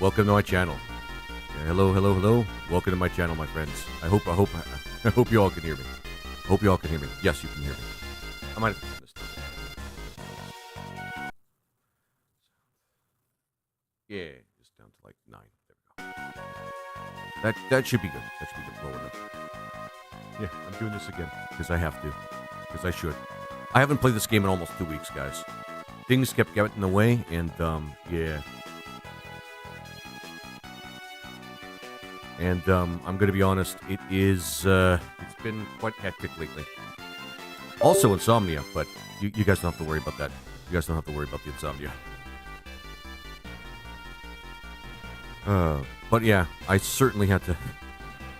Welcome to my channel. Hello. Welcome to my channel, my friends. I hope you all can hear me. I hope you all can hear me. Yes, you can hear me. I might have to turn this down. Yeah, just down to like 9. There we go. That should be good. That should be good. Low enough. Yeah, I'm doing this again because I have to. Because I should. I haven't played this game in almost 2 weeks, guys. Things kept getting in the way, and yeah. And I'm going to be honest, it's been quite hectic lately. Also insomnia, but you guys don't have to worry about that. You guys don't have to worry about the insomnia. But yeah, I certainly had to.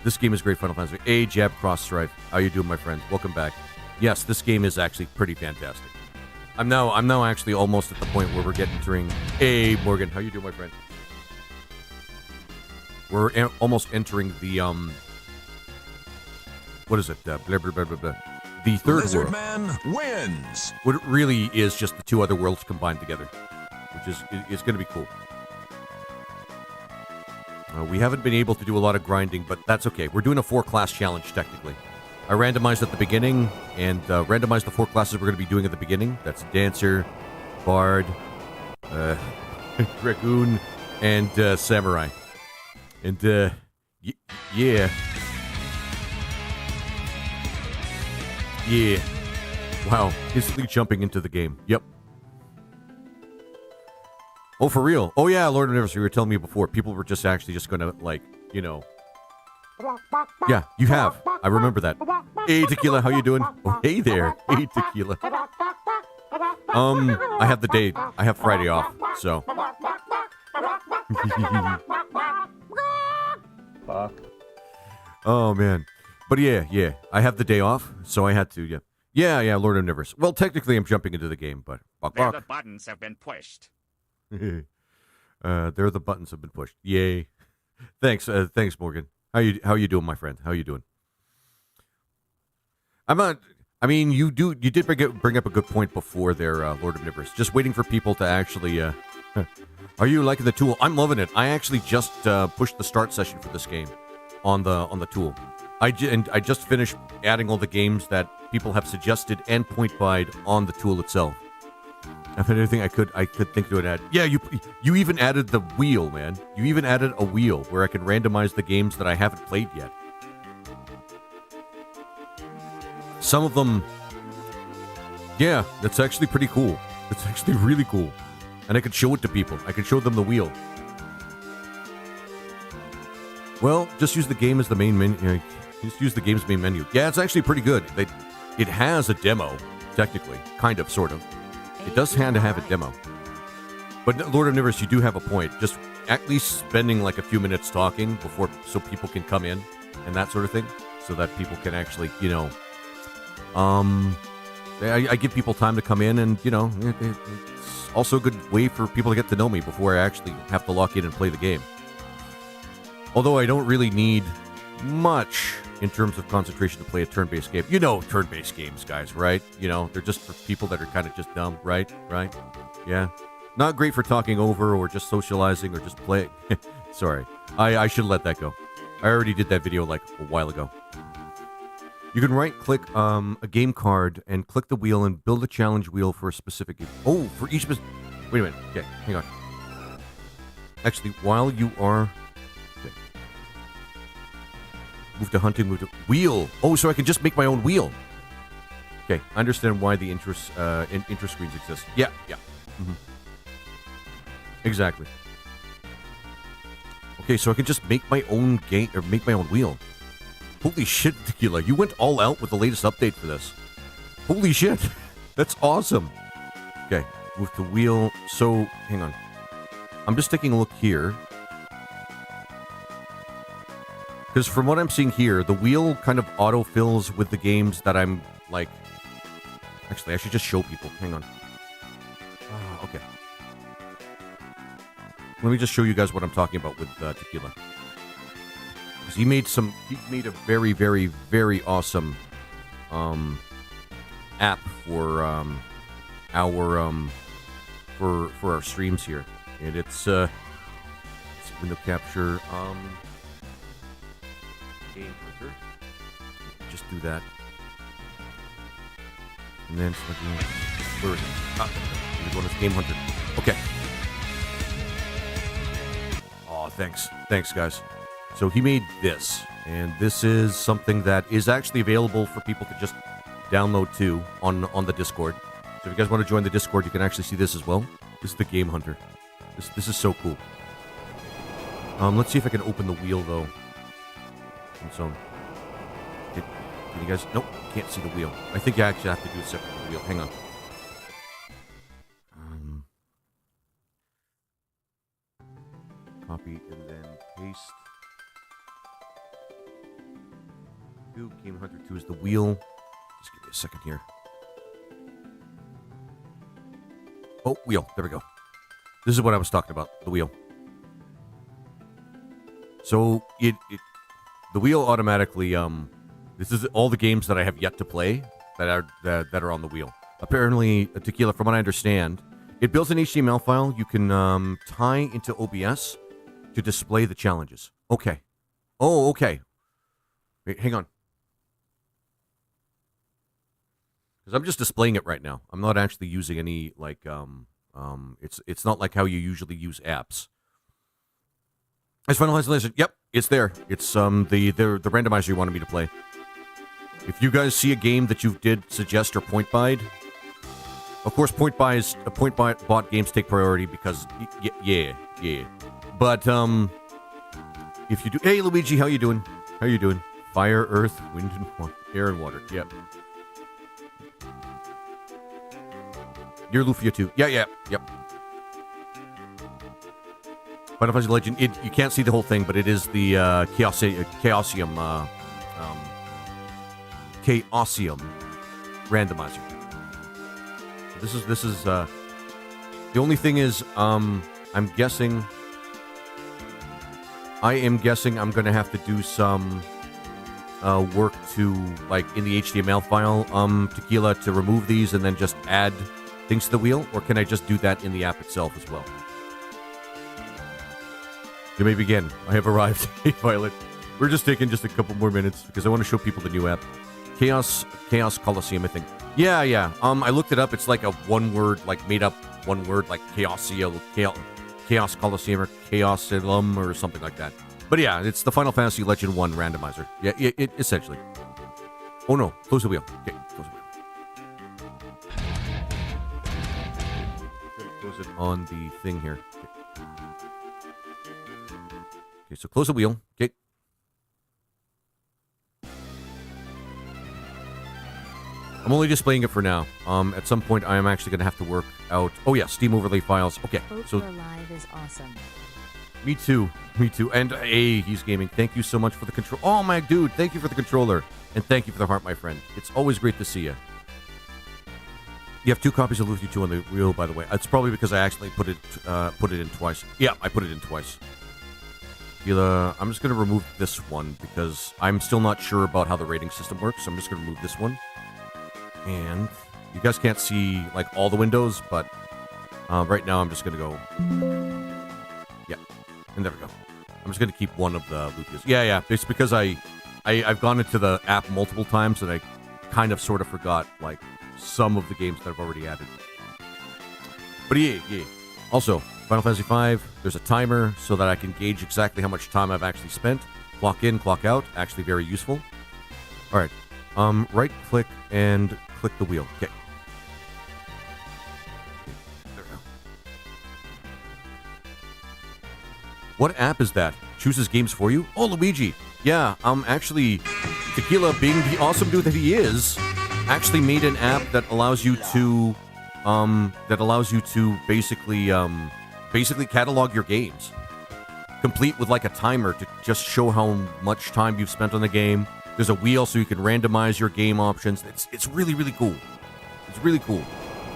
This game is great, Final Fantasy. Hey, Jab Cross Strife, how you doing, my friend? Welcome back. Yes, this game is actually pretty fantastic. I'm now actually almost at the point where we're getting entering. Hey, Morgan, how you doing, my friend? We're almost entering the what is it? Blah, blah, blah, blah, blah. The third Lizard world. Man wins. What it really is just the two other worlds combined together, which is going to be cool. We haven't been able to do a lot of grinding, but that's okay. We're doing a 4-class challenge, technically. I randomized at the beginning, and randomized the 4 classes we're going to be doing at the beginning. That's Dancer, Bard, Dragoon, and Samurai. And, yeah. Yeah. Wow. Instantly jumping into the game. Yep. Oh, for real? Oh, yeah, Lord of Universe, you were telling me before. People were just actually just going to, like, you know. Yeah, you have. I remember that. Hey, Tequila, how you doing? Oh, hey there. Hey, Tequila. I have the day. I have Friday off, so. Fuck. Oh, man. But yeah. I have the day off, so I had to, yeah. Yeah, Lord of Universe. Well, technically, I'm jumping into the game, but. There the buttons have been pushed. There the buttons have been pushed. Yay. Thanks, Morgan. How you doing, my friend? How you doing? You did bring up a good point before there, Lord of Universe. Just waiting for people to actually, are you liking the tool? I'm loving it. I actually just pushed the start session for this game on the tool. I just finished adding all the games that people have suggested and point buyed on the tool itself. I've had anything I could think to add. Yeah, you even added the wheel, man. You even added a wheel where I can randomize the games that I haven't played yet. Some of them, yeah, that's actually pretty cool. It's actually really cool. And I could show it to people. I could show them the wheel. Well, just use the game as the main menu. Just use the game's main menu. Yeah, it's actually pretty good. It has a demo, technically. Kind of, sort of. It does have a demo. But Lord of Universe, you do have a point. Just at least spending like a few minutes talking before, so people can come in and that sort of thing. So that people can actually, you know, I give people time to come in, and, you know, it's also a good way for people to get to know me before I actually have to lock in and play the game. Although I don't really need much in terms of concentration to play a turn-based game. You know turn-based games, guys, right? You know, they're just for people that are kind of just dumb, right? Yeah. Not great for talking over or just socializing or just playing. Sorry. I should let that go. I already did that video like a while ago. You can right-click a game card and click the wheel and build a challenge wheel for a specific game. Oh, for each... Wait a minute. Okay, hang on. Actually, while you are... Move to hunting, move to wheel. Oh, so I can just make my own wheel. Okay, I understand why the intro screens exist. Yeah. Mm-hmm. Exactly. Okay, so I can just make my own game, or make my own wheel. Holy shit, Tequila, you went all out with the latest update for this. Holy shit, that's awesome. Okay, move to wheel. So, hang on. I'm just taking a look here. Because from what I'm seeing here, the wheel kind of auto-fills with the games that I'm, like... Actually, I should just show people. Hang on. Okay. Let me just show you guys what I'm talking about with Tequila. Because he made a very, very, very awesome app for our streams here. And it's window capture. Game Hunter. Just do that. And then where is it? Here's one is Game Hunter. Okay. Oh, thanks. Thanks, guys. So he made this, and this is something that is actually available for people to just download too on the Discord. So if you guys want to join the Discord, you can actually see this as well. This is the Game Hunter. This is so cool. Let's see if I can open the wheel though. So, can you guys? Nope, can't see the wheel. I think I actually have to do it separate from the wheel. Hang on. Copy and then paste. Game Hunter 2 is the wheel. Just give me a second here. Oh, wheel. There we go. This is what I was talking about. The wheel. So the wheel automatically this is all the games that I have yet to play that are on the wheel. Apparently, Tequila, from what I understand, it builds an HTML file you can tie into OBS to display the challenges. Okay. Oh, okay. Wait, hang on. Because I'm just displaying it right now. I'm not actually using any like it's not like how you usually use apps. It's finalized list. Yep, it's there. It's the randomizer you wanted me to play. If you guys see a game that you did suggest or point buyed, of course point bought games take priority because yeah. But if you do, hey Luigi, how you doing? How you doing? Fire, earth, wind, and water, air, and water. Yep. You're Lufia too. Yeah. Yep. Final Fantasy Legend. You can't see the whole thing, but it is the Chaosium randomizer. This is the only thing is I am guessing I'm gonna have to do some work to like in the HTML file Tequila to remove these and then just add things to the wheel, or can I just do that in the app itself as well? You may begin. I have arrived. Hey, Violet. We're just taking just a couple more minutes because I want to show people the new app. Chaos Coliseum, I think. Yeah. I looked it up. It's like a one-word, like made-up one-word, like Chaos Coliseum or Chaosilum or something like that. But yeah, it's the Final Fantasy Legend 1 randomizer. Yeah, it essentially. Oh no, close the wheel. Okay, close the wheel. Close it on the thing here. Okay, so close the wheel. Okay. I'm only displaying it for now. At some point, I am actually going to have to work out... Oh, yeah, Steam overlay files. Okay, so... Live is awesome. Me too. And, hey, he's gaming. Thank you so much for the control... Oh, my dude, thank you for the controller. And thank you for the heart, my friend. It's always great to see you. You have 2 copies of Luffy 2 on the wheel, by the way. It's probably because I actually put it in twice. Yeah, I put it in twice. I'm just going to remove this one because I'm still not sure about how the rating system works. So I'm just going to remove this one. And you guys can't see like all the windows, but right now I'm just going to go. Yeah, and there we go. I'm just going to keep one of the Lupias. Yeah. It's because I've gone into the app multiple times and I kind of sort of forgot like some of the games that I've already added. But yeah. Also, Final Fantasy V, there's a timer so that I can gauge exactly how much time I've actually spent. Clock in, clock out. Actually very useful. All right. Right click and click the wheel. Okay. There we go. What app is that? Chooses games for you? Oh, Luigi. Yeah, actually, Tequila, being the awesome dude that he is, actually made an app that allows you to, basically catalog your games, complete with like a timer to just show how much time you've spent on the game. There's a wheel so you can randomize your game options. It's really, really cool. It's really cool.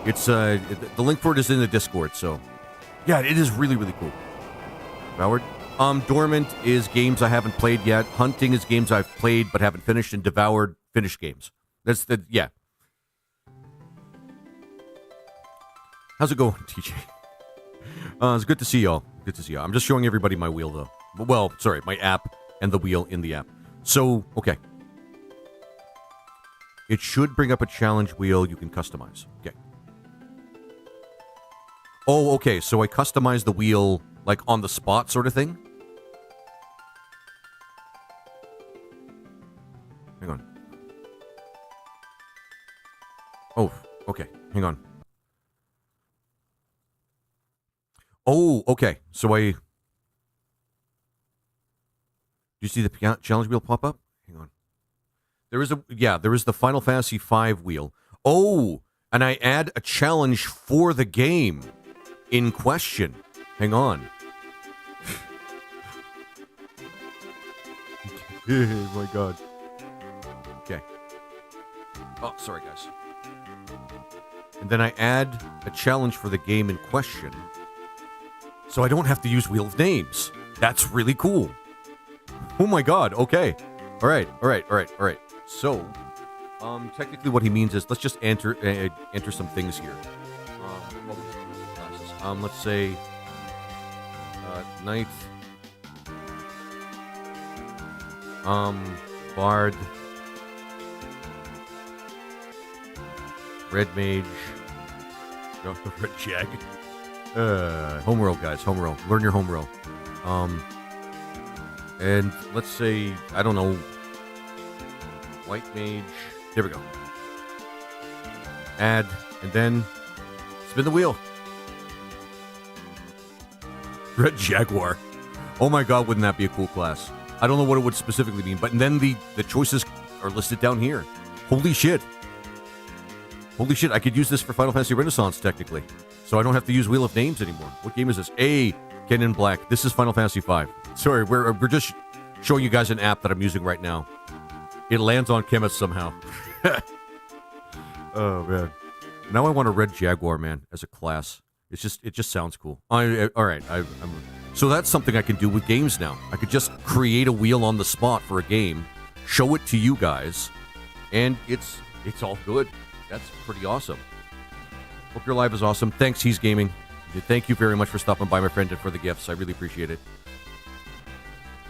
It's the link for it is in the Discord, so yeah, it is really, really cool. Howard? Dormant is games I haven't played yet. Hunting is games I've played but haven't finished, and devoured finished games. That's the yeah. How's it going, TJ? It's good to see y'all. Good to see you. I'm just showing everybody my wheel, though. Well, sorry, my app and the wheel in the app. So, okay. It should bring up a challenge wheel you can customize. Okay. Oh, okay. So I customize the wheel, like, on the spot sort of thing? Hang on. Oh, okay. Hang on. Oh, okay. So do you see the challenge wheel pop up? Hang on. There is the Final Fantasy V wheel. Oh, and I add a challenge for the game in question. Hang on. Oh my god. Okay. Oh, sorry guys. And then I add a challenge for the game in question. So I don't have to use Wheel of Names. That's really cool. Oh my god, okay. Alright. So, technically what he means is, let's just enter some things here. Let's say, Knight, Bard, Red Mage, Red Jag. Home roll, guys, home roll. Learn your home roll. And let's say, I don't know, White Mage. There we go. Add, and then spin the wheel. Red Jaguar. Oh my god, wouldn't that be a cool class? I don't know what it would specifically mean, but then the choices are listed down here. Holy shit. Holy shit, I could use this for Final Fantasy Renaissance, technically. So I don't have to use Wheel of Names anymore. What game is this? Ken in Black. This is Final Fantasy V. Sorry, we're just showing you guys an app that I'm using right now. It lands on Chemist somehow. Oh, man. Now I want a Red Jaguar, man, as a class. It just sounds cool. All right. So that's something I can do with games now. I could just create a wheel on the spot for a game, show it to you guys, and it's all good. That's pretty awesome. Hope your live is awesome. Thanks, He's Gaming. Thank you very much for stopping by, my friend, and for the gifts. I really appreciate it.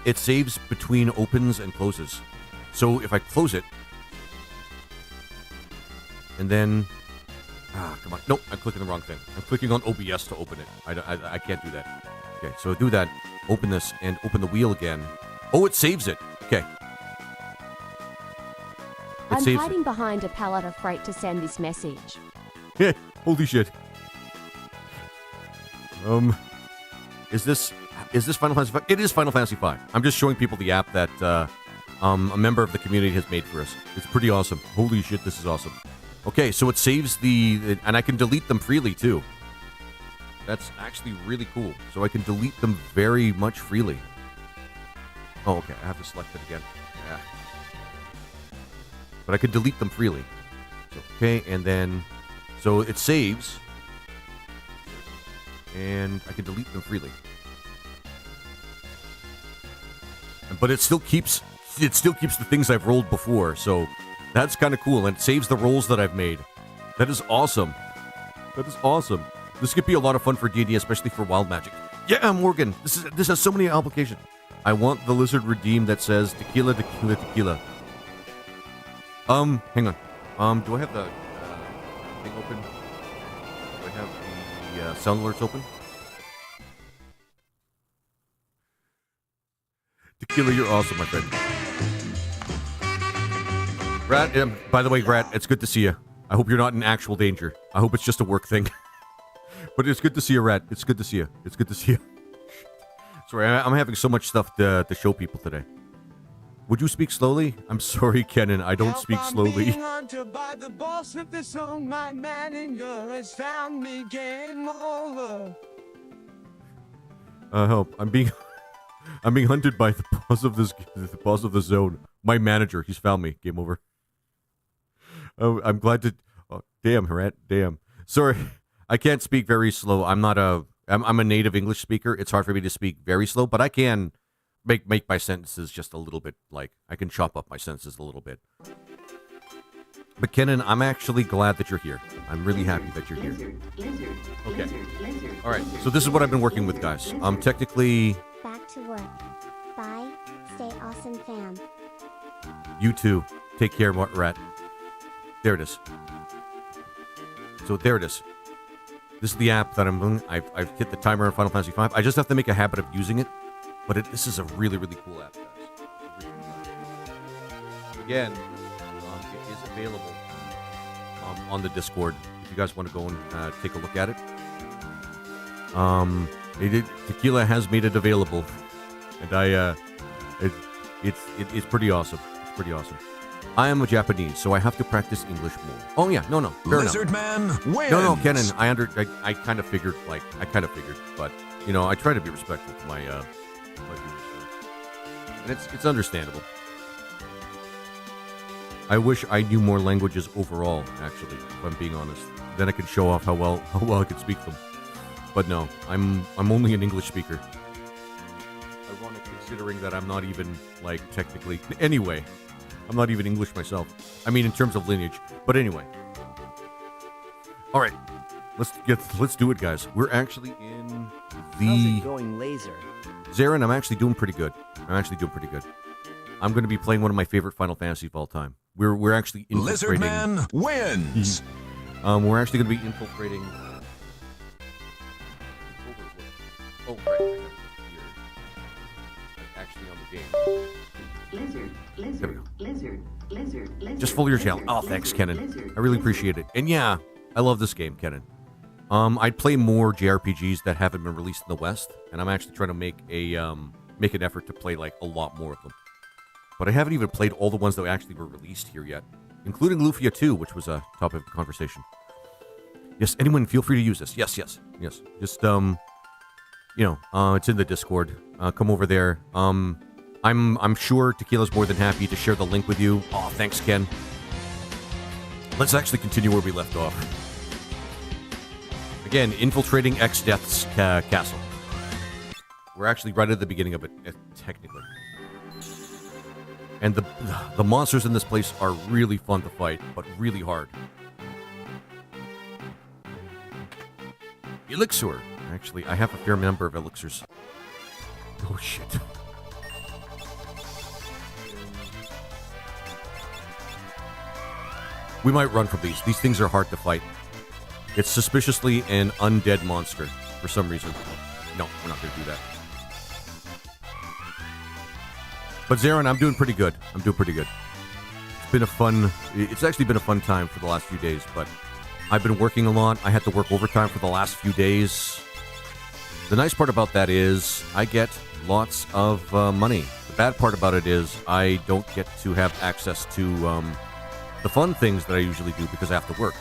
It saves between opens and closes. So if I close it, and then... come on. Nope, I'm clicking the wrong thing. I'm clicking on OBS to open it. I can't do that. Okay, so do that. Open this and open the wheel again. Oh, it saves it. Okay. I'm hiding behind a pallet of freight to send this message. Yeah, holy shit. Is this Final Fantasy V? It is Final Fantasy V. I'm just showing people the app that a member of the community has made for us. It's pretty awesome. Holy shit, this is awesome. Okay, so it saves and I can delete them freely too. That's actually really cool. So I can delete them very much freely. Oh, okay, I have to select it again. Yeah. But I could delete them freely. So, okay, and then, so it saves, and I can delete them freely. But it still keeps the things I've rolled before, so that's kind of cool, and it saves the rolls that I've made. That is awesome. That is awesome. This could be a lot of fun for D&D, especially for Wild Magic. Yeah, Morgan, this has so many applications. I want the lizard redeem that says tequila, tequila, tequila. Hang on. Do I have the thing open? Do I have the sound alerts open? Tequila, you're awesome, my friend. Rat, by the way, Rat, it's good to see you. I hope you're not in actual danger. I hope it's just a work thing. But it's good to see you, Rat. It's good to see you. It's good to see you. Sorry, I'm having so much stuff to show people today. Would you speak slowly? I'm sorry, Kenan. I don't speak slowly. By the boss of this song, my manager has found me. Game over. Help! I'm being hunted by the boss of the zone. My manager. He's found me. Game over. Oh, I'm glad to. Oh, damn, Harat. Damn. Sorry, I can't speak very slow. I'm a native English speaker. It's hard for me to speak very slow, but I can make my sentences just a little bit, like, I can chop up my sentences a little bit. But Kenan, I'm actually glad that you're here. I'm really happy that you're here. Okay. All right. So this is what I've been working with, guys. Technically, Back to work. Bye. Stay awesome, fam. you too. Take care, Rat. There it is. So there it is. This is the app that I'm doing. I've hit the timer in Final Fantasy V. I just have to make a habit of using it. But this is a really, really cool app, guys. Again, it is available on the Discord if you guys want to go and take a look at it. Tequila has made it available, and it's pretty awesome. It's pretty awesome. I am a Japanese, so I have to practice English more. Oh yeah, no, fair Lizard enough. Man wins. No, Kenan, I kind of figured, but you know, I try to be respectful to my viewers, and it's understandable. I wish I knew more languages overall, actually, if I'm being honest. Then I could show off how well I could speak them. But no, I'm only an English speaker. Ironic considering that I'm not even, like, technically... Anyway, I'm not even English myself. I mean, in terms of lineage. But anyway. Alright, let's do it, guys. We're actually in the... How's it going, Laser? Zarin, I'm actually doing pretty good. I'm going to be playing one of my favorite Final Fantasies of all time. We're actually Lizard infiltrating... Man wins. We're actually going to be infiltrating... Oh, right. I have it here. Like, actually on the game. Lizard. Just follow your channel. Oh, thanks, Kenan. I really appreciate it. And yeah, I love this game, Kenan. I'd play more JRPGs that haven't been released in the West, and I'm actually trying to make an effort to play like a lot more of them. But I haven't even played all the ones that actually were released here yet, including Lufia 2, which was a topic of conversation. Yes, anyone, feel free to use this. Yes. Just it's in the Discord. Come over there. I'm sure Tequila's more than happy to share the link with you. Oh, thanks, Ken. Let's actually continue where we left off. Again, infiltrating X-Death's castle. We're actually right at the beginning of it, technically. And the monsters in this place are really fun to fight, but really hard. Elixir. Actually, I have a fair number of elixirs. Oh, shit. We might run from these. These things are hard to fight. It's suspiciously an undead monster for some reason. No, we're not going to do that. But Zarin, I'm doing pretty good. It's actually been a fun time for the last few days, but I've been working a lot. I had to work overtime for the last few days. The nice part about that is I get lots of money. The bad part about it is I don't get to have access to the fun things that I usually do because I have to work.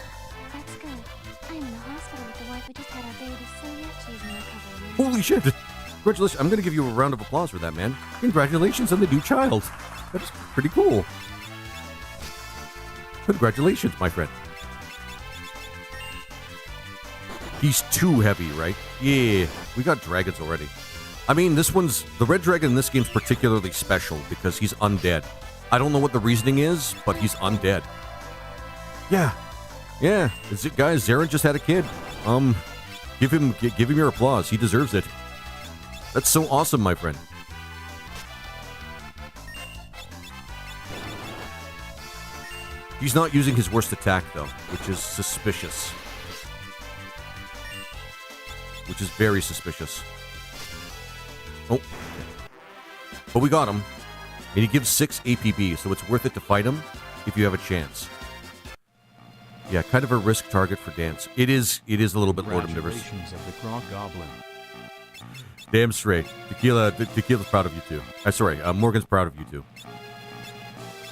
That's good. I'm in the hospital with the wife who just had our baby, so yeah, she's in recovery. Holy shit! Congratulations. I'm going to give you a round of applause for that, man. Congratulations on the new child. That's pretty cool. Congratulations, my friend. He's too heavy, right? Yeah, we got dragons already. I mean, the red dragon in this game's particularly special because he's undead. I don't know what the reasoning is, but he's undead. Yeah. Guys, Zarin just had a kid. Give him your applause. He deserves it. That's so awesome, my friend. He's not using his worst attack, though, which is suspicious. Which is very suspicious. Oh. But we got him. And he gives 6 APB, so it's worth it to fight him if you have a chance. Yeah, kind of a risk target for Dance. It is a little bit Lord Omnivorous. Of the Grog Goblin. Damn straight. Tequila's proud of you too. Morgan's proud of you too.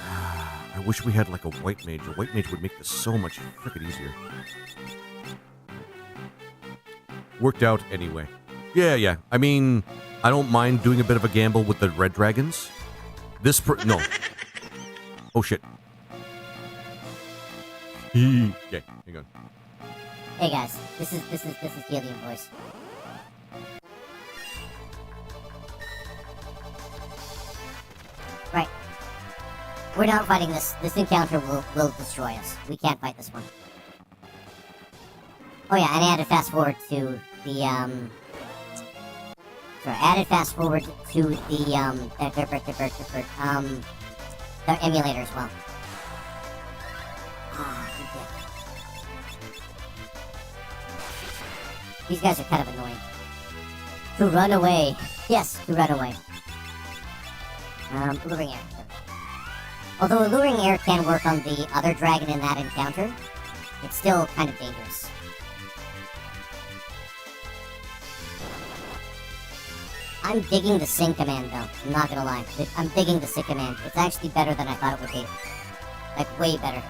I wish we had like a white mage. A white mage would make this so much freaking easier. Worked out anyway. Yeah. I mean, I don't mind doing a bit of a gamble with the red dragons. No. Oh shit. Okay, hang on. Hey guys, this is Helium Voice. Right. We're not fighting this. This encounter will destroy us. We can't fight this one. Oh yeah, and I added fast forward to the, Sorry, I added fast forward to the emulator as well. Ah, you dick. These guys are kind of annoying. To run away. Yes, to run away. Alluring air. Although alluring air can work on the other dragon in that encounter, it's still kind of dangerous. I'm digging the sing command though, I'm not gonna lie. I'm digging the sing command. It's actually better than I thought it would be. Like, way better.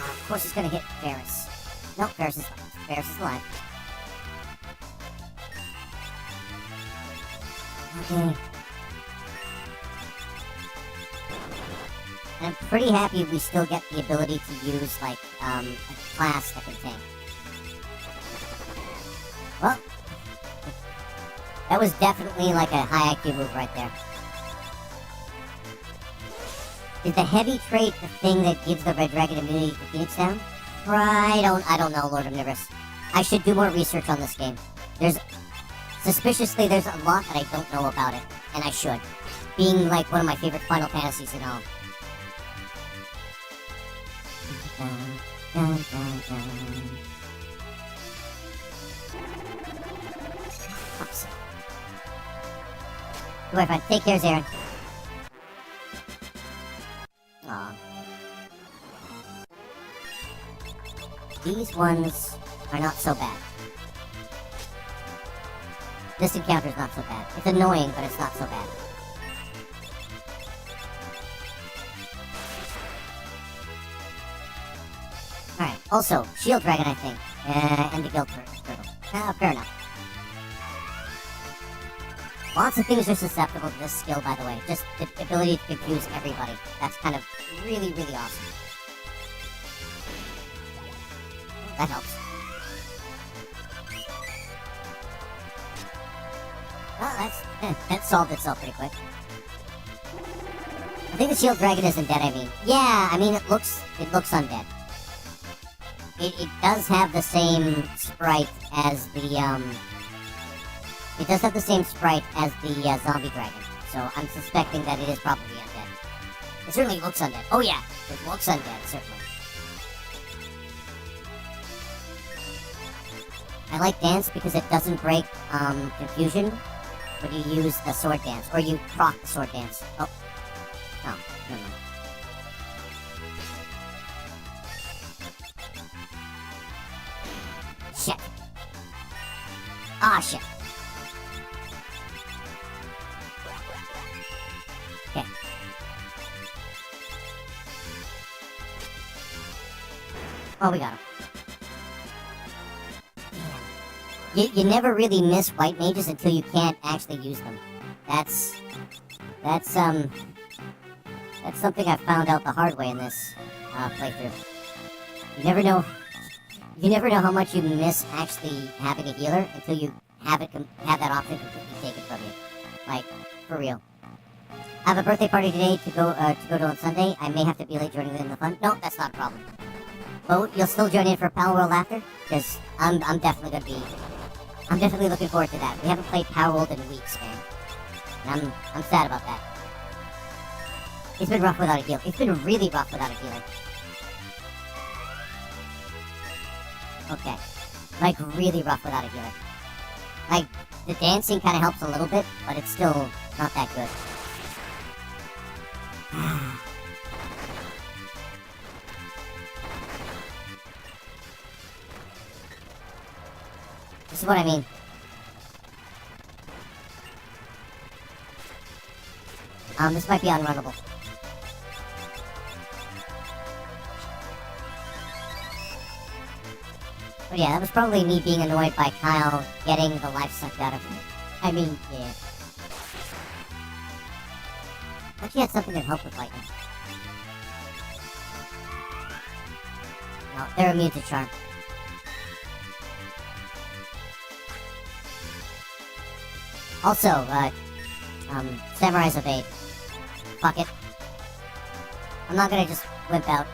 Of course it's gonna hit Ferris. No, Ferris is alive. Okay. And I'm pretty happy we still get the ability to use, like, a class that can tank. Well, that was definitely, like, a high IQ move right there. Is the heavy trait the thing that gives the Red Dragon immunity to Phoenix Down? I don't know, Lord Omnivorous. I should do more research on this game. Suspiciously, there's a lot that I don't know about it, and I should. Being, like, one of my favorite Final Fantasies and all. Goodbye, friend. Take care, Zarin. Aw. These ones are not so bad. This encounter's not so bad. It's annoying, but it's not so bad. Alright, also, Shield Dragon, I think. And the Guild Turtle. Fair enough. Lots of things are susceptible to this skill, by the way. Just the ability to confuse everybody. That's kind of really, really awesome. That helps. Well, that solved itself pretty quick. I think the Shield Dragon isn't dead, I mean. Yeah, I mean, it looks undead. It does have the same sprite as the, It does have the same sprite as the, zombie dragon. So I'm suspecting that it is probably undead. It certainly looks undead. Oh yeah, it looks undead, certainly. I like dance because it doesn't break, confusion when you use the sword dance, or you proc the sword dance. Oh, never mind. Shit. Ah, shit. Okay. Oh, we got him. You never really miss white mages until you can't actually use them. That's something I found out the hard way in this playthrough. You never know how much you miss actually having a healer until you have that option completely taken from you. Like, for real. I have a birthday party today to go to on Sunday. I may have to be late joining in the fun. No, that's not a problem. But you'll still join in for Power World after? Because I'm definitely looking forward to that. We haven't played Power World in weeks, man. And I'm sad about that. It's been rough without a healer. It's been really rough without a healer. Okay. Like, really rough without a healer. Like, the dancing kind of helps a little bit, but it's still not that good. This is what I mean. This might be unrunnable. But yeah, that was probably me being annoyed by Kyle getting the life sucked out of him. I mean, yeah. I thought you had something that helped with lightning. No, they're immune to charm. Also, Samurai's Evade. Fuck it. I'm not gonna just wimp out.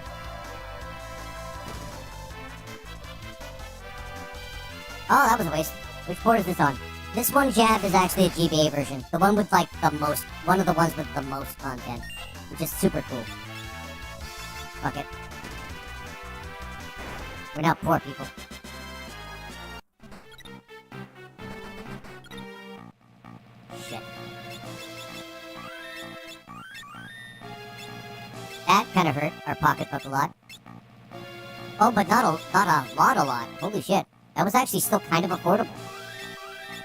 Oh, that was a waste. Which port is this on? This one, Jab, is actually a GBA version. The one with, like, the most... One of the ones with the most content. Which is super cool. Fuck it. We're not poor people. Shit. That kind of hurt our pocketbook a lot. Oh, but not a lot. Holy shit. That was actually still kind of affordable.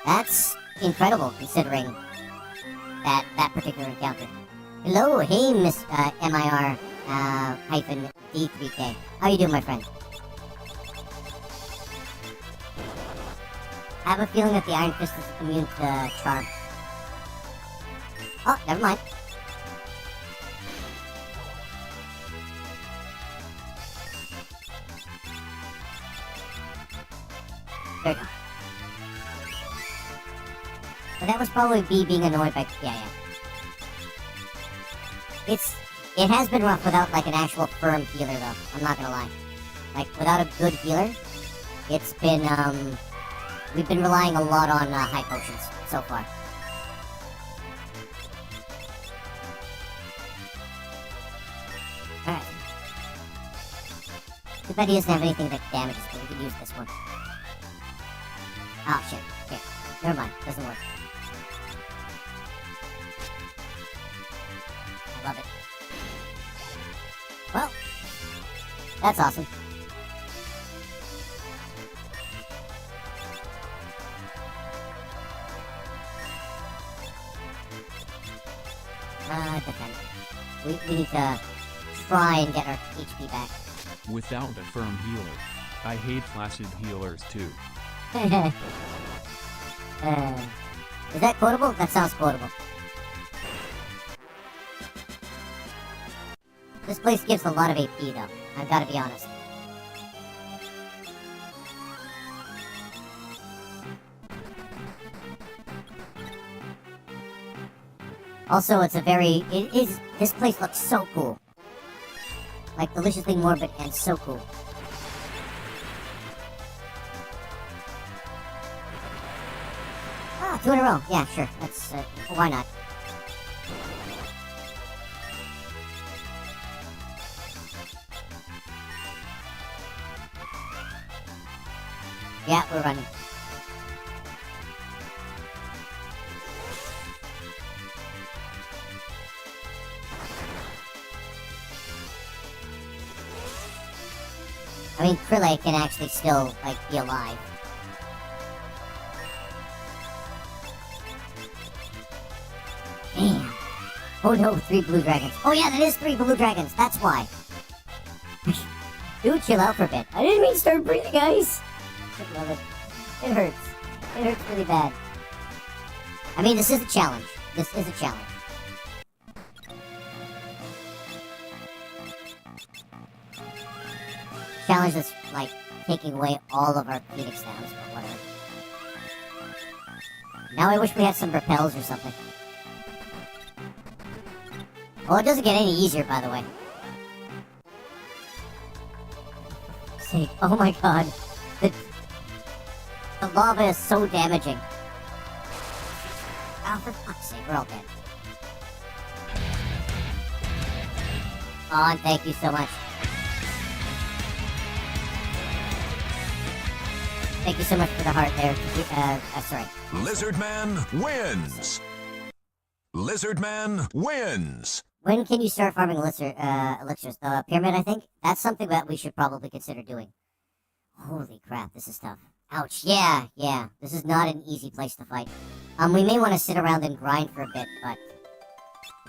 That's incredible, considering that particular encounter. Hello, hey, Miss MIR hyphen D3K. How you doing, my friend? I have a feeling that the Iron Fist is immune to charm. Oh, never mind. There you go. But that was probably B being annoyed by... Yeah. It has been rough without, like, an actual firm healer, though. I'm not gonna lie. Like, without a good healer, it's been, we've been relying a lot on, high potions so far. Alright. Too bad he doesn't have anything that damages, but we could use this one. Oh, shit. Okay. Never mind. Doesn't work. I love it. Well, that's awesome. Defend. We need to try and get our HP back. Without a firm healer. I hate flaccid healers too. Is that quotable? That sounds quotable. This place gives a lot of AP, though. I've got to be honest. Also, it's a very... This place looks so cool. Like, deliciously morbid and so cool. Ah, 2 in a row. Yeah, sure. That's... why not? Yeah, we're running. I mean, Krillay can actually still, like, be alive. Damn. Oh no, 3 blue dragons. Oh yeah, that is 3 blue dragons. That's why. Dude, chill out for a bit. I didn't mean to start breathing ice. I love it. It hurts. It hurts really bad. I mean, this is a challenge. This is a challenge. Challenge that's, like, taking away all of our Phoenix downs, but whatever. Now I wish we had some repels or something. Oh, it doesn't get any easier, by the way. See, oh my god. The lava is so damaging. Oh, for fuck's sake, we're all dead. Oh, and thank you so much. Thank you so much for the heart there. Sorry. Lizardman wins! Lizardman wins! When can you start farming elixirs? The pyramid, I think? That's something that we should probably consider doing. Holy crap, this is tough. Ouch, yeah. This is not an easy place to fight. We may want to sit around and grind for a bit, but...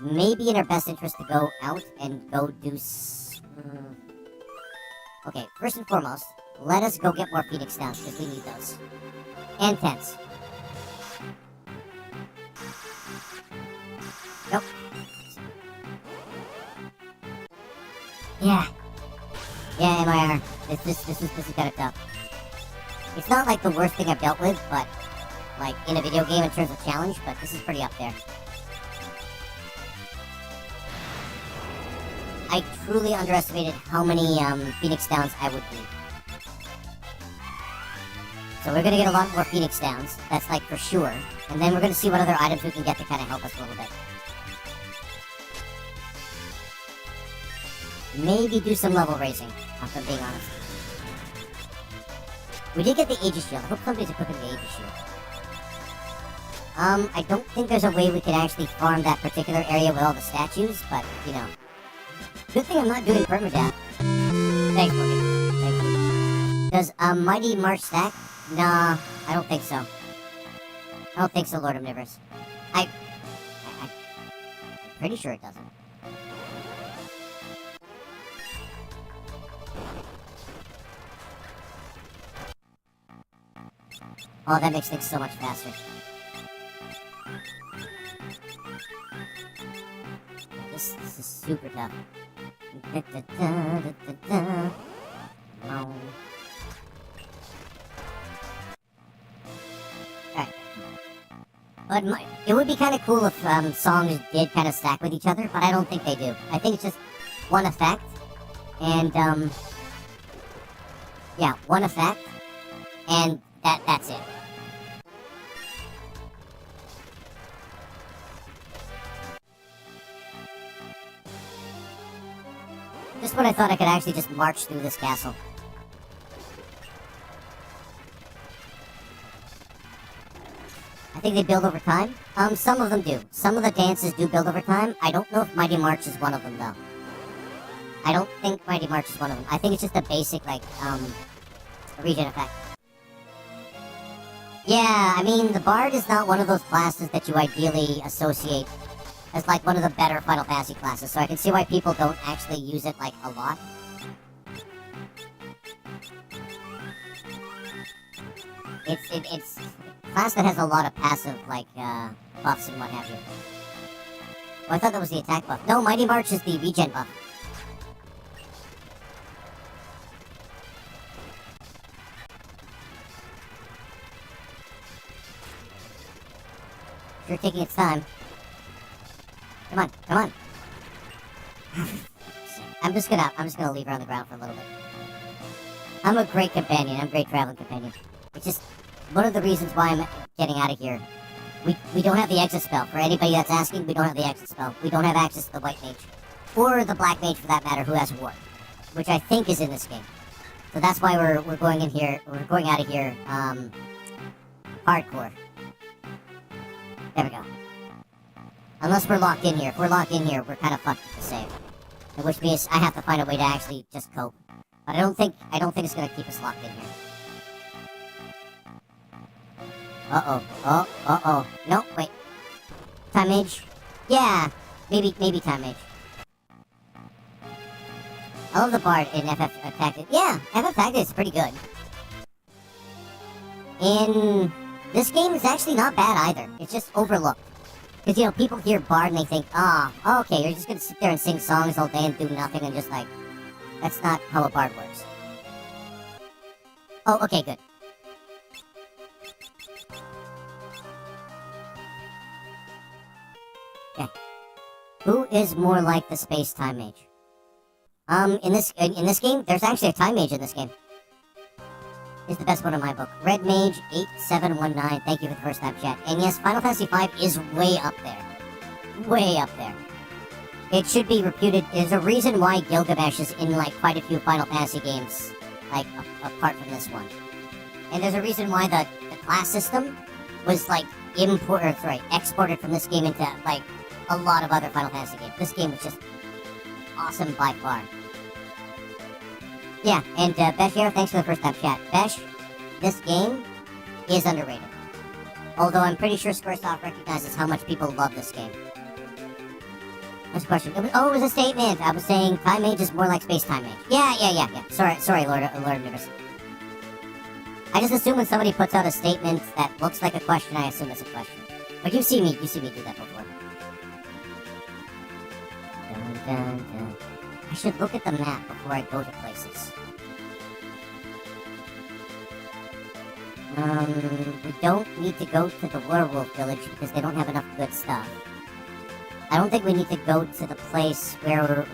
maybe in our best interest to go out and go do Okay, first and foremost, let us go get more Phoenix Downs, because we need those. And tents. Nope. Yeah, MIR. This is kind of tough. It's not like the worst thing I've dealt with, but like, in a video game in terms of challenge, but this is pretty up there. I truly underestimated how many Phoenix Downs I would need. So we're gonna get a lot more Phoenix Downs, that's like for sure. And then we're gonna see what other items we can get to kind of help us a little bit. Maybe do some level raising, if I'm being honest. We did get the Aegis Shield. I hope somebody's equipping the Aegis Shield. I don't think there's a way we could actually farm that particular area with all the statues, but, you know. Good thing I'm not doing permadeath. Thanks, Morgan. Thank you. Does Mighty March stack? Nah, I don't think so. I don't think so, Lord Omnivorous. I'm pretty sure it doesn't. Oh, that makes things so much faster. This is super tough. Alright. But it would be kind of cool if songs did kind of stack with each other, but I don't think they do. I think it's just one effect, and yeah, one effect, and that's it. Just when I thought I could actually just march through this castle. I think they build over time. Some of them do. Some of the dances do build over time. I don't know if Mighty March is one of them, though. I don't think Mighty March is one of them. I think it's just a basic, like, regen effect. Yeah, I mean, the Bard is not one of those classes that you ideally associate as, like, one of the better Final Fantasy classes, so I can see why people don't actually use it, like, a lot. It's a class that has a lot of passive, like, buffs and what have you. Oh, I thought that was the attack buff. No, Mighty March is the regen buff. You're taking its time. Come on, come on. I'm just gonna leave her on the ground for a little bit. I'm a great companion. I'm a great traveling companion. It's just one of the reasons why I'm getting out of here. We don't have the exit spell. For anybody that's asking, we don't have the exit spell. We don't have access to the white mage. Or the black mage, for that matter, who has war. Which I think is in this game. So that's why we're going in here, we're going out of here, hardcore. There we go. Unless we're locked in here. If we're locked in here, we're kind of fucked with the save. Which means I have to find a way to actually just cope. But I don't think it's gonna keep us locked in here. Uh-oh. Uh-oh. No, wait. Time Mage? Yeah. Maybe Time Mage. I love the Bard in FF Tactics. Yeah, FF Tactics is pretty good. In this game, it's actually not bad either. It's just overlooked. Because, you know, people hear Bard and they think, okay, you're just gonna sit there and sing songs all day and do nothing and just, like, that's not how a Bard works. Oh, okay, good. Okay. Who is more like the Space Time Mage? In this game, there's actually a Time Mage in this game. Is the best one in my book. Red Mage 8719. Thank you for the first time chat. And yes, Final Fantasy V is way up there. Way up there. It should be reputed. There's a reason why Gilgamesh is in like quite a few Final Fantasy games, like apart from this one. And there's a reason why the class system was like exported from this game into like a lot of other Final Fantasy games. This game was just awesome by far. Yeah, and Besh here, thanks for the first time chat. Besh, this game is underrated. Although I'm pretty sure Squaresoft recognizes how much people love this game. That's a question. It was a statement. I was saying Time Mage is more like Space Time Mage. Yeah. Sorry, Lord Universe. I just assume when somebody puts out a statement that looks like a question, I assume it's a question. But you see me do that before. Dun, dun, dun. I should look at the map before I go to places. We don't need to go to the werewolf village because they don't have enough good stuff. I don't think we need to go to the place where,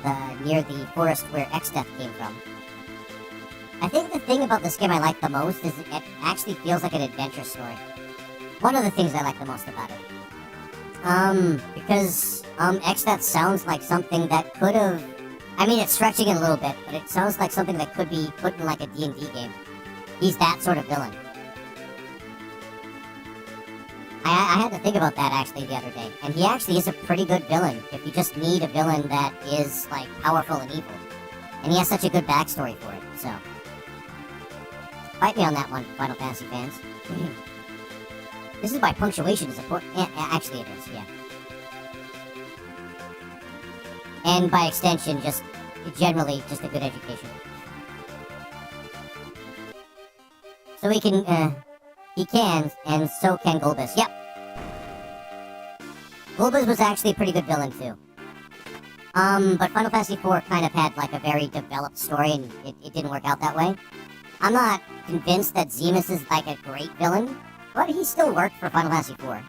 near the forest where X-Death came from. I think the thing about this game I like the most is it actually feels like an adventure story. One of the things I like the most about it. Because, X-Death sounds like something that could have... I mean, it's stretching it a little bit, but it sounds like something that could be put in like a D&D game. He's that sort of villain. I had to think about that actually the other day, and he actually is a pretty good villain if you just need a villain that is, like, powerful and evil. And he has such a good backstory for it, so... Fight me on that one, Final Fantasy fans. This is why punctuation is important. Yeah, actually it is, yeah. And by extension, just generally, just a good education. So he can, and so can Golbez. Yep. Golbez was actually a pretty good villain, too. But Final Fantasy IV kind of had, like, a very developed story, and it didn't work out that way. I'm not convinced that Zemus is, like, a great villain, but he still worked for Final Fantasy IV.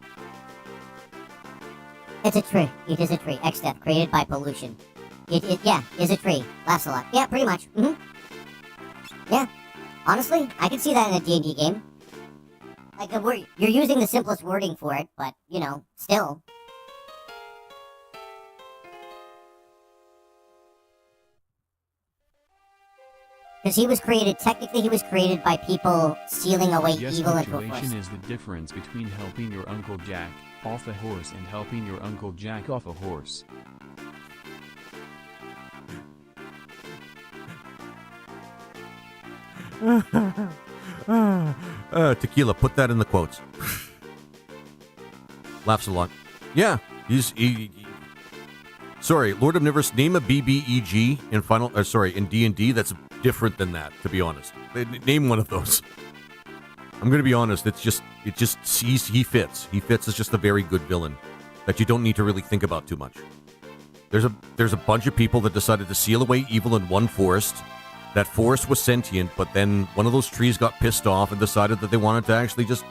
It's a tree. It is a tree. X-Death, created by pollution. Yeah, is a tree. Laughs a lot. Yeah, pretty much. Yeah. Honestly, I could see that in a D&D game. Like, the word, you're using the simplest wording for it, but, you know, still. Because technically he was created by people stealing away Yes, evil into a punctuation forest. is the difference between helping your Uncle Jack off a horse and helping your Uncle Jack off a horse. Tequila, put that in the quotes. Laughs a lot. Yeah, sorry, Lord Omnivorous, name a BBEG in D&D that's different than that, to be honest. Name one of those. I'm going to be honest, he fits. He fits as just a very good villain that you don't need to really think about too much. There's a bunch of people that decided to seal away evil in one forest. That forest was sentient, but then one of those trees got pissed off and decided that they wanted to actually just,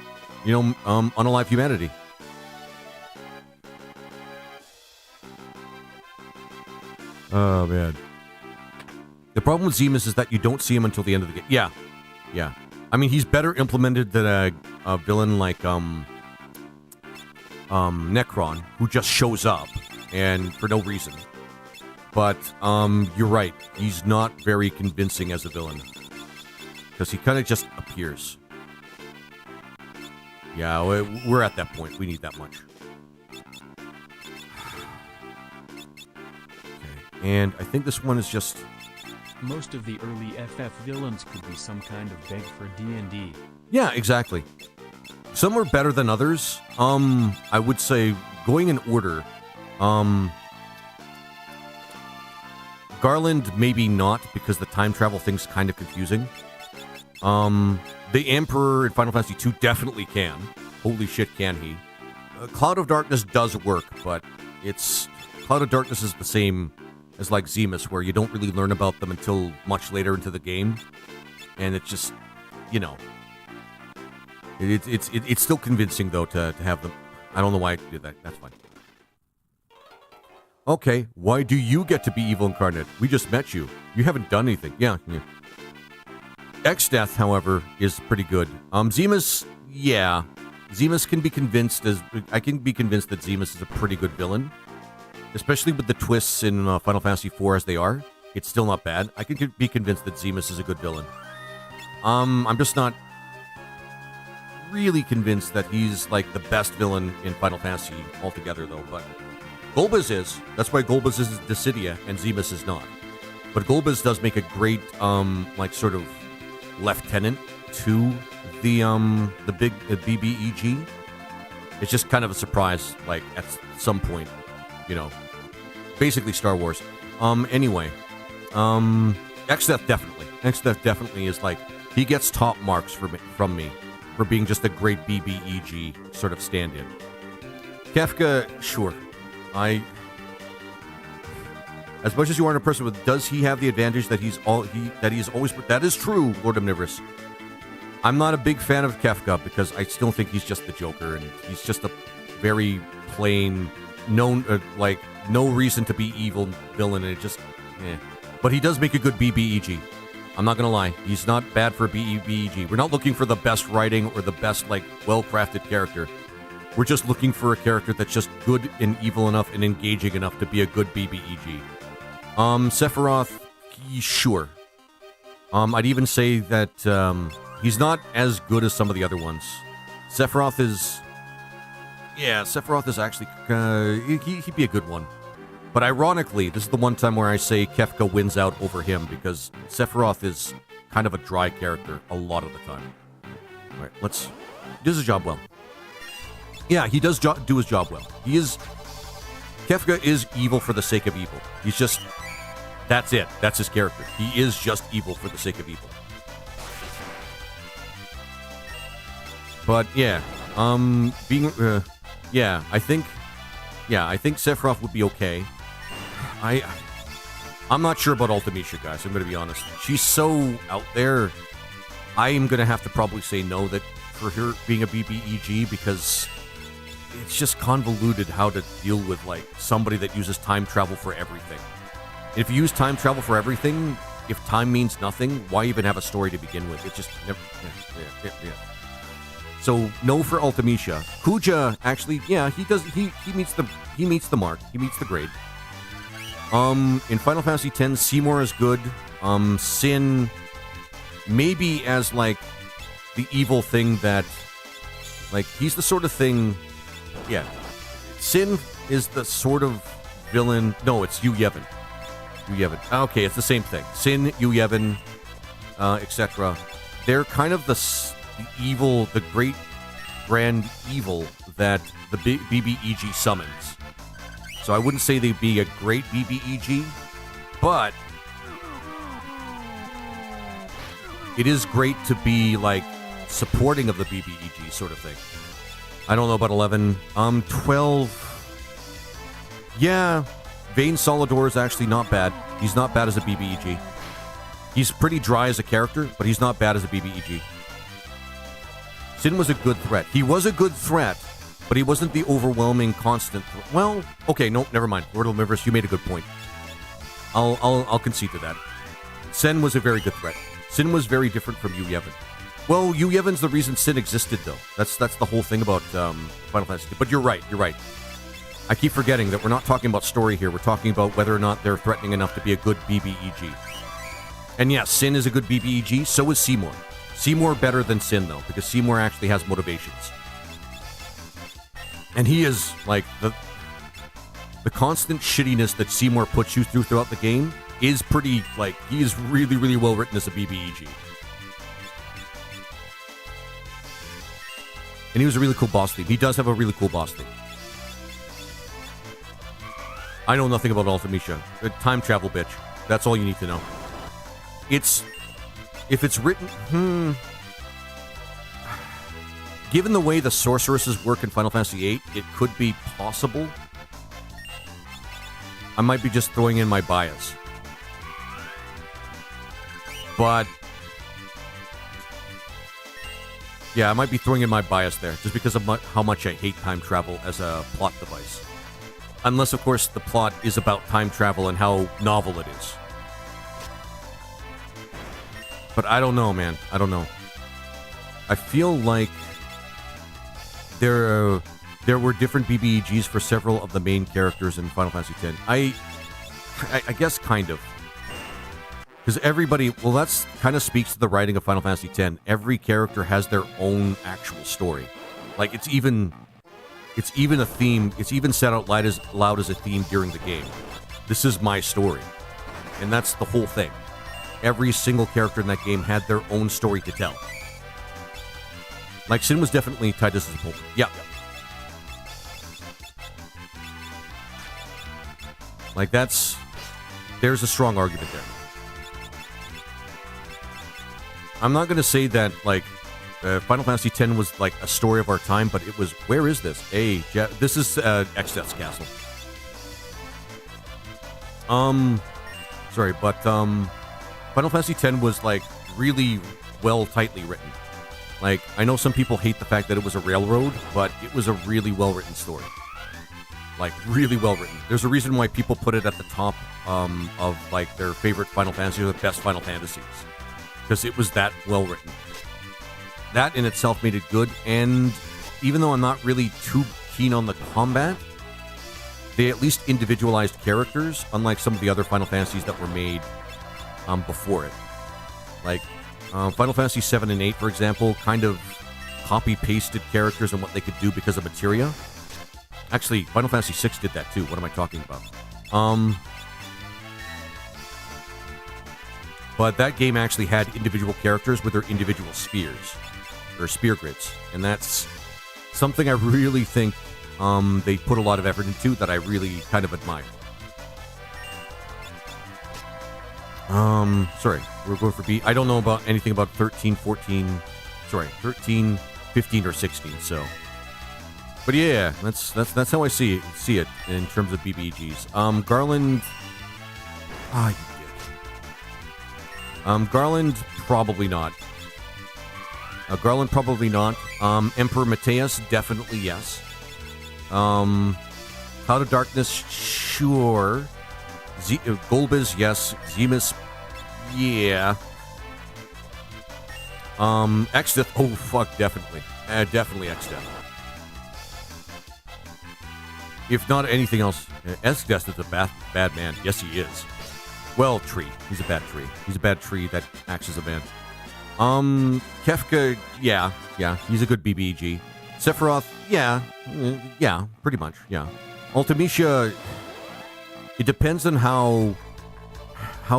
unalive humanity. Oh, man. The problem with Zemus is that you don't see him until the end of the game. Yeah. I mean, he's better implemented than a villain like Necron, who just shows up, and for no reason. But, you're right. He's not very convincing as a villain. Because he kind of just appears. Yeah, we're at that point. We need that much. Okay, and I think this one is just... Most of the early FF villains could be some kind of beg for D&D. Yeah, exactly. Some were better than others. I would say, going in order, Garland, maybe not, because the time travel thing's kind of confusing. The Emperor in Final Fantasy II definitely can. Holy shit, can he. Cloud of Darkness does work, but Cloud of Darkness is the same as like Zemus, where you don't really learn about them until much later into the game. And it's just, it's still convincing, though, to have them. I don't know why I did that. That's fine. Okay, why do you get to be evil incarnate? We just met you. You haven't done anything. Yeah. X-Death, however, is pretty good. Zemus, yeah. Zemus can be convinced I can be convinced that Zemus is a pretty good villain. Especially with the twists in Final Fantasy IV as they are. It's still not bad. I can be convinced that Zemus is a good villain. I'm just not really convinced that he's like the best villain in Final Fantasy altogether, though, but... Golbez is. That's why Golbez is Dissidia and Zemus is not. But Golbez does make a great, sort of lieutenant to the big BBEG. It's just kind of a surprise, like, at some point, Basically Star Wars. Anyway. X-Death definitely. X-Death definitely is like, he gets top marks from me for being just a great BBEG sort of stand-in. Kefka, sure. As much as you aren't a person with, does he have the advantage that he's always? That is true, Lord Omnivorous. I'm not a big fan of Kefka because I still think he's just the Joker, and he's just a very plain, no reason to be evil villain, and it just, But he does make a good BBEG. I'm not gonna lie, he's not bad for BBEG. We're not looking for the best writing or the best, well-crafted character. We're just looking for a character that's just good and evil enough and engaging enough to be a good BBEG. Sephiroth, sure. I'd even say that, he's not as good as some of the other ones. Sephiroth is actually, he'd be a good one. But ironically, this is the one time where I say Kefka wins out over him, because Sephiroth is kind of a dry character a lot of the time. Alright, he does his job well. Yeah, he does do his job well. Kefka is evil for the sake of evil. He's just, that's it. That's his character. He is just evil for the sake of evil. But yeah, I think Sephiroth would be okay. I'm not sure about Ultimecia, guys. I'm going to be honest. She's so out there. I am going to have to probably say no that for her being a BBEG, because it's just convoluted how to deal with somebody that uses time travel for everything. If you use time travel for everything, if time means nothing, why even have a story to begin with? It just never. Yeah. So no for Ultimecia. Kuja, actually, yeah, he meets the mark. He meets the grade. In Final Fantasy X, Seymour is good. Sin, maybe as the evil thing that, he's the sort of thing. Yeah, Sin is the sort of villain. No, it's Yu Yevon. Okay, it's the same thing. Sin, Yu Yevon, etc. They're kind of the evil, the great grand evil that the BBEG summons. So I wouldn't say they'd be a great BBEG, but it is great to be supporting of the BBEG sort of thing. I don't know about 11. 12. Yeah, Vayne Solidor is actually not bad. He's not bad as a BBEG. He's pretty dry as a character, but he's not bad as a BBEG. Sin was a good threat. He was a good threat, but he wasn't the overwhelming constant. Well, okay, no, never mind. Lord of Omniverse, you made a good point. I'll concede to that. Sin was a very good threat. Sin was very different from Yu Yevon. Well, Yu Yevon's the reason Sin existed, though. That's the whole thing about Final Fantasy. But you're right. I keep forgetting that we're not talking about story here. We're talking about whether or not they're threatening enough to be a good BBEG. And yeah, Sin is a good BBEG. So is Seymour. Seymour better than Sin, though, because Seymour actually has motivations. And he is, the constant shittiness that Seymour puts you through throughout the game is pretty, he is really, really well written as a BBEG. And he was a really cool boss theme. He does have a really cool boss theme. I know nothing about Ultimecia. Time travel, bitch. That's all you need to know. If it's written, given the way the sorceresses work in Final Fantasy VIII, it could be possible. I might be just throwing in my bias. But yeah, I might be throwing in my bias there, just because of how much I hate time travel as a plot device. Unless, of course, the plot is about time travel and how novel it is. But I don't know, man. I don't know. I feel like there were different BBEGs for several of the main characters in Final Fantasy X. I guess kind of. Because everybody, well, that's kind of speaks to the writing of Final Fantasy X. Every character has their own actual story. It's even a theme. It's even said out loud as a theme during the game. This is my story. And that's the whole thing. Every single character in that game had their own story to tell. Sin was definitely Tidus' opponent. Yeah. There's a strong argument there. I'm not going to say that, Final Fantasy X was, a story of our time, but it was, where is this? This is, Exdeath's Castle. Sorry, but, Final Fantasy X was, really well, tightly written. Like, I know some people hate the fact that it was a railroad, but it was a really well-written story. Like, really well-written. There's a reason why people put it at the top of, like, their favorite Final Fantasy or the best Final Fantasies. Because it was that well-written. That in itself made it good, and even though I'm not really too keen on the combat, they at least individualized characters, unlike some of the other Final Fantasies that were made before it. Like, Final Fantasy 7 and 8, for example, kind of copy-pasted characters and what they could do because of materia. Actually, Final Fantasy 6 did that too. What am I talking about? But that game actually had individual characters with their individual spheres, or spear grids. And that's something I really think they put a lot of effort into that I really kind of admire. Sorry, we're going for B. I don't know about anything about 13, 14, 15, or 16, so. But yeah, that's how I see it in terms of BBEGs. Garland, you did. Garland, probably not. Emperor Mateus, definitely yes. Cloud of Darkness, sure. Golbez, yes. Zemus, yeah. Exdeath, oh fuck, definitely. Definitely Exdeath. If not anything else, Exdeath is a bad man. Yes, he is. Well, tree. He's a bad tree. He's a bad tree that acts as a man. Kefka, yeah, he's a good BBG. Sephiroth, yeah, pretty much, yeah. Ultimecia, it depends on how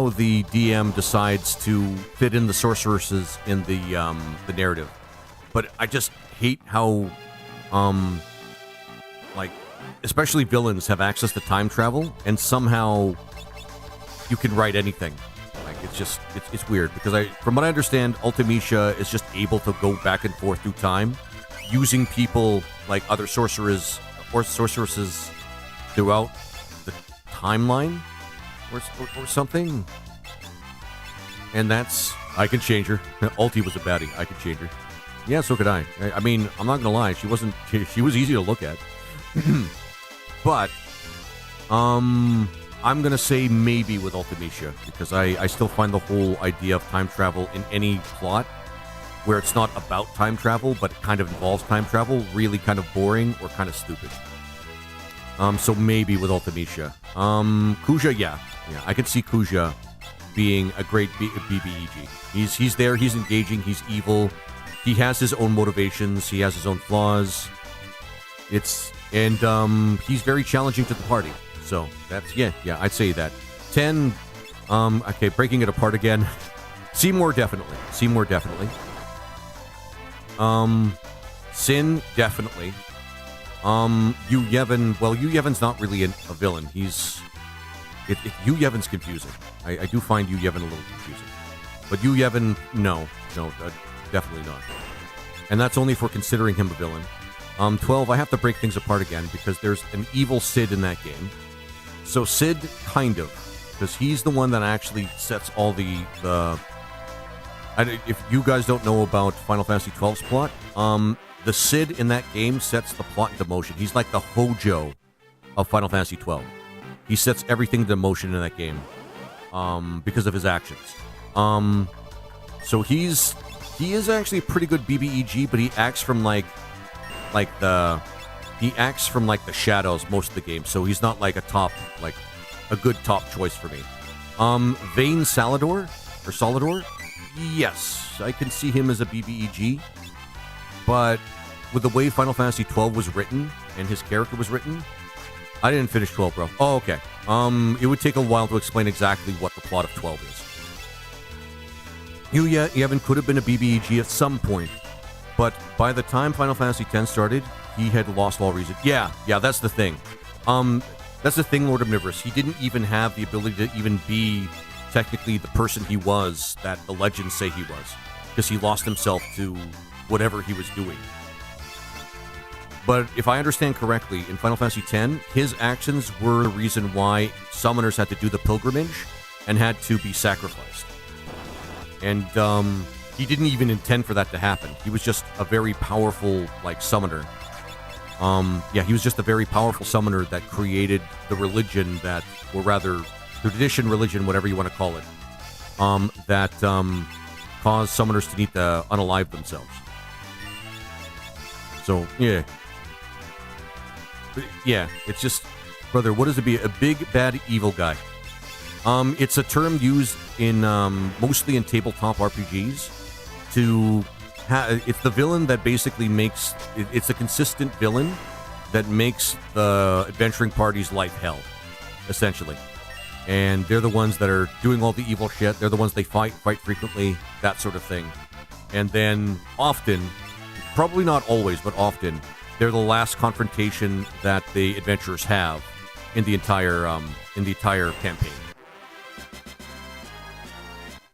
the DM decides to fit in the sorceresses in the narrative. But I just hate how, like, especially villains have access to time travel, and somehow you can write anything. Like, it's weird, because from what I understand, Ultimecia is just able to go back and forth through time, using people like other sorcerers or sorceresses throughout the timeline, or something. And that's, I can change her. Ulti was a baddie. I could change her. Yeah, so could I. I mean, I'm not gonna lie, she was easy to look at. But, I'm gonna say maybe with Ultimecia, because I still find the whole idea of time travel in any plot where it's not about time travel, but it kind of involves time travel, really kind of boring or kind of stupid. So maybe with Ultimecia. Kuja, yeah, I could see Kuja being a great BBEG. He's there, he's engaging, he's evil, he has his own motivations, he has his own flaws. He's very challenging to the party. So that's, yeah, I'd say that. 10, okay, breaking it apart again. Seymour, definitely. Sin, definitely. Yu Yevon, well, Yu Yevon's not really a villain. Yu Yevon's confusing. I do find Yu Yevon a little confusing. But Yu Yevon, no, definitely not. And that's only for considering him a villain. 12, I have to break things apart again, because there's an evil Cid in that game. So Cid, kind of, because he's the one that actually sets all the if you guys don't know about Final Fantasy XII's plot, the Cid in that game sets the plot into motion. He's like the Hojo of Final Fantasy XII. He sets everything into motion in that game, because of his actions. So he is actually a pretty good BBEG, but he acts from the shadows most of the game, so he's not like a good top choice for me. Vayne Salador, yes, I can see him as a BBEG, but with the way Final Fantasy XII was written and his character was written, I didn't finish 12, bro. Oh, okay. It would take a while to explain exactly what the plot of 12 is. Yu Yevon could have been a BBEG at some point, but by the time Final Fantasy X started, he had lost all reason. Yeah, that's the thing. That's the thing, Lord Omnivorous. He didn't even have the ability to even be technically the person he was that the legends say he was, because he lost himself to whatever he was doing. But if I understand correctly, in Final Fantasy X, his actions were the reason why summoners had to do the pilgrimage and had to be sacrificed. And he didn't even intend for that to happen. He was just a very powerful, like, summoner. Yeah, he was just a very powerful summoner that created the religion that, or rather, the tradition, religion, whatever you want to call it, that caused summoners to need to unalive themselves. So, yeah. Yeah, it's just, brother, what does it be? A big, bad, evil guy. It's a term used in, mostly in tabletop RPGs to, it's the villain that basically makes, it's a consistent villain that makes the adventuring party's life hell, essentially. And they're the ones that are doing all the evil shit. They're the ones they fight frequently, that sort of thing. And then often, probably not always, but often, they're the last confrontation that the adventurers have in the entire campaign.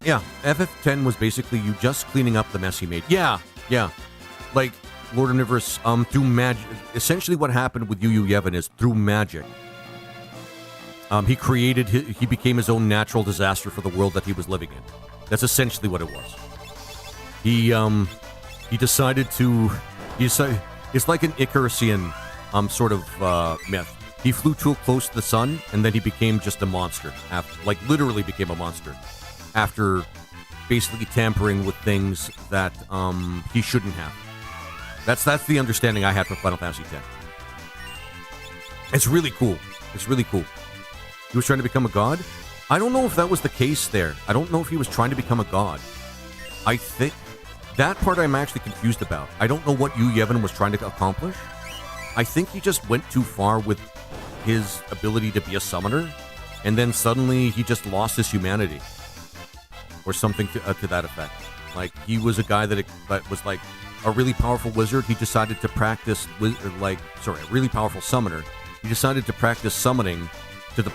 Yeah, FF10 was basically you just cleaning up the mess he made. Yeah. Like Lord Omnivorous, through magic. Essentially, what happened with Yu Yevon is through magic. He became his own natural disaster for the world that he was living in. That's essentially what it was. He decided to. It's like an Icarusian sort of myth. He flew too close to the sun, and then he became just a monster. Literally became a monster. After basically tampering with things that he shouldn't have. That's the understanding I had from Final Fantasy X. It's really cool. He was trying to become a god? I don't know if that was the case there. I don't know if he was trying to become a god. I think that part I'm actually confused about. I don't know what Yu Yevon was trying to accomplish. I think he just went too far with his ability to be a summoner, and then suddenly he just lost his humanity. Or something to that effect. Like, he was a guy that was like a really powerful wizard. He decided to practice, a really powerful summoner. He decided to practice summoning to the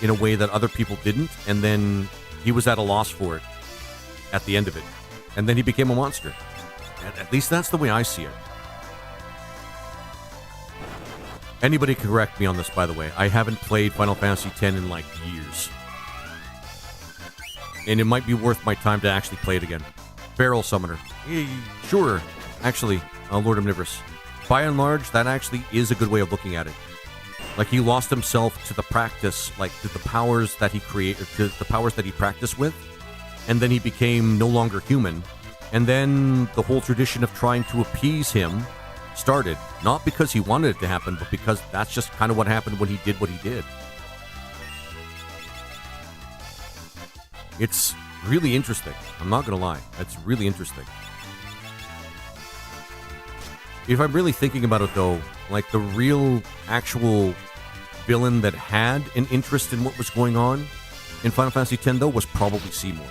in a way that other people didn't, and then he was at a loss for it at the end of it. And then he became a monster. At least that's the way I see it. Anybody correct me on this, by the way. I haven't played Final Fantasy X in, like, years. And it might be worth my time to actually play it again. Barrel Summoner. Sure. Actually, Lord Omnivorous. By and large, that actually is a good way of looking at it. Like, he lost himself to the practice, like, to the powers that he created, to the powers that he practiced with, and then he became no longer human. And then the whole tradition of trying to appease him started. Not because he wanted it to happen, but because that's just kind of what happened when he did what he did. It's really interesting. I'm not going to lie. It's really interesting. If I'm really thinking about it, though, like, the real, actual villain that had an interest in what was going on in Final Fantasy X, though, was probably Seymour.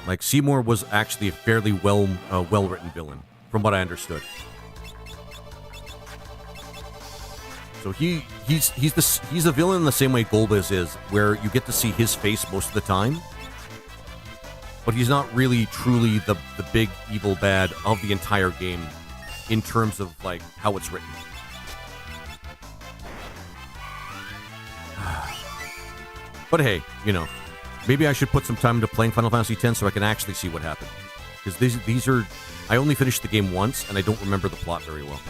Like, Seymour was actually a fairly well-written villain, from what I understood. So he's a villain in the same way Golbez is, where you get to see his face most of the time, but he's not really truly the big evil bad of the entire game in terms of, like, how it's written. But hey, you know, maybe I should put some time into playing Final Fantasy X so I can actually see what happened. Because these are... I only finished the game once, and I don't remember the plot very well.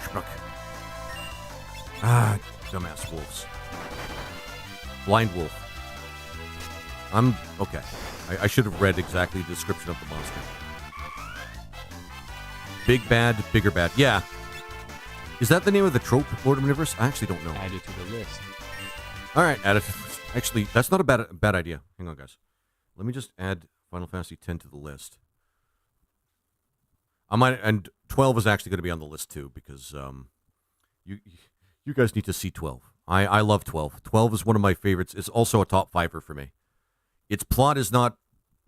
Schmuck. Ah, dumbass wolves. Blind wolf. Okay. I should have read exactly the description of the monster. Big bad, bigger bad. Yeah. Is that the name of the trope, Lord Omnivorous? I actually don't know. Add it to the list. Alright, add it to the list. Actually, that's not a bad idea. Hang on, guys. Let me just add Final Fantasy X to the list. And 12 is actually going to be on the list too, because you guys need to see 12. I love 12. 12 is one of my favorites. It's also a top fiver for me. Its plot is not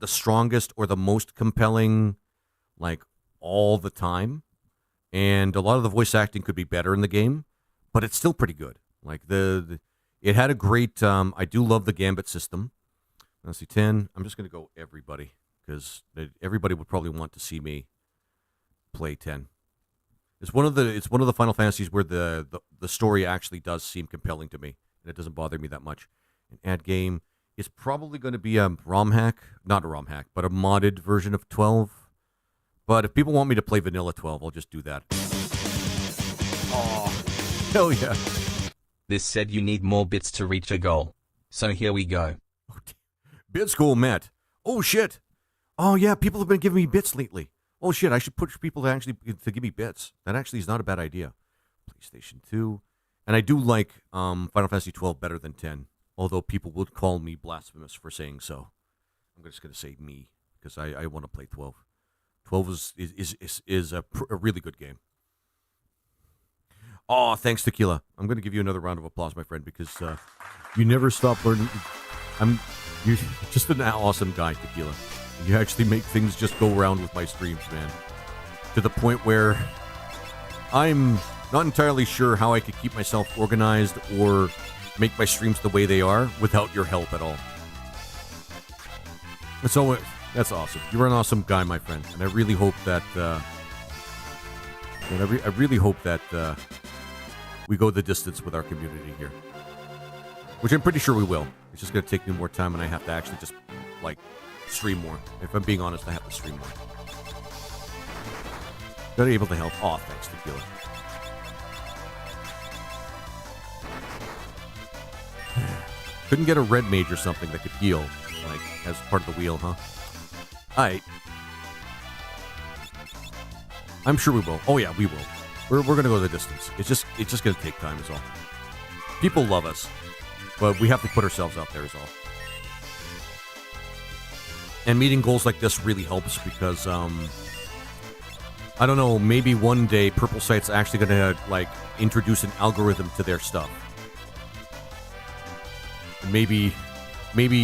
the strongest or the most compelling, like, all the time. And a lot of the voice acting could be better in the game, but it's still pretty good. Like, it had a great, I do love the Gambit system. Let's see, 10. I'm just going to go everybody, because everybody would probably want to see me play 10. It's one of the Final Fantasies where the story actually does seem compelling to me, and it doesn't bother me that much. An ad game is probably going to be a ROM hack, not a ROM hack, but a modded version of 12. But if people want me to play vanilla 12, I'll just do that. Oh, hell yeah. This said you need more bits to reach a goal. So here we go. Bits goal met. Oh shit. Oh yeah, people have been giving me bits lately. Oh shit, I should push people to give me bits. That actually is not a bad idea. PlayStation 2. And I do like Final Fantasy 12 better than 10, although people would call me blasphemous for saying so. I'm just going to say me, because I want to play 12. 12 is a really good game. Oh, thanks, Tequila. I'm going to give you another round of applause, my friend, because you never stop learning. You're just an awesome guy, Tequila. You actually make things just go around with my streams, man. To the point where I'm not entirely sure how I could keep myself organized or make my streams the way they are without your help at all. And so that's awesome. You're an awesome guy, my friend, and I really hope that we go the distance with our community here, which I'm pretty sure we will. It's just going to take me more time, and I have to actually just stream more. If I'm being honest, I have to stream more. Gotta be able to help. Oh, thanks, Tequila. Couldn't get a red mage or something that could heal, as part of the wheel, huh? Alright. I'm sure we will. Oh yeah, we will. We're gonna go the distance. It's just gonna take time is all. People love us, but we have to put ourselves out there is all. And meeting goals like this really helps because, I don't know, maybe one day Purple Sight's actually going to, introduce an algorithm to their stuff. And maybe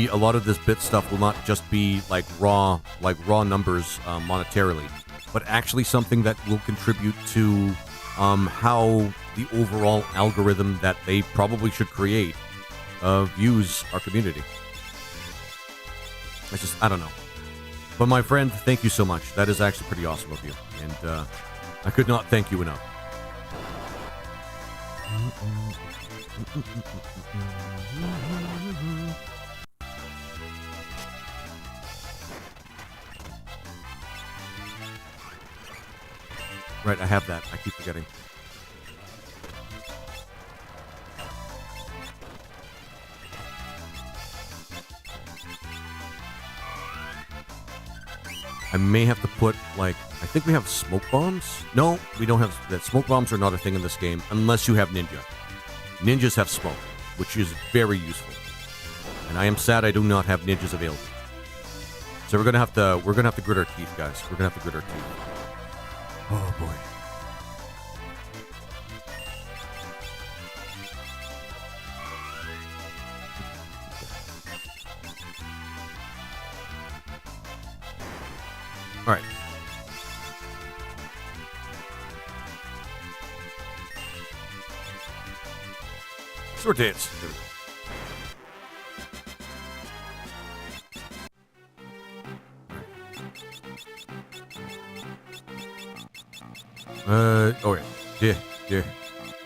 a lot of this bit stuff will not just be, raw numbers monetarily, but actually something that will contribute to how the overall algorithm that they probably should create views our community. I don't know. But my friend, thank you so much. That is actually pretty awesome of you. And I could not thank you enough. Right, I have that. I keep forgetting. I may have to put, I think we have smoke bombs? No, we don't have that. Smoke bombs are not a thing in this game unless you have ninja. Ninjas have smoke, which is very useful. And I am sad I do not have ninjas available. So we're gonna have to grit our teeth, guys. We're gonna have to grit our teeth. Oh boy. All right. Sword dance. There we go. Oh yeah. Yeah.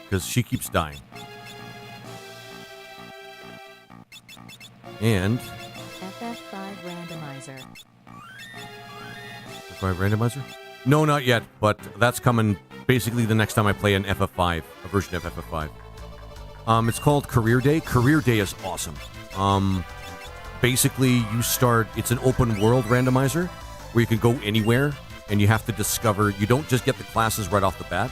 Because she keeps dying. And FF5 randomizer. 5 randomizer? No, not yet, but that's coming basically the next time I play an FF5, a version of FF5. It's called Career Day. Career Day is awesome. Basically, it's an open world randomizer where you can go anywhere and you have to discover, you don't just get the classes right off the bat.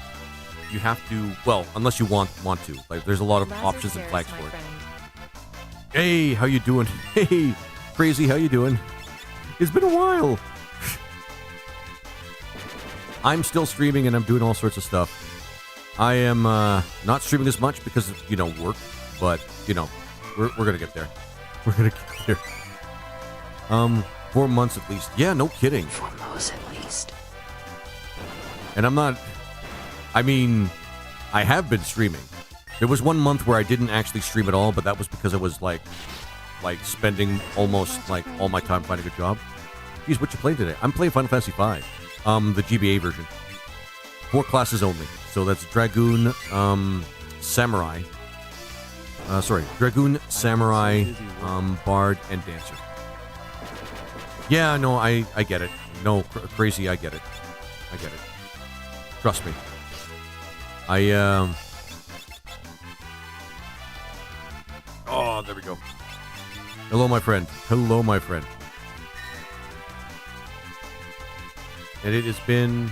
You have to, well, unless you want to. There's a lot of options and flags for it. Hey, how you doing? Hey, Crazy, how you doing? It's been a while. I'm still streaming and I'm doing all sorts of stuff. I am not streaming as much because of, work, but, we're going to get there. We're going to get there. 4 months at least. Yeah, no kidding. 4 months at least. And I have been streaming. There was 1 month where I didn't actually stream at all, but that was because I was, spending almost, all my time finding a job. Geez, what you playing today? I'm playing Final Fantasy V. The GBA version. 4 classes only. So that's Dragoon, Samurai. Dragoon, Samurai, Bard, and Dancer. Yeah, no, I get it. No, crazy, I get it. I get it. Trust me. Oh, there we go. Hello, my friend. Hello, my friend. And it has been...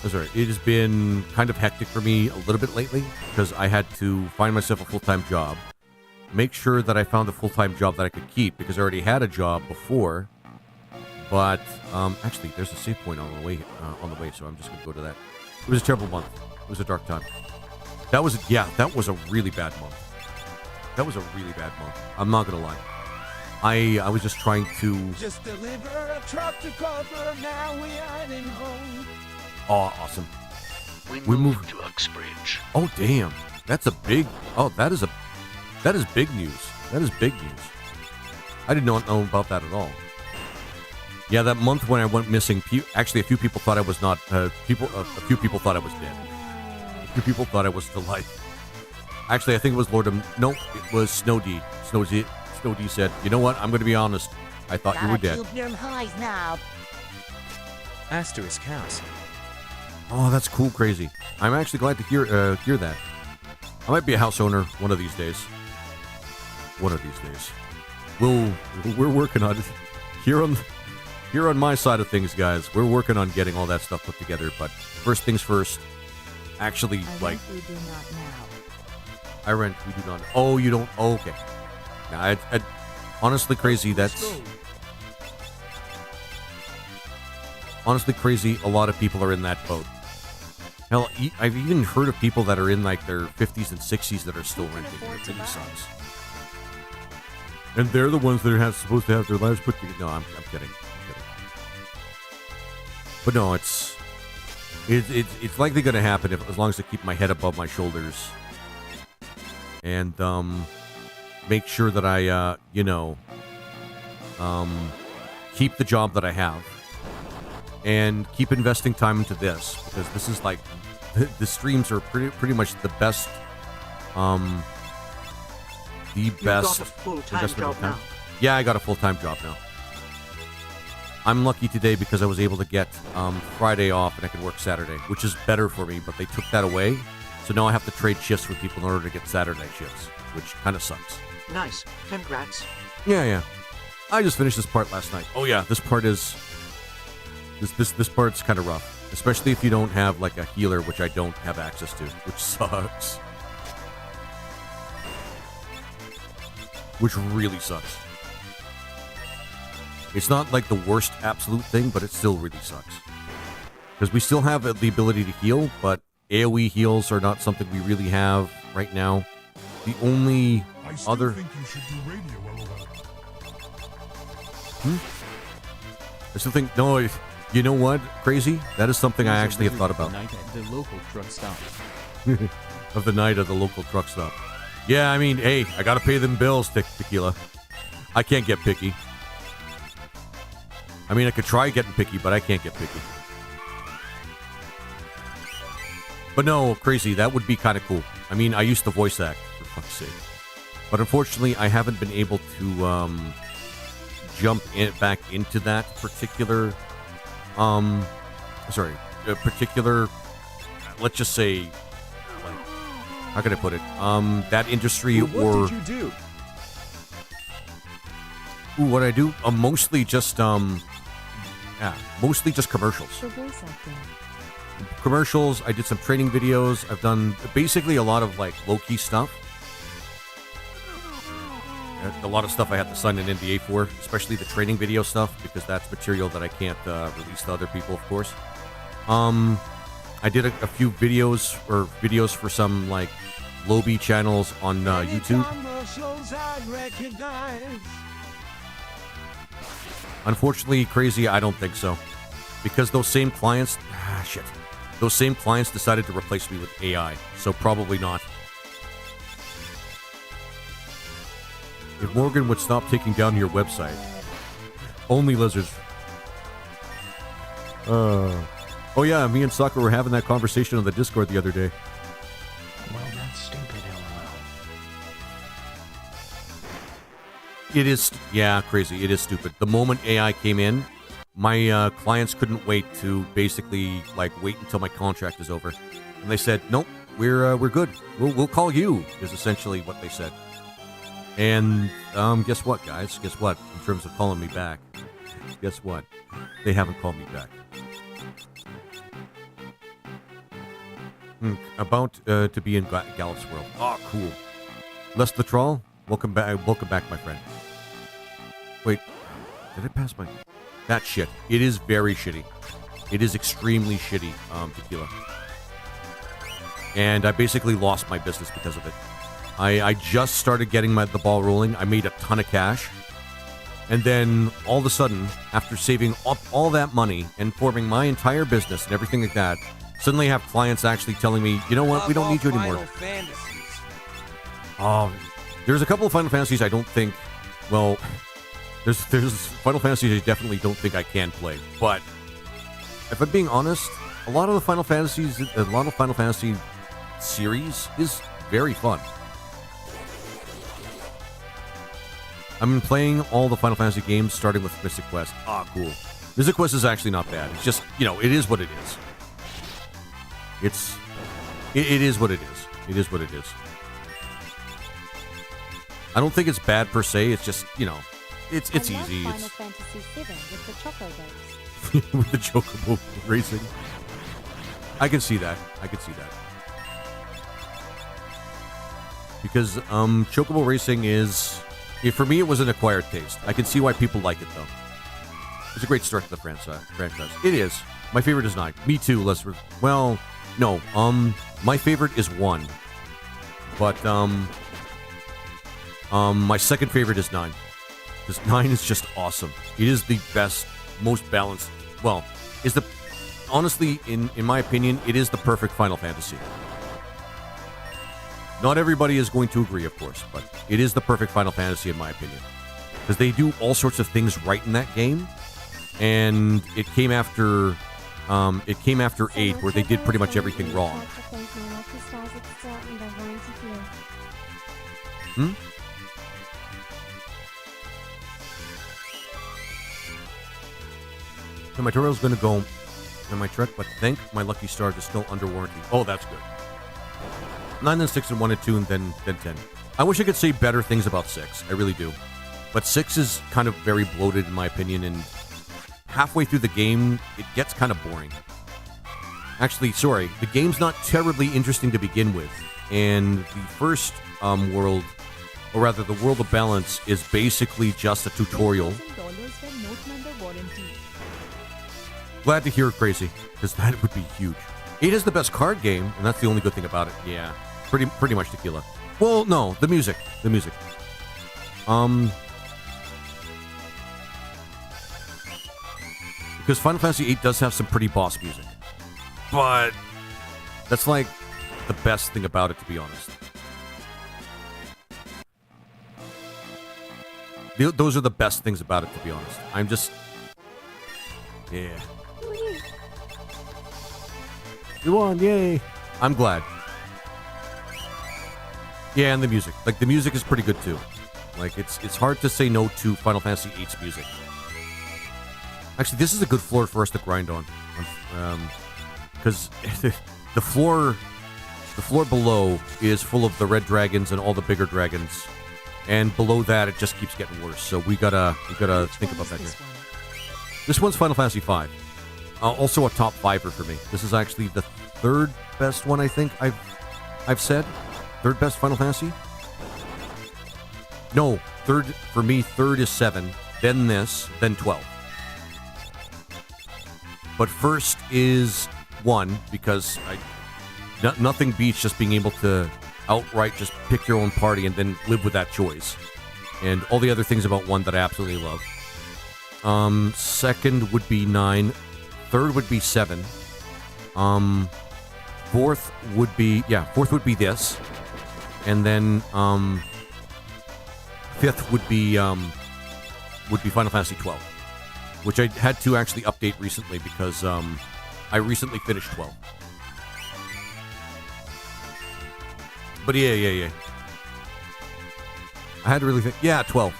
it has been kind of hectic for me a little bit lately because I had to find myself a full-time job. Make sure that I found a full-time job that I could keep because I already had a job before. But, actually, there's a save point on the way, so I'm just going to go to that. It was a terrible month. It was a dark time. That was a really bad month. That was a really bad month. I'm not going to lie. I was just trying to... Just deliver a truck to cover, now we are heading home. Oh, awesome. We moved to Uxbridge. Oh, damn. That's a big... Oh, that is big news. That is big news. I did not know about that at all. Yeah, that month when I went missing, actually a few people thought I was not... a few people thought I was dead. A few people thought I was still alive. Actually, I think it was No, it was Snow D. Snow D said, you know what? I'm going to be honest. I thought you were dead. Asterisk house. Oh, that's cool, crazy. I'm actually glad to hear that. I might be a house owner one of these days. One of these days. We're working on it. Here on my side of things, guys, we're working on getting all that stuff put together, but first things first, actually, like... We do not now. I rent, we do not... Oh, you don't... Oh, okay. Now, honestly, crazy, that's... Honestly, crazy, a lot of people are in that boat. Hell, I've even heard of people that are in, like, their 50s and 60s that are still renting. It really sucks. And they're the ones that are supposed to have their lives put together. No, I'm kidding. But no, it's likely going to happen as long as I keep my head above my shoulders and make sure that I keep the job that I have and keep investing time into this because this is like the streams are pretty much the best full-time job now. Yeah, I got a full-time job now. I'm lucky today because I was able to get Friday off and I can work Saturday, which is better for me, but they took that away. So now I have to trade shifts with people in order to get Saturday shifts, which kind of sucks. Nice. Congrats. Yeah. I just finished this part last night. Oh yeah, this part is... This part's kind of rough. Especially if you don't have like a healer, which I don't have access to, which sucks. Which really sucks. It's not like the worst absolute thing, but it still really sucks. Because we still have the ability to heal, but AoE heals are not something we really have right now. The only other... I think you should do radio, LOL. I still think... No, you know what, Crazy? That is something I actually have thought about. The night at the local truck stop. Of the night at the local truck stop. Yeah, I mean, hey, I gotta pay them bills, Tequila. I can't get picky. I mean, I could try getting picky, but I can't get picky. But no, Crazy, that would be kind of cool. I mean, I used to voice act, for fuck's sake. But unfortunately, I haven't been able to jump back into that particular... let's just say, like, how can I put it? That industry or... What did you do? Ooh, what I do? Mostly just, mostly just commercials. For voice acting. Commercials, I did some training videos, I've done basically a lot of, like, low-key stuff. A lot of stuff I had to sign an NDA for, especially the training video stuff, because that's material that I can't release to other people, of course. I did a few videos for some like Lobby channels on YouTube. Unfortunately, Crazy, I don't think so, because those same clients, those same clients decided to replace me with AI, so probably not. If Morgan would stop taking down your website. Only lizards. Oh yeah, me and Sokka were having that conversation on the Discord the other day. Well, that's stupid, LOL. It is, yeah, crazy. It is stupid. The moment AI came in, my clients couldn't wait to basically wait until my contract is over, and they said, "Nope, we're good. We'll call you." Is essentially what they said. And guess what, guys? Guess what? In terms of calling me back, guess what? They haven't called me back. About to be in Gallup's world. Oh, cool. Les the Troll, welcome back, my friend. Wait, did I pass my... That shit. It is very shitty. It is extremely shitty, tequila. And I basically lost my business because of it. I just started getting the ball rolling. I made a ton of cash. And then, all of a sudden, after saving up all that money and forming my entire business and everything like that, suddenly I have clients actually telling me, you know what, we don't need you anymore. Oh, there's a couple of Final Fantasies I don't think, well, there's Final Fantasies I definitely don't think I can play. But if I'm being honest, a lot of Final Fantasy series is very fun. I've been playing all the Final Fantasy games, starting with Mystic Quest. Ah, cool. Mystic Quest is actually not bad. It's just, it is what it is. It is what it is. It is what it is. I don't think it's bad per se. It's just, it's easy. Final It's Fantasy VII with the chocobos. with the chocobo racing. I can see that. Because chocobo racing is, for me, it was an acquired taste. I can see why people like it though. It's a great start to the franchise. It is. My favorite is 9. Me too. Well, no. My favorite is 1. But my second favorite is 9. Because 9 is just awesome. It is the best, most balanced. Well, honestly, in my opinion, it is the perfect Final Fantasy. Not everybody is going to agree, of course, but it is the perfect Final Fantasy in my opinion. Because they do all sorts of things right in that game, and it came after 8, where they did pretty much everything wrong. So my tutorial's going to go in my truck, but thank my lucky stars is still under warranty. Oh, that's good. 9, then 6, and 1, and 2, and then 10. I wish I could say better things about 6. I really do. But 6 is kind of very bloated in my opinion, and halfway through the game, it gets kind of boring. Actually, sorry, the game's not terribly interesting to begin with, and the first world, or rather the World of Balance, is basically just a tutorial. Glad to hear it, Crazy, because that would be huge. 8 is the best card game, and that's the only good thing about it. Yeah, pretty much tequila. Well, no, the music. Because Final Fantasy VIII does have some pretty boss music, but that's like the best thing about it, to be honest. Those are the best things about it, to be honest. I'm just, yeah. You won, yay! I'm glad. Yeah, and the music. The music is pretty good too. It's hard to say no to Final Fantasy VIII's music. Actually, this is a good floor for us to grind on. Because the floor below is full of the red dragons and all the bigger dragons. And below that, it just keeps getting worse. So we gotta think about that here. This one's Final Fantasy V. Also a top 5er for me. This is actually the third best one I think I've said. Third best Final Fantasy? No, third for me. Third is 7, then this, then 12. But first is 1 because nothing beats just being able to outright just pick your own party and then live with that choice. And all the other things about 1 that I absolutely love. Second would be 9. Third would be 7. Fourth would be this. And then fifth would be Final Fantasy 12. which I had to actually update recently because I recently finished 12. But yeah. I had to really think. Yeah, 12.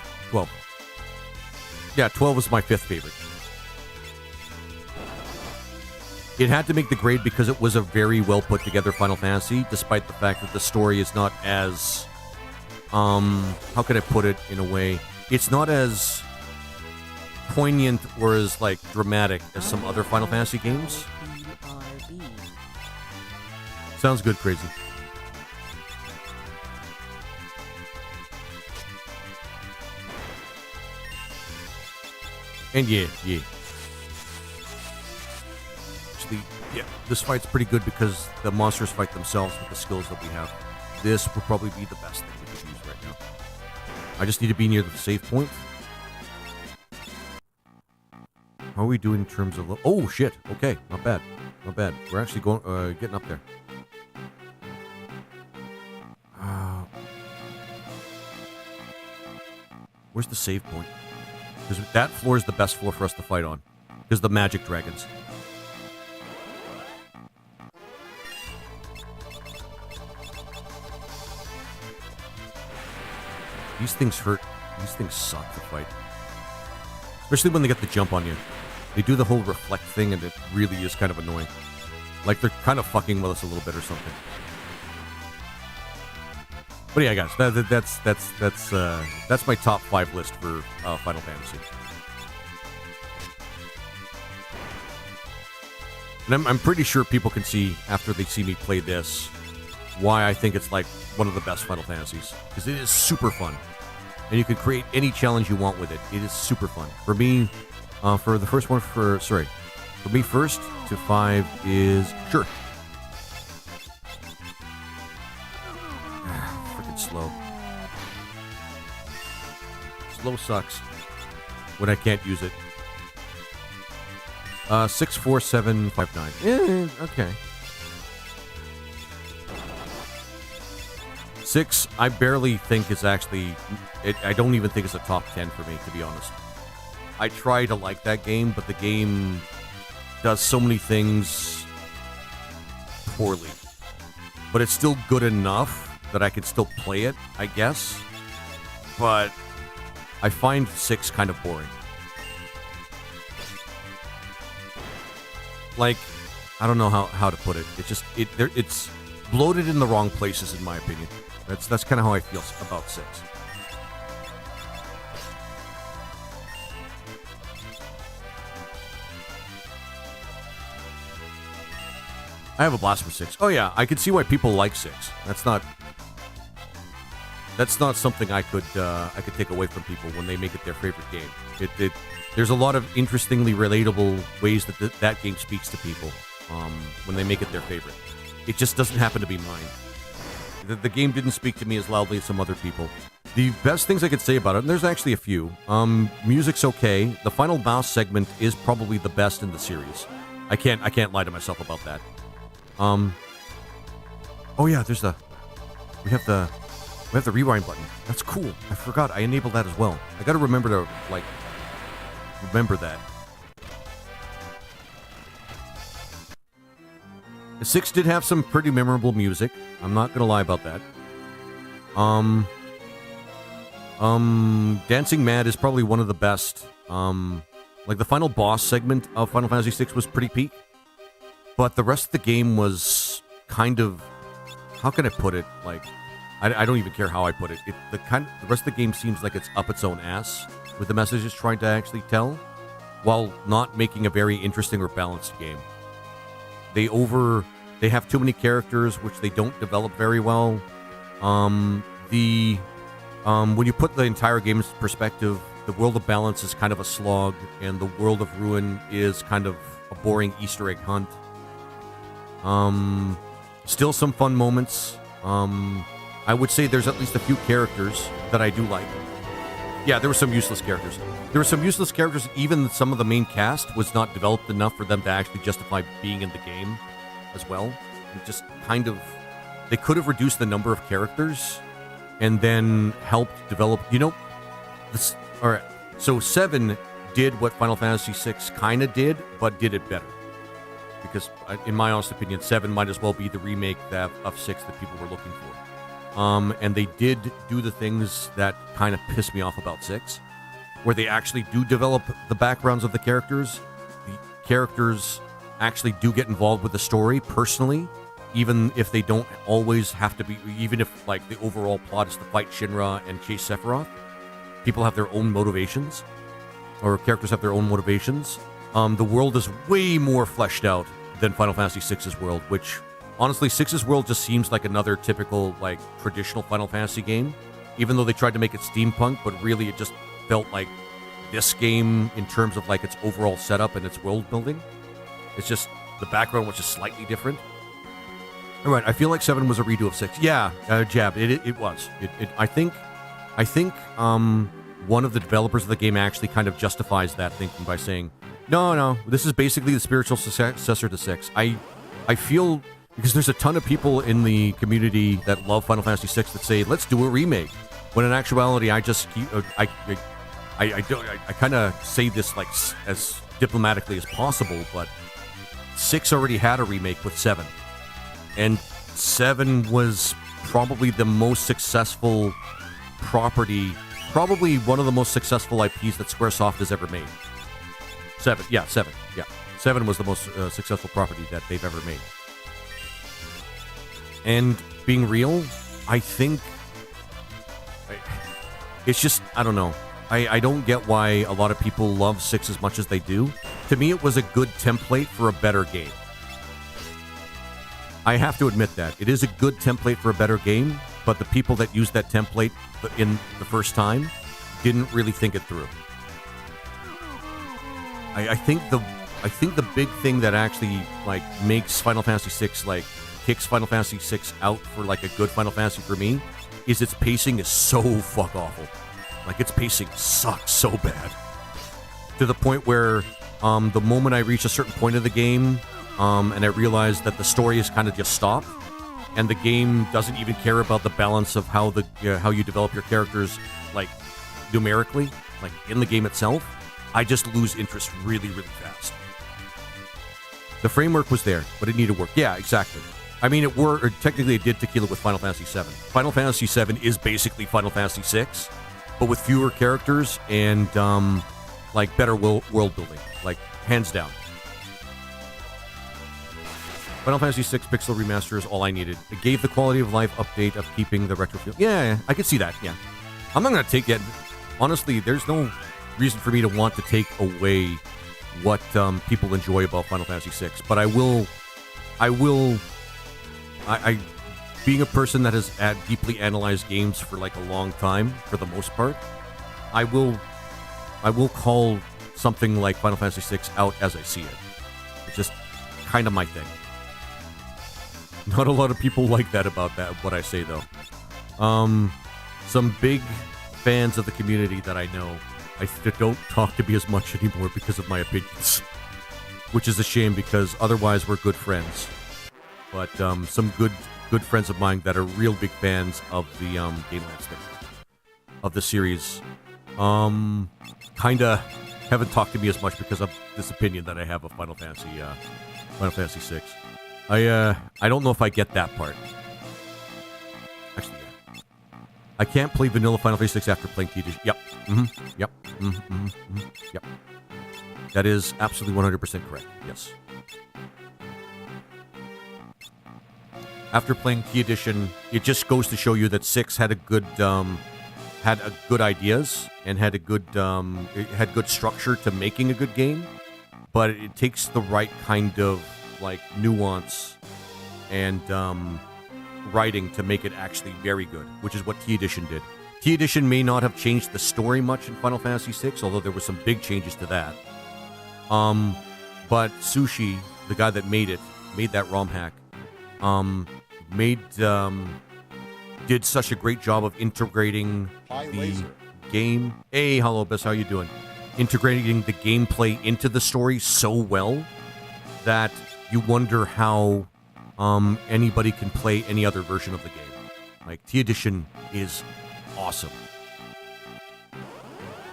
Yeah, 12 was my 5th favorite. It had to make the grade because it was a very well put together Final Fantasy, despite the fact that the story is not as, how could I put it in a way? It's not as poignant or as, like, dramatic as some other Final Fantasy games. Sounds good, Crazy. And yeah. Actually, yeah, this fight's pretty good because the monsters fight themselves with the skills that we have. This would probably be the best thing we could use right now. I just need to be near the save point. How are we doing in terms of... Oh, shit. Okay, not bad. We're actually going, getting up there. Where's the save point? Because that floor is the best floor for us to fight on. Because the magic dragons. These things hurt. These things suck to fight. Especially when they get the jump on you. They do the whole reflect thing and it really is kind of annoying. Like they're kind of fucking with us a little bit or something. But yeah, guys, that's my top 5 list for Final Fantasy. And I'm pretty sure people can see, after they see me play this, why I think it's like one of the best Final Fantasies. Because it is super fun. And you can create any challenge you want with it. It is super fun. For me, for the first one, for me, 1st to 5 is... Sure. Slow. Slow sucks when I can't use it. 6, 4, 7, 5, 9. Okay. 6, I barely think is actually... I don't even think it's a top 10 for me, to be honest. I try to like that game, but the game does so many things poorly. But it's still good enough that I could still play it, I guess. But I find 6 kind of boring. Like, I don't know how to put it. It's just it's bloated in the wrong places, in my opinion. That's kind of how I feel about 6. I have a blast for 6. Oh yeah, I can see why people like 6. That's not something I could take away from people when they make it their favorite game. There's a lot of interestingly relatable ways that that game speaks to people when they make it their favorite. It just doesn't happen to be mine. The game didn't speak to me as loudly as some other people. The best things I could say about it, and there's actually a few. Music's okay. The final boss segment is probably the best in the series. I can't lie to myself about that. Oh yeah, we have the rewind button. That's cool. I forgot. I enabled that as well. I gotta remember to, remember that. The 6 did have some pretty memorable music. I'm not gonna lie about that. Dancing Mad is probably one of the best. The final boss segment of Final Fantasy VI was pretty peak. But the rest of the game was kind of... How can I put it? I don't even care how I put it. The rest of the game seems like it's up its own ass with the message it's trying to actually tell, while not making a very interesting or balanced game. They have too many characters, which they don't develop very well. When you put the entire game's perspective, the World of Balance is kind of a slog, and the World of Ruin is kind of a boring Easter egg hunt. Still some fun moments. I would say there's at least a few characters that I do like. Yeah, there were some useless characters. Even some of the main cast was not developed enough for them to actually justify being in the game as well. It just kind of... They could have reduced the number of characters and then helped develop... Alright, so 7 did what Final Fantasy VI kind of did, but did it better. Because, in my honest opinion, 7 might as well be the remake of 6 that people were looking for. And they did do the things that kind of pissed me off about 6, where they actually do develop the backgrounds of the characters. The characters actually do get involved with the story personally, even if they don't always have to be, even if, like, the overall plot is to fight Shinra and chase Sephiroth. People have their own motivations, or characters have their own motivations. The world is way more fleshed out than Final Fantasy VI's world, which, honestly, 6's world just seems like another typical, like, traditional Final Fantasy game, even though they tried to make it steampunk, but really it just felt like this game in terms of, like, its overall setup and its world building. It's just, the background was just slightly different. All right, I feel like 7 was a redo of 6. Yeah, Jab, it was. I think one of the developers of the game actually kind of justifies that thinking by saying, no, this is basically the spiritual successor to 6. I feel, because there's a ton of people in the community that love Final Fantasy 6 that say, let's do a remake. When in actuality, I just keep, I kind of say this like as diplomatically as possible, but 6 already had a remake with 7. And 7 was probably the most successful property, probably one of the most successful IPs that Squaresoft has ever made. 7. 7 was the most successful property that they've ever made. And being real, I think it's just, I don't know. I don't get why a lot of people love 6 as much as they do. To me, it was a good template for a better game. I have to admit that. It is a good template for a better game, but the people that used that template in the first time didn't really think it through. I think the big thing that actually, like, makes Final Fantasy VI, like, kicks Final Fantasy VI out for, like, a good Final Fantasy for me is its pacing is so fuck awful. Like, its pacing sucks so bad. To the point where the moment I reach a certain point of the game and I realize that the story is kind of just stopped and the game doesn't even care about the balance of how you develop your characters, like, numerically, like, in the game itself, I just lose interest really, really fast. The framework was there, but it needed work. Yeah, exactly. I mean, it worked, or technically it did tequila with Final Fantasy VII. Final Fantasy VII is basically Final Fantasy VI, but with fewer characters and, like, better world building. Like, hands down. Final Fantasy VI Pixel Remaster is all I needed. It gave the quality of life update of keeping the retro feel. Yeah, I could see that, yeah. I'm not going to take that. Honestly, there's no reason for me to want to take away what people enjoy about Final Fantasy VI, but I being a person that has deeply analyzed games for, like, a long time, for the most part, I will call something like Final Fantasy VI out as I see it. It's just kind of my thing. Not a lot of people like that about that, what I say, though. Some big fans of the community that I know, don't talk to me as much anymore because of my opinions. Which is a shame, because otherwise we're good friends. But some good friends of mine that are real big fans of the Game Landscape, of the series, kinda haven't talked to me as much because of this opinion that I have of Final Fantasy VI. I don't know if I get that part. Actually, yeah. I can't play vanilla Final Fantasy VI after playing T-Edition. Yep. Yep. Yep. That is absolutely 100% correct. Yes. After playing T-Edition, it just goes to show you that 6 had a good ideas and had good structure to making a good game, but it takes the right kind of, like, nuance and writing to make it actually very good, which is what T-Edition did. T-Edition may not have changed the story much in Final Fantasy VI, although there were some big changes to that. But Sushi, the guy that made that ROM hack, did such a great job of integrating the game. Hey, hello, Bess, how you doing? Integrating the gameplay into the story so well that you wonder how anybody can play any other version of the game. Like, T-Edition is awesome.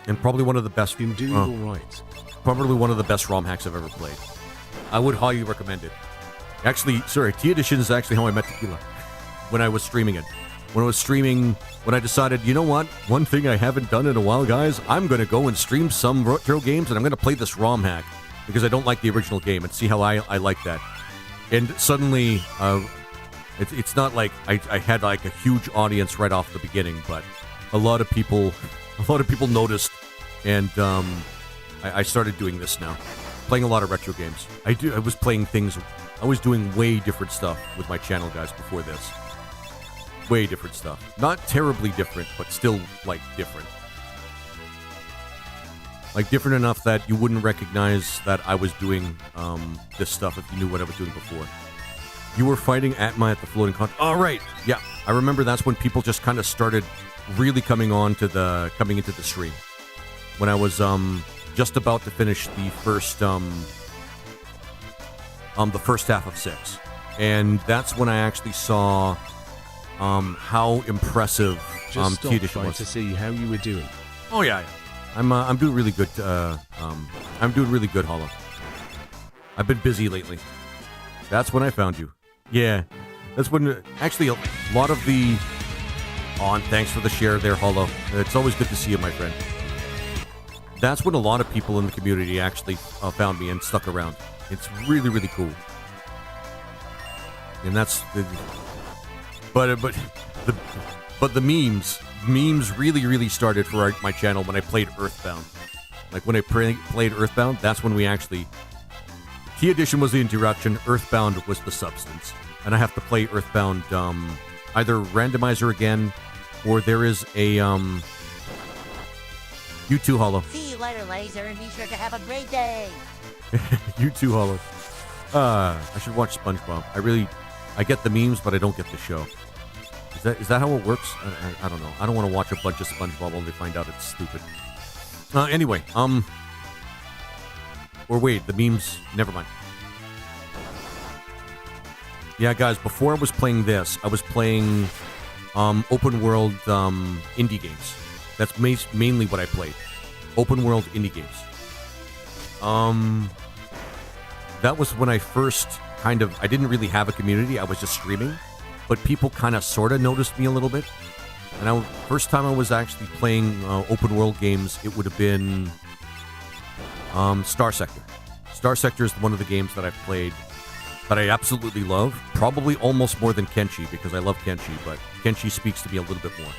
And probably one of the best. Indubible rights. Probably one of the best ROM hacks I've ever played. I would highly recommend it. Actually, sorry, T Edition is actually how I met Tequila. When I was streaming it. When I decided, you know what? One thing I haven't done in a while, guys, I'm going to go and stream some retro games, and I'm going to play this ROM hack. Because I don't like the original game, and see how I like that. And suddenly, it's not like I had like a huge audience right off the beginning, but a lot of people noticed, and I started doing this now. Playing a lot of retro games. I was playing things, I was doing way different stuff with my channel, guys, before this. Way different stuff. Not terribly different, but still, like, different. Like, different enough that you wouldn't recognize that I was doing this stuff if you knew what I was doing before. You were fighting Atma at the floating con. Oh, right. Yeah, I remember that's when people just kind of started really coming into the stream. When I was just about to finish the first half of 6. And that's when I actually saw how impressive T Edition was. To see how you were doing. Oh yeah. I'm doing really good. I'm doing really good, Hollow. I've been busy lately. That's when I found you. Yeah, that's when actually a lot of the. Oh, and thanks for the share there, Hollow. It's always good to see you, my friend. That's when a lot of people in the community actually found me and stuck around. It's really, really cool. And that's but the memes really, really started for my channel when I played Earthbound. Like when I played Earthbound, that's when we actually. T Edition was the introduction. Earthbound was the substance, and I have to play Earthbound either randomizer again, or there is a You too, Hollow. See you later, Laser, and be sure to have a great day. You too, Hollow. I should watch SpongeBob. I get the memes, but I don't get the show. Is that how it works? I don't know. I don't want to watch a bunch of SpongeBob only to find out it's stupid. Anyway, or wait, the memes. Never mind. Yeah, guys. Before I was playing this, I was playing open world indie games. That's mainly what I played. Open world indie games. That was when I first I didn't really have a community. I was just streaming. But people kind of sort of noticed me a little bit. And first time I was actually playing open world games, it would have been Star Sector. Star Sector is one of the games that I've played that I absolutely love. Probably almost more than Kenshi, because I love Kenshi, but Kenshi speaks to me a little bit more.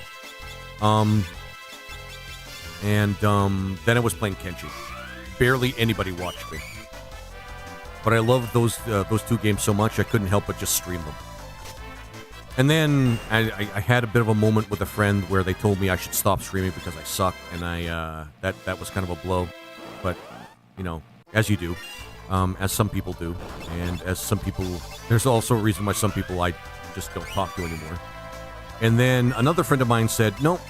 Then I was playing Kenshi. Barely anybody watched me. But I loved those two games so much, I couldn't help but just stream them. And then I had a bit of a moment with a friend where they told me I should stop streaming because I suck, and that was kind of a blow. But, you know, as you do, as some people do, and as some people, there's also a reason why some people I just don't talk to anymore. And then another friend of mine said, nope,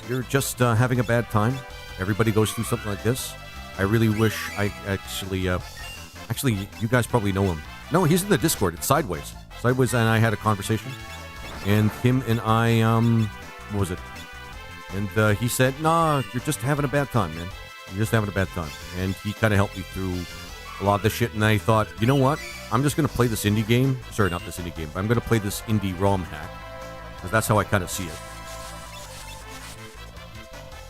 you're just having a bad time. Everybody goes through something like this. I really wish I actually, you guys probably know him. No, he's in the Discord. It's Sideways. Sideways and I had a conversation. And him and I, what was it? And he said, nah, you're just having a bad time, man. You're just having a bad time. And he kind of helped me through a lot of this shit. And I thought, you know what? I'm just going to play this indie game. Sorry, not this indie game. But I'm going to play this indie ROM hack. Because that's how I kind of see it.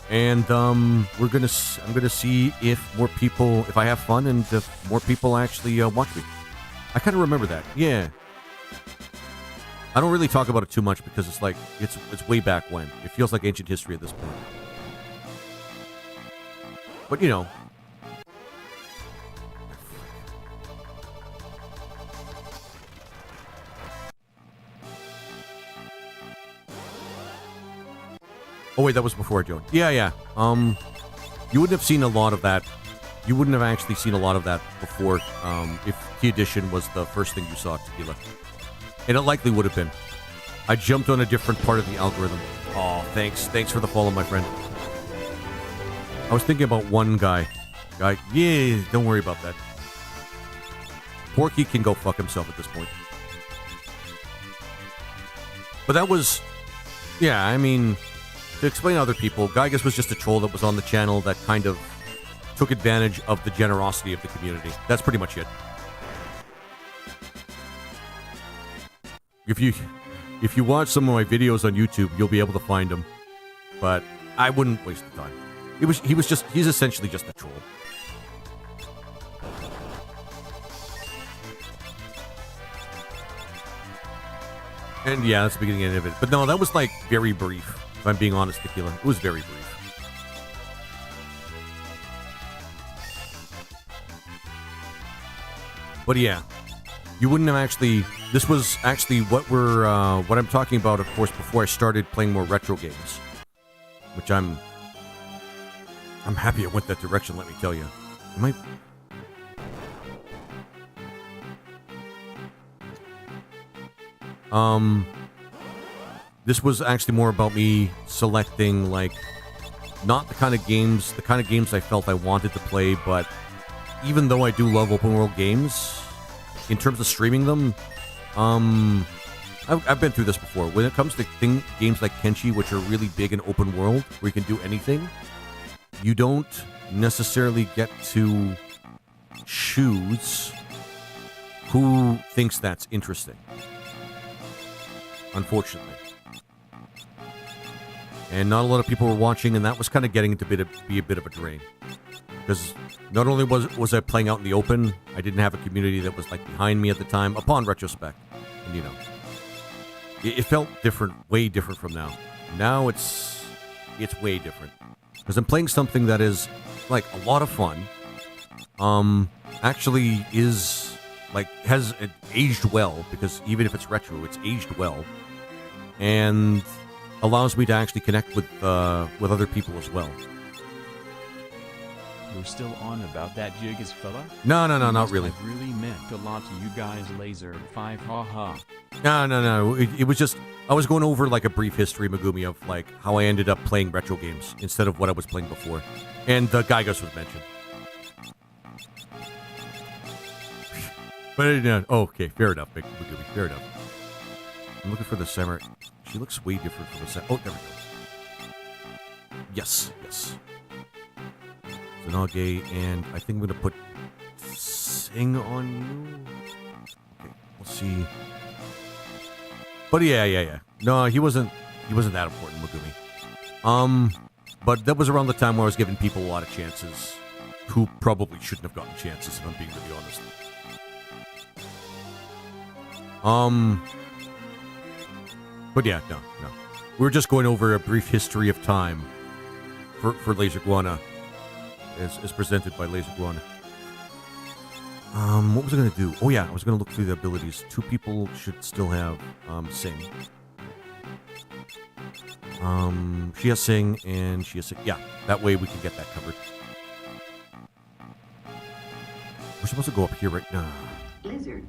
And I'm gonna see if I have fun and if more people actually watch me. I kind of remember that. Yeah. I don't really talk about it too much because it's like it's way back when. It feels like ancient history at this point. But you know. Oh wait, that was before I joined. Yeah. You wouldn't have seen a lot of that. You wouldn't have actually seen a lot of that before if T Edition was the first thing you saw, Tequila. And it likely would have been. I jumped on a different part of the algorithm. Oh, thanks. Thanks for the follow, my friend. I was thinking about one guy. Yeah, don't worry about that. Porky can go fuck himself at this point. But that was... Yeah, I mean... to explain to other people, Gygas was just a troll that was on the channel that kind of took advantage of the generosity of the community. That's pretty much it. If you watch some of my videos on YouTube, you'll be able to find him. But I wouldn't waste the time. He's essentially just a troll. And yeah, that's the beginning and end of it. But no, that was like very brief, if I'm being honest, Tequila. It was very brief. But yeah, you wouldn't have actually... This was actually what I'm talking about, of course, before I started playing more retro games. Which I'm happy I went that direction, let me tell you. This was actually more about me selecting, like, not the kind of games I felt I wanted to play, but even though I do love open world games, in terms of streaming them, I've been through this before. When it comes to games like Kenshi, which are really big and open world, where you can do anything, you don't necessarily get to choose who thinks that's interesting. Unfortunately. And not a lot of people were watching, and that was kind of getting to be a bit of a drain. Because not only was I playing out in the open, I didn't have a community that was like behind me at the time, upon retrospect. And you know, it felt different, way different from now. Now it's way different. Because I'm playing something that is like a lot of fun. Actually is like has aged well, because even if it's retro, it's aged well. And allows me to actually connect with other people as well. You're still on about that Jigas fella? No, not really. It really meant a lot to you guys, Laser 5, haha. No. It was just, I was going over like a brief history, Megumi, of like how I ended up playing retro games instead of what I was playing before. And the Gygas was mentioned. But, okay, fair enough, Megumi, fair enough. I'm looking for the Samurai. She looks way different from the Samurai. Oh, there we go. Yes. Zanage, and I think I'm going to put Sing on you. Okay, we'll see. But yeah. No, he wasn't that important, Megumi. But that was around the time where I was giving people a lot of chances who probably shouldn't have gotten chances, if I'm being really honest. But yeah, no. We're just going over a brief history of time for Laser Guana, as presented by Laser Guana. What was I going to do? Oh yeah, I was going to look through the abilities. 2 people should still have Sing. She has Sing, and she has Sing. Yeah, that way we can get that covered. We're supposed to go up here right now. Lizard.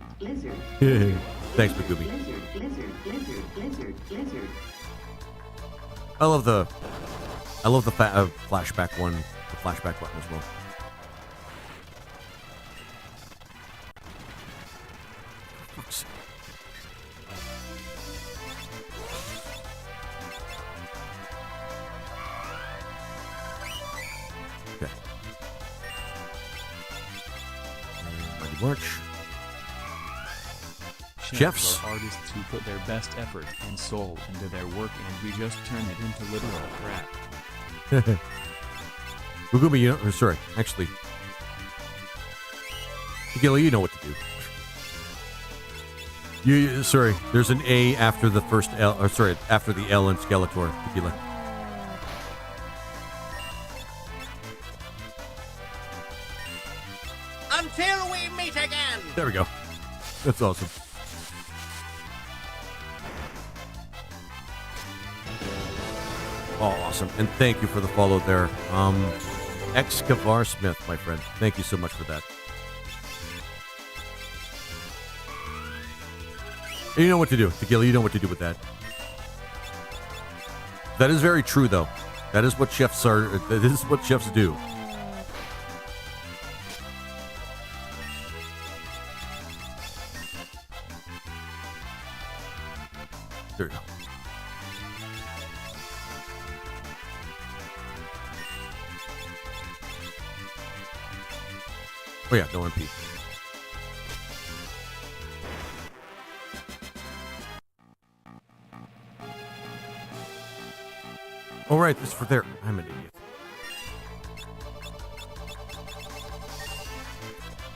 Thanks, Megumi. Lizard. I love the flashback one, the flashback button as well. Okay. Mighty March. Chefs are artists who put their best effort and soul into their work, and we just turn it into literal crap. Megumi, sorry, actually. Tequila, you know what to do. Sorry, there's an A after the first L, or sorry, after the L in Skeletor, Tequila. Until we meet again! There we go. That's awesome. Oh, awesome. And thank you for the follow there. Excavar Smith, my friend. Thank you so much for that. And you know what to do. Tequila, you know what to do with that. That is very true, though. That is what chefs are. This is what chefs do. There we go. Oh yeah, no MP. All right, this is for there. I'm an idiot.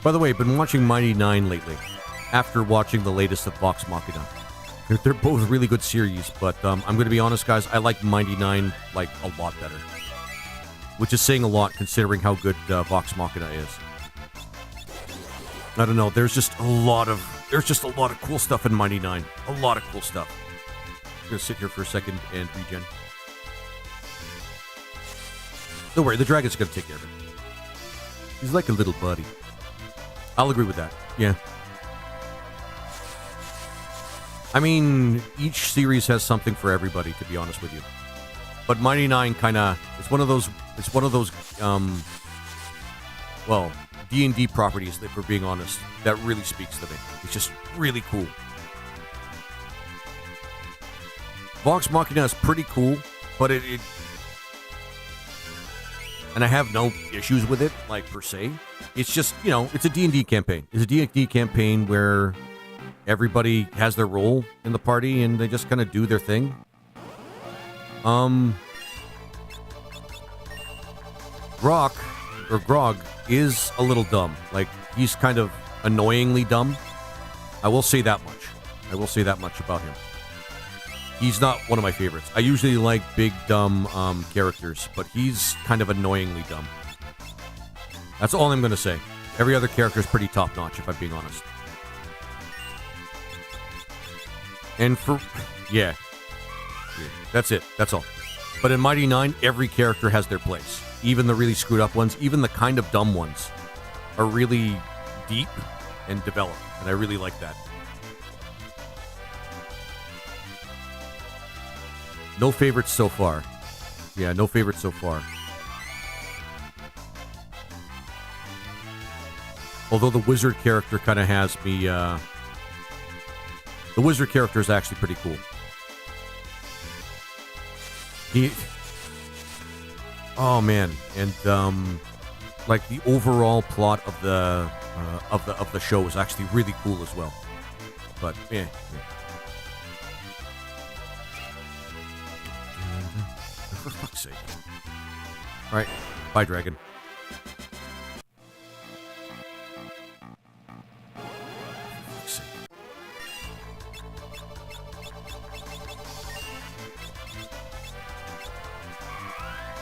By the way, I've been watching Mighty 9 lately, after watching the latest of Vox Machina. They're both really good series, but I'm going to be honest, guys, I like Mighty 9, like, a lot better. Which is saying a lot, considering how good Vox Machina is. I don't know, there's just a lot of cool stuff in Mighty 9. A lot of cool stuff. I'm going to sit here for a second and regen. Don't worry, the dragon's going to take care of it. He's like a little buddy. I'll agree with that. Yeah. I mean, each series has something for everybody, to be honest with you. But Mighty 9 kind of, it's one of those, well, D&D properties, that, for being honest, that really speaks to me. It's just really cool. Vox Machina is pretty cool, but it and I have no issues with it, like, per se. It's just, you know, it's a D&D campaign. It's a D&D campaign where everybody has their role in the party and they just kind of do their thing. Grog is a little dumb. Like, he's kind of annoyingly dumb. I will say that much. I will say that much about him. He's not one of my favorites. I usually like big, dumb characters, but he's kind of annoyingly dumb. That's all I'm going to say. Every other character is pretty top-notch, if I'm being honest. And for... Yeah. That's it. That's all. But in Mighty 9, every character has their place. Even the really screwed-up ones, even the kind of dumb ones, are really deep and developed. And I really like that. No favorites so far. Yeah, no favorites so far. Although the wizard character kind of has me... The wizard character is actually pretty cool. Oh man, and like the overall plot of the show is actually really cool as well. But yeah. For fuck's sake. All right, bye, dragon. For fuck's sake.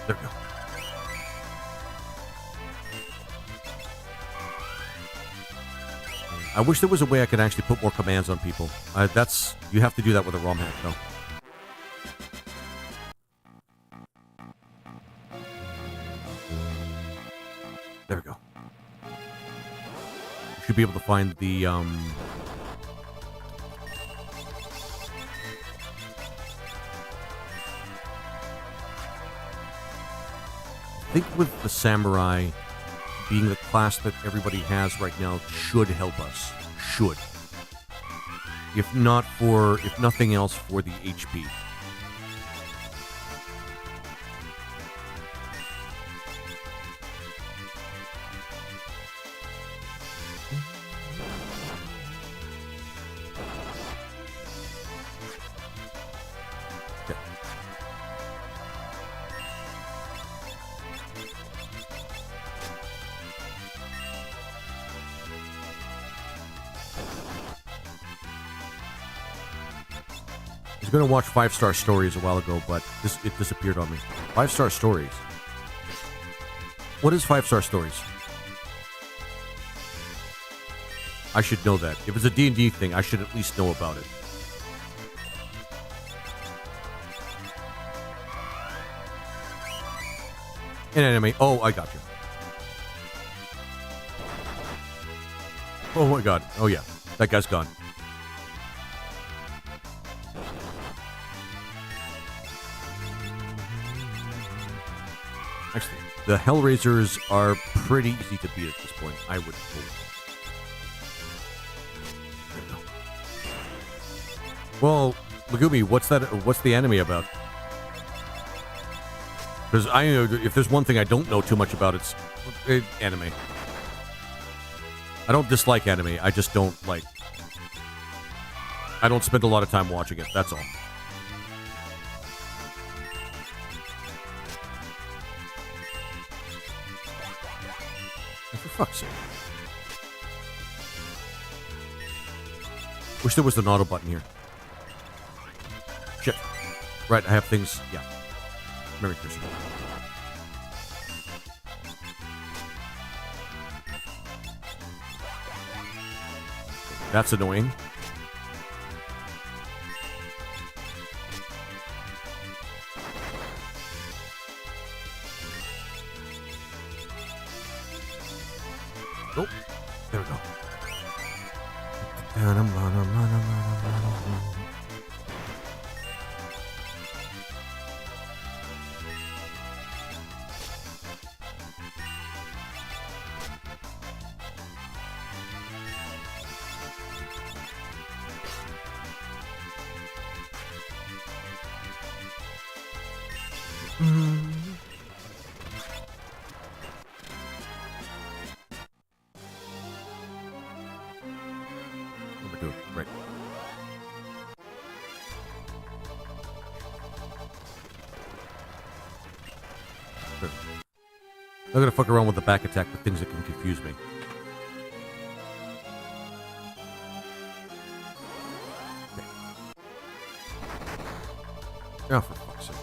There we go. I wish there was a way I could actually put more commands on people. You have to do that with a ROM hack, though. There we go. You should be able to find the, I think with the samurai being the class that everybody has right now should help us. Should. If nothing else, for the HP. I was going to watch 5-Star Stories a while ago, but it disappeared on me. 5-Star Stories? What is 5-Star Stories? I should know that. If it's a D&D thing, I should at least know about it. An anime. Oh, I got you. Oh my god. Oh yeah. That guy's gone. Actually, the Hellraisers are pretty easy to beat at this point, I would hope. Well, Megumi, what's the anime about? Because if there's one thing I don't know too much about, it's anime. I don't dislike anime. I just don't like. I don't spend a lot of time watching it. That's all. And for fuck's sake. Wish there was an auto button here. Shit. Right, I have things. Yeah. Merry Christmas. That's annoying. Oh, there we go. What am I doing? Right. Sure. I'm gonna fuck around with the back attack with things that can confuse me. Okay. Oh, for fuck's sake.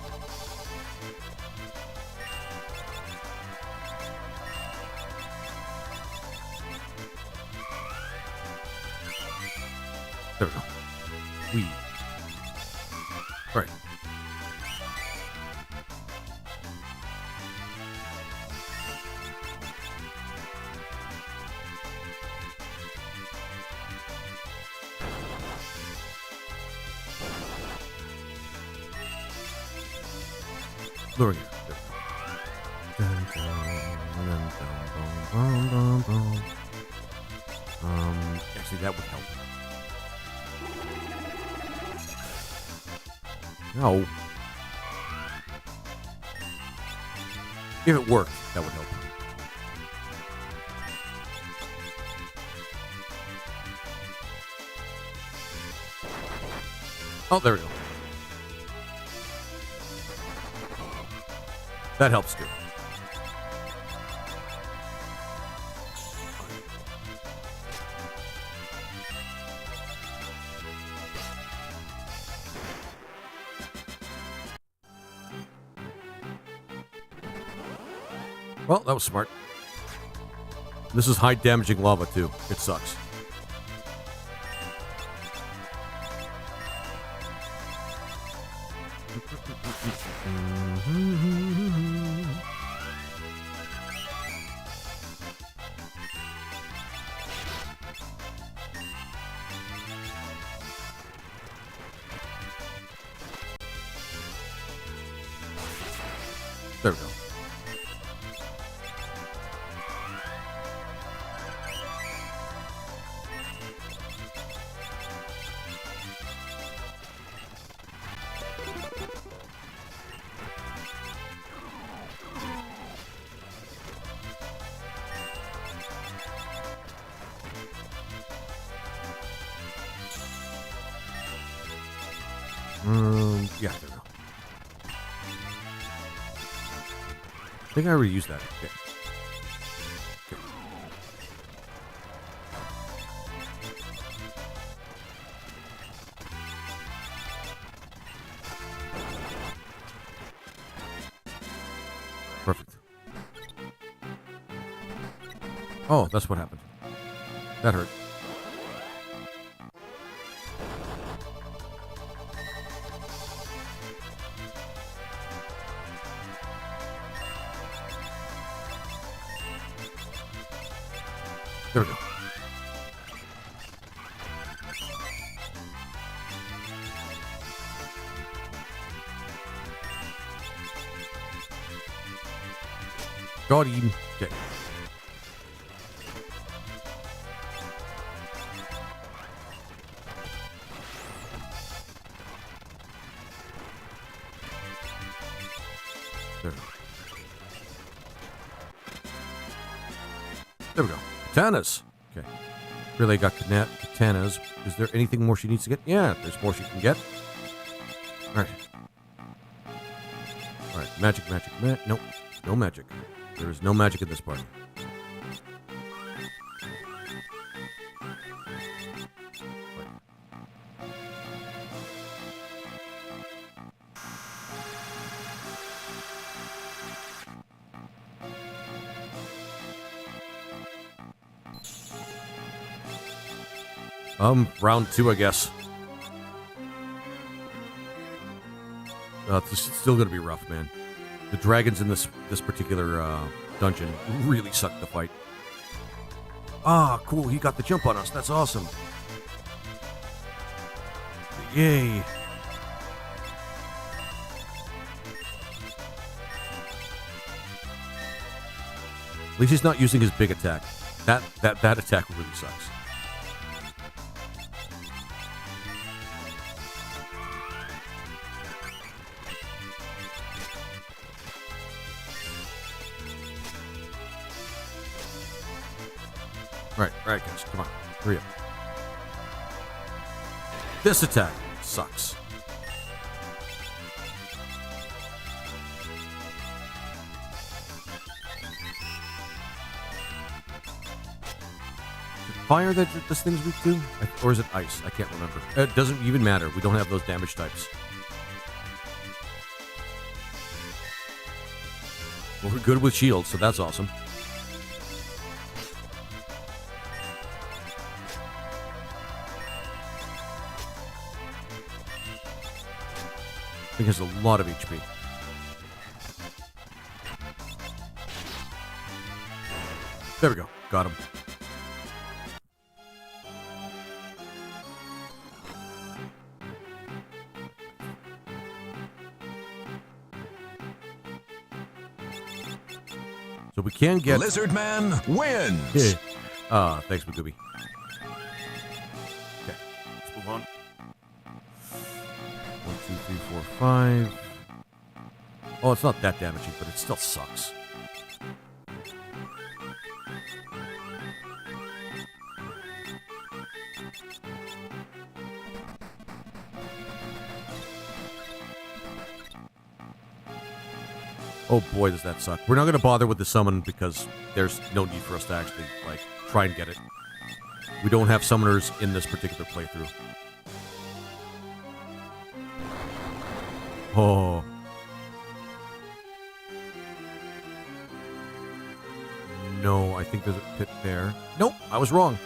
There we go. Wee. Right. Luring it. There we go. Actually, that would help. No. If it worked, that would help. Oh, there we go. That helps too. Well, that was smart. This is high damaging lava too. It sucks. There we go. Yeah, there we go. I think I already used that. Okay. Okay. Perfect. Oh, that's what happened. That hurt. There we go. Got him. Okay. There we go. There we go. Tennis. Okay. Really got katanas. Is there anything more she needs to get? Yeah, there's more she can get. Alright. Alright, magic. Nope. No magic. There is no magic in this party. Round 2, I guess. This is still gonna be rough, man. The dragons in this particular dungeon really suck to fight. Ah, cool, he got the jump on us. That's awesome. Yay. At least he's not using his big attack. That attack really sucks. Right, guys, come on, hurry up. This attack sucks. Fire that this thing's weak to? Or is it ice? I can't remember. It doesn't even matter. We don't have those damage types. Well, we're good with shields, so that's awesome. I think has a lot of HP. There we go. Got him. So we can get... Lizard Man wins! Thanks, Magooby. Okay, let's move on. 1, 2, 3, 4, 5. Oh, it's not that damaging, but it still sucks. Oh boy, does that suck. We're not going to bother with the summon because there's no need for us to actually, like, try and get it. We don't have summoners in this particular playthrough. Oh. No, I think there's a pit there. Nope, I was wrong.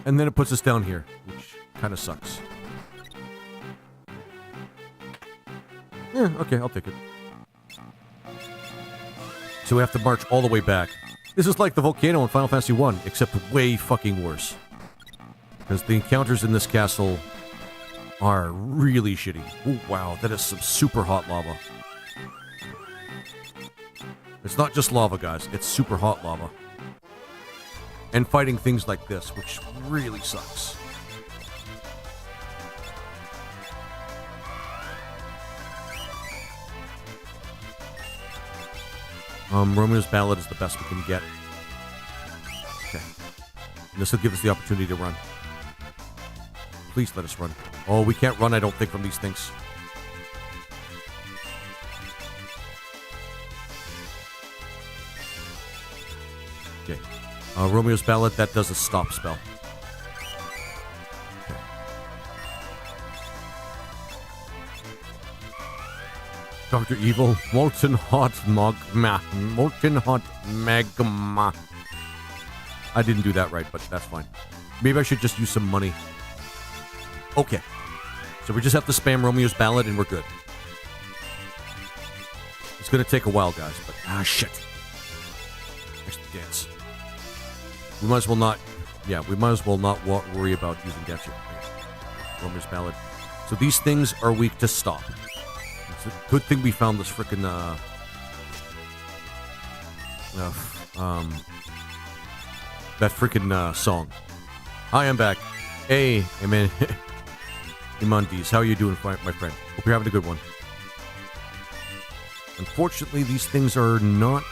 And then it puts us down here, which kind of sucks. Yeah, okay, I'll take it. So we have to march all the way back. This is like the volcano in Final Fantasy 1, except way fucking worse. Because the encounters in this castle are really shitty. Oh, wow, that is some super hot lava. It's not just lava, guys. It's super hot lava. And fighting things like this, which really sucks. Romeo's Ballad is the best we can get. Okay. And this will give us the opportunity to run. Please let us run. Oh, we can't run, I don't think, from these things. Okay. Romeo's Ballad, that does a stop spell. Okay. Dr. Evil, molten hot magma. Molten hot magma. I didn't do that right, but that's fine. Maybe I should just use some money. Okay. So we just have to spam Romeo's Ballad and we're good. It's gonna take a while, guys, but... Ah, shit. There's the dance. We might as well not... Yeah, we might as well not worry about using that shit. Romeo's Ballad. So these things are weak to stop. It's a good thing we found this frickin', that frickin', song. Hi, I'm back. Hey, man. Imandis, how are you doing, my friend? Hope you're having a good one. Unfortunately, these things are not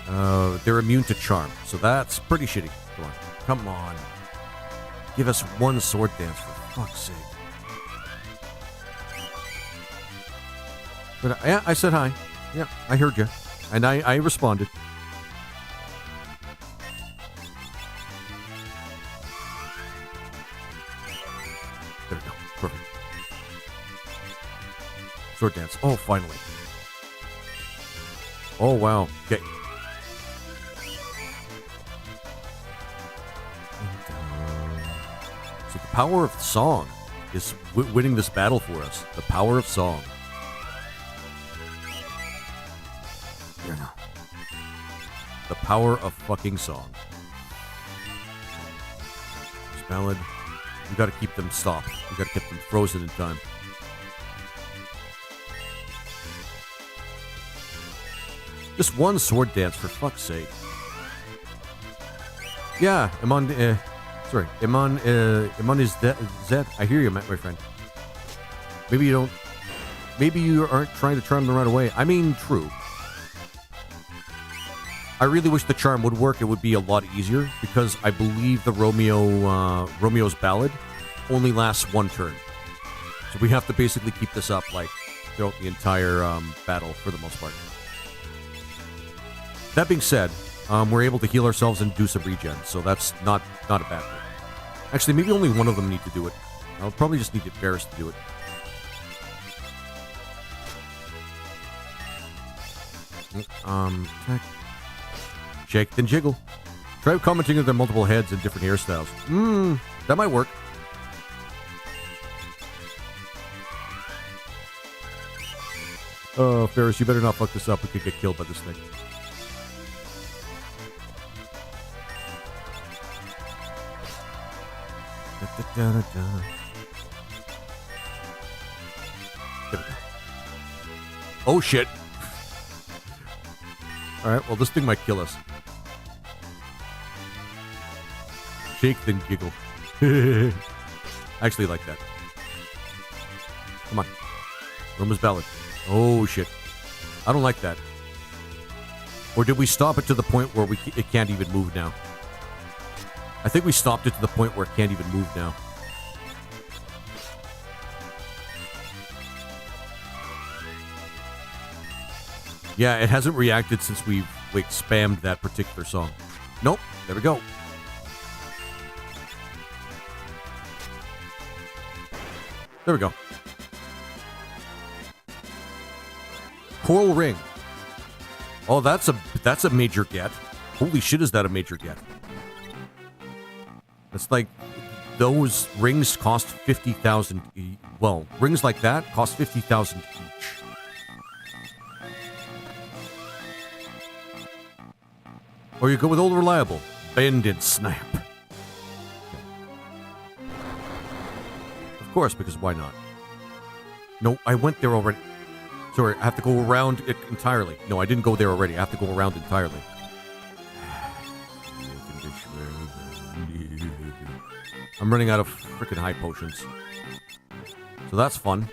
They're immune to charm, so that's pretty shitty. Come on. Come on. Give us one sword dance, for fuck's sake. But yeah, I said hi. Yeah, I heard you. And I responded. There we go. Perfect. Sword dance. Oh, finally. Oh, wow. Okay. So the power of song is winning this battle for us. The power of song. Here now. The power of fucking song. This ballad. We gotta keep them stopped. We gotta keep them frozen in time. Just one sword dance, for fuck's sake. Yeah, Iman is Zed. I hear you, my friend. Maybe you aren't trying to charm them right away. I mean, true. I really wish the charm would work. It would be a lot easier, because I believe the Romeo's ballad only lasts one turn. So we have to basically keep this up, like, throughout the entire battle, for the most part. That being said, we're able to heal ourselves and do some regen, so that's not a bad thing. Actually, maybe only one of them need to do it. I'll probably just need Varus to do it. Attack. Shake, then jiggle. Try commenting on their multiple heads and different hairstyles. That might work. Oh, Ferris, you better not fuck this up. We could get killed by this thing. There we go. Oh, shit. Alright, well, this thing might kill us. Shake, then giggle. I actually like that. Come on. Roma's ballad. Oh, shit. I don't like that. Or did we stop it to the point where it can't even move now? I think we stopped it to the point where it can't even move now. Yeah, it hasn't reacted since we've spammed that particular song. Nope, there we go. There we go. Coral Ring. Oh, that's a major get. Holy shit, is that a major get? It's like those rings cost 50,000. Well, rings like that cost 50,000 each. Or you go with Old Reliable. Bend and snap. Of course, because why not? No, I went there already. Sorry, I have to go around it entirely. No, I didn't go there already. I have to go around entirely. I'm running out of freaking high potions. So that's fun.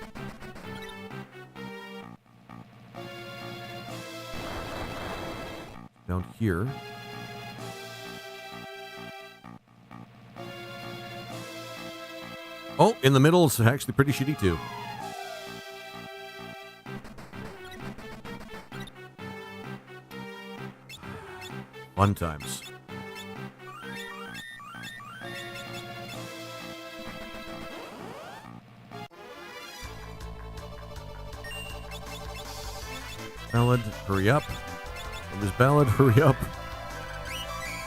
Down here. Oh, in the middle is actually pretty shitty too. Fun times. Ballad, hurry up. This ballad, hurry up.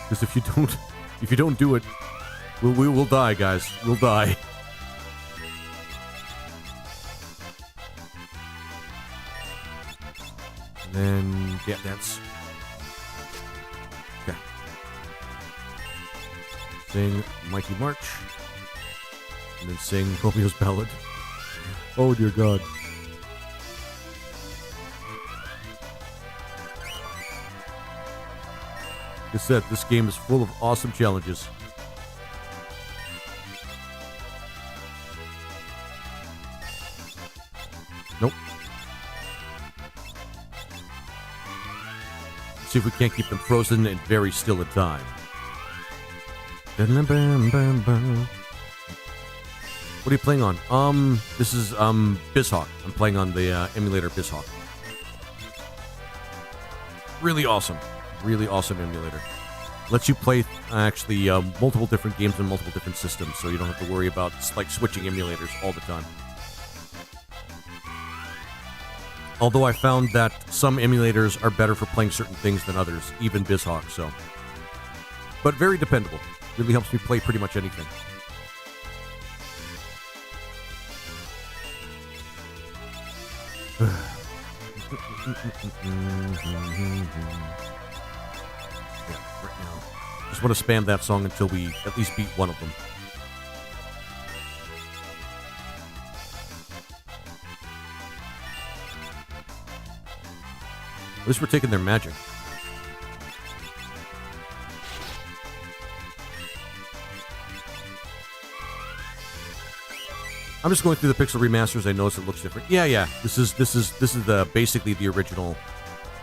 Because if you don't do it, we will die, guys. We'll die. And then, yeah, dance. Okay. Sing Mighty March. And then sing Romeo's Ballad. Oh, dear God. Like I said, this game is full of awesome challenges. Nope. See if we can't keep them frozen and very still in time. What are you playing on? This is BizHawk. I'm playing on the emulator BizHawk. Really awesome emulator. Lets you play actually multiple different games on multiple different systems, so you don't have to worry about like switching emulators all the time. Although I found that some emulators are better for playing certain things than others, even BizHawk, so. But very dependable. Really helps me play pretty much anything. Yeah, right now. Just want to spam that song until we at least beat one of them. At least we're taking their magic. I'm just going through the pixel remasters. I notice it looks different. Yeah. This is the basically the original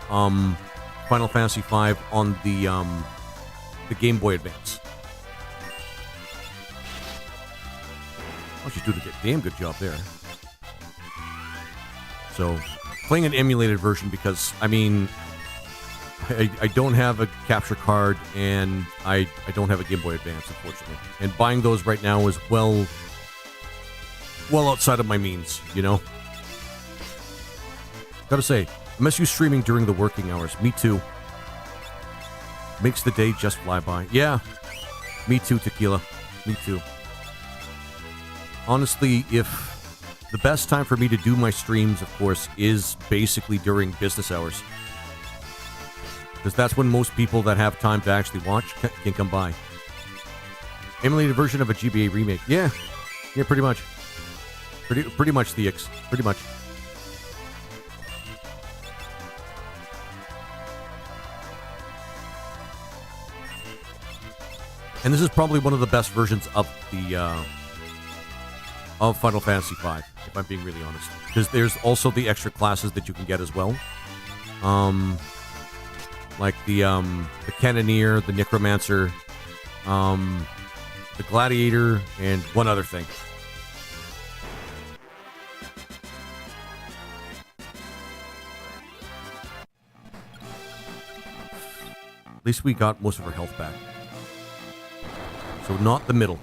Final Fantasy V on the Game Boy Advance. Oh, she's doing a damn good job there. So, playing an emulated version because, I mean, I don't have a capture card and I don't have a Game Boy Advance, unfortunately. And buying those right now is well outside of my means, you know? Gotta say, I miss you streaming during the working hours. Me too. Makes the day just fly by. Yeah, me too, Tequila. Me too. Honestly, if the best time for me to do my streams, of course, is basically during business hours. Because that's when most people that have time to actually watch can come by. Emulated version of a GBA remake. Yeah, pretty much. Pretty much, Theix. Pretty much. And this is probably one of the best versions of the of Final Fantasy V, if I'm being really honest. Because there's also the extra classes that you can get as well. Like the Cannoneer, the Necromancer, the Gladiator, and one other thing. At least we got most of our health back. So not the middle.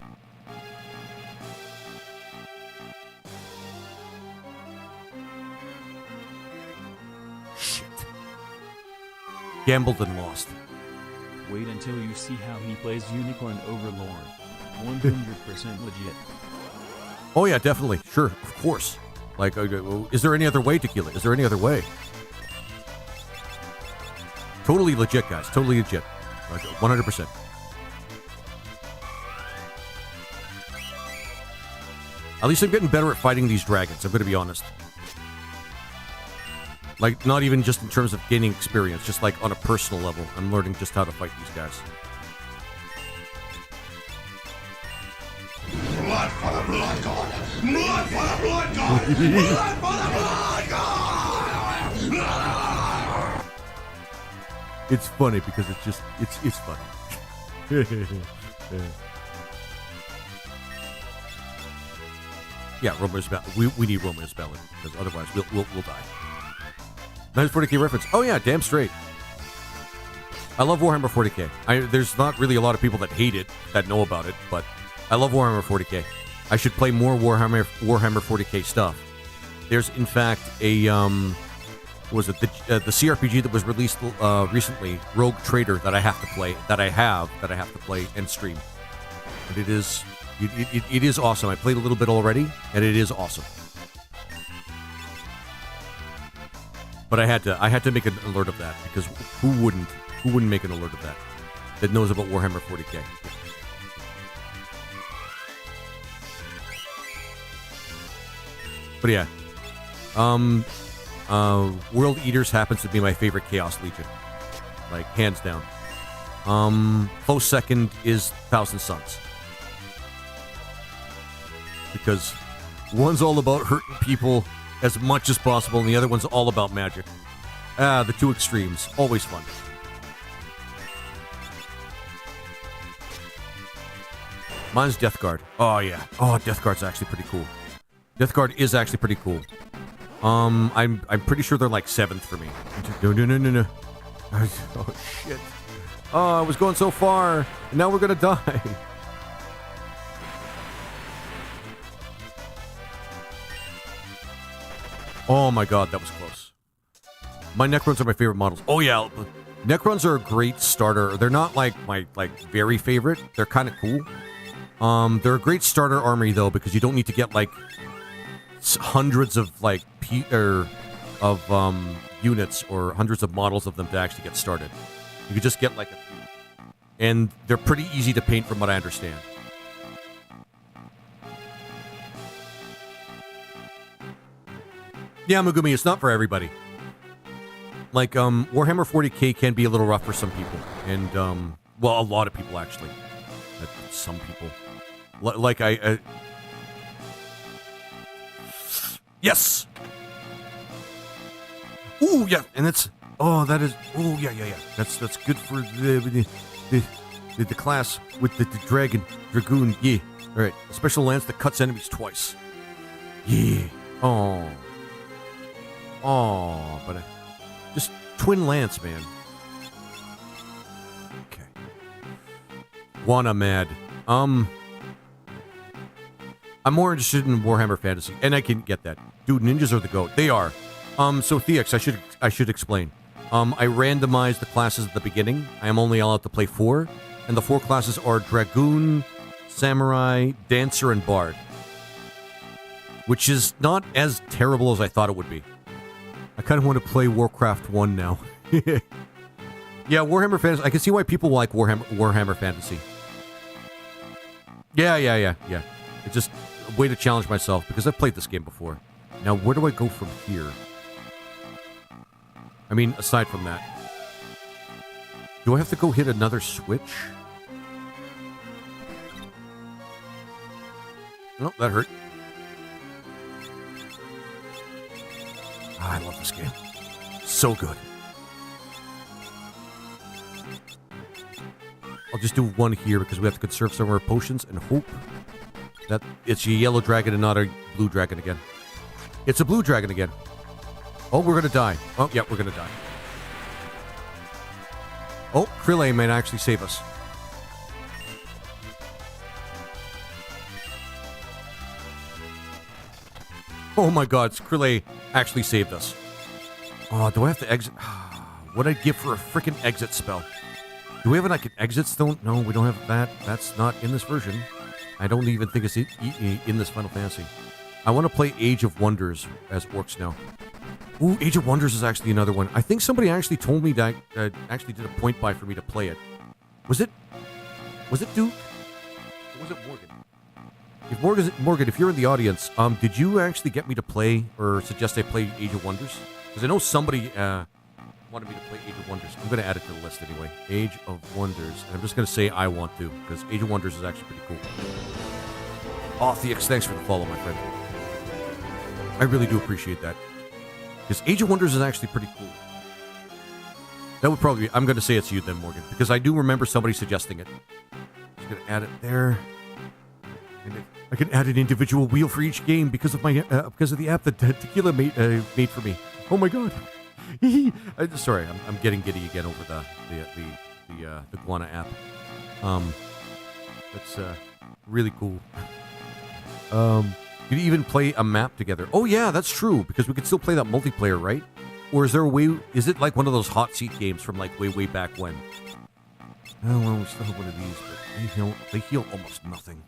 Shit. Gambled and lost. Wait until you see how he plays Unicorn Overlord. 100% legit. Oh yeah, definitely. Sure, of course. Like, is there any other way, Tequila? Is there any other way? Totally legit, guys. Totally legit. Like, 100%. At least I'm getting better at fighting these dragons, I'm going to be honest. Like, not even just in terms of gaining experience, just like on a personal level. I'm learning just how to fight these guys. Blood for the blood god! Blood for the blood god! Blood for the blood god! It's funny because it's just, it's funny. Yeah, Romeo's Ballad. We need Romeo's Ballad, because otherwise we'll die. 940k reference. Oh yeah, damn straight. I love Warhammer 40k. There's not really a lot of people that hate it, that know about it, but I love Warhammer 40k. I should play more Warhammer 40k stuff. There's in fact a what was it, the CRPG that was released recently, Rogue Trader, that I have to play, that I have to play and stream, and it is awesome. I played a little bit already, and it is awesome. But I had to make an alert of that, because who wouldn't make an alert of that knows about Warhammer 40k? But yeah, World Eaters happens to be my favorite Chaos Legion, like hands down. Close second is Thousand Suns, because one's all about hurting people as much as possible, and the other one's all about magic. The two extremes, always fun. Mine's Death Guard. Oh, yeah. Oh, Death Guard's actually pretty cool. Death Guard is actually pretty cool. I'm pretty sure they're like 7th for me. No. Oh, shit. Oh, I was going so far. And now we're going to die. Oh, my God. That was close. My Necrons are my favorite models. Oh, yeah. Necrons are a great starter. They're not like my very favorite. They're kind of cool. They're a great starter army though because you don't need to get like hundreds of units or hundreds of models of them to actually get started. You could just get like a few, and they're pretty easy to paint from what I understand. Yeah, Megumi, it's not for everybody. Like, Warhammer 40k can be a little rough for some people. And, well, a lot of people, actually. Some people. Like, yes! Ooh, yeah, and that's... Oh, that is... Oh, yeah. That's good for the class with the Dragoon, yeah. Alright, a special lance that cuts enemies twice. Yeah. Oh, but... Just twin lance, man. Okay. Wanna mad. I'm more interested in Warhammer Fantasy, and I can get that. Dude, ninjas are the GOAT. They are. So Theox, I should explain. I randomized the classes at the beginning. I am only allowed to play 4, and the 4 classes are Dragoon, Samurai, Dancer, and Bard. Which is not as terrible as I thought it would be. I kind of want to play Warcraft 1 now. Yeah, Warhammer Fantasy. I can see why people like Warhammer Fantasy. Yeah. It's just a way to challenge myself, because I've played this game before. Now, where do I go from here? I mean, aside from that. Do I have to go hit another switch? No, that hurt. I love this game. So good. I'll just do one here because we have to conserve some of our potions and hope that it's a yellow dragon and not a blue dragon again. It's a blue dragon again. Oh, we're going to die. Oh, yeah, we're going to die. Oh, Krillay may actually save us. Oh my god, Krillay actually saved us. Oh, do I have to exit? What'd I give for a freaking exit spell? Do we have an exit stone? No, we don't have that. That's not in this version. I don't even think it's in this Final Fantasy. I want to play Age of Wonders as orcs now. Ooh, Age of Wonders is actually another one. I think somebody actually told me that actually did a point buy for me to play it. Was it Duke? Or was it Morgan? If Morgan, if you're in the audience, did you actually get me to play or suggest I play Age of Wonders? Because I know somebody wanted me to play Age of Wonders. I'm going to add it to the list anyway. Age of Wonders. And I'm just going to say I want to, because Age of Wonders is actually pretty cool. Oh, Theox, thanks for the follow, my friend. I really do appreciate that. Because Age of Wonders is actually pretty cool. That would probably be... I'm going to say it's you then, Morgan. Because I do remember somebody suggesting it. Just going to add it there. And I can add an individual wheel for each game because of my because of the app that Tequila made for me. Oh my god! Sorry, I'm getting giddy again over the Guana app. That's really cool. You can even play a map together. Oh yeah, that's true, because we could still play that multiplayer, right? Or is there a way? Is it like one of those hot seat games from like way back when? Oh well, we still have one of these, but they heal almost nothing.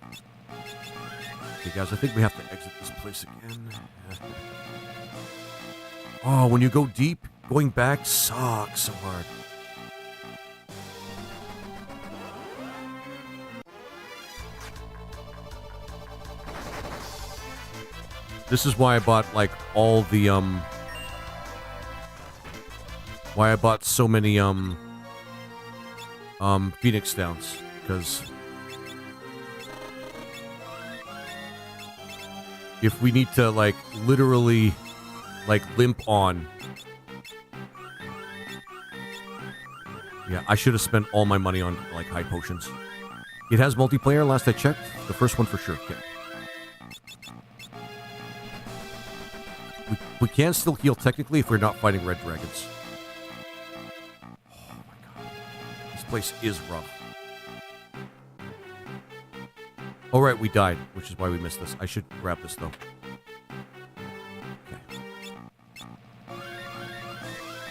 Okay, guys, I think we have to exit this place again. Oh, when you go deep, going back sucks so hard. This is why I bought, like, all the, why I bought so many, Phoenix Downs, because... if we need to, like, literally, like, limp on. Yeah, I should have spent all my money on, like, high potions. It has multiplayer, last I checked. The first one for sure. Okay. We can still heal technically if we're not fighting red dragons. Oh my god. This place is rough. Alright, we died, which is why we missed this. I should grab this though. Okay.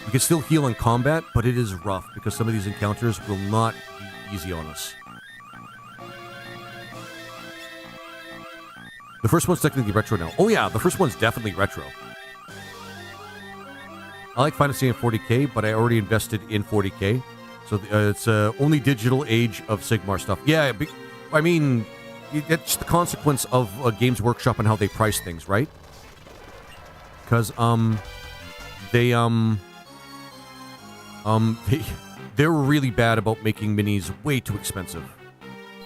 We can still heal in combat, but it is rough because some of these encounters will not be easy on us. The first one's technically retro now. Oh yeah, the first one's definitely retro. I like Final Fantasy in 40k, but I already invested in 40k. So it's only digital Age of Sigmar stuff. Yeah, I mean, it's the consequence of Games Workshop and how they price things, right? Because they're really bad about making minis way too expensive.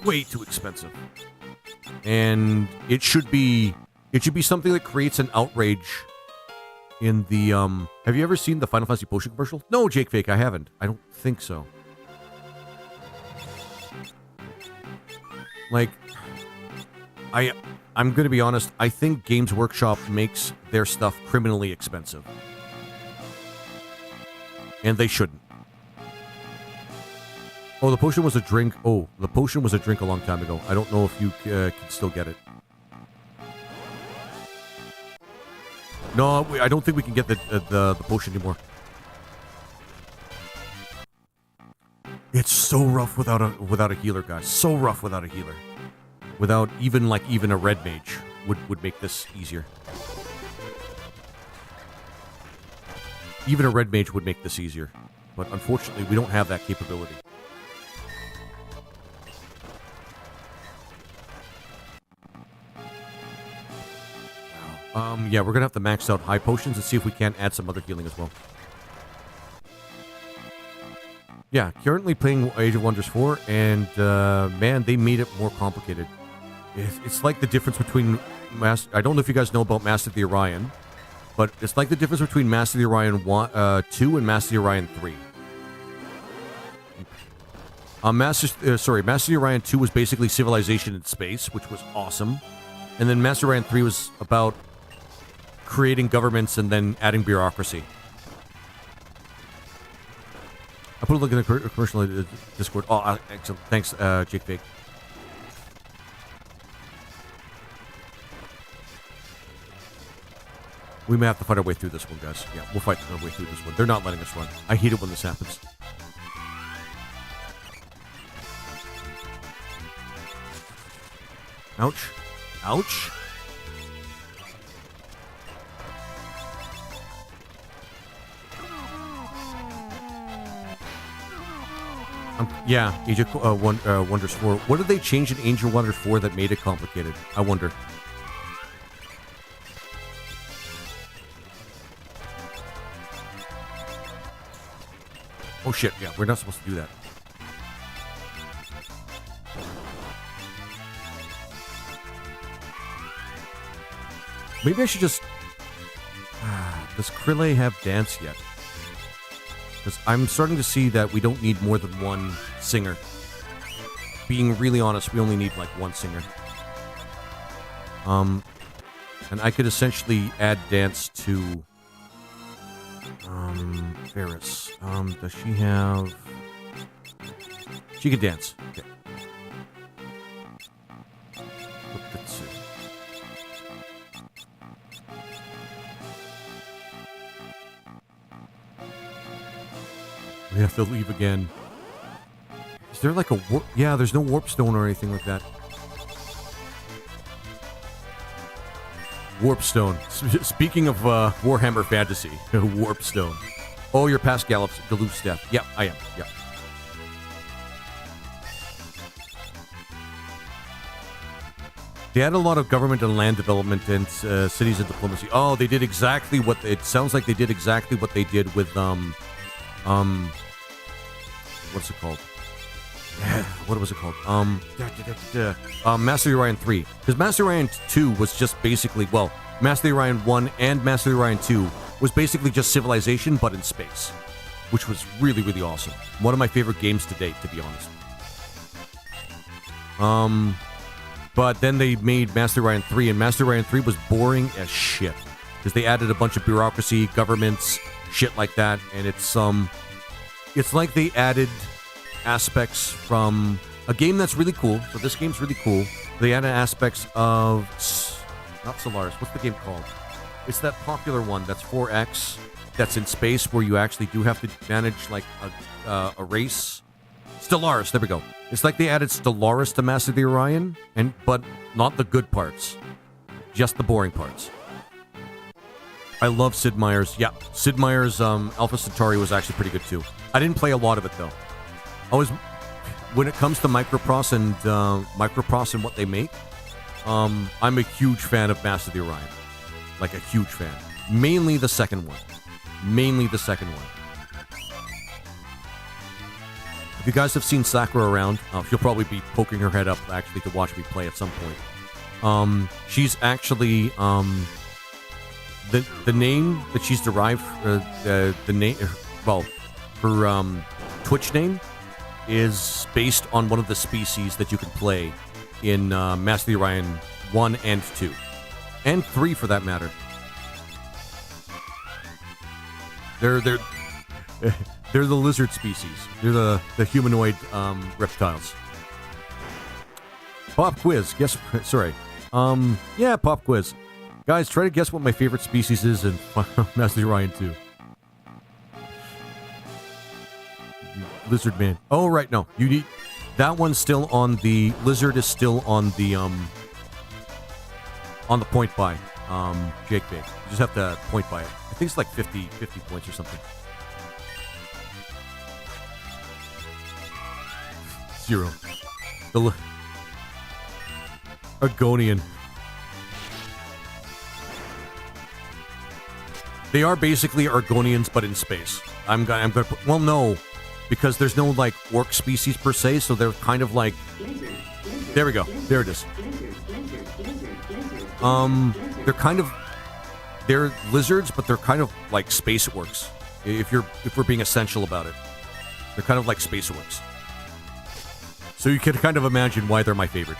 Way too expensive. And it should be something that creates an outrage in the have you ever seen the Final Fantasy Potion commercial? No, Jake Fake, I haven't. I don't think so. Like, I'm gonna be honest, I think Games Workshop makes their stuff criminally expensive. And they shouldn't. Oh, the potion was a drink. Oh, the potion was a drink a long time ago. I don't know if you can still get it. No, I don't think we can get the potion anymore. It's so rough without a healer, guys. So rough without a healer. Without even a red mage would make this easier. Even a red mage would make this easier. But unfortunately, we don't have that capability. Yeah, we're gonna have to max out high potions and see if we can add some other healing as well. Yeah, currently playing Age of Wonders 4, and man, they made it more complicated. It's like the difference between I don't know if you guys know about Master of the Orion, but it's like the difference between Master of the Orion 2 and Master of the Orion 3. Master of the Orion 2 was basically civilization in space, which was awesome. And then Master of the Orion 3 was about creating governments and then adding bureaucracy. I put a link in the commercial in the Discord. Oh, excellent. Thanks, Jake Fake. We may have to fight our way through this one, guys. Yeah, we'll fight our way through this one. They're not letting us run. I hate it when this happens. Ouch. Ouch. Yeah, Age of Wonders 4. What did they change in Age of Wonders 4 that made it complicated? I wonder. Oh shit, yeah, we're not supposed to do that. Maybe I should just... Does Krille have dance yet? Because I'm starting to see that we don't need more than one singer. Being really honest, we only need like one singer. And I could essentially add dance to... Ferris. Does she have... She can dance. Okay. Let's see. We have to leave again. Is there like a warp? Yeah, there's no warp stone or anything like that. Warp stone. Speaking of Warhammer Fantasy, warp stone. Oh, you're past Galoof's death. Yep, I am. Yep. They had a lot of government and land development and cities and diplomacy. Oh, they did exactly what... It sounds like they did exactly what they did with, what's it called? What was it called? Master of the Orion 3. Because Master of the Orion 2 was just basically... Well, Master of the Orion 1 and Master of the Orion 2 was basically just civilization, but in space. Which was really, really awesome. One of my favorite games to date, to be honest. But then they made Master Ryan 3, and Master Ryan 3 was boring as shit. Because they added a bunch of bureaucracy, governments, shit like that, and it's like they added aspects from a game that's really cool. So this game's really cool. They added aspects of, not Solaris, what's the game called? It's that popular one that's 4X, that's in space, where you actually do have to manage like a race. Stellaris, there we go. It's like they added Stellaris to Master of the Orion, but not the good parts, just the boring parts. I love Sid Meier's. Yeah, Sid Meier's Alpha Centauri was actually pretty good too. I didn't play a lot of it though. When it comes to Microprose and what they make, I'm a huge fan of Master of the Orion. Like a huge fan. Mainly the second one. If you guys have seen Sakura around, she'll probably be poking her head up actually to watch me play at some point. She's actually the name that she's derived, her Twitch name is based on one of the species that you can play in Master of the Orion 1 and 2. And 3 for that matter. They're the lizard species. They're the humanoid reptiles. Pop quiz. Guess. Sorry. Yeah, pop quiz. Guys, try to guess what my favorite species is in Master of the Orion 2. Lizard man. Oh, right. No, you need that one's still on the lizard is still on the point buy. Jake Big. You just have to point buy it. I think it's like 50 points or something. 0. The Argonian. They are basically Argonians, but in space. I'm gonna put, well, no, because there's no like orc species per se, so they're kind of like. There we go. There it is. They're lizards, but they're kind of like space orcs. If we're being essential about it, they're kind of like space orcs. So you can kind of imagine why they're my favorite.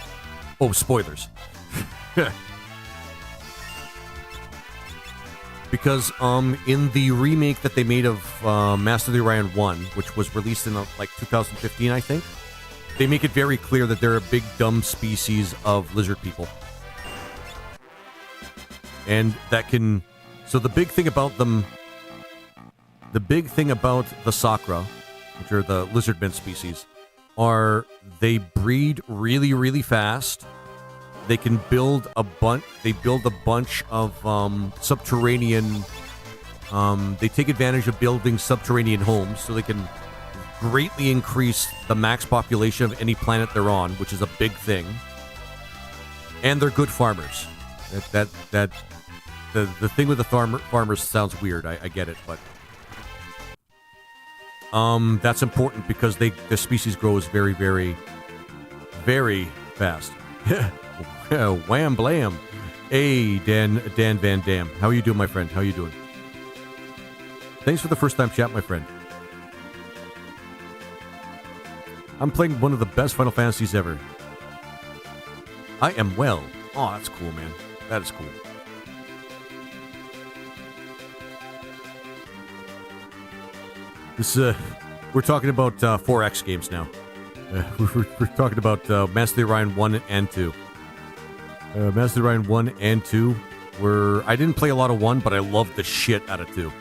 Oh, spoilers. Because in the remake that they made of Master of the Orion 1, which was released in like 2015, I think, they make it very clear that they're a big dumb species of lizard people. And that can... So the big thing about them... The big thing about the Sakura, which are the lizardmen species, are they breed really, really fast. They can build a bunch. They build a bunch of subterranean. They take advantage of building subterranean homes, so they can greatly increase the max population of any planet they're on, which is a big thing. And they're good farmers. The thing with the farmers sounds weird. I get it, but that's important because the species grows very, very, very fast. Wham blam. Hey, Dan Van Dam. How are you doing, my friend? How are you doing? Thanks for the first time chat, my friend. I'm playing one of the best Final Fantasies ever. I am well. Oh, that's cool, man. That is cool. This we're talking about 4X games now. We're talking about Master of the Orion 1 and 2. Master of the Orion 1 and 2 I didn't play a lot of 1, but I loved the shit out of 2.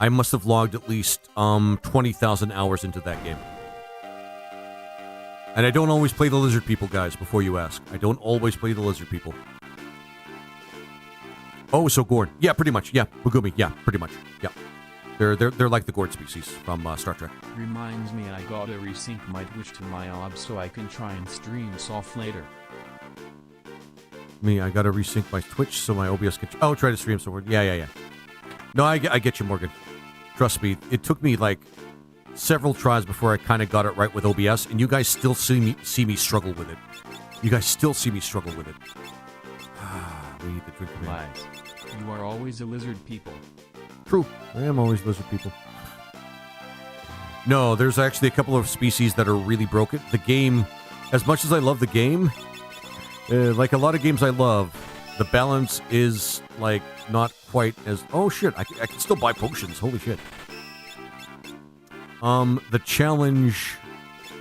I must have logged at least 20,000 hours into that game. And I don't always play the lizard people, guys, before you ask. I don't always play the lizard people. Oh, so Gorn. Yeah, pretty much. Yeah, Bugumi. Yeah, pretty much. Yeah. They're like the Gorn species from Star Trek. Reminds me I gotta resync my Twitch to my OBS so I can try and stream soft later. I gotta resync my Twitch so my OBS can... Oh, try to stream somewhere. Yeah. No, I get you, Morgan. Trust me, it took me like several tries before I kind of got it right with OBS, and you guys still see me struggle with it. You guys still see me struggle with it. We need to drink the Lies. You are always a lizard people. True. I am always lizard people. No, there's actually a couple of species that are really broken. The game as much as I love the game, like a lot of games I love, the balance is like not quite as. Oh shit! I can still buy potions. Holy shit! The challenge.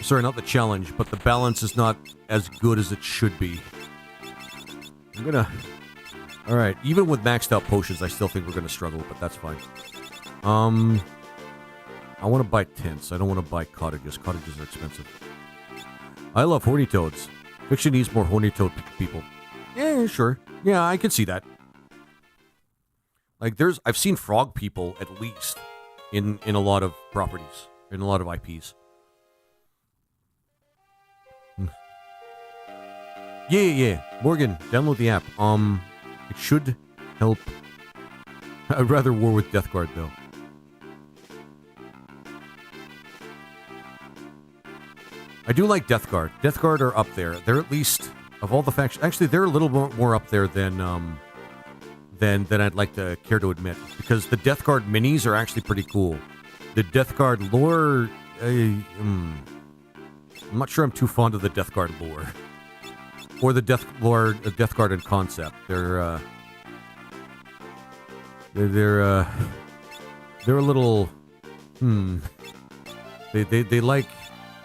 Sorry, not the challenge, but the balance is not as good as it should be. I'm gonna. All right, even with maxed out potions, I still think we're gonna struggle, but that's fine. I want to buy tents. I don't want to buy cottages. Cottages are expensive. I love horny toads. Fiction needs more horny toad people. Yeah, sure. Yeah, I can see that. Like, I've seen frog people at least in a lot of properties, in a lot of IPs. Yeah. Morgan, download the app. It should help. I'd rather war with Death Guard though. I do like Death Guard. Death Guard are up there. They're at least of all the factions. Actually, they're a little more up there than I'd like to care to admit, because the Death Guard minis are actually pretty cool. The Death Guard lore, I'm not sure I'm too fond of the Death Guard lore or the Death Guard in concept. They're a little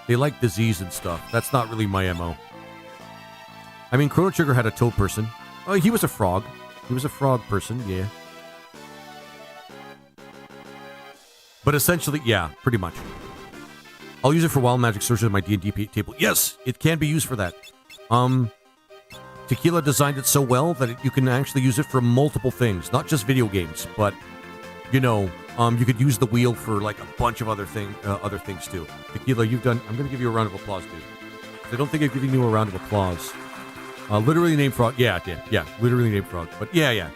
They like disease and stuff. That's not really my MO. I mean, Chrono Trigger had a toad person. Oh, he was a frog. He was a frog person, yeah. But essentially, yeah, pretty much. I'll use it for Wild Magic searches on my D&D table. Yes, it can be used for that. Tequila designed it so well that you can actually use it for multiple things. Not just video games, but, you know, you could use the wheel for like a bunch of other things too. Tequila, you've done. I'm going to give you a round of applause, dude. I don't think I've given you a round of applause. Literally named Frog. Yeah, literally named Frog. But yeah.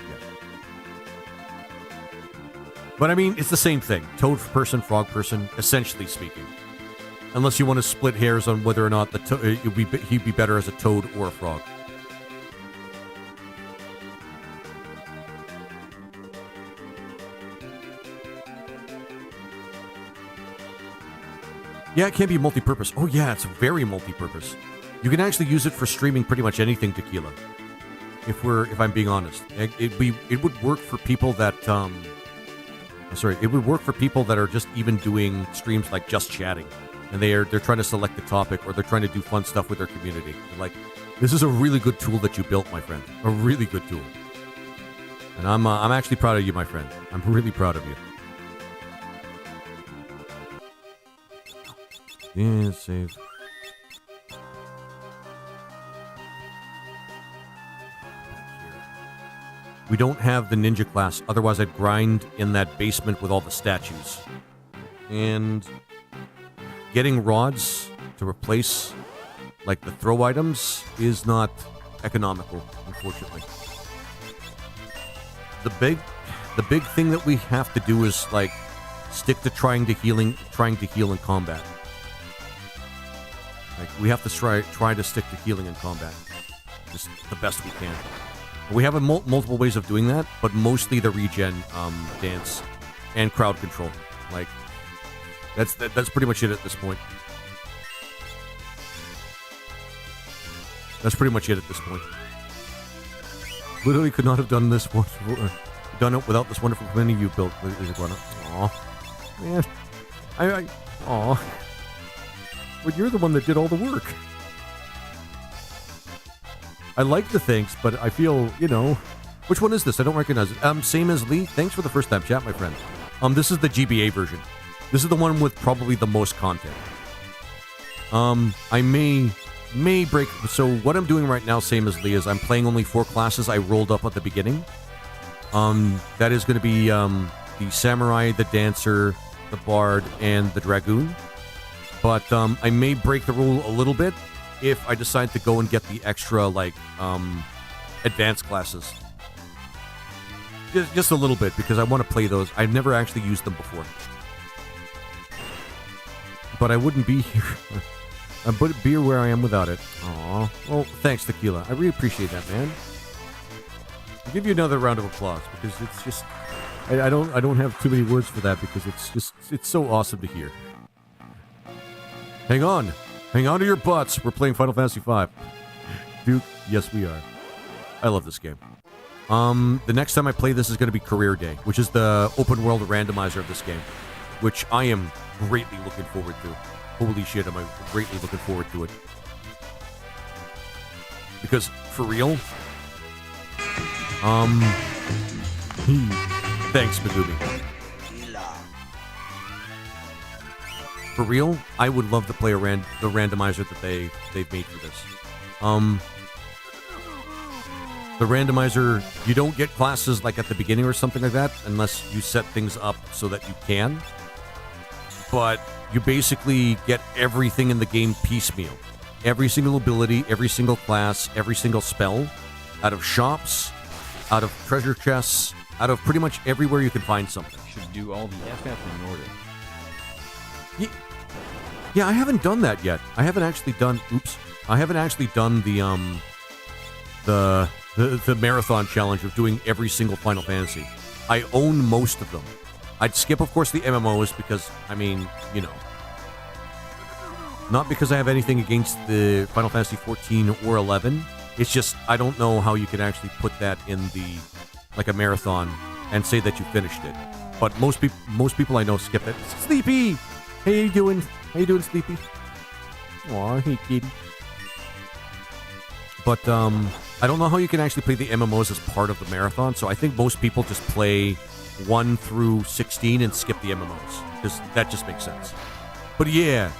But I mean, it's the same thing. Toad person, frog person, essentially speaking. Unless you want to split hairs on whether or not he'd be better as a toad or a frog. Yeah, it can be multi-purpose. Oh yeah, it's very multi-purpose. You can actually use it for streaming pretty much anything Tequila. If I'm being honest, it would work for people that it would work for people that are just even doing streams like just chatting, and they're trying to select the topic or they're trying to do fun stuff with their community. They're like, this is a really good tool that you built, my friend. A really good tool. And I'm actually proud of you, my friend. I'm really proud of you. Yeah, save. We don't have the ninja class, otherwise I'd grind in that basement with all the statues. And getting rods to replace like the throw items is not economical, unfortunately. The big thing that we have to do is like stick to trying to heal in combat. Like, we have to try to stick to healing in combat, just the best we can. We have multiple ways of doing that, but mostly the regen dance and crowd control. Like, that's pretty much it at this point. That's pretty much it at this point. Literally could not have done this done it without this wonderful community you built. Aw, man, aw. But you're the one that did all the work. I like the things, but I feel, you know... Which one is this? I don't recognize it. Same as Lee. Thanks for the first time chat, my friend. This is the GBA version. This is the one with probably the most content. I may break... So what I'm doing right now, same as Lee, is I'm playing only 4 classes I rolled up at the beginning. That is going to be the Samurai, the Dancer, the Bard, and the Dragoon. But I may break the rule a little bit if I decide to go and get the extra, like, advanced classes. Just a little bit, because I want to play those. I've never actually used them before. But I wouldn't be here. I wouldn't be here where I am without it. Aw. Well, thanks, Tequila. I really appreciate that, man. I'll give you another round of applause, because it's just... I don't have too many words for that, because it's so awesome to hear. Hang on. Hang on to your butts. We're playing Final Fantasy V. Duke, yes we are. I love this game. The next time I play this is going to be Career Day, which is the open world randomizer of this game, which I am greatly looking forward to. Holy shit, am I greatly looking forward to it. Because, for real, thanks, Megumi. For real, I would love to play the randomizer that they've made for this. The randomizer, you don't get classes like at the beginning or something like that unless you set things up so that you can. But you basically get everything in the game piecemeal. Every single ability, every single class, every single spell, out of shops, out of treasure chests, out of pretty much everywhere you can find something. Should do all the FF in order. Yeah, I haven't done that yet. I haven't actually done the marathon challenge of doing every single Final Fantasy. I own most of them. I'd skip, of course, the MMOs because, I mean, you know. Not because I have anything against the Final Fantasy 14 or 11. It's just, I don't know how you can actually put that in like a marathon and say that you finished it. But most people I know skip it. Sleepy! Hey, how you doing? How you doing, Sleepy? Aw, hey, kitty. But, I don't know how you can actually play the MMOs as part of the marathon, so I think most people just play 1 through 16 and skip the MMOs, because that just makes sense. But yeah.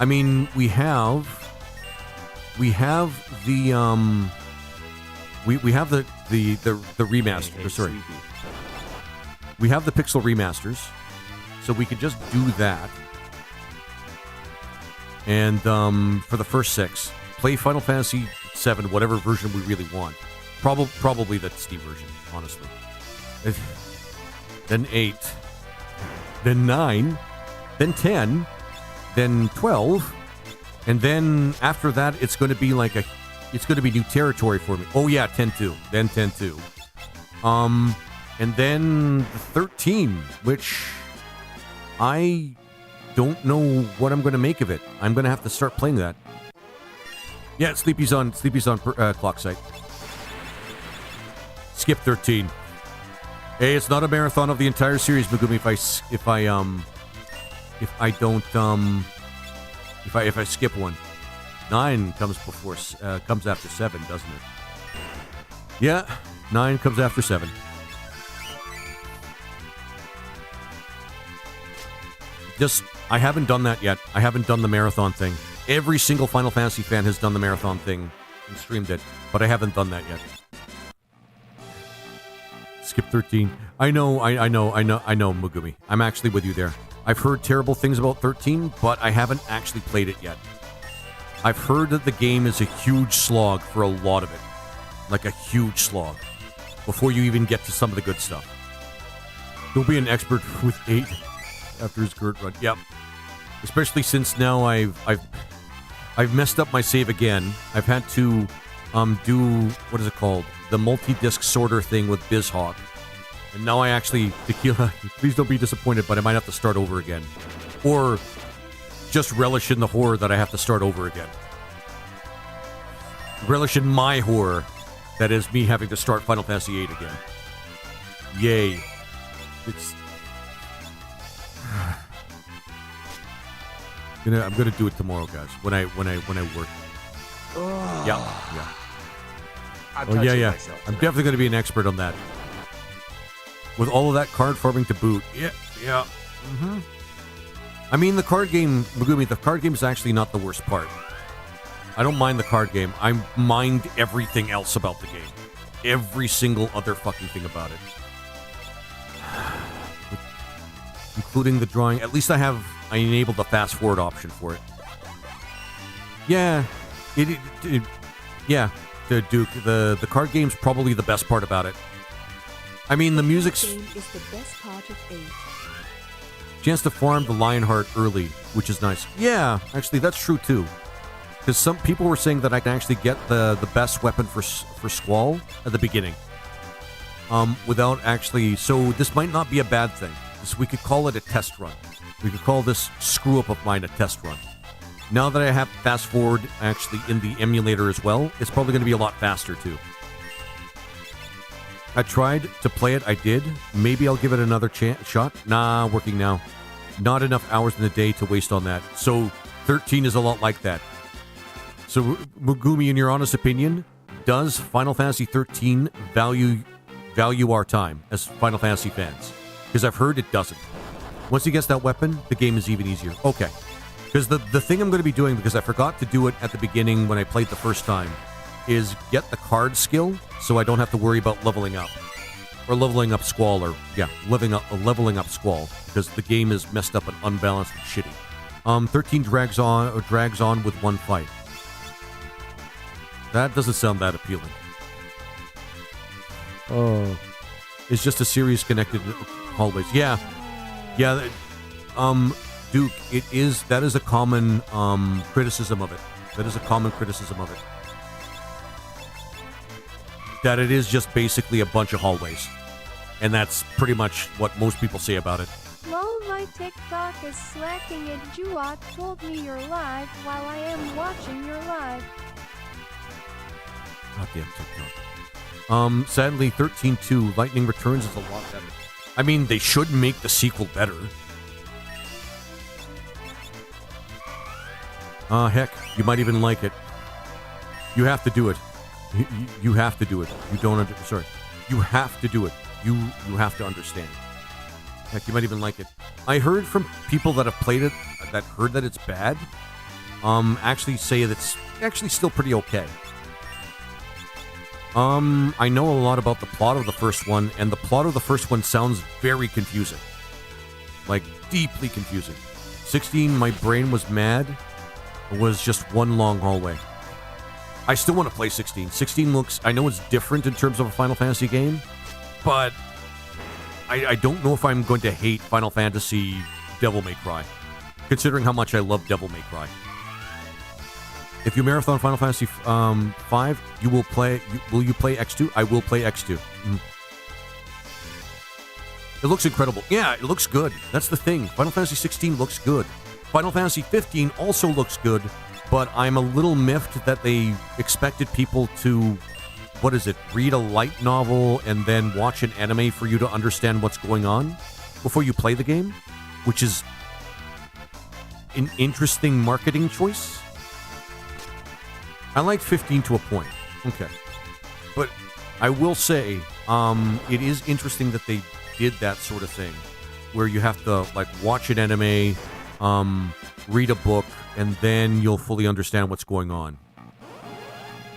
I mean, we have the remaster. Sorry, we have the pixel remasters, so we could just do that. And for the first 6, play Final Fantasy 7, whatever version we really want. Probably the Steam version, honestly. Then 8, then 9, then 10, then 12, and then after that, it's going to be new territory for me. Oh yeah, 10-2, then 10-2. And then 13, which I don't know what I'm going to make of it. I'm going to have to start playing that. Yeah, Sleepy's on clock site. Skip 13. Hey, it's not a marathon of the entire series, Megumi. If I skip one. 9 comes after 7, doesn't it? Yeah, 9 comes after 7. I haven't done that yet. I haven't done the marathon thing. Every single Final Fantasy fan has done the marathon thing and streamed it, but I haven't done that yet. Skip 13. I know, Megumi. I'm actually with you there. I've heard terrible things about 13, but I haven't actually played it yet. I've heard that the game is a huge slog for a lot of it. Like a huge slog. Before you even get to some of the good stuff. He'll be an expert with 8 after his Gert run. Yep. Especially since now I've messed up my save again. I've had to do, what is it called? The multi-disc sorter thing with BizHawk. And now I actually, Tequila, please don't be disappointed, but I might have to start over again. Or just relish in the horror that I have to start over again. Relish in my horror, that is me having to start Final Fantasy VIII again. Yay. It's... I'm gonna do it tomorrow, guys. When I work. Yeah. I'm definitely gonna be an expert on that. With all of that card farming to boot. Yeah. Mm-hmm. I mean, the card game, Megumi, the card game is actually not the worst part. I don't mind the card game. I mind everything else about the game. Every single other fucking thing about it. Including the drawing. At least I enabled the fast forward option for it. Yeah. Yeah. Duke, the card game's probably the best part about it. I mean, the music's... This game is the best part of 8. Chance to farm the Lionheart early, which is nice. Yeah, actually, that's true, too. Because some people were saying that I can actually get the best weapon for Squall at the beginning. Without actually... So, this might not be a bad thing. We could call it a test run. We could call this screw-up of mine a test run. Now that I have fast forward actually in the emulator as well, it's probably going to be a lot faster too. I tried to play it, I did. Maybe I'll give it another shot. Nah, working now. Not enough hours in the day to waste on that. So 13 is a lot like that. So Mugumi, in your honest opinion, does Final Fantasy 13 value our time as Final Fantasy fans? Because I've heard it doesn't. Once he gets that weapon, the game is even easier. Okay. Because the thing I'm going to be doing, because I forgot to do it at the beginning when I played the first time, is get the card skill so I don't have to worry about leveling up. Or leveling up Squall, or, yeah, leveling up Squall, because the game is messed up and unbalanced and shitty. 13 drags on with one fight. That doesn't sound that appealing. Oh. It's just a series connected hallways. Yeah. Yeah, Duke, that is a common criticism of it. That is a common criticism of it. That it is just basically a bunch of hallways. And that's pretty much what most people say about it. Lol, my TikTok is slacking and Juot told me you're live while I am watching your live. Goddamn TikTok. Sadly, 13.2 Lightning Returns is a lot better. I mean, they should make the sequel better. Heck, you might even like it. You have to do it. You have to do it. You don't sorry. You have to do it. You have to understand. Heck, you might even like it. I heard from people that have played it that heard that it's bad. Actually say that it's actually still pretty okay. I know a lot about the plot of the first one, and the plot of the first one sounds very confusing. Like, deeply confusing. 16, my brain was mad. It was just one long hallway. I still want to play 16. 16 looks... I know it's different in terms of a Final Fantasy game, but I don't know if I'm going to hate Final Fantasy Devil May Cry, considering how much I love Devil May Cry. If you marathon Final Fantasy 5, you will play... will you play X2? I will play X2. It looks incredible. Yeah, it looks good. That's the thing. Final Fantasy 16 looks good. Final Fantasy 15 also looks good, but I'm a little miffed that they expected people to, what is it, read a light novel and then watch an anime for you to understand what's going on before you play the game, which is an interesting marketing choice. I like 15 to a point. Okay. But I will say, it is interesting that they did that sort of thing, where you have to, like, watch an anime, read a book, and then you'll fully understand what's going on.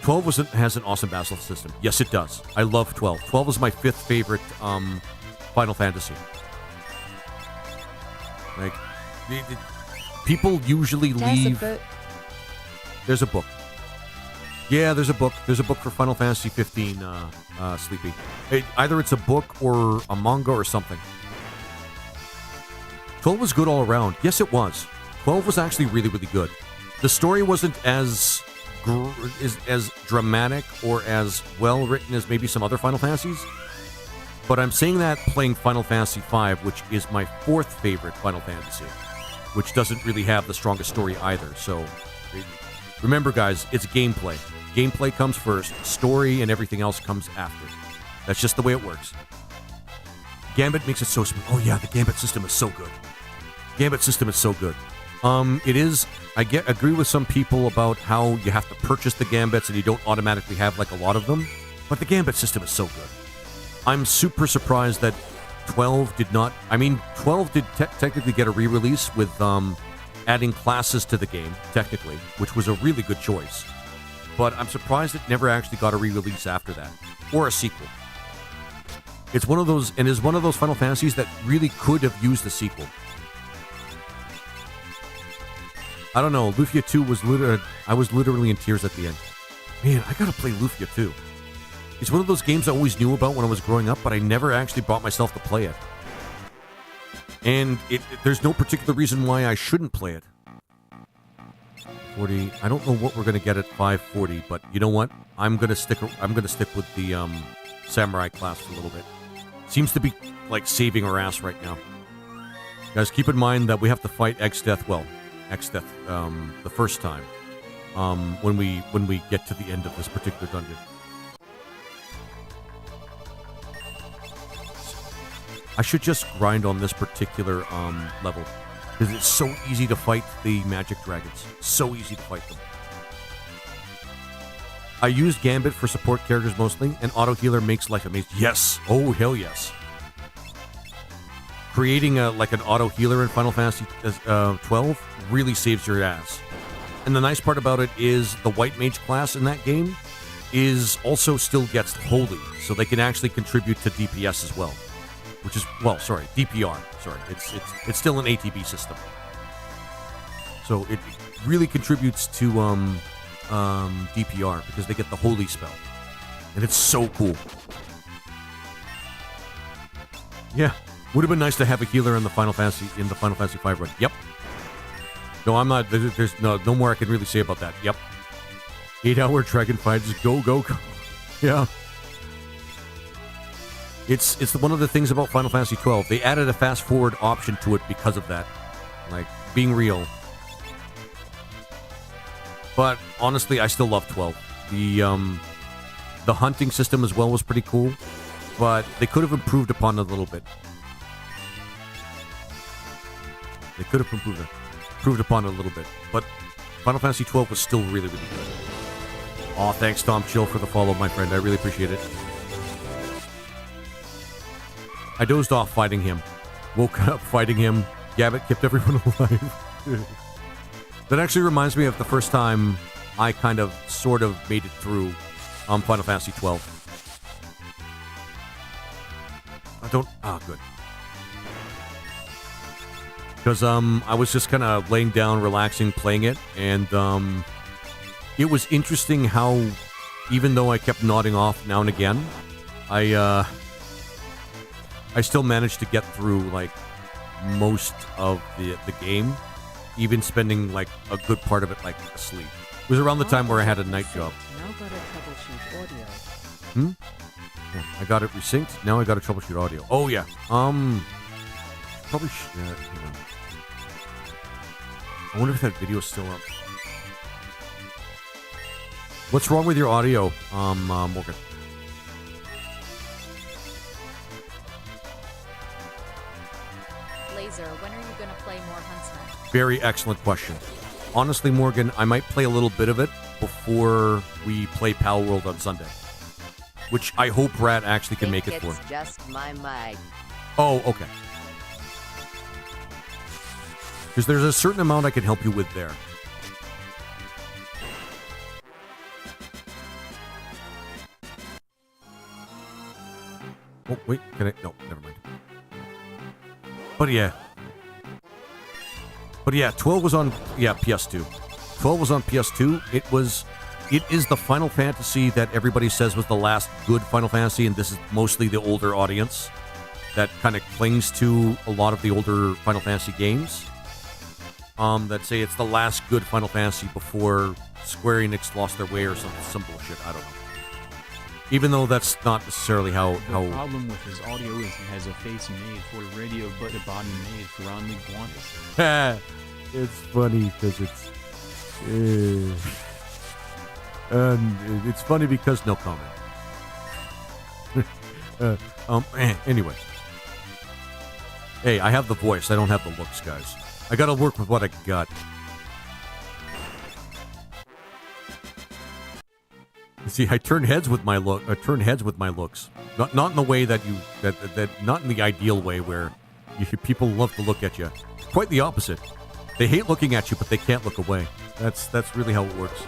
12 has an awesome battle system. Yes, it does. I love 12. 12 is my 5th favorite Final Fantasy. Like, people usually leave... There's a book. Yeah, there's a book. There's a book for Final Fantasy 15, Sleepy. Either it's a book or a manga or something. 12 was good all around. Yes, it was. 12 was actually really, really good. The story wasn't as dramatic or as well written as maybe some other Final Fantasies. But I'm saying that playing Final Fantasy V, which is my 4th favorite Final Fantasy, which doesn't really have the strongest story either. So remember, guys, it's gameplay. Gameplay comes first. Story and everything else comes after. That's just the way it works. Gambit makes it so smooth. Oh yeah, the Gambit system is so good. Gambit system is so good. It is... I agree with some people about how you have to purchase the Gambits and you don't automatically have, like, a lot of them. But the Gambit system is so good. I'm super surprised that 12 did not... I mean, 12 did technically get a re-release with adding classes to the game, technically, which was a really good choice. But I'm surprised it never actually got a re-release after that. Or a sequel. It's one of those... And is one of those Final Fantasies that really could have used a sequel. I don't know, Lufia 2 was I was literally in tears at the end. Man, I gotta play Lufia 2. It's one of those games I always knew about when I was growing up, but I never actually brought myself to play it. And there's no particular reason why I shouldn't play it. 40. I don't know what we're gonna get at 540, but you know what? I'm gonna stick with the samurai class for a little bit. Seems to be like saving our ass right now. Guys, keep in mind that we have to fight X Death well. Exdeath the first time. When we get to the end of this particular dungeon. I should just grind on this particular level because it's so easy to fight the magic dragons. So easy to fight them. I use Gambit for support characters mostly, and auto healer makes life amazing. Yes, oh hell yes. Creating an auto healer in Final Fantasy 12 really saves your ass. And the nice part about it is the white mage class in that game is also still gets holy, so they can actually contribute to DPS as well. Which is, well, sorry, DPR. Sorry, it's still an ATB system. So it really contributes to DPR because they get the holy spell, and it's so cool. Yeah, would have been nice to have a healer in the Final Fantasy V run. Yep. No, I'm not. There's no more I can really say about that. Yep. 8-hour dragon fights. Go go go. Yeah. It's one of the things about Final Fantasy 12. They added a fast forward option to it because of that, like being real. But honestly, I still love 12. The hunting system as well was pretty cool, but they could have improved upon it a little bit. They could have improved upon it a little bit, but Final Fantasy 12 was still really, really good. Aw, thanks Tom Chill for the follow, my friend. I really appreciate it. I dozed off fighting him. Woke up fighting him. Gambit kept everyone alive. That actually reminds me of the first time I kind of, sort of made it through Final Fantasy 12. I don't... Ah, good. Because I was just kind of laying down, relaxing, playing it, and it was interesting how, even though I kept nodding off now and again, I still managed to get through, like, most of the game, even spending, like, a good part of it, like, asleep. It was around the time where I had a night job. Now gotta troubleshoot audio. Yeah, I got it resynced. Now I gotta troubleshoot audio. Oh, yeah. Probably I wonder if that video's still up. What's wrong with your audio, Morgan? Laser, when are you gonna play more Huntsman? Very excellent question. Honestly, Morgan, I might play a little bit of it before we play Pal World on Sunday. Which I hope Rat actually can make it for. It's just my mic. Oh, okay. Because there's a certain amount I can help you with there. Oh, wait, can I? No, never mind. But yeah. 12 was on, PS2. 12 was on PS2. It is the Final Fantasy that everybody says was the last good Final Fantasy, and this is mostly the older audience that kind of clings to a lot of the older Final Fantasy games. That say it's the last good Final Fantasy before Square Enix lost their way or some bullshit. I don't know. Even though that's not necessarily how... The problem with his audio is he has a face made for radio, but a body made for only one. It's funny because it's... it's funny because no comment. Anyway. Hey, I have the voice. I don't have the looks, guys. I gotta work with what I got. See, I turn heads with my look. I turn heads with my looks. Not in the way that you not in the ideal way where people love to look at you. Quite the opposite. They hate looking at you, but they can't look away. That's really how it works.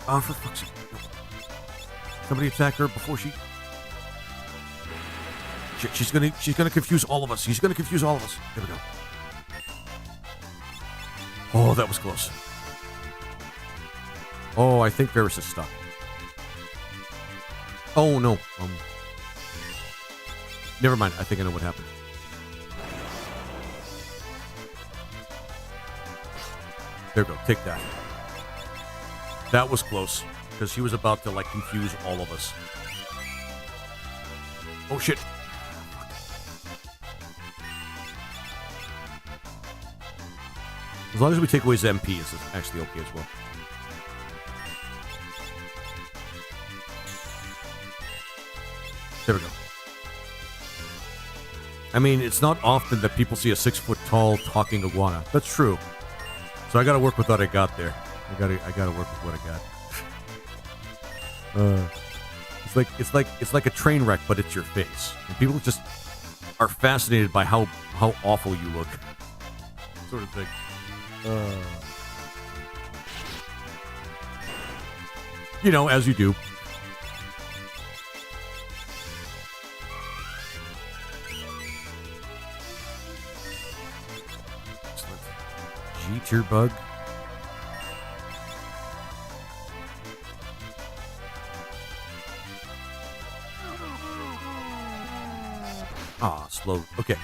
Oh, for fuck's sake! Somebody attack her before she. Shit, she's gonna confuse all of us. She's gonna confuse all of us. There we go. Oh, that was close. Oh, I think Varys is stuck. Oh, no. Never mind. I think I know what happened. There we go. Take that. That was close. Because he was about to, like, confuse all of us. Oh, shit. As long as we take away his MP, it's actually okay as well. There we go. I mean, it's not often that people see a 6-foot-tall talking iguana. That's true. So I gotta work with what I got there. I gotta work with what I got. It's like a train wreck, but it's your face, and people just are fascinated by how awful you look, sort of thing. You know, as you do. Excellent. G-tier bug. Ah, slow. Okay.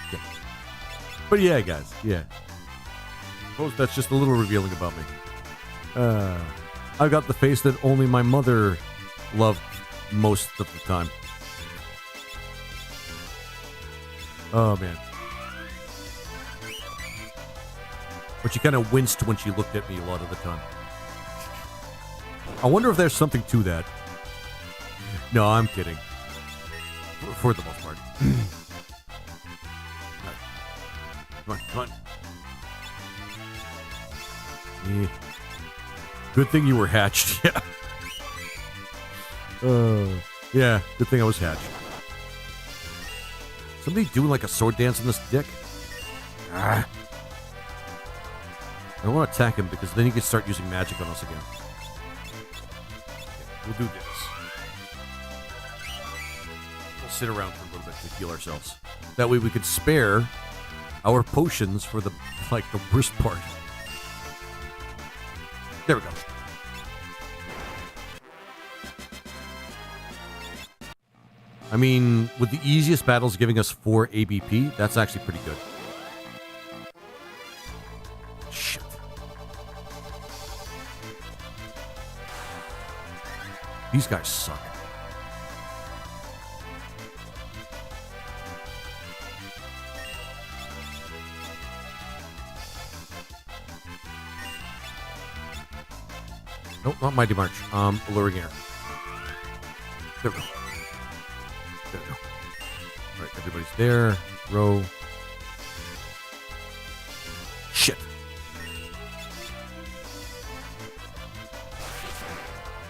But yeah, guys. Yeah. Suppose that's just a little revealing about me. I've got the face that only my mother loved most of the time. Oh, man. But she kind of winced when she looked at me a lot of the time. I wonder if there's something to that. No, I'm kidding. For the most part. Come on. Yeah. Good thing you were hatched. Yeah. Yeah, good thing I was hatched. Somebody doing like a sword dance on this dick? I don't want to attack him because then he can start using magic on us again. Okay, we'll do this. We'll sit around for a little bit to heal ourselves. That way we could spare our potions for the worst part. There we go. I mean, with the easiest battles giving us 4 ABP, that's actually pretty good. Shit. These guys suck. Nope, not Mighty March. Alluring Air. There we go. There we go. Alright, everybody's there. Row. Shit.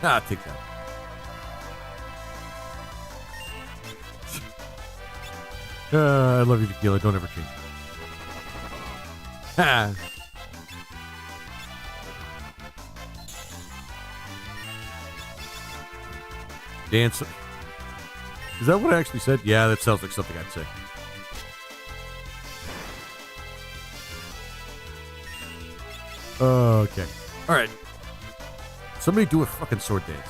Ah, take that. I love you, Tequila. Don't ever change. Ha! Dance. Is that what I actually said? Yeah, that sounds like something I'd say. Okay. Alright. Somebody do a fucking sword dance.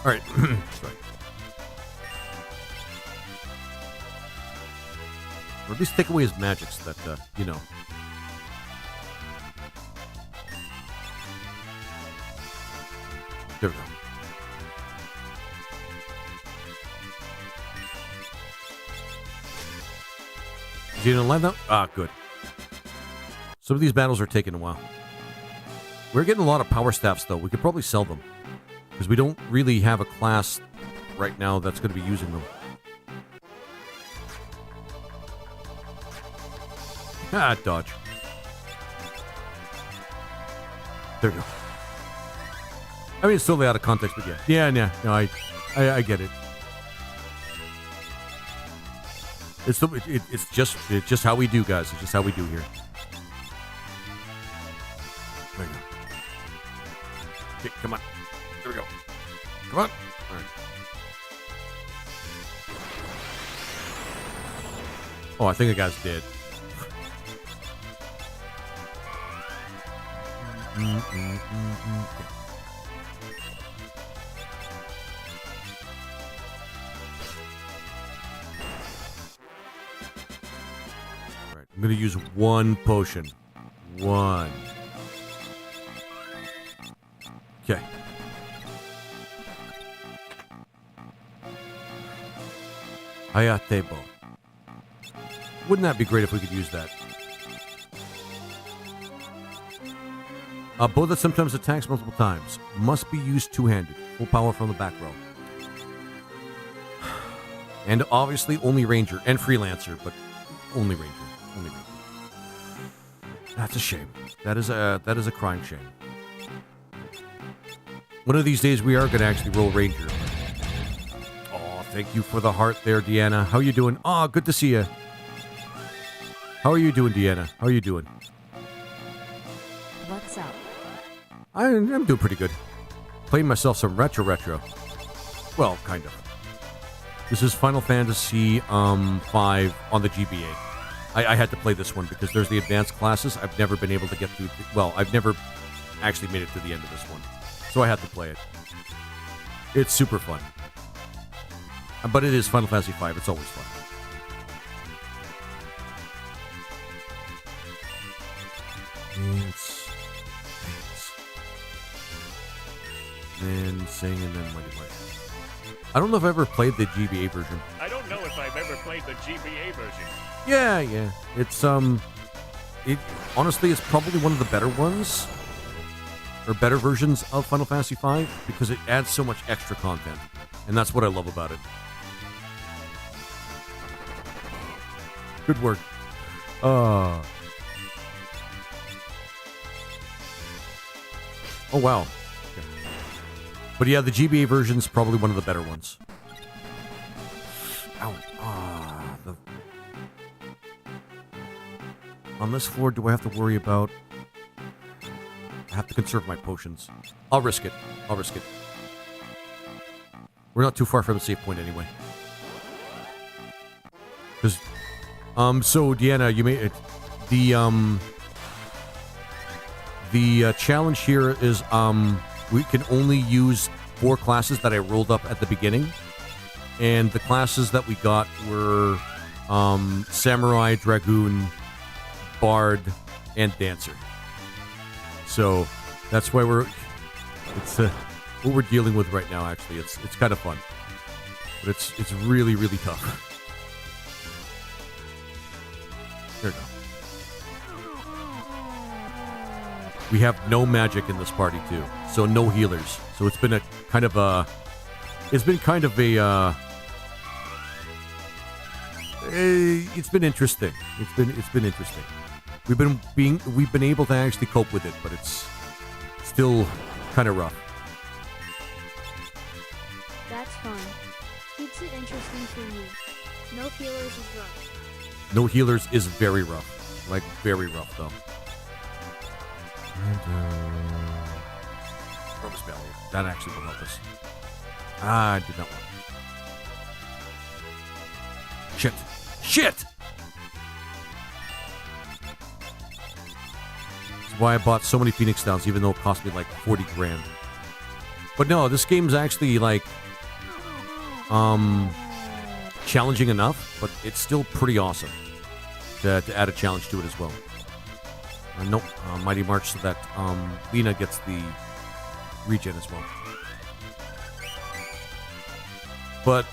Alright. Sorry. Or at least take away his magics that, you know. There we go. Is he in a line now? Ah, good. Some of these battles are taking a while. We're getting a lot of power staffs, though. We could probably sell them. Because we don't really have a class right now that's going to be using them. Ah, dodge. There we go. I mean, it's totally out of context, but yeah. No, I get it. It's just how we do, guys. It's just how we do here. There we go. Okay, come on. There we go. Come on. All right. Oh, I think the guy's dead. Right, I'm gonna use one potion. One. Okay. Hayatebo. Wouldn't that be great if we could use that? Bow that sometimes attacks multiple times. Must be used two-handed. Full power from the back row. And obviously only Ranger and Freelancer, but only Ranger. Only Ranger. That's a shame. That is a crying shame. One of these days we are going to actually roll Ranger. Oh, thank you for the heart there, Deanna. How you doing? Oh, good to see you. How are you doing, Deanna? How are you doing? What's up? I'm doing pretty good. Playing myself some retro. Well, kind of. This is Final Fantasy 5 on the GBA. I had to play this one because there's the advanced classes. I've never been able to get through. Well, I've never actually made it to the end of this one. So I had to play it. It's super fun. But it is Final Fantasy 5. It's always fun. Dance. Then sing and then Mighty Mighty. I don't know if I've ever played the GBA version. I don't know if I've ever played the GBA version. Yeah. It's it honestly it's probably one of the better ones. Or better versions of Final Fantasy V because it adds so much extra content. And that's what I love about it. Good work. Oh, wow. Okay. But yeah, the GBA version is probably one of the better ones. Ow. On this floor, do I have to worry about... I have to conserve my potions. I'll risk it. We're not too far from the save point anyway. Because, so Deanna, you made it. The challenge here is, we can only use 4 classes that I rolled up at the beginning. And the classes that we got were, Samurai, Dragoon, Bard, and Dancer. So that's why it's what we're dealing with right now. Actually, it's kind of fun, but it's really tough. There we go. We have no magic in this party too, so no healers. So it's been kind of a it's been interesting. It's been interesting. We've been able to actually cope with it, but it's still kind of rough. That's fun. Keeps it interesting for you. No healers is rough. No healers is very rough. Like, very rough, though. And, Promise Barrier. That actually will help us. I did not want. Shit! That's why I bought so many Phoenix Downs, even though it cost me like 40 grand. But no, this game's actually like challenging enough, but it's still pretty awesome to add a challenge to it as well. Nope, Mighty March so that Lena gets the regen as well. But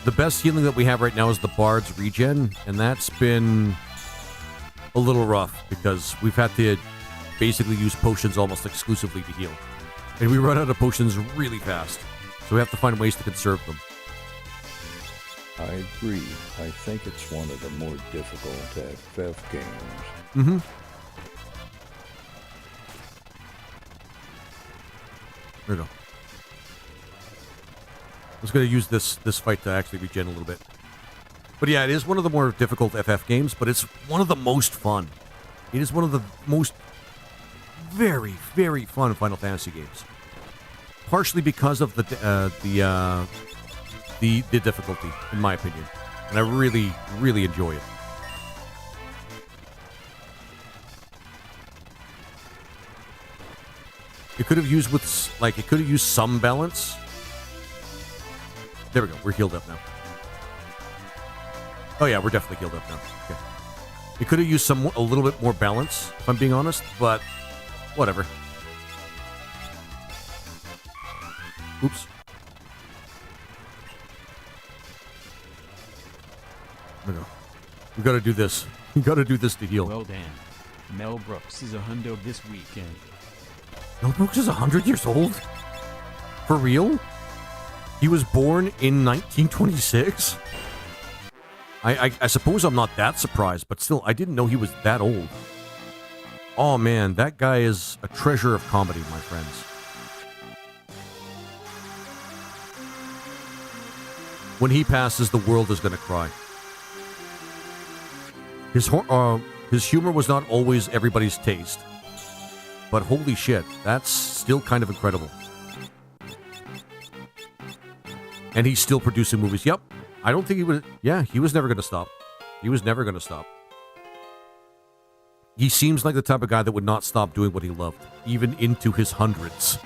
the best healing that we have right now is the Bard's regen, and that's been a little rough because we've had to basically use potions almost exclusively to heal. And we run out of potions really fast, so we have to find ways to conserve them. I agree. I think it's one of the more difficult FF games. Mm-hmm. There we go. I was going to use this fight to actually regen a little bit. But yeah, it is one of the more difficult FF games, but it's one of the most fun. It is one of the most very, very fun Final Fantasy games. Partially because of the difficulty, in my opinion. And I really, really enjoy it. It could have used some balance. There we go. We're healed up now. Oh yeah, we're definitely healed up now. Okay. It could have used a little bit more balance, if I'm being honest, but whatever. Oops. There we go. We gotta do this. We gotta do this to heal. Well, Dan. Mel Brooks is a hundo this weekend. Mel Brooks is 100 years old? For real? He was born in 1926? I suppose I'm not that surprised, but still, I didn't know he was that old. Oh man, that guy is a treasure of comedy, my friends. When he passes, the world is going to cry. His humor was not always everybody's taste, but holy shit, that's still kind of incredible. And he's still producing movies. Yep. I don't think he would. Yeah, he was never going to stop. He was never going to stop. He seems like the type of guy that would not stop doing what he loved, even into his hundreds.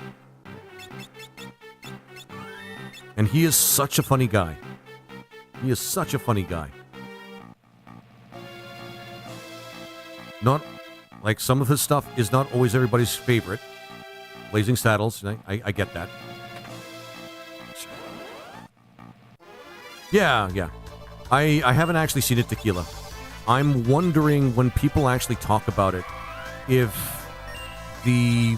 And he is such a funny guy. He is such a funny guy. Not like some of his stuff is not always everybody's favorite. Blazing Saddles, I get that. Yeah. I haven't actually seen it, Tequila. I'm wondering when people actually talk about it, if the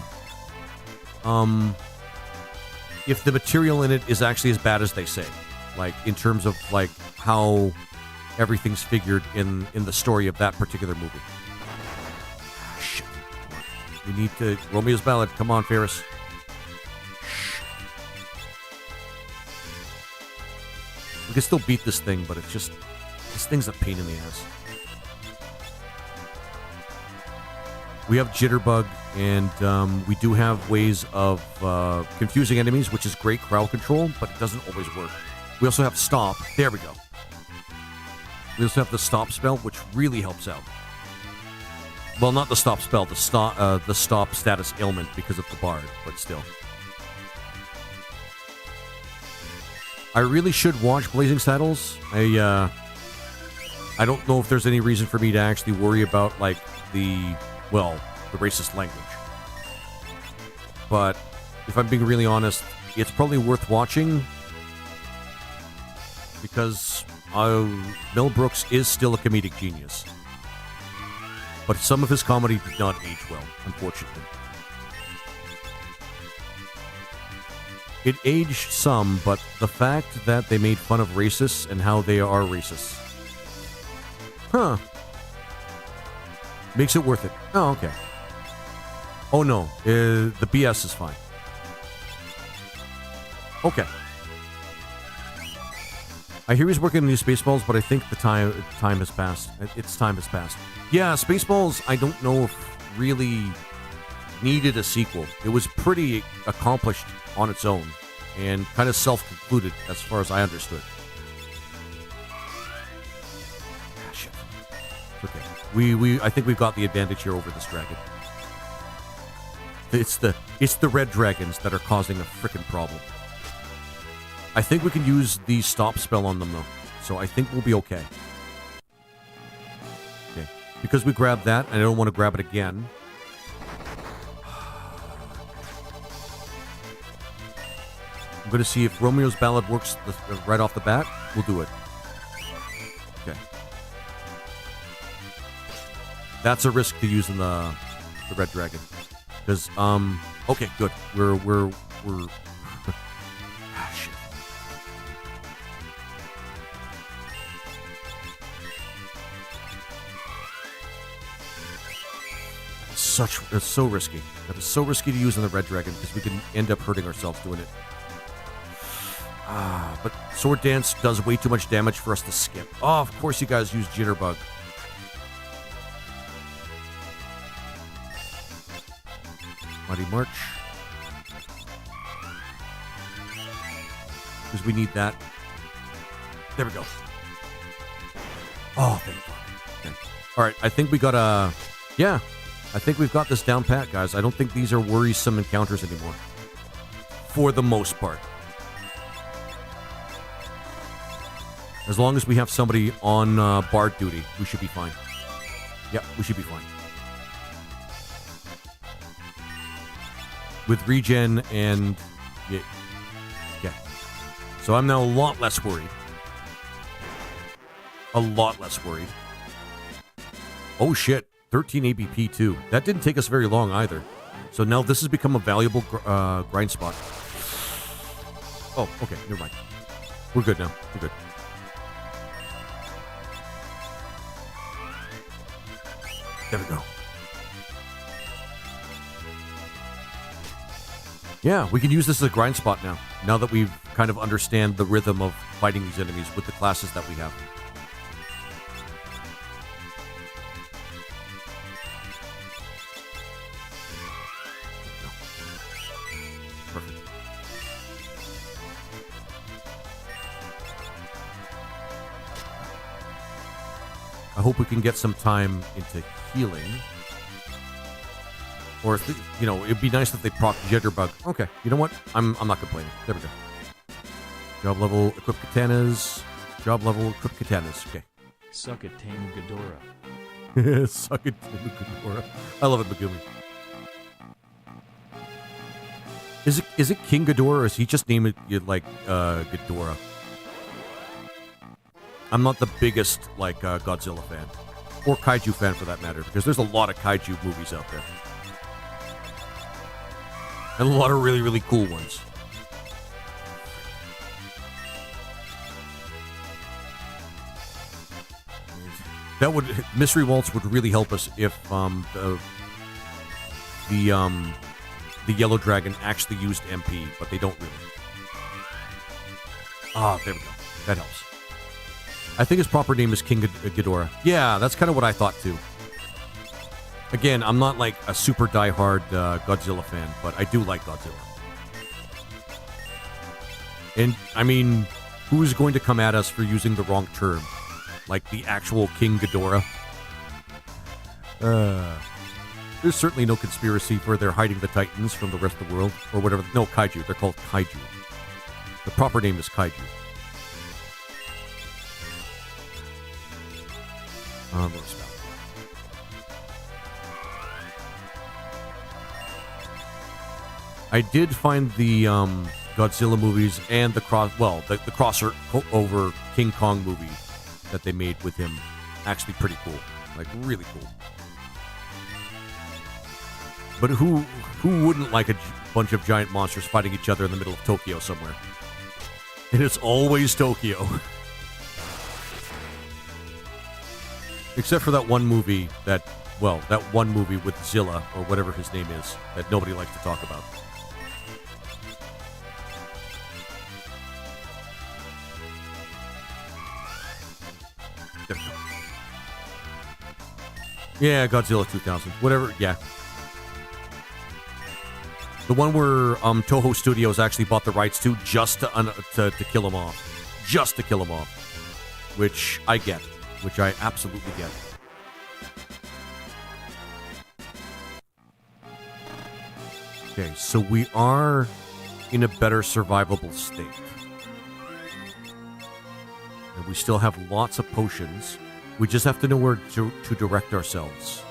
material in it is actually as bad as they say, like in terms of like how everything's figured in the story of that particular movie. Shit. We need to Romeo's Ballad. Come on, Ferris. We can still beat this thing, but it's just this thing's a pain in the ass. We have Jitterbug, and we do have ways of confusing enemies, which is great crowd control, but it doesn't always work. We also have Stop. There we go. We also have the Stop spell, which really helps out. Well, not the Stop spell, the Stop status ailment because of the Bard, but still. I really should watch Blazing Saddles. I don't know if there's any reason for me to actually worry about, like, the racist language. But if I'm being really honest, it's probably worth watching because Mel Brooks is still a comedic genius. But some of his comedy did not age well, unfortunately. It aged some, but the fact that they made fun of racists and how they are racists. Huh. Makes it worth it. Oh, okay. Oh, no. The BS is fine. Okay. I hear he's working on new Spaceballs, but I think the time has passed. Its time has passed. Yeah, Spaceballs, I don't know if really needed a sequel. It was pretty accomplished on its own and kind of self-concluded as far as I understood. Ah, shit. Okay. I think we've got the advantage here over this dragon. It's the red dragons that are causing a frickin' problem. I think we can use the Stop spell on them though, so I think we'll be okay. Okay. Because we grabbed that, and I don't want to grab it again. I'm going to see if Romeo's Ballad works right off the bat. We'll do it. Okay. That's a risk to use in the Red Dragon. Because, okay, good. We're ah, shit. That's so risky. That is so risky to use in the Red Dragon because we can end up hurting ourselves doing it. But Sword Dance does way too much damage for us to skip. Oh, of course you guys use Jitterbug. Mighty March. Because we need that. There we go. Oh, thank God. Okay. Alright, I think we got a... Yeah, I think we've got this down pat, guys. I don't think these are worrisome encounters anymore. For the most part. As long as we have somebody on Bard duty, we should be fine. Yep, we should be fine. With regen and... Yeah. Okay. So I'm now a lot less worried. A lot less worried. Oh shit, 13 ABP too. That didn't take us very long either. So now this has become a valuable grind spot. Oh, okay, never mind. We're good now. We're good. There we go. Yeah, we can use this as a grind spot now. Now that we've kind of understand the rhythm of fighting these enemies with the classes that we have. Perfect. I hope we can get some time into healing. Or, you know, it'd be nice if they proc Jitterbug. Okay, you know what? I'm not complaining. There we go. Job level, equip katanas. Job level, equip katanas. Okay. Suck it, Tame Ghidorah. Suck it, Tame Ghidorah. I love it, Megumi. Is it King Ghidorah, or is he just named it like Ghidorah? I'm not the biggest like Godzilla fan, or kaiju fan for that matter, because there's a lot of kaiju movies out there, and a lot of really, really cool ones. That would Mystery Waltz would really help us if the Yellow Dragon actually used MP, but they don't really. Ah, there we go. That helps. I think his proper name is King Ghidorah. Yeah, that's kind of what I thought too. Again, I'm not like a super diehard Godzilla fan, but I do like Godzilla. And, I mean, who's going to come at us for using the wrong term? Like the actual King Ghidorah? There's certainly no conspiracy for they're hiding the Titans from the rest of the world, or whatever. No, Kaiju. They're called Kaiju. The proper name is Kaiju. I did find the Godzilla movies and the crossover King Kong movie that they made with him actually pretty cool. Like, really cool. But who wouldn't like a bunch of giant monsters fighting each other in the middle of Tokyo somewhere? And it's always Tokyo. Except for that one movie that one movie with Zilla, or whatever his name is, that nobody likes to talk about. There we go. Yeah, Godzilla 2000. Whatever, yeah. The one where Toho Studios actually bought the rights to just to kill him off. Just to kill him off. Which I get. Which I absolutely get. Okay, so we are in a better survivable state. And we still have lots of potions. We just have to know where to direct ourselves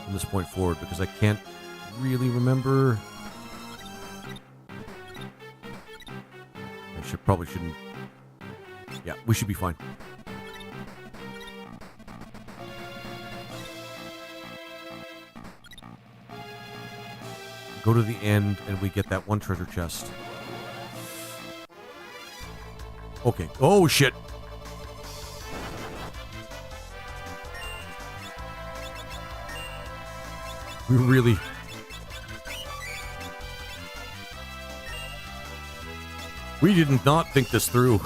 from this point forward, because I can't really remember. Probably shouldn't. Yeah, we should be fine. Go to the end and we get that one treasure chest. Okay. Oh, shit. We really... We did not think this through.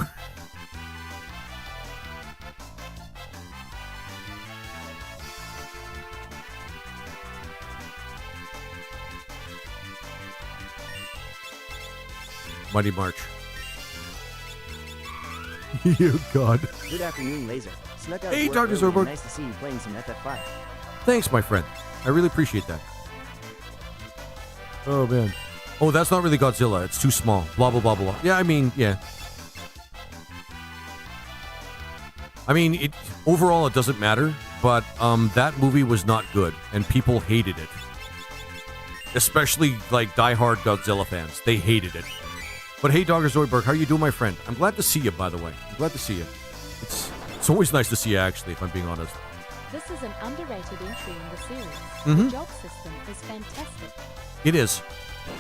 Mighty March. You God. Good afternoon, Laser. Snuck out Hey, work Dr. early and Zorberg. Nice to see you playing some FF5. Thanks, my friend. I really appreciate that. Oh, man. Oh, that's not really Godzilla. It's too small. Blah, blah, blah, blah. Yeah, I mean, yeah. I mean, overall, it doesn't matter, but that movie was not good, and people hated it. Especially, like, diehard Godzilla fans. They hated it. But hey, Dr. Zoidberg, how are you doing, my friend? I'm glad to see you, by the way. I'm glad to see you. It's always nice to see you, actually, if I'm being honest. This is an underrated entry in the series. Mhm. The job system is fantastic. It is.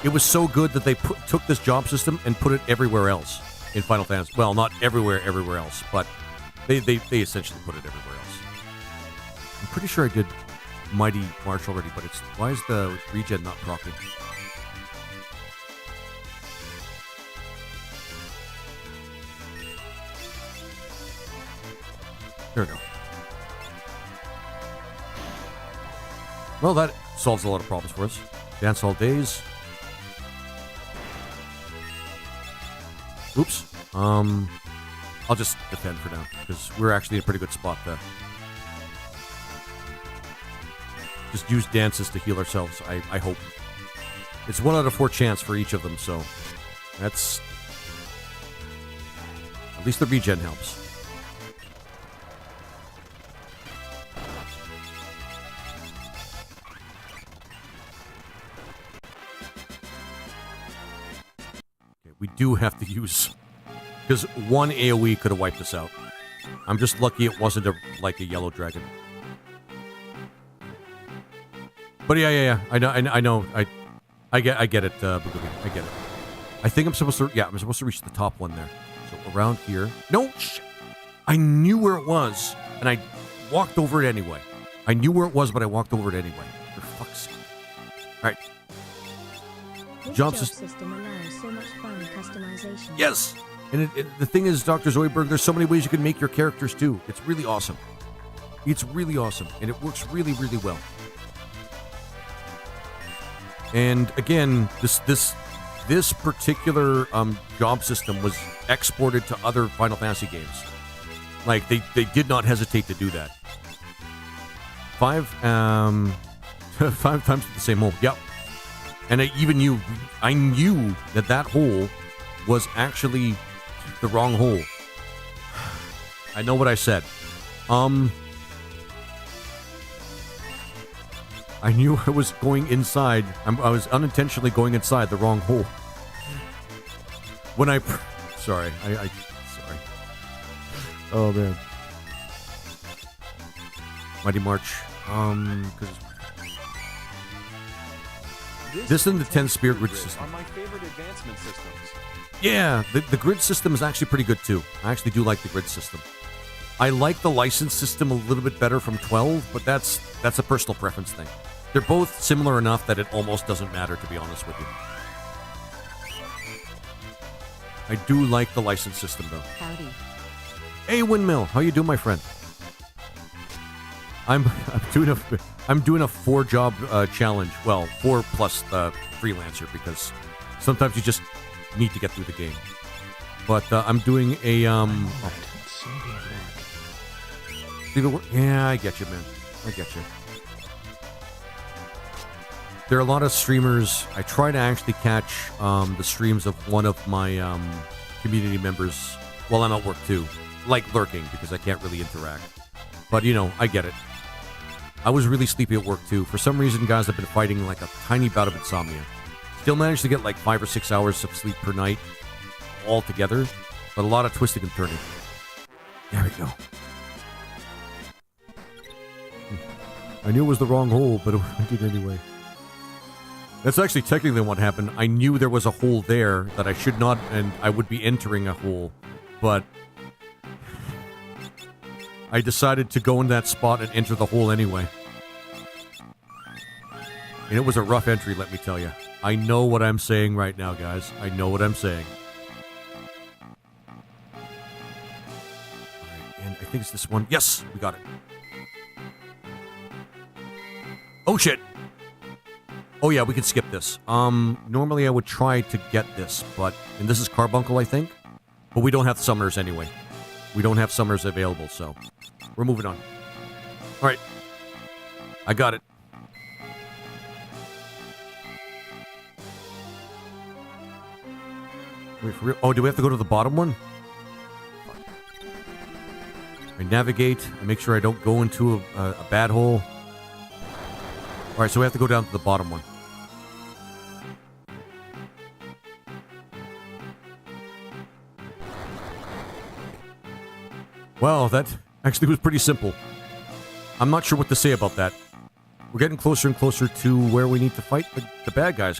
It was so good that they took this job system and put it everywhere else in Final Fantasy. Well, not everywhere else, but they essentially put it everywhere else. I'm pretty sure I did Mighty March already, but why is the regen not proccing? There we go. Well, that solves a lot of problems for us. Dance all days. Oops. I'll just defend for now, because we're actually in a pretty good spot to just use dances to heal ourselves, I hope. It's 1 out of 4 chance for each of them, so that's... At least the regen helps. We do have to use... Because 1 AoE could have wiped us out. I'm just lucky it wasn't like a yellow dragon. But yeah. I know. I get it, Boogaloo. I get it. I think I'm supposed to... Yeah, I'm supposed to reach the top one there. So around here... No! I knew where it was, and I walked over it anyway. I knew where it was, but I walked over it anyway. For fuck's sake. Alright. This Job system allows so much fun customization. Yes! And the thing is, Dr. Zoidberg, there's so many ways you can make your characters, too. It's really awesome. It's really awesome, and it works really, really well. And again, this particular job system was exported to other Final Fantasy games. Like, they did not hesitate to do that. 5 times the same hole. Yep. And I knew that hole was actually the wrong hole. I know what I said. I knew I was going inside. I was unintentionally going inside the wrong hole. When I... Sorry. Sorry. Oh, man. Mighty March. This and the 10 Spirit Grid system are my favorite advancement systems. Yeah, the grid system is actually pretty good, too. I actually do like the grid system. I like the license system a little bit better from 12, but that's a personal preference thing. They're both similar enough that it almost doesn't matter, to be honest with you. I do like the license system, though. Howdy. Hey, Windmill, how you doing, my friend? I'm doing a 4-job challenge. Well, 4 plus the freelancer, because sometimes you just need to get through the game. But I'm doing a Yeah, I get you, man. I get you. There are a lot of streamers. I try to actually catch the streams of one of my community members while I'm at work too, like lurking, because I can't really interact. But I get it. I was really sleepy at work too. For some reason, guys, I've been fighting like a tiny bout of insomnia. Still managed to get like 5 or 6 hours of sleep per night all together, but a lot of twisting and turning. There we go. I knew it was the wrong hole, but I did anyway. That's actually technically what happened. I knew there was a hole there that I should not, and I would be entering a hole, but I decided to go in that spot and enter the hole anyway. And it was a rough entry, let me tell you. I know what I'm saying right now, guys. I know what I'm saying. Alright, and I think it's this one. Yes, we got it. Oh, shit. Oh, yeah, we can skip this. Normally I would try to get this, but... And this is Carbuncle, I think? But we don't have summoners anyway. We don't have summoners available, so... We're moving on. Alright. I got it. Wait, for real? Oh, do we have to go to the bottom one? I navigate. I make sure I don't go into a bad hole. Alright, so we have to go down to the bottom one. Well, that actually was pretty simple. I'm not sure what to say about that. We're getting closer and closer to where we need to fight the bad guys.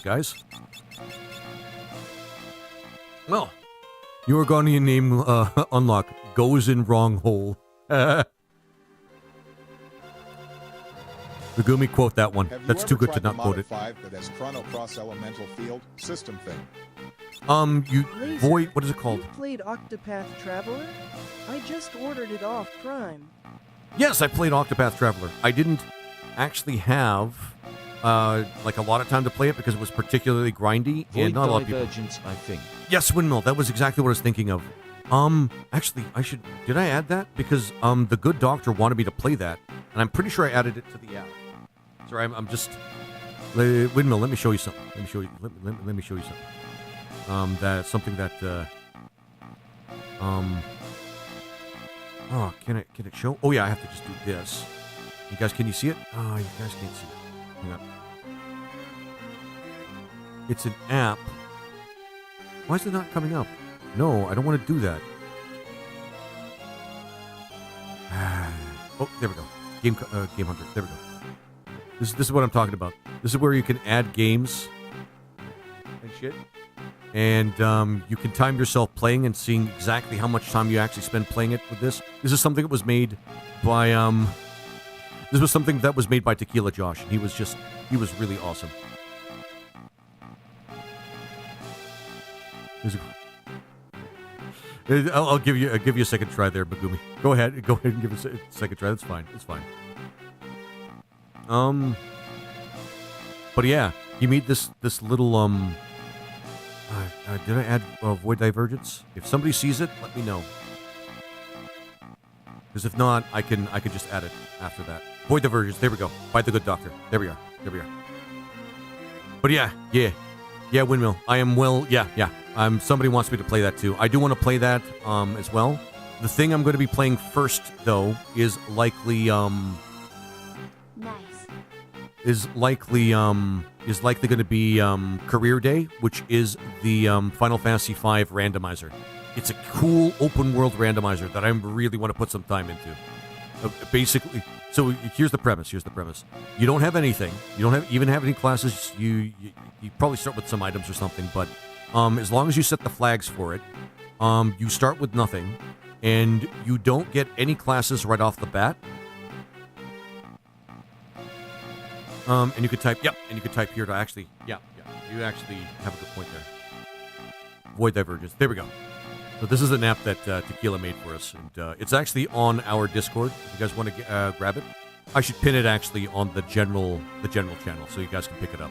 Well, you are going to name unlock goes in wrong hole. The Gumi quote that one. That's too good to not quote it. That has chrono cross elemental field system thing. Void, what is it called? You played Octopath Traveler? I just ordered it off Prime. Yes, I played Octopath Traveler. I didn't actually have like a lot of time to play it because it was particularly grindy and not a lot of people. Divergence, I think. Yes, Windmill. That was exactly what I was thinking of. Actually, did I add that? Because the good doctor wanted me to play that, and I'm pretty sure I added it to the app. Sorry, I'm just Windmill. Let me show you something. Let me show you something. That's something that oh, can it show? Oh yeah, I have to just do this. You guys, can you see it? Oh, you guys can't see it. Hang on. It's an app. Why is it not coming up? No, I don't want to do that. Oh, there we go. Game Hunter. There we go. This is what I'm talking about. This is where you can add games and shit. And you can time yourself playing and seeing exactly how much time you actually spend playing it with this. This is something that was made by Tequila Josh. He was really awesome. I'll give you a second try there, Megumi. Go ahead and give it a second try. That's fine. It's fine. But yeah, he made this little did I add Void Divergence? If somebody sees it, let me know. Because if not, I can just add it after that. Void Divergence. There we go. By the good doctor. There we are. But yeah, Windmill. I am yeah. Somebody wants me to play that too. I do want to play that as well. The thing I'm going to be playing first, though, is likely going to be Career Day, which is the Final Fantasy V randomizer. It's a cool open world randomizer that I really want to put some time into. Basically, so here's the premise. You don't have anything. You don't even have any classes. You probably start with some items or something, but as long as you set the flags for it, you start with nothing, and you don't get any classes right off the bat. And you could type, and you could type here to actually, you actually have a good point there. Void Divergence. There we go. So this is an app that Tequila made for us, and it's actually on our Discord. If you guys want to grab it, I should pin it actually on the general channel so you guys can pick it up.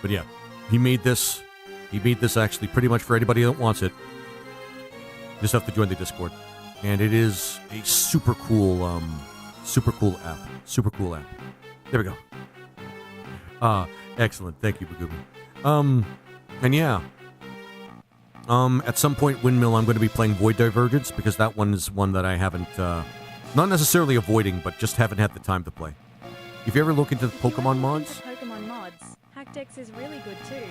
But yeah, he made this actually pretty much for anybody that wants it. You just have to join the Discord, and it is a super cool app. Super cool app. There we go. Excellent. Thank you, Bagooby. And yeah. At some point, Windmill, I'm going to be playing Void Divergence because that one is one that I haven't, not necessarily avoiding, but just haven't had the time to play. If you ever look into the Pokemon mods. Pokemon mods. Hackdex is really good too.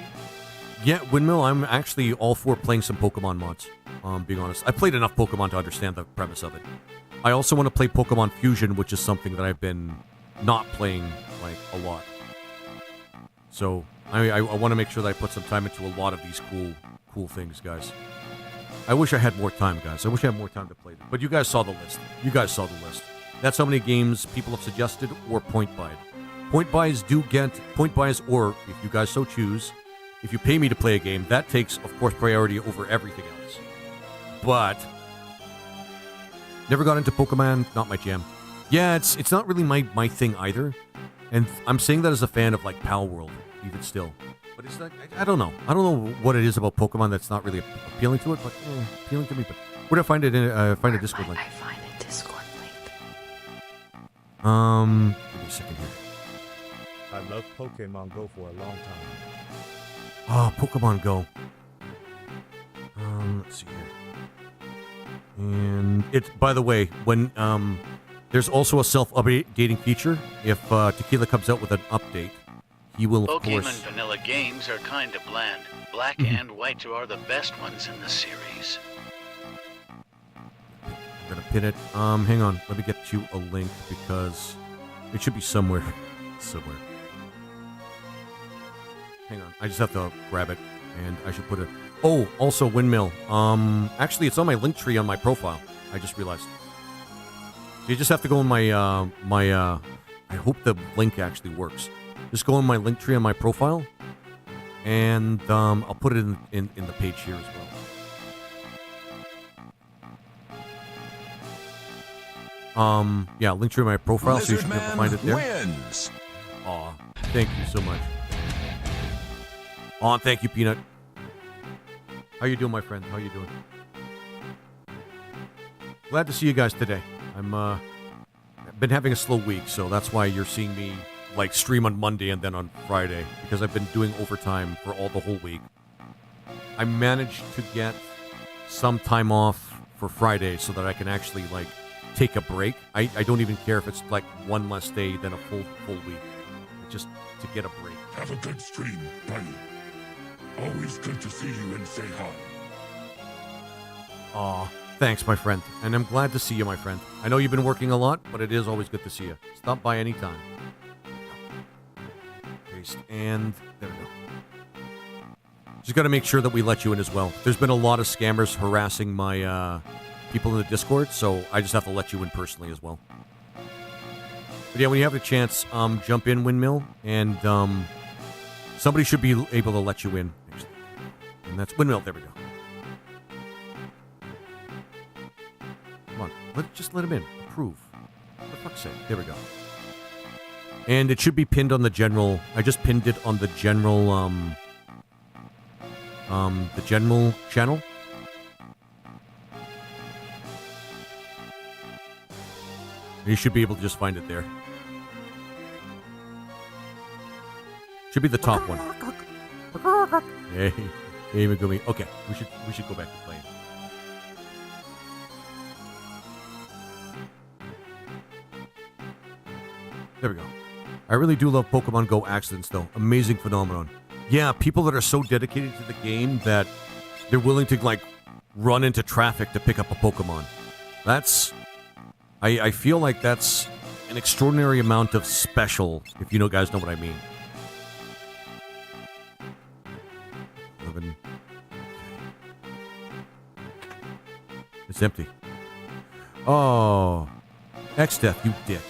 Yeah, Windmill, I'm actually all for playing some Pokemon mods, being honest. I played enough Pokemon to understand the premise of it. I also want to play Pokemon Fusion, which is something that I've been not playing, like, a lot. So, I want to make sure that I put some time into a lot of these cool things, guys. I wish I had more time, guys. I wish I had more time to play them. But you guys saw the list. That's how many games people have suggested or point buyed. Point buys, or if you guys so choose, if you pay me to play a game, that takes, of course, priority over everything else. But never got into Pokemon, not my jam. Yeah, it's not really my thing either. And I'm saying that as a fan of, like, Pal World, even still. But it's like, I don't know. I don't know what it is about Pokemon that's not really appealing to it, but appealing to me. But where do I find it? Find a Discord link. I find a Discord link. Give me a second here. I love Pokemon Go for a long time. Oh, Pokemon Go. Let's see here. And it's, by the way, when there's also a self-updating feature. If Tequila comes out with an update, he will, of course... Pokemon vanilla games are kind of bland. Black and white are the best ones in the series. I'm gonna pin it. Hang on. Let me get you a link because It should be somewhere. Somewhere. Hang on. I just have to grab it, and I should put it. Oh, also windmill. Actually, it's on my link tree on my profile. I just realized. So you just have to go in my I hope the link actually works. Just go in my link tree on my profile, and I'll put it in the page here as well. Yeah, link tree on my profile, so you should be able to find it there. Wins. Aw, thank you so much. Aw, thank you, Peanut. How you doing, my friend? How you doing? Glad to see you guys today. I've been having a slow week, so that's why you're seeing me like stream on Monday and then on Friday, because I've been doing overtime for all the whole week. I managed to get some time off for Friday so that I can actually like take a break. I don't even care if it's like one less day than a full week, just to get a break. Have a good stream, buddy. Always good to see you and say hi. Aw, thanks, my friend. And I'm glad to see you, my friend. I know you've been working a lot, but it is always good to see you. Stop by anytime. Paste, and there we go. Just got to make sure that we let you in as well. There's been a lot of scammers harassing my people in the Discord, so I just have to let you in personally as well. But yeah, when you have a chance, jump in, Windmill, and somebody should be able to let you in. And that's Windmill. There we go. Come on. Just let him in. Approve. For fuck's sake. There we go. And it should be pinned on the general. I just pinned it on the general, channel. You should be able to just find it there. Should be the top one. Hey, Megumi. Okay, we should go back to playing. There we go. I really do love Pokemon Go accidents, though. Amazing phenomenon. Yeah, people that are so dedicated to the game that they're willing to like run into traffic to pick up a Pokemon. That's, I feel like that's an extraordinary amount of special, if you guys know what I mean. 11. It's empty. Oh, X-Death, you dick.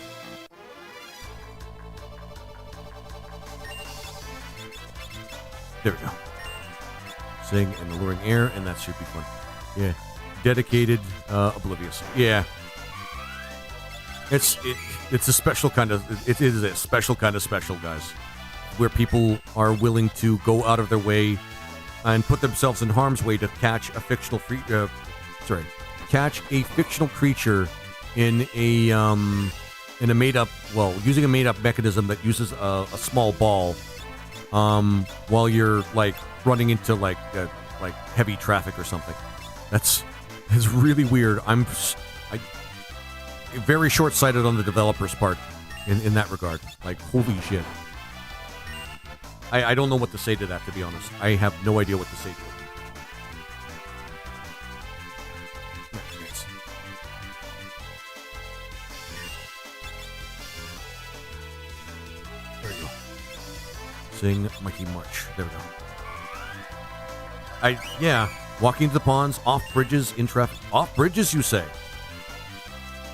There we go. Sing and alluring air, and that should be fun. Yeah. Dedicated, oblivious. Yeah. It's a special kind of, it is a special kind of special, guys. Where people are willing to go out of their way and put themselves in harm's way to catch a fictional catch a fictional creature in a made-up, well, using a made-up mechanism that uses a small ball, while you're like running into like heavy traffic or something. That's really weird. I'm very short-sighted on the developer's part in that regard. Like, holy shit. I don't know what to say to that, to be honest. I have no idea what to say to it. Yes. There we go. Sing Mighty March. There we go. Yeah, walking into the ponds, off bridges, in traffic. Off bridges, you say?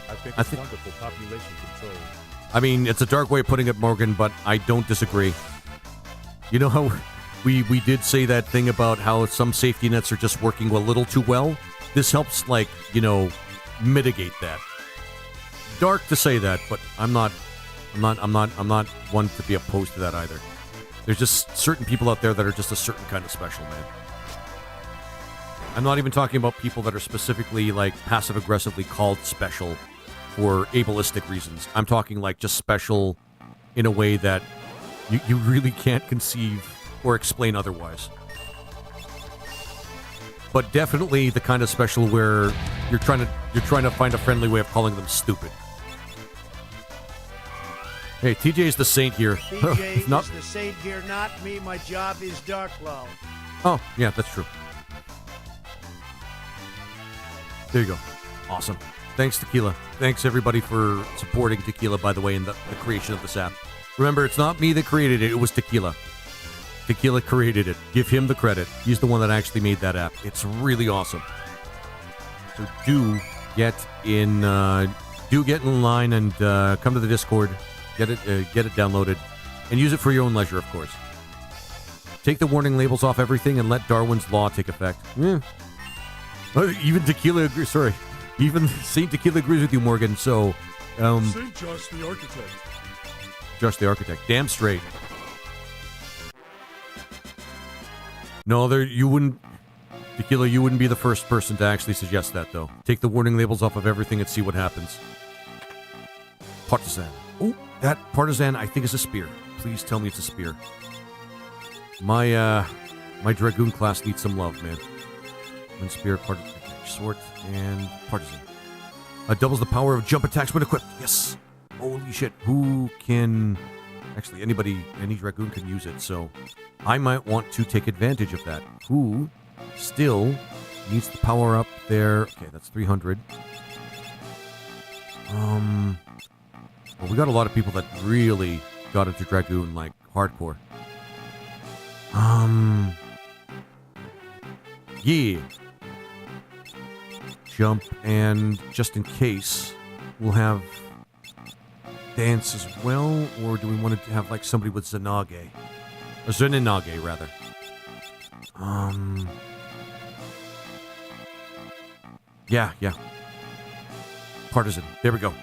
I think wonderful population control. I mean, it's a dark way of putting it, Morgan, but I don't disagree. You know how we did say that thing about how some safety nets are just working a little too well? This helps, like, mitigate that. Dark to say that, but I'm not one to be opposed to that either. There's just certain people out there that are just a certain kind of special, man. I'm not even talking about people that are specifically, like, passive-aggressively called special for ableistic reasons. I'm talking, like, just special in a way that you really can't conceive or explain otherwise. But definitely the kind of special where you're trying to find a friendly way of calling them stupid. Hey, TJ is the saint here. TJ is the saint here, not me. My job is Dark Love. Oh, yeah, that's true. There you go. Awesome. Thanks, Tequila. Thanks, everybody, for supporting Tequila, by the way, in the creation of this app. Remember, it's not me that created it. It was Tequila. Tequila created it. Give him the credit. He's the one that actually made that app. It's really awesome. So do get in line and come to the Discord. Get it downloaded. And use it for your own leisure, of course. Take the warning labels off everything and let Darwin's Law take effect. Yeah. Even Tequila agrees. Sorry. Even Saint Tequila agrees with you, Morgan. So, Saint Josh the Architect. Josh the Architect. Damn straight. No, you wouldn't... Tequila, you wouldn't be the first person to actually suggest that, though. Take the warning labels off of everything and see what happens. Partisan. Oh, that partisan, I think, is a spear. Please tell me it's a spear. My Dragoon class needs some love, man. One spear, sword, and partisan. Doubles the power of jump attacks when equipped. Yes. Holy shit. Who can... Actually, any Dragoon can use it, so... I might want to take advantage of that. Who still needs to power up their... Okay, that's 300. Well, we got a lot of people that really got into Dragoon, like, hardcore. Yeah. Jump, and just in case, we'll have dance as well, or do we want to have, like, somebody with Zanage? Or Zeninage, rather. Yeah. Partisan. There we go.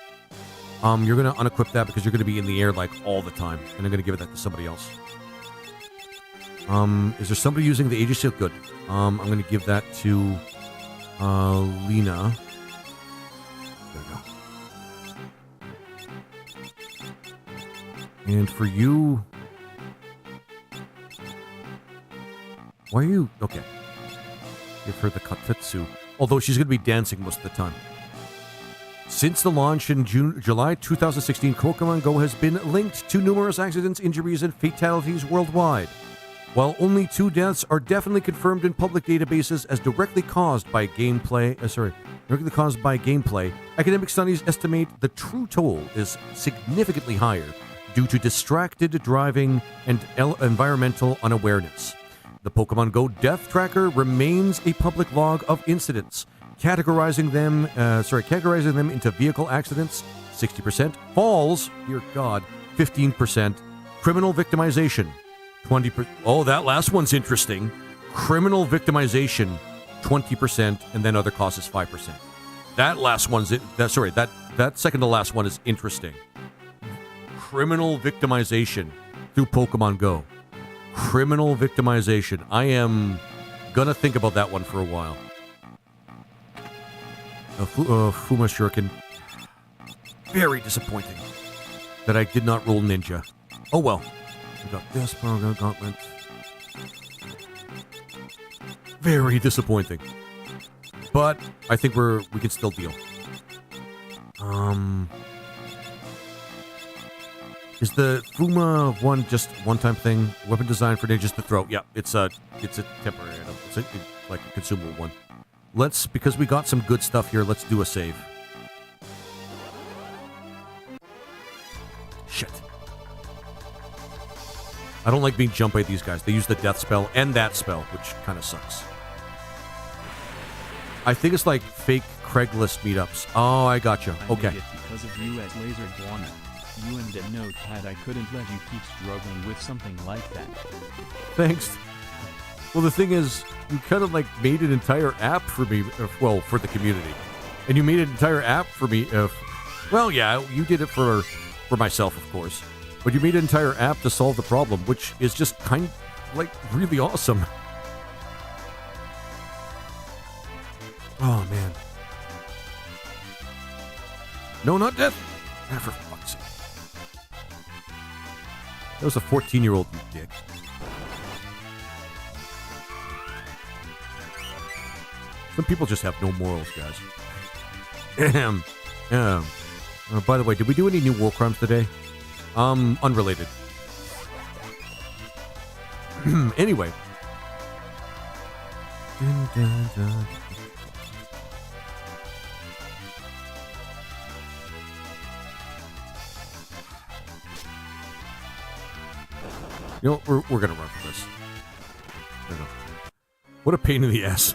You're going to unequip that because you're going to be in the air, like, all the time. And I'm going to give that to somebody else. Is there somebody using the Aegis Shield? Good. I'm going to give that to Lena. There we go. And for you... Why are you... Okay. Give her the Katetsu. Although she's going to be dancing most of the time. Since the launch in July 2016, Pokemon Go has been linked to numerous accidents, injuries, and fatalities worldwide. While only 2 deaths are definitely confirmed in public databases as directly caused by gameplay, academic studies estimate the true toll is significantly higher due to distracted driving and environmental unawareness. The Pokemon Go Death Tracker remains a public log of incidents, categorizing them into vehicle accidents, 60%, falls, dear God, 15%, criminal victimization, 20%. Oh, that last one's interesting. Criminal victimization, 20%, and then other costs is 5%. That last one's that second to last one is interesting. Criminal victimization through Pokemon Go. Criminal victimization. I am gonna think about that one for a while. Fuma Shuriken. Very disappointing that I did not roll Ninja. Oh well. We got this program gauntlet. Very disappointing. But I think we can still deal. Is the Fuma one just one-time thing? Weapon design for ninjas to throw? Yeah, it's a temporary item. It's like a consumable one. Because we got some good stuff here, let's do a save. Shit. I don't like being jumped by these guys. They use the death spell and that spell, which kind of sucks. I think it's like fake Craigslist meetups. Oh, I gotcha. Okay. I made it because of you as Laser Guana. You and a notepad. I couldn't let you keep struggling with something like that. Thanks. Well, the thing is, you kind of like made an entire app for me, well, for the community. And you made an entire app for me. Well, yeah, you did it for myself, of course. But you made an entire app to solve the problem, which is just kind of like really awesome. Oh, man. No, not death. Ah, for fuck's sake. That was a 14-year-old, you dick. Some people just have no morals, guys. By the way, did we do any new war crimes today? Unrelated. Anyway. You know, we're gonna run for this. I don't know. What a pain in the ass.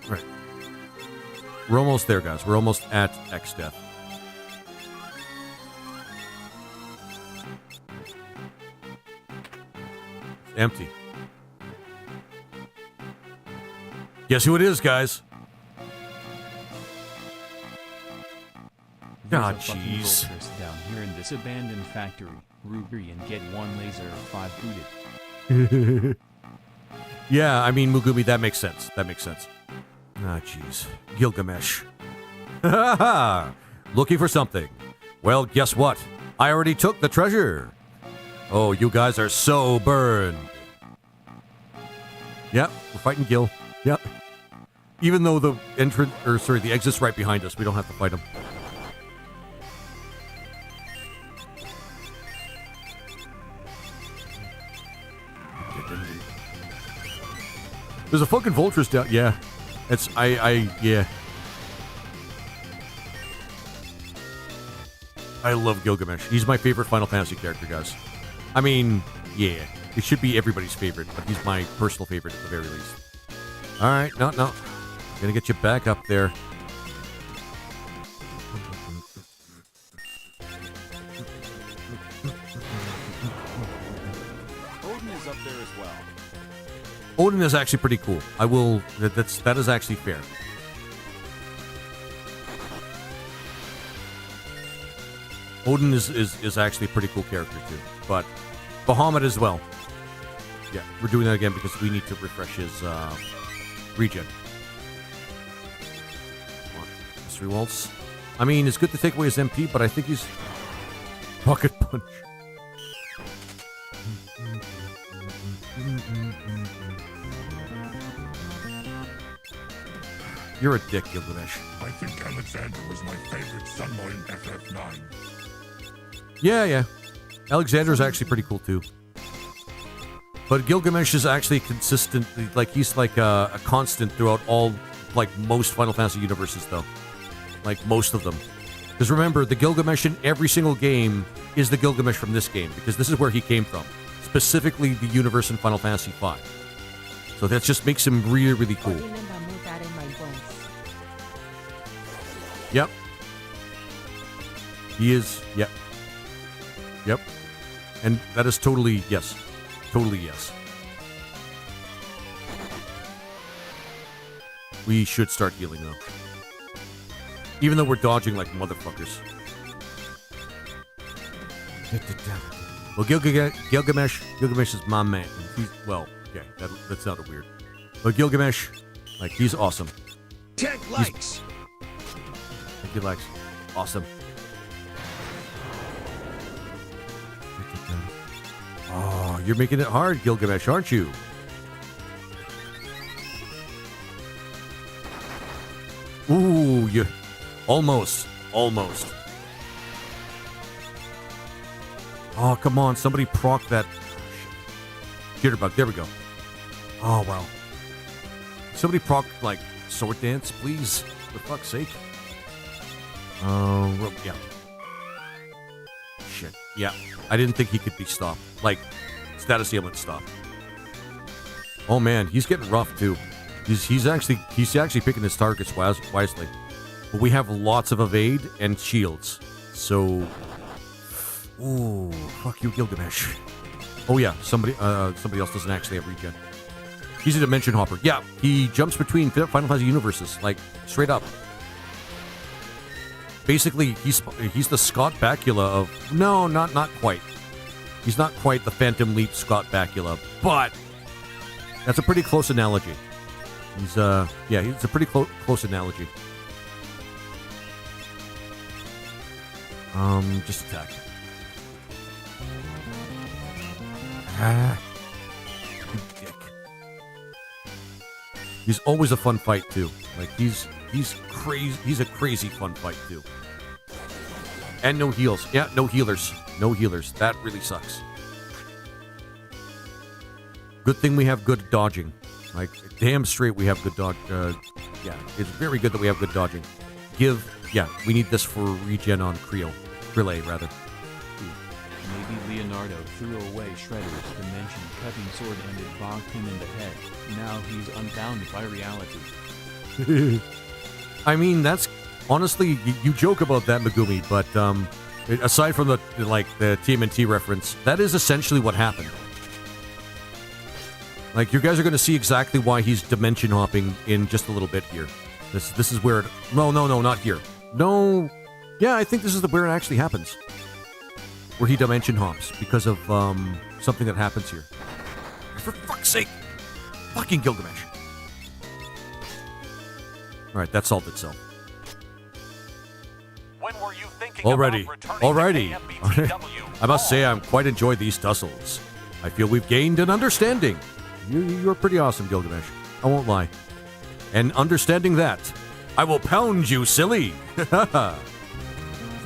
All right. We're almost there, guys. We're almost at X death. It's empty. Guess who it is, guys? God, jeez. Down here in this abandoned factory, Ruby and get 1 laser 5 booted. Yeah, I mean, Mugumi, that makes sense. That makes sense. Ah, jeez. Gilgamesh. Looking for something. Well, guess what? I already took the treasure. Oh, you guys are so burned. Yep, we're fighting Gil. Yep. Even though the the exit's right behind us, we don't have to fight him. There's a fucking Voltress down. Yeah. It's, yeah. I love Gilgamesh. He's my favorite Final Fantasy character, guys. I mean, yeah. It should be everybody's favorite, but he's my personal favorite at the very least. Alright, no. Gonna get you back up there. Odin is up there as well. Odin is actually pretty cool. I will. That is actually fair. Odin is actually a pretty cool character too. But Bahamut as well. Yeah, we're doing that again because we need to refresh his regen. Mystery Waltz. I mean, it's good to take away his MP, but I think he's Pocket Punch. You're a dick, Gilgamesh. I think Alexander was my favorite Sunboy in FF9. Yeah. Alexander's actually pretty cool too. But Gilgamesh is actually consistent, like he's like a constant throughout all, like most Final Fantasy universes though. Like most of them. Because remember, the Gilgamesh in every single game is the Gilgamesh from this game, because this is where he came from. Specifically the universe in Final Fantasy V. So that just makes him really, really cool. Yep. He is, yep. Yep. And that is totally, yes. Totally yes. We should start healing though. Even though we're dodging like motherfuckers. Well, Gilgamesh is my man. He's, well, okay, that sounded weird. But Gilgamesh, like, he's awesome. Tank likes. Thank you, Lex. Awesome. Oh, you're making it hard, Gilgamesh, aren't you? Ooh, you almost. Oh, come on, somebody proc that jitterbug. There we go. Oh, wow. Somebody proc, like, sword dance, please. For fuck's sake. Yeah. Shit. Yeah. I didn't think he could be stopped. Like, status ailment stop. Oh man, he's getting rough too. He's actually picking his targets wisely. But we have lots of evade and shields. So, ooh, fuck you, Gilgamesh. Oh yeah, somebody else doesn't actually have regen. He's a dimension hopper. Yeah, he jumps between Final Fantasy universes, like straight up. Basically, he's the Scott Bakula of... No, not quite. He's not quite the Phantom Leap Scott Bakula, but that's a pretty close analogy. He's a pretty close analogy. Just attack. You dick. He's always a fun fight too. Like he's crazy. He's a crazy fun fight too. And no heals. Yeah, no healers. No healers. That really sucks. Good thing we have good dodging. Like damn straight we have good dodge. Yeah, it's very good that we have good dodging. We need this for regen on Creel rather. Ooh. maybe Leonardo threw away Shredder's dimension-cutting sword and it bonked him in the head. Now he's unbound by reality. I mean, that's honestly, you joke about that, Megumi, but aside from the TMNT reference, that is essentially what happened. Like, you guys are going to see exactly why he's dimension hopping in just a little bit here. This is where it... No, not here. No... Yeah, I think this is where it actually happens. Where he dimension hops because of something that happens here. For fuck's sake! Fucking Gilgamesh. Alright, that solved itself. When were you thinking Alrighty. I must say, I'm quite enjoyed these tussles. I feel we've gained an understanding. You're pretty awesome, Gilgamesh. I won't lie. And understanding that, I will pound you, silly!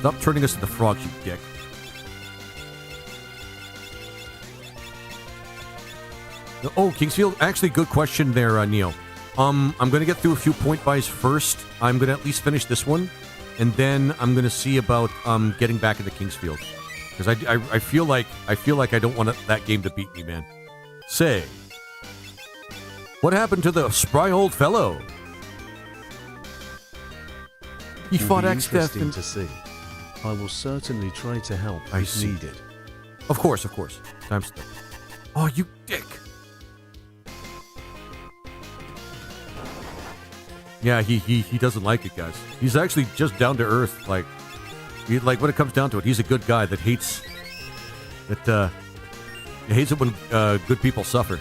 Stop turning us into frogs, you dick. Oh, Kingsfield, actually, good question there, Neo. I'm gonna get through a few point buys first. I'm gonna at least finish this one, and then I'm gonna see about getting back into Kingsfield, because I feel like I don't want that game to beat me, man. Say, what happened to the spry old fellow? He fought X-Death and... to see. I will certainly try to help if needed. Of course. Time step. Oh, you dick. Yeah, he doesn't like it, guys. He's actually just down to earth. Like when it comes down to it, he's a good guy that hates it when good people suffer.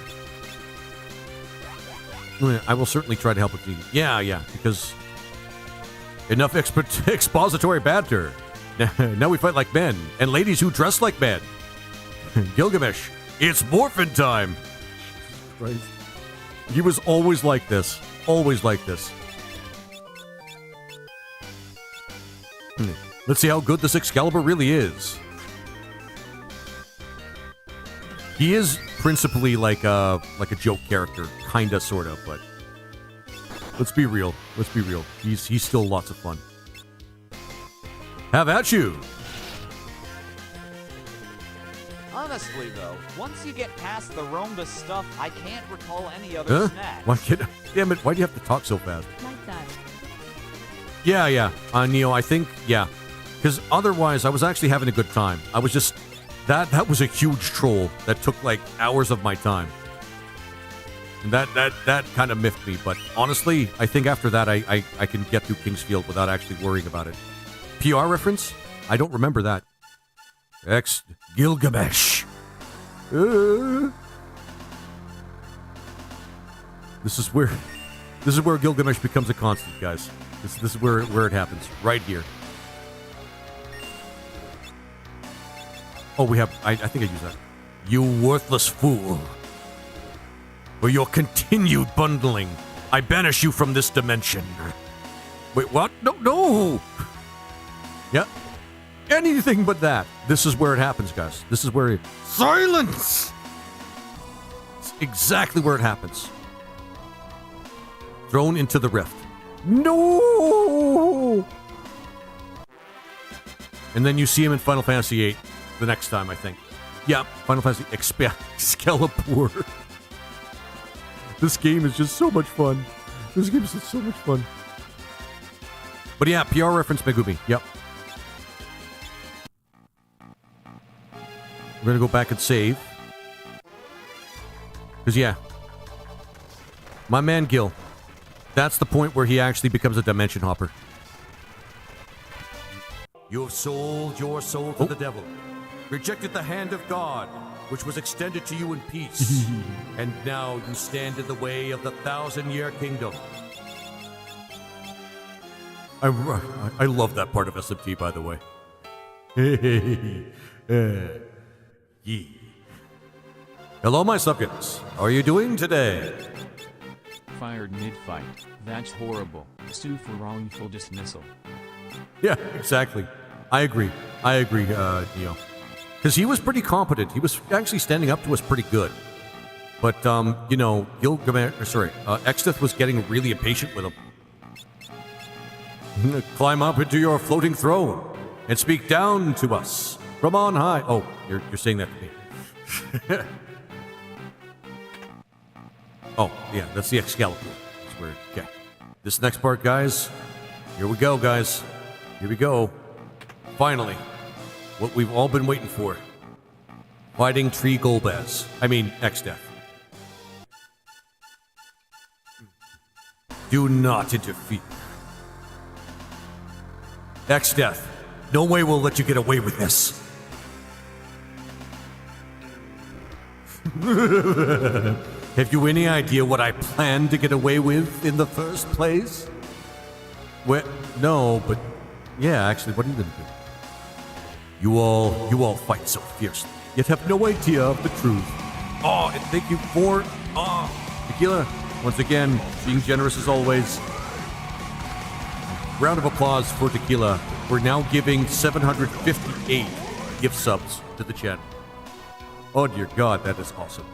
I will certainly try to help if needed. Yeah, because enough expository banter. Now we fight like men, and ladies who dress like men. Gilgamesh, it's morphin' time! Right. He was always like this. Always like this. Let's see how good this Excalibur really is. He is principally like a joke character, kinda, sorta, but let's be real. He's still lots of fun. Have at you! Honestly, though, once you get past the Rhombus stuff, I can't recall any other snacks. Damn it, why do you have to talk so fast? Like that. Yeah. Neo, I think, yeah. Because otherwise, I was actually having a good time. I was just... That was a huge troll that took, like, hours of my time. And that kind of miffed me. But honestly, I think after that, I can get through Kingsfield without actually worrying about it. PR reference? I don't remember that. Gilgamesh. This is where Gilgamesh becomes a constant, guys. This is where it happens. Right here. Oh, we have... I think I used that. You worthless fool. For your continued bundling, I banish you from this dimension. Wait, what? No! Yeah. Anything but that. This is where it happens, guys. This is where Silence! It's exactly where it happens. Thrown into the rift. No! And then you see him in Final Fantasy VIII the next time, I think. Yeah, Final Fantasy Excalibur. This game is just so much fun. This game is just so much fun. But yeah, PR reference Megumi. Yep. We're going to go back and save. Because, yeah. My man Gil. That's the point where he actually becomes a dimension hopper. You have sold your soul to the devil. Rejected the hand of God, which was extended to you in peace. And now you stand in the way of the 1,000-year kingdom. I love that part of SMT, by the way. Hello, my subjects. How are you doing today? Fired mid-fight. That's horrible. Sue for wrongful dismissal. Yeah, exactly. I agree, Neo. Because he was pretty competent. He was actually standing up to us pretty good. But, Extith was getting really impatient with him. Climb up into your floating throne and speak down to us from on high. Oh, you're saying that to me. Oh, yeah, that's the Excalibur. That's where, okay. This next part, guys, here we go, guys. Here we go. Finally, what we've all been waiting for. Fighting Tree Golbez. I mean, X-Death. Do not interfere. X-Death, no way we'll let you get away with this. Have you any idea what I planned to get away with in the first place? What? No, but yeah, actually, what are you gonna do? You all fight so fiercely, yet have no idea of the truth. Oh, and thank you for Tequila, once again, being generous as always. Round of applause for Tequila. We're now giving 758 gift subs to the channel. Oh dear God, that is awesome.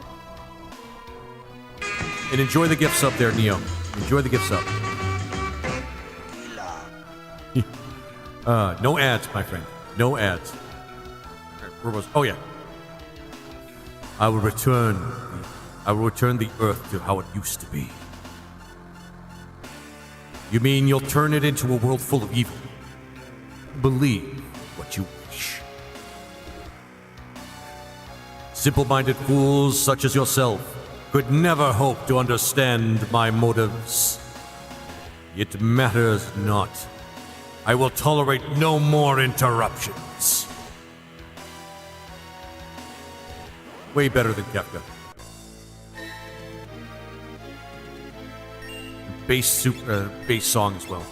And enjoy the gift sub there, Neo. Enjoy the gift sub. No ads, my friend. No ads. Where was? Oh yeah. I will return the Earth to how it used to be. You mean you'll turn it into a world full of evil? Believe what you wish. Simple-minded fools such as yourself could never hope to understand my motives. It matters not. I will tolerate no more interruptions. Way better than Kefka. Bass song as well.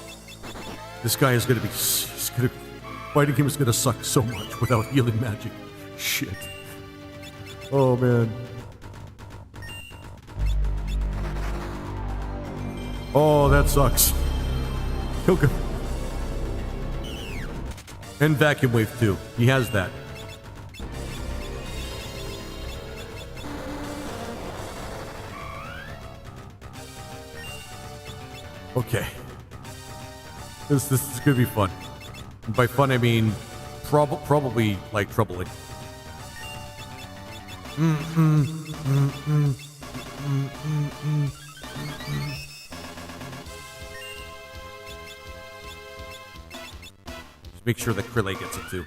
This guy is gonna be. Fighting him is gonna suck so much without healing magic. Shit. Oh man. Oh, that sucks. Okay. And Vacuum Wave too. He has that. Okay. This is gonna be fun. And by fun I mean probably like troubling. Just make sure that Krillay gets it too.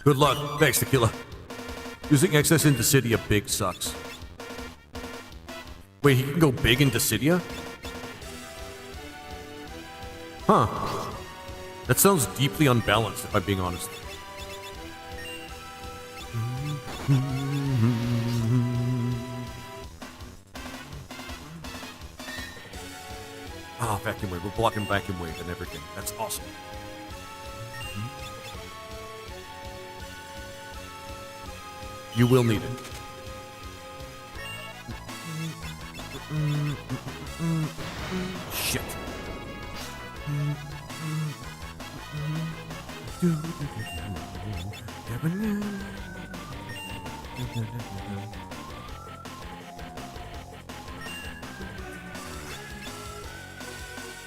Good luck. Thanks, Tequila. Using excess in Dissidia big sucks. Wait, he can go big in Dissidia? Huh. That sounds deeply unbalanced, if I'm being honest. Oh, Vacuum Wave. We're blocking Vacuum Wave and everything. That's awesome. You will need it. Shit.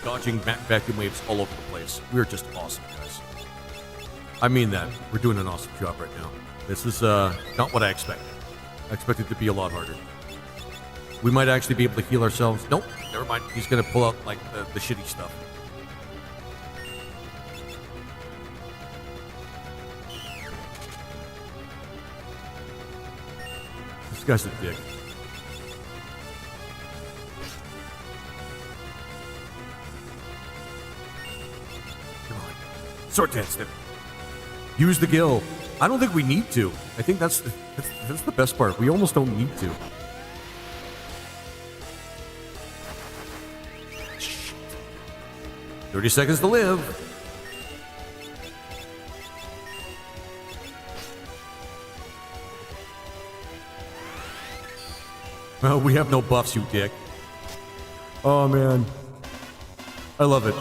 Dodging vacuum waves all over the place. We're just awesome, guys. I mean that. We're doing an awesome job right now. This is not what I expected. I expected it to be a lot harder. We might actually be able to heal ourselves. Nope, never mind. He's gonna pull out like the shitty stuff. This guy's a dick. Come on. Sword dance them. Use the gill. I don't think we need to. I think that's the best part. We almost don't need to. Shit. 30 seconds to live. Well, we have no buffs, you dick. Oh, man. I love it.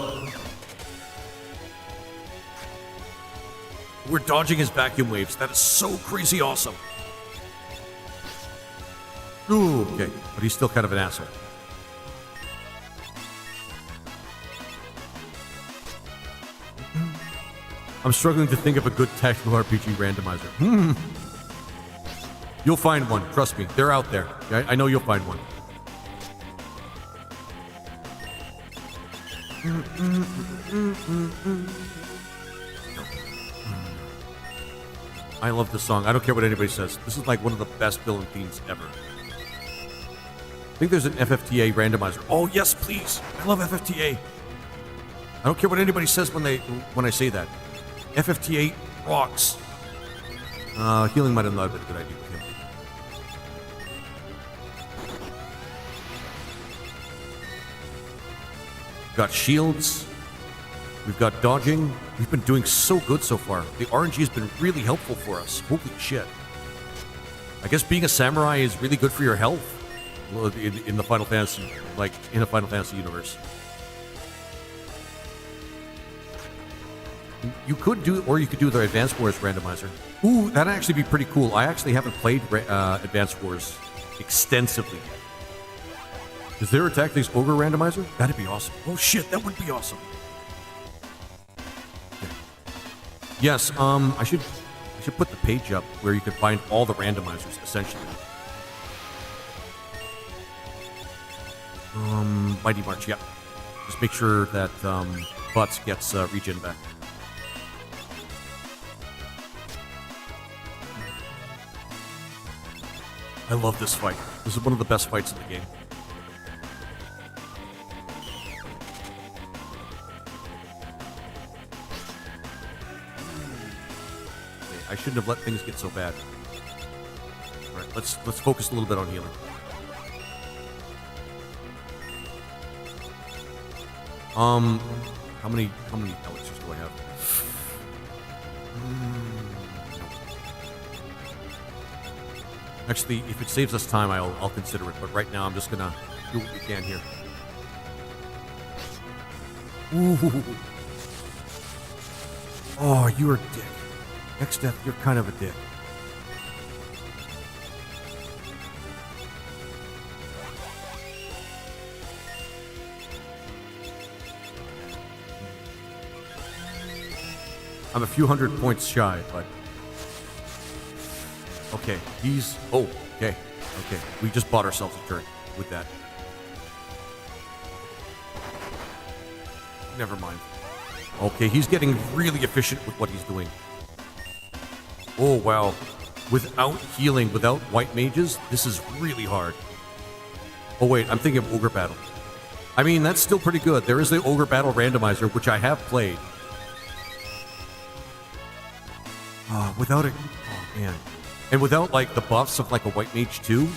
We're dodging his vacuum waves. That is so crazy awesome. Ooh, okay. But he's still kind of an asshole. I'm struggling to think of a good tactical RPG randomizer. You'll find one. Trust me. They're out there. I know you'll find one. I love this song. I don't care what anybody says. This is like one of the best villain themes ever. I think there's an FFTA randomizer. Oh, yes, please. I love FFTA. I don't care what anybody says when I say that. FFTA rocks. Healing might have not been a good idea with him. We've got shields. We've got dodging. We've been doing so good so far. The RNG has been really helpful for us. Holy shit. I guess being a samurai is really good for your health in the Final Fantasy, like in a Final Fantasy universe. You could do, or you could do the Advanced Wars randomizer. Ooh, that'd actually be pretty cool. I actually haven't played Advanced Wars extensively yet. Is there a Tactics Ogre randomizer? That'd be awesome. Oh shit, that would be awesome. Okay. Yes, I should put the page up where you can find all the randomizers, essentially. Mighty March, yep. Just make sure that Butts gets regen back. I love this fight. This is one of the best fights in the game. Okay, I shouldn't have let things get so bad. All right, let's focus a little bit on healing. How many elixirs do I have? Actually, if it saves us time, I'll consider it. But right now, I'm just gonna do what we can here. Ooh. Oh, you're a dick. X-Death, you're kind of a dick. I'm a few hundred points shy, but... Okay, he's... Oh, okay. Okay, we just bought ourselves a turn with that. Never mind. Okay, he's getting really efficient with what he's doing. Oh, wow. Without healing, without white mages, this is really hard. Oh, wait, I'm thinking of Ogre Battle. I mean, that's still pretty good. There is the Ogre Battle randomizer, which I have played. Without it... Oh, man. And without, like, the buffs of, like, a white mage, too,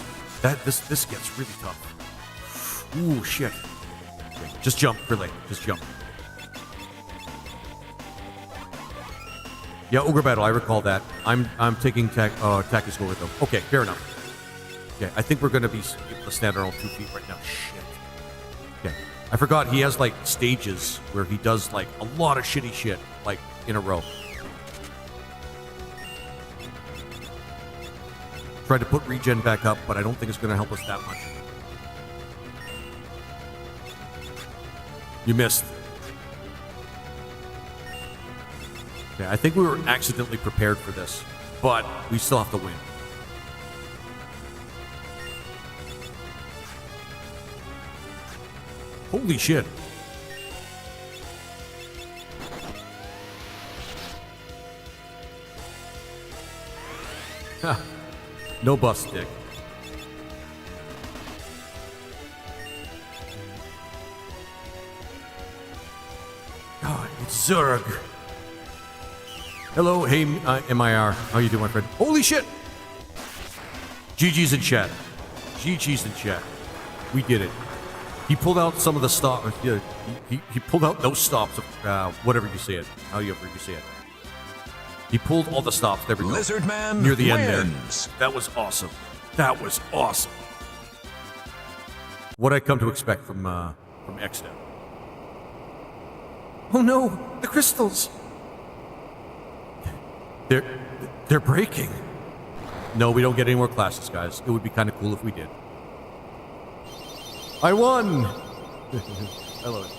this gets really tough. Ooh, shit. Okay, just jump, relay. Just jump. Yeah, Ogre Battle, I recall that. I'm taking Tactics Ogre, though. Okay, fair enough. Okay, I think we're going to be able to stand on all 2 feet right now. Shit. Okay. I forgot he has, like, stages where he does, like, a lot of shitty shit, like, in a row. Tried to put regen back up, but I don't think it's going to help us that much. You missed. Okay, I think we were accidentally prepared for this, but we still have to win. Holy shit. Ha. No buff stick. God, it's Zurg. Hello, hey, MIR. How you doing, my friend? Holy shit! GG's in chat. GG's in chat. We did it. He pulled out some of the stops. He pulled out those stops of whatever you say it. However you say it. He pulled all the stops. There we go. Lizard Man near the wins. end there. That was awesome. That was awesome. What I come to expect from X-Death. Oh no, the crystals. They're breaking. No, we don't get any more classes, guys. It would be kind of cool if we did. I won. I love it.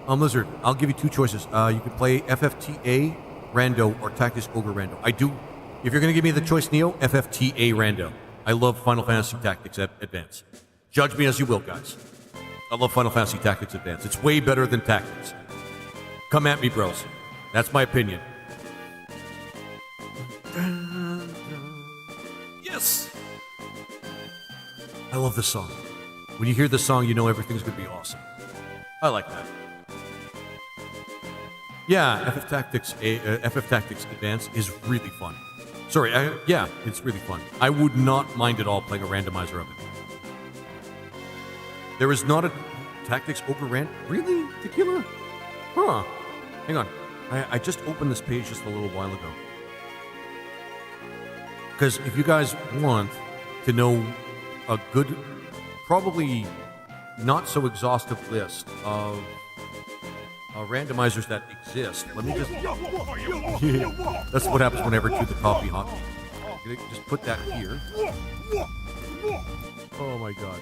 Lizard, I'll give you two choices. You can play FFTA Rando or Tactics Ogre Rando. I do. If you're going to give me the choice, Neo, FFTA Rando. I love Final Fantasy Tactics Advance. Judge me as you will, guys. I love Final Fantasy Tactics Advance. It's way better than Tactics. Come at me, bros. That's my opinion. Yes! I love this song. When you hear this song, you know everything's going to be awesome. I like that. Yeah, FF Tactics Advance is really fun. Sorry, yeah, it's really fun. I would not mind at all playing a randomizer of it. There is not a Tactics Ogre Rand. Really? Tequila? Huh. Hang on. I just opened this page just a little while ago. Because if you guys want to know a good, probably not so exhaustive list of randomizers that exist, let me just... That's what happens whenever I do the coffee hockey. Just put that here. Oh my god.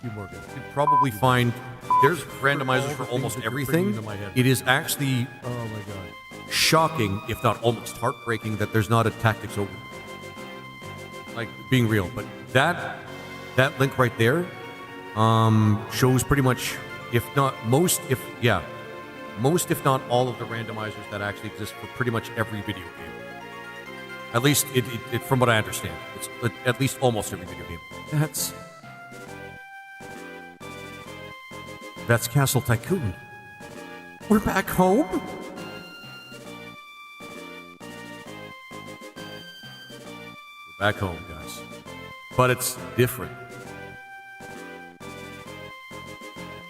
You Morgan. You can probably find... There's randomizers for almost everything. It is actually shocking, if not almost heartbreaking, that there's not a Tactics Ogre. Like, being real. But that link right there shows pretty much, if not most, if not all of the randomizers that actually exist for pretty much every video game. At least, it from what I understand. It's at least almost every video game. That's Castle Tycoon. We're back home? We're back home, guys. But it's different.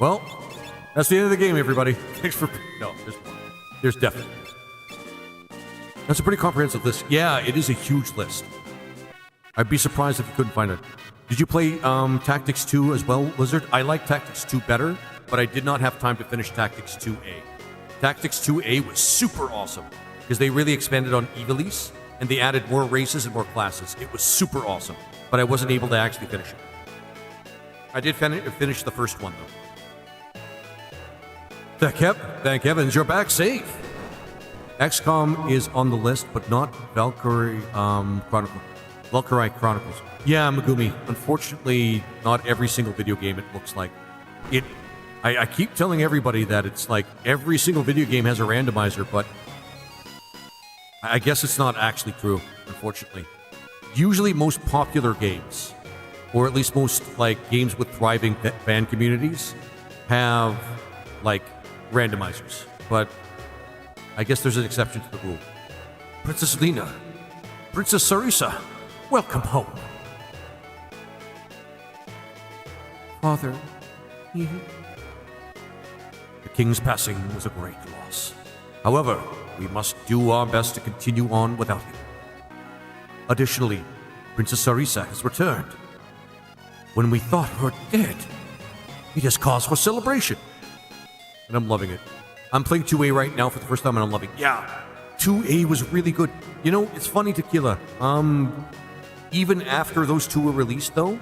Well, that's the end of the game, everybody. Thanks for... No, there's more. There's definitely... That's a pretty comprehensive list. Yeah, it is a huge list. I'd be surprised if you couldn't find it. Did you play Tactics 2 as well, Lizard? I like Tactics 2 better, but I did not have time to finish Tactics 2A. Tactics 2A was super awesome, because they really expanded on Ivalice, and they added more races and more classes. It was super awesome, but I wasn't able to actually finish it. I did finish the first one, though. Thank heavens, you're back safe. XCOM is on the list, but not Valkyrie Chronicles. Yeah, Megumi. Unfortunately, not every single video game it looks like. I keep telling everybody that it's like every single video game has a randomizer, but I guess it's not actually true, unfortunately. Usually most popular games, or at least most like games with thriving fan communities, have like randomizers, but I guess there's an exception to the rule. Princess Lena, Princess Sarisa, welcome home. Father, the king's passing was a great loss. However, we must do our best to continue on without him. Additionally, Princess Sarisa has returned. When we thought her dead, it is cause for celebration. And I'm loving it. I'm playing 2A right now for the first time, and I'm loving it. Yeah, 2A was really good. You know, it's funny, Tequila. Even after those two were released, though,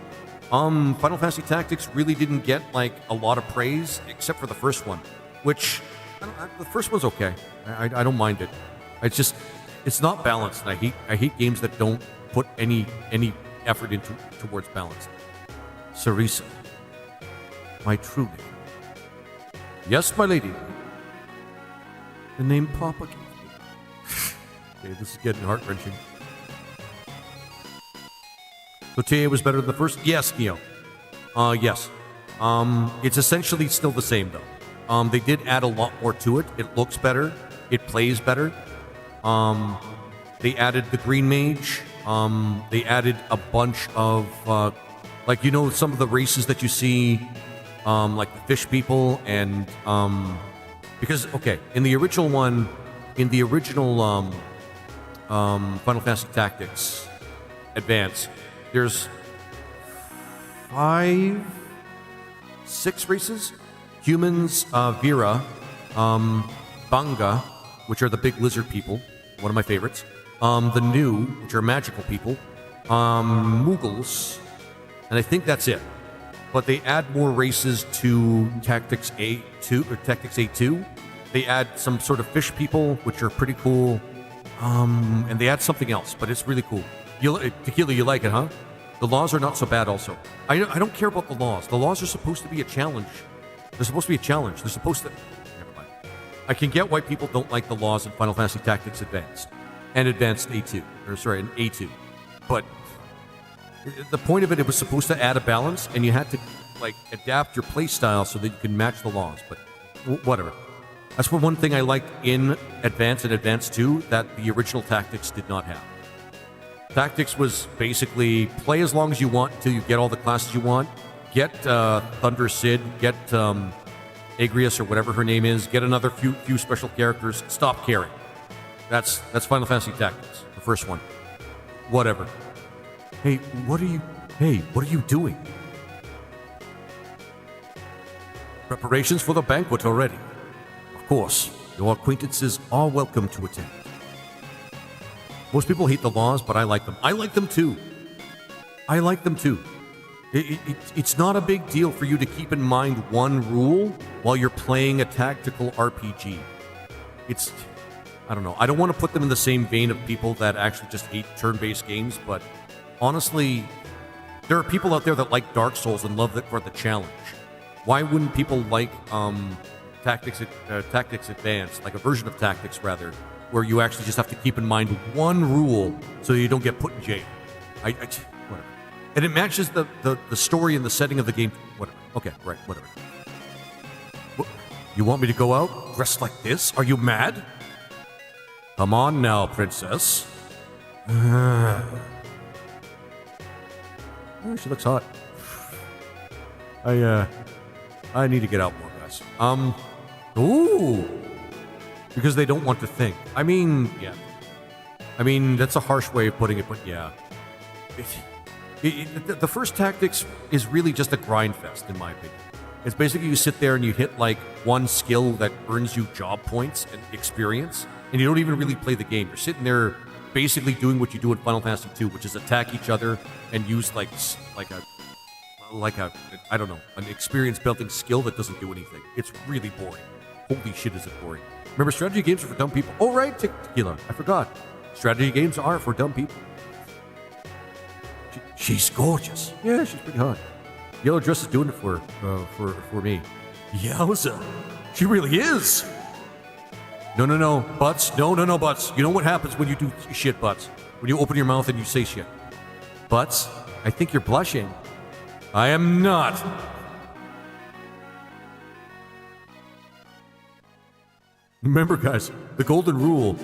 Final Fantasy Tactics really didn't get, like, a lot of praise, except for the first one, which, the first one's okay. I don't mind it. It's just, it's not balanced, and I hate games that don't put any effort towards balance. Sarisa, my true name. Yes, my lady. The name Papa gave me. Okay, this is getting heart-wrenching. So TA was better than the first? Yes, Neo. Yes. It's essentially still the same, though. They did add a lot more to it. It looks better. It plays better. They added the Green Mage. They added a bunch of, like, you know, some of the races that you see, like the fish people and, because, okay, in the original Final Fantasy Tactics Advance, there's 6 races. Humans, Vera, Banga, which are the big lizard people, one of my favorites. The New, which are magical people. Muggles, and I think that's it. but they add more races to Tactics A2 or Tactics A2. They add some sort of fish people, which are pretty cool. And they add something else, but it's really cool. Tequila, you like it, huh? The laws are not so bad also. I don't care about the laws. The laws are supposed to be a challenge. They're supposed to be a challenge. They're supposed to... Never mind. I can get why people don't like the laws in Final Fantasy Tactics Advanced. And Advanced A2. And A2. But the point of it, it was supposed to add a balance, and you had to, like, adapt your playstyle so that you can match the laws. But whatever. That's one thing I liked in Advance and Advance 2 that the original Tactics did not have. Tactics was basically play as long as you want until you get all the classes you want. Get Thunder Sid, get Agrius or whatever her name is, get another few special characters, stop caring. That's Final Fantasy Tactics, the first one. Whatever. Hey, what are you doing? Preparations for the banquet already. Of course, your acquaintances are welcome to attend. Most people hate the laws, but I like them. I like them too. It's not a big deal for you to keep in mind one rule while you're playing a tactical RPG. I don't know. I don't want to put them in the same vein of people that actually just hate turn-based games, but honestly, there are people out there that like Dark Souls and love it for the challenge. Why wouldn't people like Tactics Advanced, like a version of Tactics rather, where you actually just have to keep in mind one rule so you don't get put in jail? Whatever. And it matches the story and the setting of the game. Whatever. Okay, right, whatever. You want me to go out dressed like this? Are you mad? Come on now, princess. Oh, she looks hot. I need to get out more, guys. Ooh. Because they don't want to think. I mean, yeah. I mean, that's a harsh way of putting it, but yeah. The first Tactics is really just a grind fest, in my opinion. It's basically you sit there and you hit like one skill that earns you job points and experience, and you don't even really play the game. You're sitting there basically doing what you do in Final Fantasy 2, which is attack each other and use like a I don't know, an experience building skill that doesn't do anything. It's really boring. Holy shit, is it boring. Remember, strategy games are for dumb people. Oh, right, Tequila. I forgot. Strategy games are for dumb people. She's gorgeous. Yeah, she's pretty hot. Yellow dress is doing it for me. Yowza. She really is. No, Butts. No, Butts. You know what happens when you do shit, Butts? When you open your mouth and you say shit. Butts, I think you're blushing. I am not. Remember, guys, the golden rule.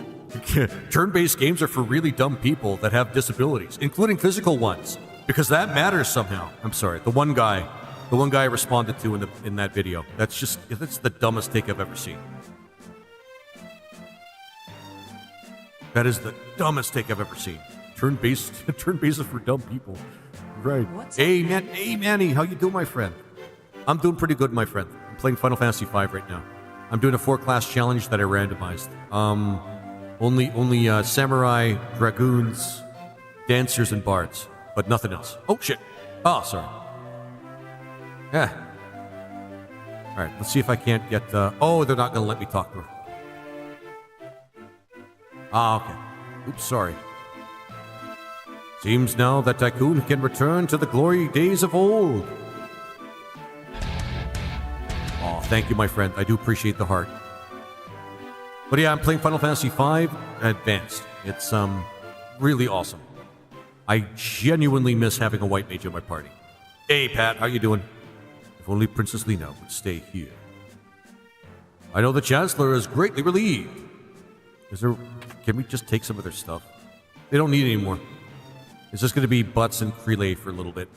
Turn-based games are for really dumb people that have disabilities, including physical ones, because that matters somehow. I'm sorry, the one guy I responded to in that video. That's the dumbest take I've ever seen. That is the dumbest take I've ever seen. Turn-based is for dumb people. Right. Hey, Manny, how you doing, my friend? I'm doing pretty good, my friend. I'm playing Final Fantasy V right now. I'm doing a 4-class challenge that I randomized. Only samurai, dragoons, dancers, and bards, but nothing else. Oh shit! Oh, sorry. Yeah. All right, let's see if I can't get. Oh, they're not gonna let me talk to her. Ah, okay. Oops, sorry. Seems now that Tycoon can return to the glory days of old. Oh, thank you, my friend. I do appreciate the heart. But yeah, I'm playing Final Fantasy V Advanced. It's really awesome. I genuinely miss having a white mage in my party. Hey, Pat, how you doing? If only Princess Lena would stay here. I know the Chancellor is greatly relieved. Can we just take some of their stuff? They don't need it anymore. It's just going to be Butts and Freelay for a little bit.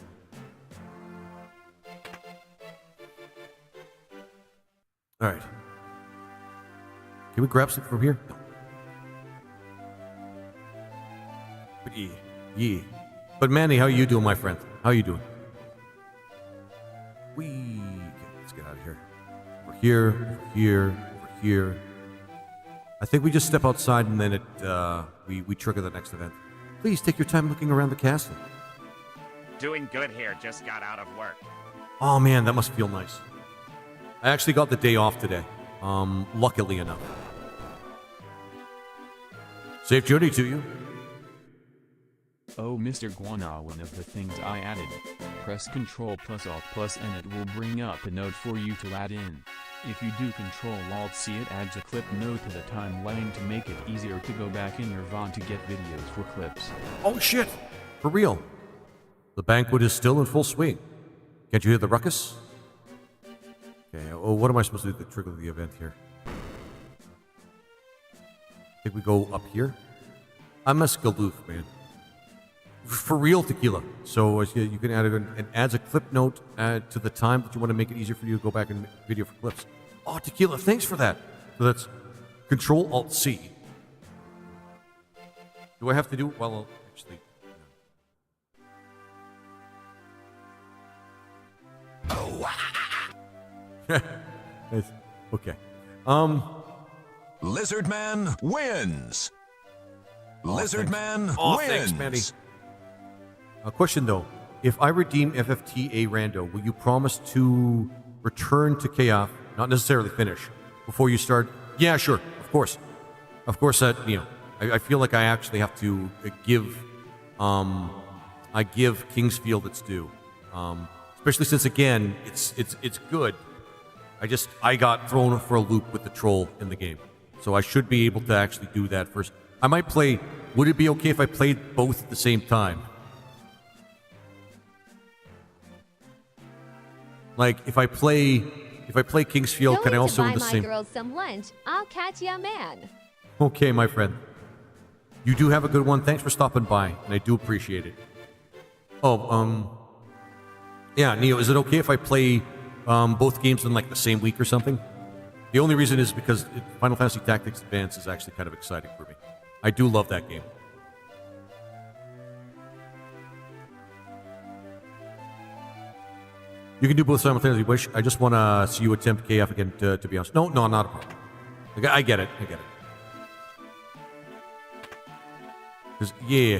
All right. Can we grab something from here? No. But yeah. But Manny, how you doing, my friend? How you doing? Okay, let's get out of here. We're here. I think we just step outside and then we trigger the next event. Please take your time looking around the castle. Doing good here, just got out of work. Oh man, that must feel nice. I actually got the day off today. Luckily enough. Safe journey to you. Oh, Mr. Guana, one of the things I added. Press Ctrl plus Alt plus and it will bring up a note for you to add in. If you do Ctrl Alt C, it adds a clip note to the timeline to make it easier to go back in your VOD to get videos for clips. Oh shit! For real. The banquet is still in full swing. Can't you hear the ruckus? Okay, oh, what am I supposed to do to trigger the event here? I think we go up here. I'm a skaldoof, man. For real, Tequila. So you can add it adds a clip note to the time that you want to make it easier for you to go back and make video for clips. Oh, Tequila, thanks for that. So that's Control Alt C. Do I have to do it? Well, actually. Okay. Lizard Man wins. Lizard Man wins. Thanks, Manny. A question though: if I redeem FFTA Rando, will you promise to return to KF, not necessarily finish, before you start? Yeah, sure, of course. I feel like I actually have to give Kingsfield its due, especially since again it's good. I got thrown for a loop with the troll in the game, so I should be able to actually do that first. I might play. Would it be okay if I played both at the same time? Like if I play Kingsfield, can I also buy in the my same? girls some lunch. I'll catch ya, man. Okay, my friend. You do have a good one. Thanks for stopping by, and I do appreciate it. Oh, yeah, Neo, is it okay if I play both games in like the same week or something? The only reason is because Final Fantasy Tactics Advance is actually kind of exciting for me. I do love that game. You can do both simultaneously. Wish. I just want to see you attempt KF again. To be honest, no, not a problem. I get it. Because yeah,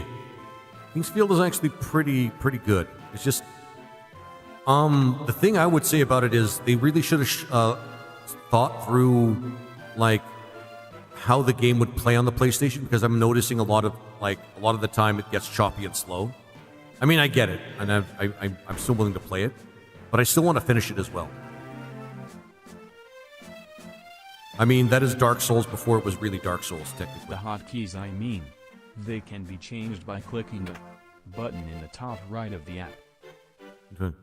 Kingsfield is actually pretty good. It's just the thing I would say about it is they really should have thought through like how the game would play on the PlayStation, because I'm noticing a lot of the time it gets choppy and slow. I mean, I get it, and I'm still willing to play it, but I still want to finish it as well. I mean, that is Dark Souls before it was really Dark Souls, technically. The hotkeys, I mean, they can be changed by clicking the button in the top right of the app. Okay.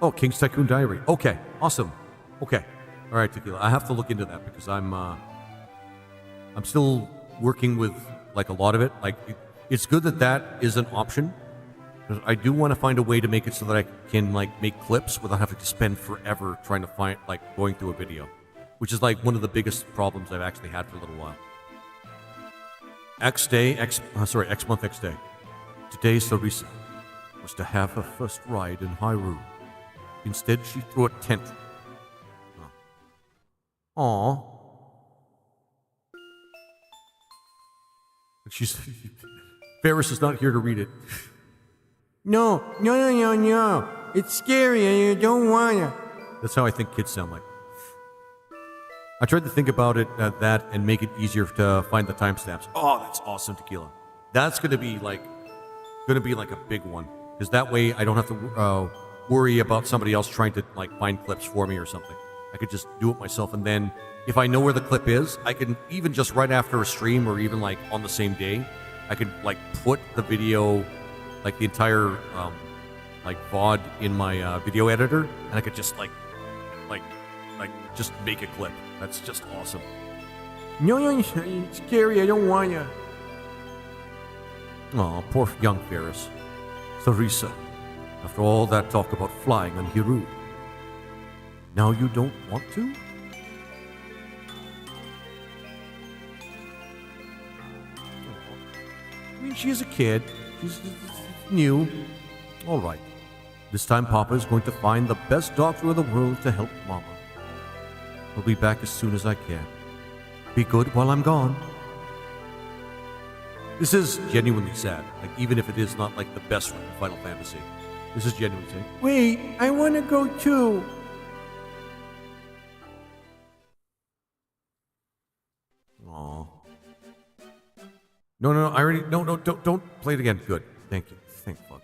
Oh, King's Tycoon Diary. Okay, awesome. Okay, all right, Tequila. I have to look into that because I'm still working with like a lot of it. Like, it's good that is an option. I do want to find a way to make it so that I can like make clips without having to spend forever trying to find like going through a video, which is like one of the biggest problems I've actually had for a little while. X month X day. Today Sarisa was to have her first ride in Hyrule. Instead, she threw a tantrum. Aww. She's Ferris is not here to read it. No. It's scary and you don't wanna. That's how I think kids sound like. I tried to think about it that and make it easier to find the timestamps. Oh, that's awesome, Tequila. That's gonna be like a big one, because that way I don't have to worry about somebody else trying to like find clips for me or something. I could just do it myself, and then if I know where the clip is, I can even just right after a stream or even like on the same day, I could like put the video, like the entire like VOD in my video editor, and I could just like just make a clip. That's just awesome. No, it's scary. I don't want ya. Oh, poor young Ferris. Sarisa, after all that talk about flying on Hyrule, now you don't want to? I mean, she's a kid. She's new. All right. This time Papa is going to find the best doctor in the world to help Mama. I'll be back as soon as I can. Be good while I'm gone. This is genuinely sad. Like, even if it is not like the best one in Final Fantasy. This is genuinely saying, wait, I want to go too. Aw. No, I already, no, don't play it again. Good. Thank you. Thank fuck.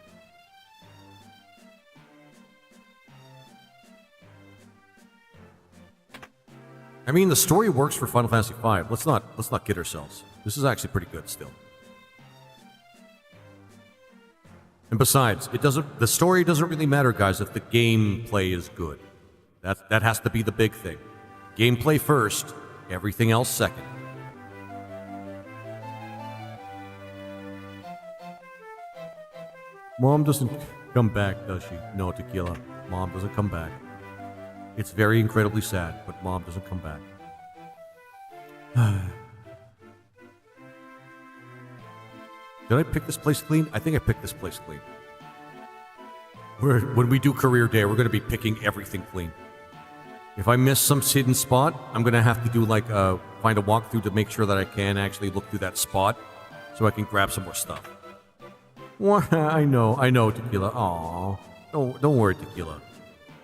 I mean, the story works for Final Fantasy V. Let's not kid ourselves. This is actually pretty good still. And besides, the story doesn't really matter, guys, if the gameplay is good. That has to be the big thing. Gameplay first, everything else second. Mom doesn't come back, does she? No, Tequila. Mom doesn't come back. It's very incredibly sad, but Mom doesn't come back. Did I pick this place clean? I think I picked this place clean. When we do career day, we're going to be picking everything clean. If I miss some hidden spot, I'm going to have to do like find a walkthrough to make sure that I can actually look through that spot so I can grab some more stuff. I know, Tequila. Aw, don't worry, Tequila.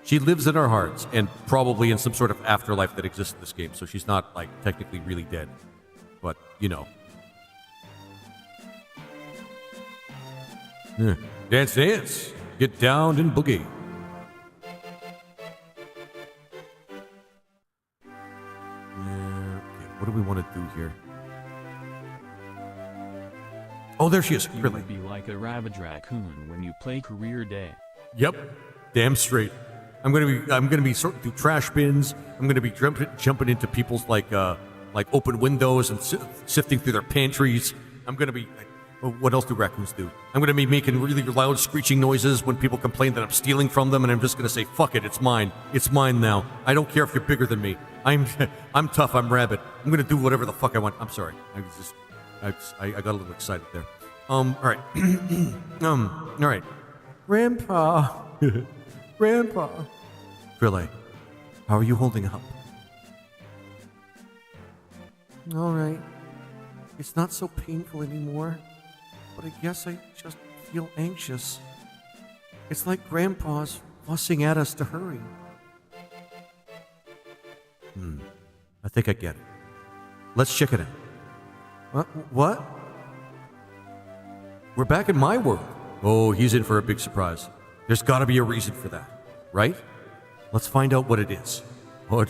She lives in our hearts and probably in some sort of afterlife that exists in this game, so she's not like technically really dead. But, you know. Dance, dance. Get down and boogie. Okay, what do we want to do here? Oh, there she is. You Really? would be like a ravaged raccoon when you play career day. Yep. Damn straight. I'm gonna be sorting through trash bins. I'm gonna be jumping into people's like open windows and sifting through their pantries. I'm gonna be. What else do raccoons do? I'm gonna be making really loud screeching noises when people complain that I'm stealing from them, and I'm just gonna say, "Fuck it, it's mine. It's mine now. I don't care if you're bigger than me. I'm tough. I'm rabid. I'm gonna do whatever the fuck I want." I'm sorry. I got a little excited there. All right. All right. Grandpa. Grandpa. Frille, how are you holding up? All right. It's not so painful anymore, but I guess I just feel anxious. It's like Grandpa's fussing at us to hurry. I think I get it. Let's check it out. What? We're back in my world. Oh, he's in for a big surprise. There's got to be a reason for that, right? Let's find out what it is. Oh,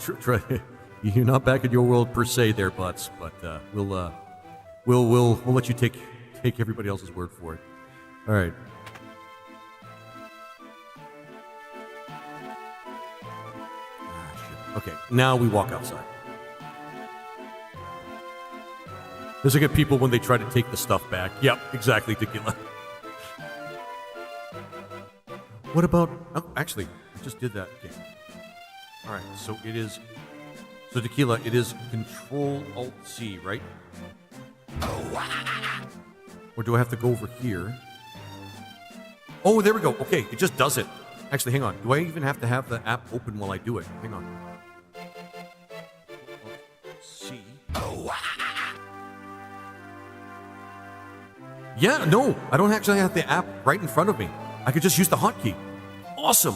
you're not back in your world per se, there, Butts, but we'll let you take everybody else's word for it. All right. Shit. Okay, now we walk outside. There's like people when they try to take the stuff back. Yep, exactly, Tequila. What about... Oh, actually, I just did that. Okay. All right, so it is... So, Tequila, it is Control-Alt-C, right? Or do I have to go over here? Oh, there we go. Okay, it just does it. Actually, hang on. Do I even have to have the app open while I do it? Hang on. C. Yeah, no. I don't actually have the app right in front of me. I could just use the hotkey. Awesome.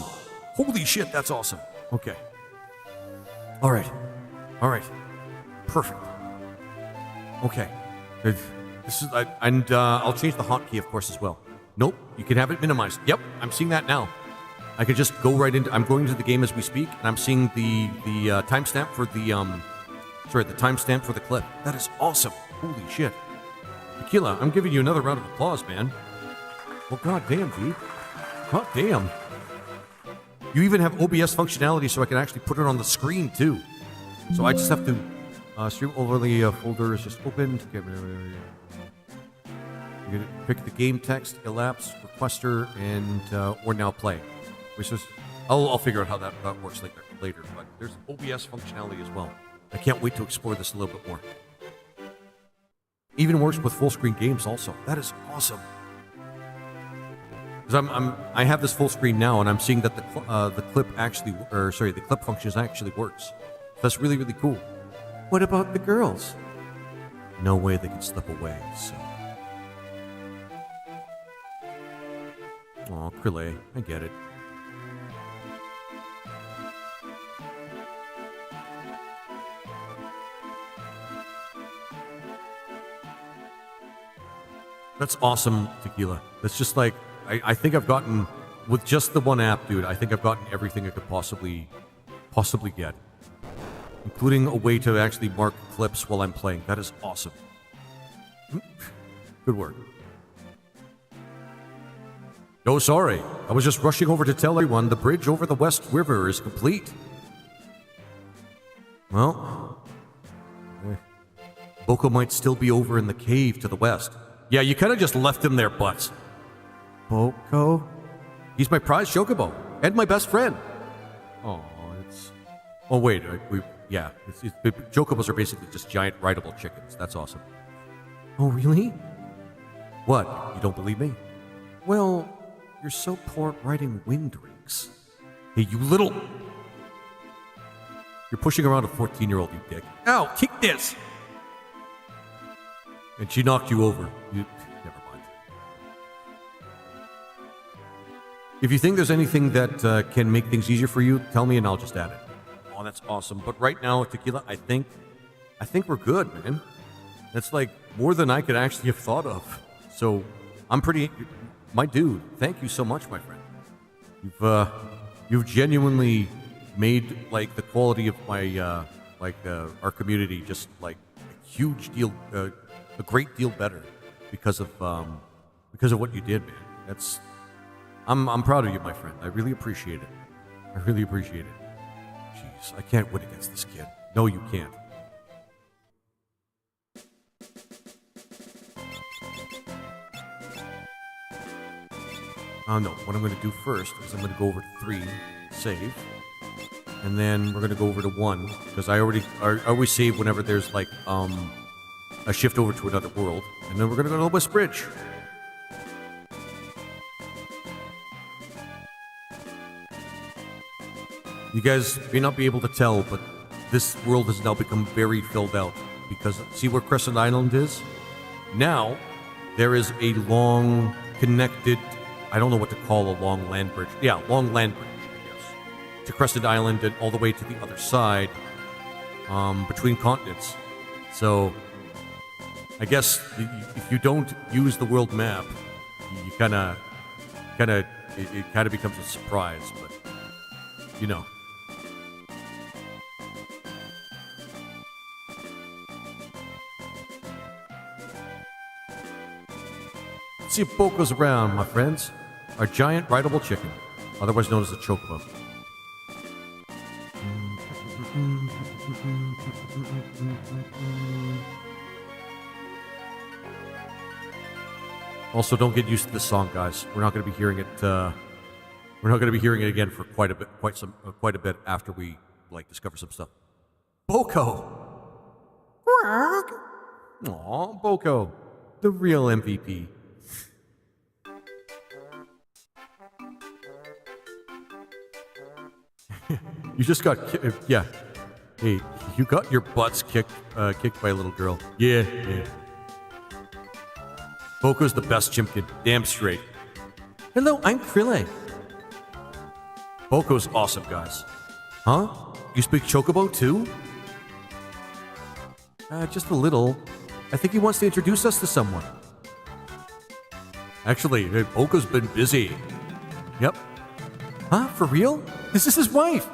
Holy shit, that's awesome. Okay. All right. Perfect. Okay. This is, I'll change the hotkey, of course, as well. Nope, you can have it minimized. Yep, I'm seeing that now. I could just go right into. I'm going into the game as we speak, and I'm seeing the timestamp for the timestamp for the clip. That is awesome. Holy shit. Tequila, I'm giving you another round of applause, man. Well, goddamn, dude. Goddamn. You even have OBS functionality so I can actually put it on the screen, too. So I just have to stream overlay folder is just opened. Okay, you're going to pick the game text, elapse, requester, and or now play. Which is, I'll figure out how that works later. But there's OBS functionality as well. I can't wait to explore this a little bit more. Even works with full screen games also. That is awesome. Because I have this full screen now, and I'm seeing that the clip the clip function actually works. That's really, really cool. What about the girls? No way they can slip away. So Oh, Krille, I get it. That's awesome, Tequila. That's just like, I think I've gotten, with just the one app, dude, I think I've gotten everything I could possibly get. Including a way to actually mark clips while I'm playing. That is awesome. Good work. Oh, sorry. I was just rushing over to tell everyone the bridge over the West River is complete. Well, Boko might still be over in the cave to the west. Yeah, you kind of just left him there, butts. Boko? He's my prized chocobo and my best friend. Oh, it's... Oh, wait. Chocobos are basically just giant rideable chickens. That's awesome. Oh, really? What? You don't believe me? Well, you're so poor at riding wind rings. Hey, you little... You're pushing around a 14-year-old, you dick. Ow, kick this! And she knocked you over. Never mind. If you think there's anything that can make things easier for you, tell me and I'll just add it. Oh, that's awesome. But right now, Tequila, I think we're good, man. That's like more than I could actually have thought of. So I'm pretty... My dude, thank you so much, my friend. You've genuinely made like the quality of my our community just like a huge deal, a great deal better because of what you did, man. That's I'm proud of you, my friend. I really appreciate it. I really appreciate it. Jeez, I can't win against this kid. No, you can't. No, what I'm going to do first is I'm going to go over to 3, save, and then we're going to go over to 1, because I always save whenever there's like a shift over to another world, and then we're going to go to the West Bridge. You guys may not be able to tell, but this world has now become very filled out, because see where Crescent Island is? Now, there is a long, connected... I don't know what to call a long land bridge. Yeah, long land bridge, I guess. To Crescent Island and all the way to the other side, between continents. So, I guess if you don't use the world map, you it kind of becomes a surprise, but, you know. Let's see if Boko's around, my friends. Our giant rideable chicken, otherwise known as a chocobo. Also, don't get used to this song, guys. We're not going to be hearing it. We're not going to be hearing it again for quite a bit after we discover some stuff. Boko. Aw, Boko, the real MVP. You just got yeah. Hey, you got your butts kicked by a little girl. Yeah. Boko's the best chimkin. Damn straight. Hello, I'm Krille. Boko's awesome, guys. Huh? You speak Chocobo too? Just a little. I think he wants to introduce us to someone. Actually, Boko's been busy. Yep. Huh? For real? This is his wife.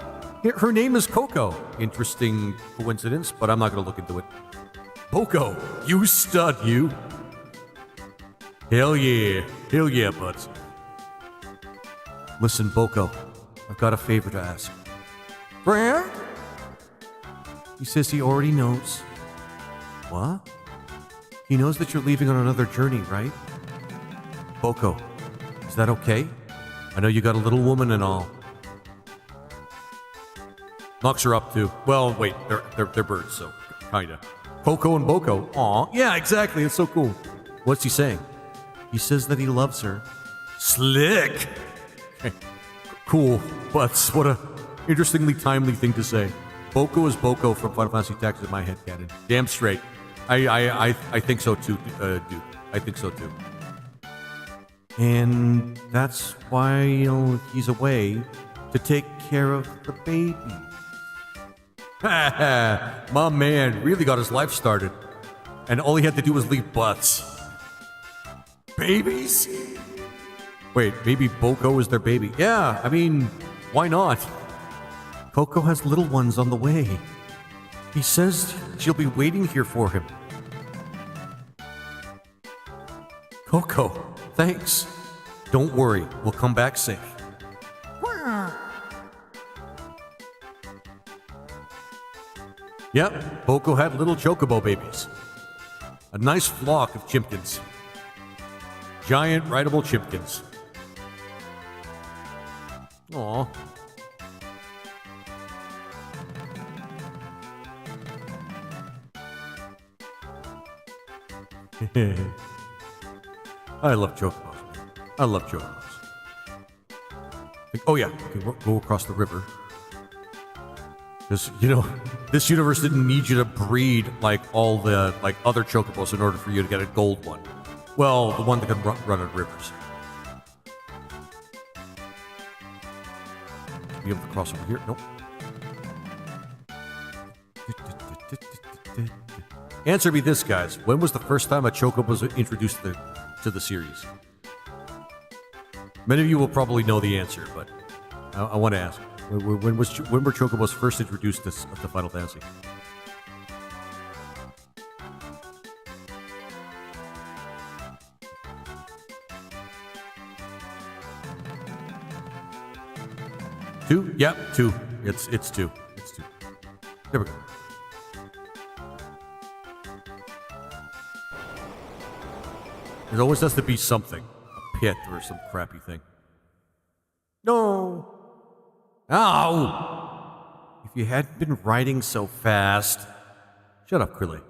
Her name is Coco. Interesting coincidence, but I'm not going to look into it. Boko, you stud, you. Hell yeah, buds. Listen, Boko, I've got a favor to ask. Where? He says he already knows. What? He knows that you're leaving on another journey, right? Boko, is that okay? I know you got a little woman and all. Knocks her up too. Well, wait, they're birds, so kinda. Coco and Boko. Aw, yeah, exactly. It's so cool. What's he saying? He says that he loves her. Slick. Cool, but what a interestingly timely thing to say. Boko is Boko from Final Fantasy Tactics in my head canon. Damn straight. I think so too, dude. I think so too. And that's why, he's away to take care of the baby. My man really got his life started. And all he had to do was leave butts. Babies? Wait, maybe Boko is their baby. Yeah, I mean, why not? Coco has little ones on the way. He says she'll be waiting here for him. Coco, thanks. Don't worry, we'll come back safe. Yep, Boko had little chocobo babies. A nice flock of chimpkins. Giant rideable chimpkins. Aww. I love chocobos. I love chocobos. Oh yeah, you can go across the river. Because, this universe didn't need you to breed like all the other chocobos in order for you to get a gold one. Well, the one that can run on rivers. Be able to cross over here? Nope. Answer me this, guys. When was the first time a chocobo was introduced to the series? Many of you will probably know the answer, but I want to ask. When were chocobos first introduced to Final Fantasy? Two? Yep, two. It's two. It's two. There we go. There always has to be something. A pit or some crappy thing. No! Ow! If you hadn't been riding so fast. Shut up, Krillin.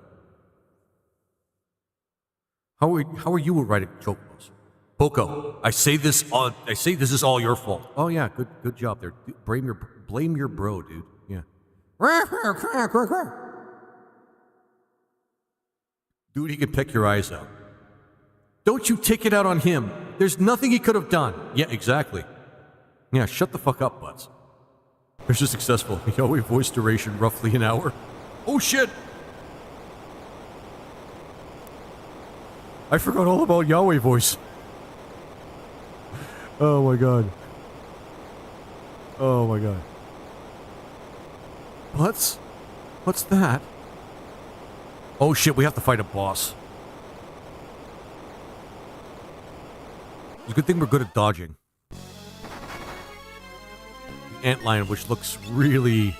How are you at riding chocobos? Boko, I say this is all your fault. Oh yeah, good job there. Blame your bro, dude. Yeah. Dude, he can pick your eyes out. Don't you take it out on him. There's nothing he could have done. Yeah, exactly. Yeah, shut the fuck up, butts. Mission successful. Yahweh voice duration roughly an hour. Oh shit! I forgot all about Yahweh voice. Oh my god. Oh my god. What's that? Oh shit, we have to fight a boss. It's a good thing we're good at dodging. The antlion, which looks really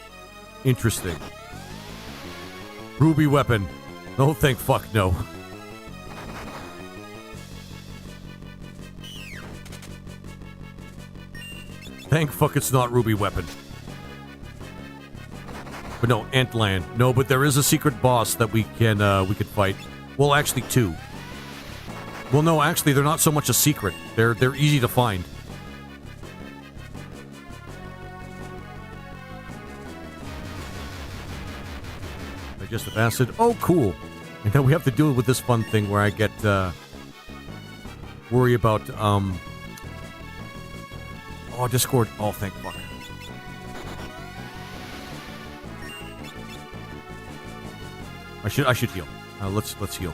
interesting. Ruby weapon. Oh, thank fuck no. Thank fuck it's not Ruby weapon. But no, antlion. No, but there is a secret boss that we can fight. Well, actually two. Well, no, actually, they're not so much a secret. They're easy to find. Digestive acid. Oh, cool. And then we have to deal with this fun thing where I get worry about oh, Discord. Oh, thank fuck. I should heal. Let's heal.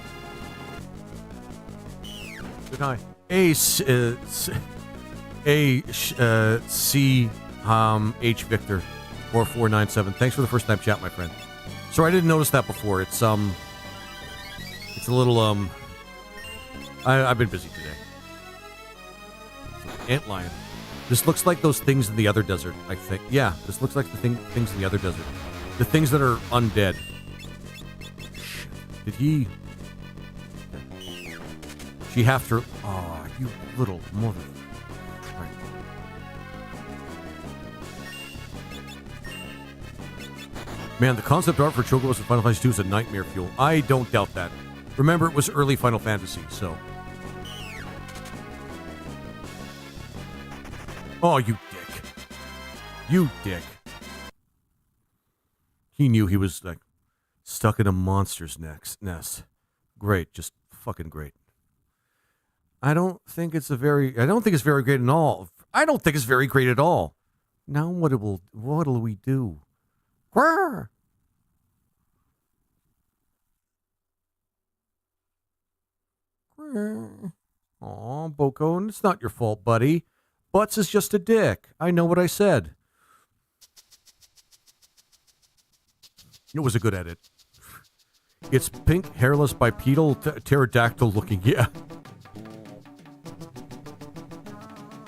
Good night. H Victor 4497. Thanks for the first time chat, my friend. Sorry, I didn't notice that before. It's a little I've been busy today. Antlion. This looks like those things in the other desert, I think. Yeah, this looks like the things in the other desert. The things that are undead. Did he... She have to... Oh, you little mother... Right. Man, the concept art for Chocobos in Final Fantasy 2 is a nightmare fuel. I don't doubt that. Remember, it was early Final Fantasy, so... Oh, you dick. You dick. He knew he was, like, stuck in a monster's nest. Great, just fucking great. I don't think it's very great at all. I don't think it's very great at all. Now what'll we do? Quirr! Aw, Boko, it's not your fault, buddy. Butts is just a dick. I know what I said. It was a good edit. It's pink, hairless, bipedal, pterodactyl looking. Yeah.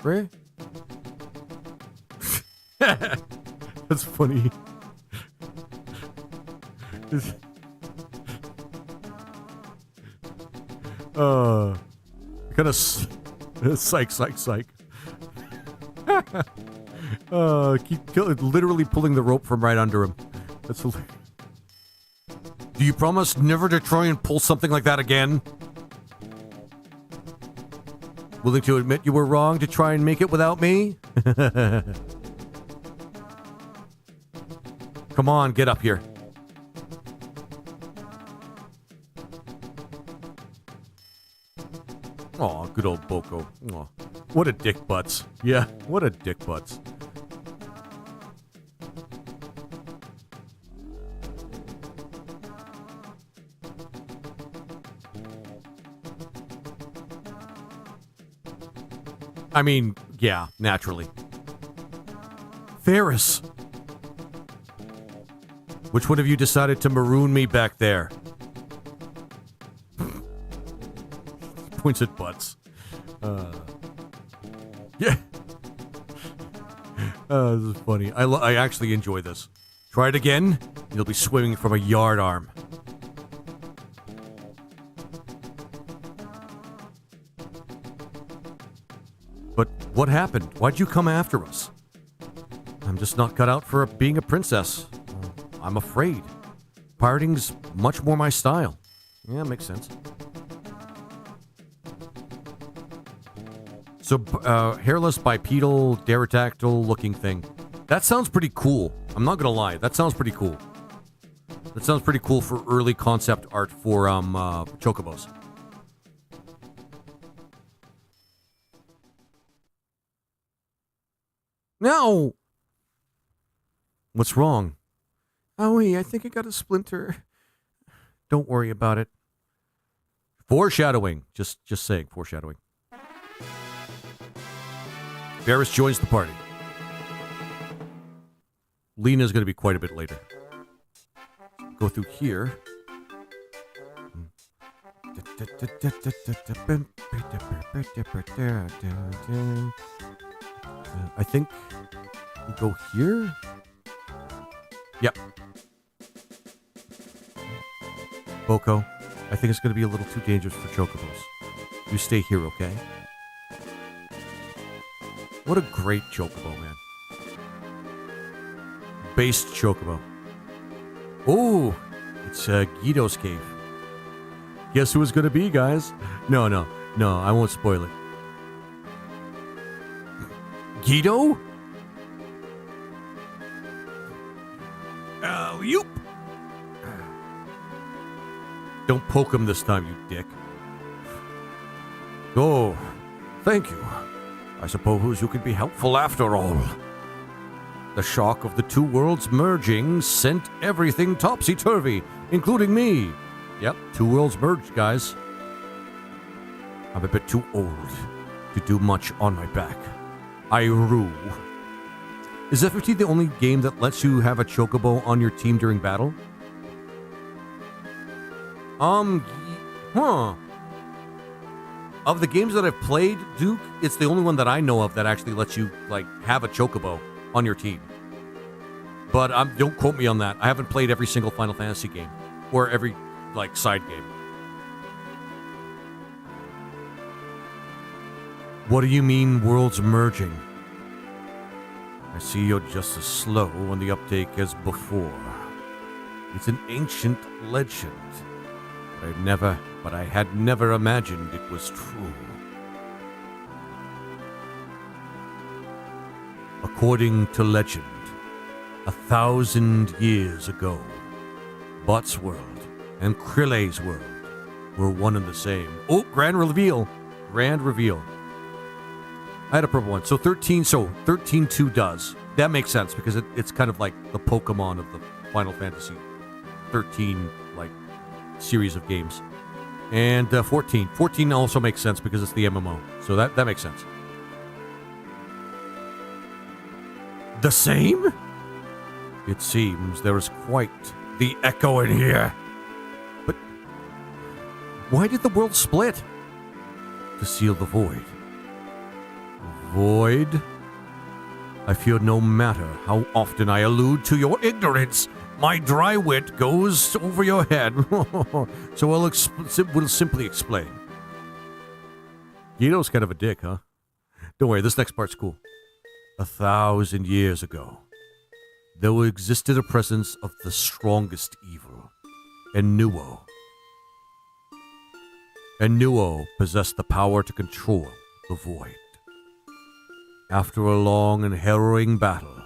Right? That's funny. Kind of psych. Keep literally pulling the rope from right under him. That's hilarious. Do you promise never to try and pull something like that again? Willing to admit you were wrong to try and make it without me? Come on, get up here. Aw, good old Boko. Aw, what a dick butts. Yeah, what a dick butts. I mean, yeah, naturally. Ferris. Which one of you decided to maroon me back there? Points at butts. Yeah. This is funny. I actually enjoy this. Try it again. You'll be swimming from a yard arm. But what happened? Why'd you come after us? I'm just not cut out for being a princess. I'm afraid. Pirating's much more my style. Yeah, makes sense. So, hairless, bipedal, pterodactyl looking thing. That sounds pretty cool. I'm not gonna lie. That sounds pretty cool. That sounds pretty cool for early concept art for chocobos. No! What's wrong? Owie, I think I got a splinter. Don't worry about it. Foreshadowing. Just saying, foreshadowing. Ferris joins the party. Lena's going to be quite a bit later. Go through here. I think we go here. Yep. Boko, I think it's going to be a little too dangerous for chocobos. You stay here, okay? What a great chocobo, man. Based chocobo. Oh, it's Guido's cave. Guess who it's going to be, guys? No, I won't spoil it. Guido? Yoop! Don't poke him this time, you dick. Oh, thank you. I suppose you could be helpful after all. The shock of the two worlds merging sent everything topsy-turvy, including me. Yep, two worlds merged, guys. I'm a bit too old to do much on my back. I rue. Is FFT the only game that lets you have a chocobo on your team during battle? Of the games that I've played, Duke, it's the only one that I know of that actually lets you, like, have a chocobo on your team. But don't quote me on that. I haven't played every single Final Fantasy game. Or every, like, side game. What do you mean, worlds merging? I see you're just as slow on the uptake as before. It's an ancient legend. But I had never imagined it was true. According to legend, 1,000 years ago, Bot's world and Krille's world were one and the same. Oh, grand reveal! Grand reveal. I had a purple one. So 13-2 does. That makes sense because it's kind of like the Pokemon of the Final Fantasy 13 like series of games. And 14. 14 also makes sense because it's the MMO. So that makes sense. The same? It seems there is quite the echo in here. But why did the world split? To seal the void. Void? I fear no matter how often I allude to your ignorance, my dry wit goes over your head. So we'll simply explain. Guido's kind of a dick, huh? Don't worry, this next part's cool. 1,000 years ago, there existed a presence of the strongest evil, Enuo. Enuo possessed the power to control the void. After a long and harrowing battle,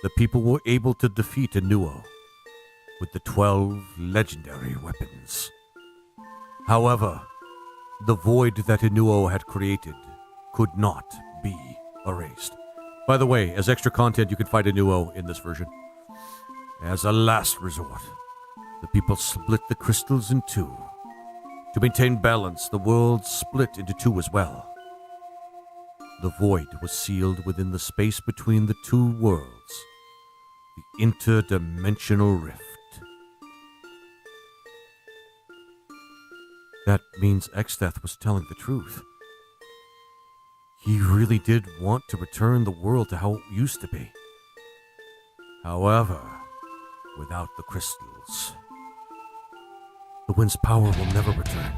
the people were able to defeat Enuo with the 12 legendary weapons. However, the void that Enuo had created could not be erased. By the way, as extra content, you can find Enuo in this version. As a last resort, the people split the crystals in two. To maintain balance, the world split into two as well. The void was sealed within the space between the two worlds, the interdimensional rift. That means Exdeath was telling the truth. He really did want to return the world to how it used to be. However, without the crystals, the wind's power will never return.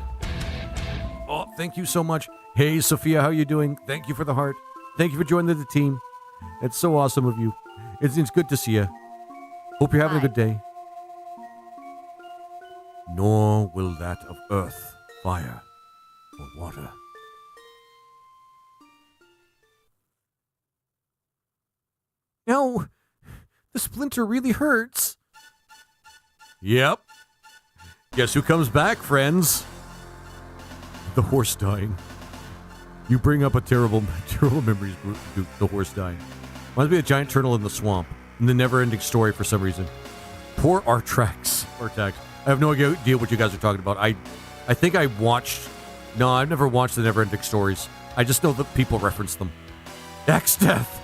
Oh, thank you so much. Hey, Sophia, how you doing? Thank you for the heart. Thank you for joining the team. It's so awesome of you. It's good to see you. Hope you're having a good day. Nor will that of earth, fire, or water. No, the splinter really hurts. Yep. Guess who comes back, friends? The horse dying. You bring up a terrible memories, the horse dying. Reminds me of a giant turtle in the swamp. In the never-ending story for some reason. Poor Artax. I have no idea what you guys are talking about. I think I watched... No, I've never watched the never-ending stories. I just know that people reference them. Exdeath!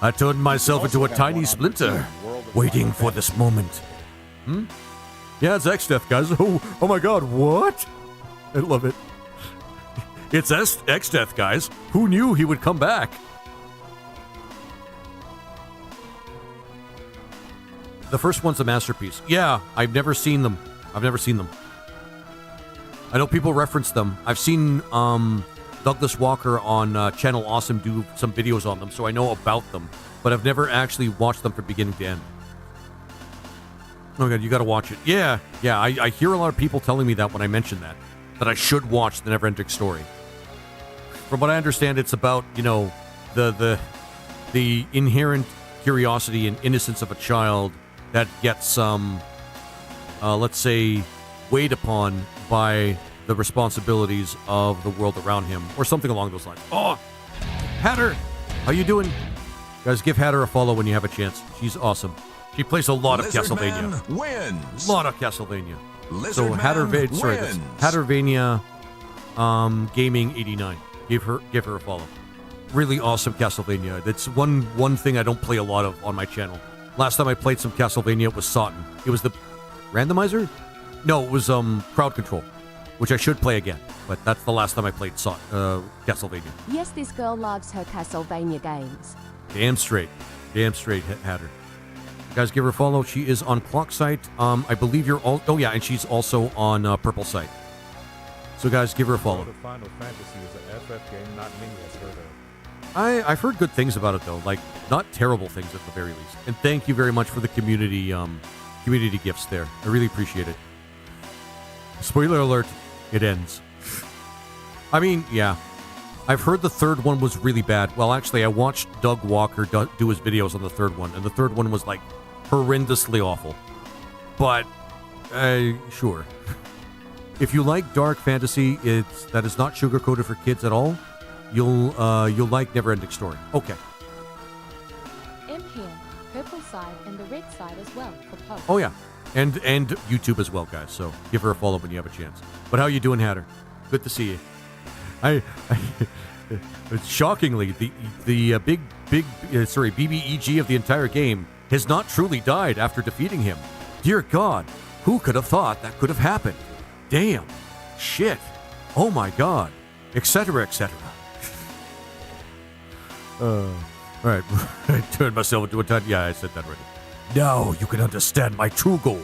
I turned myself into a tiny splinter, waiting for this moment. Yeah, it's Exdeath, guys. Oh my god, what? I love it. It's Exdeath, guys. Who knew he would come back? The first one's a masterpiece. Yeah, I've never seen them. I know people reference them. I've seen Douglas Walker on Channel Awesome do some videos on them, so I know about them. But I've never actually watched them from beginning to end. Oh god, you gotta watch it. Yeah, I hear a lot of people telling me that when I mention that I should watch the Neverending Story. From what I understand, it's about, the inherent curiosity and innocence of a child that gets, let's say, weighed upon by the responsibilities of the world around him, or something along those lines. Oh, Hatter, how you doing? Guys, give Hatter a follow when you have a chance. She's awesome. She plays a lot of Castlevania. Wins. A lot of Castlevania. So Hattervania Gaming 89. Give her a follow. Really awesome Castlevania. That's one thing I don't play a lot of on my channel. Last time I played some Castlevania was Sawton. It was the randomizer? No, it was crowd control, which I should play again. But that's the last time I played Castlevania. Yes, this girl loves her Castlevania games. Damn straight, Hatter. Guys, give her a follow. She is on Clock Site. I believe you're all... Oh, yeah, and she's also on Purple Site. So, guys, give her a follow. Final Fantasy is an FF game not many has heard of. I've heard good things about it, though. Like, not terrible things at the very least. And thank you very much for the community gifts there. I really appreciate it. Spoiler alert, it ends. I mean, yeah. I've heard the third one was really bad. Well, actually, I watched Doug Walker do his videos on the third one, and the third one was, like, horrendously awful. But, sure. If you like dark fantasy, that is not sugar-coated for kids at all, you'll like Neverending Story. Okay. M here, purple side and the red side as well for post. Oh yeah, and YouTube as well, guys. So give her a follow when you have a chance. But how you doing, Hatter? Good to see you. I shockingly, the big BBEG of the entire game has not truly died after defeating him. Dear God, who could have thought that could have happened? Damn, shit, oh my God, etc., etc. All right, I turned myself into a tiny. Yeah, I said that already. Now you can understand my true goal: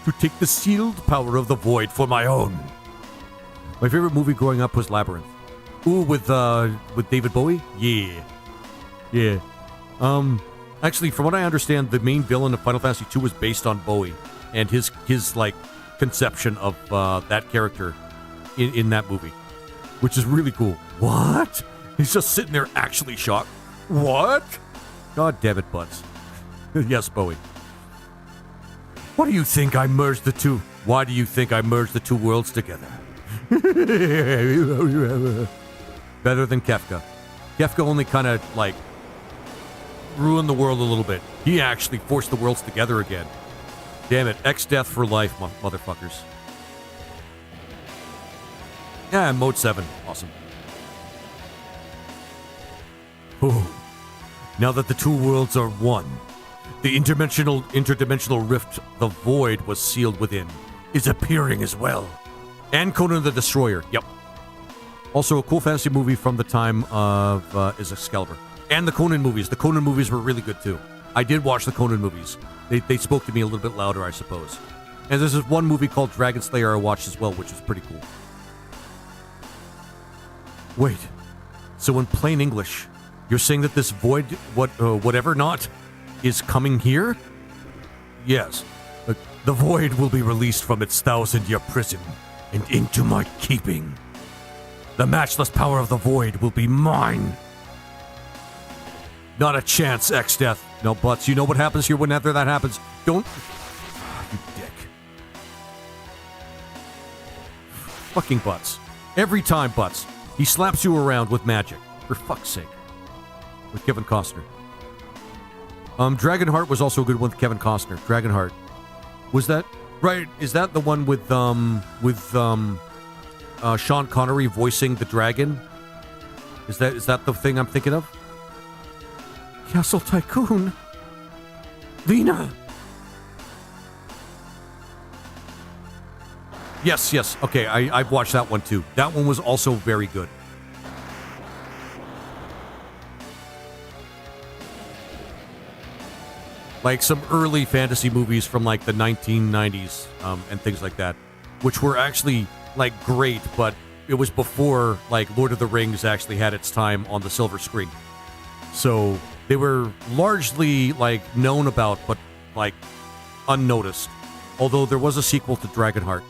to take the sealed power of the void for my own. My favorite movie growing up was Labyrinth. Ooh, with David Bowie? Yeah. Actually, from what I understand, the main villain of Final Fantasy II was based on Bowie and his like conception of that character in that movie, which is really cool. What? He's just sitting there actually shocked. What? God damn it, Butts. Yes, Bowie. What do you think I merged the two? Why do you think I merged the two worlds together? Better than Kefka. Kefka only kind of like ruined the world a little bit. He actually forced the worlds together again. Damn it, X-Death for life, motherfuckers. Yeah, Mode 7, awesome. Oh, now that the two worlds are one, the interdimensional rift, the void was sealed within, is appearing as well. And Conan the Destroyer, yep. Also a cool fantasy movie from the time of is Excalibur. And the Conan movies. The Conan movies were really good too. I did watch the Conan movies. They spoke to me a little bit louder, I suppose. And there's this one movie called Dragon Slayer I watched as well, which is pretty cool. Wait, so in plain English, you're saying that this void, whatever not, is coming here? Yes. The void will be released from its 1,000-year prison and into my keeping. The matchless power of the void will be mine. Not a chance, X-Death. No, Butts, you know what happens here whenever that happens. Don't... You dick. Fucking Butts. Every time, Butts. He slaps you around with magic. For fuck's sake. With Kevin Costner. Dragonheart was also a good one with Kevin Costner. Dragonheart. Was that... Right, is that the one with Sean Connery voicing the dragon? Is that the thing I'm thinking of? Castle Tycoon. Lena. Yes. Okay, I've watched that one too. That one was also very good. Like some early fantasy movies from like the 1990s and things like that, which were actually like great, but it was before like Lord of the Rings actually had its time on the silver screen. So they were largely like known about, but like unnoticed. Although there was a sequel to Dragonheart.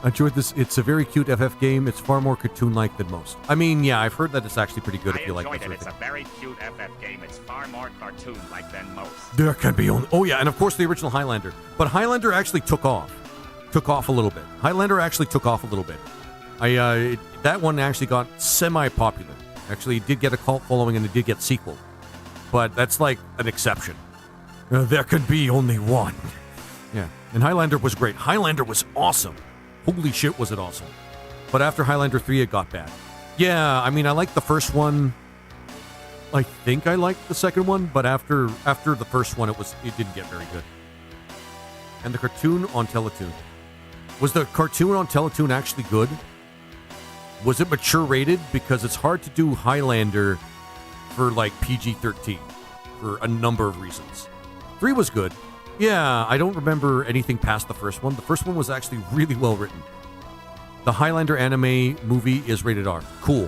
I enjoyed this. It's a very cute FF game. It's far more cartoon-like than most. I mean, yeah, I've heard that it's actually pretty good if you like this sort of thing. It's a very cute FF game. It's far more cartoon-like than most. There can be only... Oh, yeah, and of course the original Highlander. But Highlander actually took off. Took off a little bit. Highlander actually took off a little bit. That one actually got semi-popular. Actually, it did get a cult following and it did get sequel. But that's like an exception. There can be only one. Yeah, and Highlander was great. Highlander was awesome. Holy shit, was it awesome. But after Highlander 3, it got bad. Yeah, I mean, I liked the first one. I think I liked the second one, but after the first one, it didn't get very good. And the cartoon on Teletoon. Was the cartoon on Teletoon actually good? Was it mature rated? Because it's hard to do Highlander for like PG-13 for a number of reasons. 3 was good. Yeah, I don't remember anything past the first one. The first one was actually really well written. The Highlander anime movie is rated R. Cool.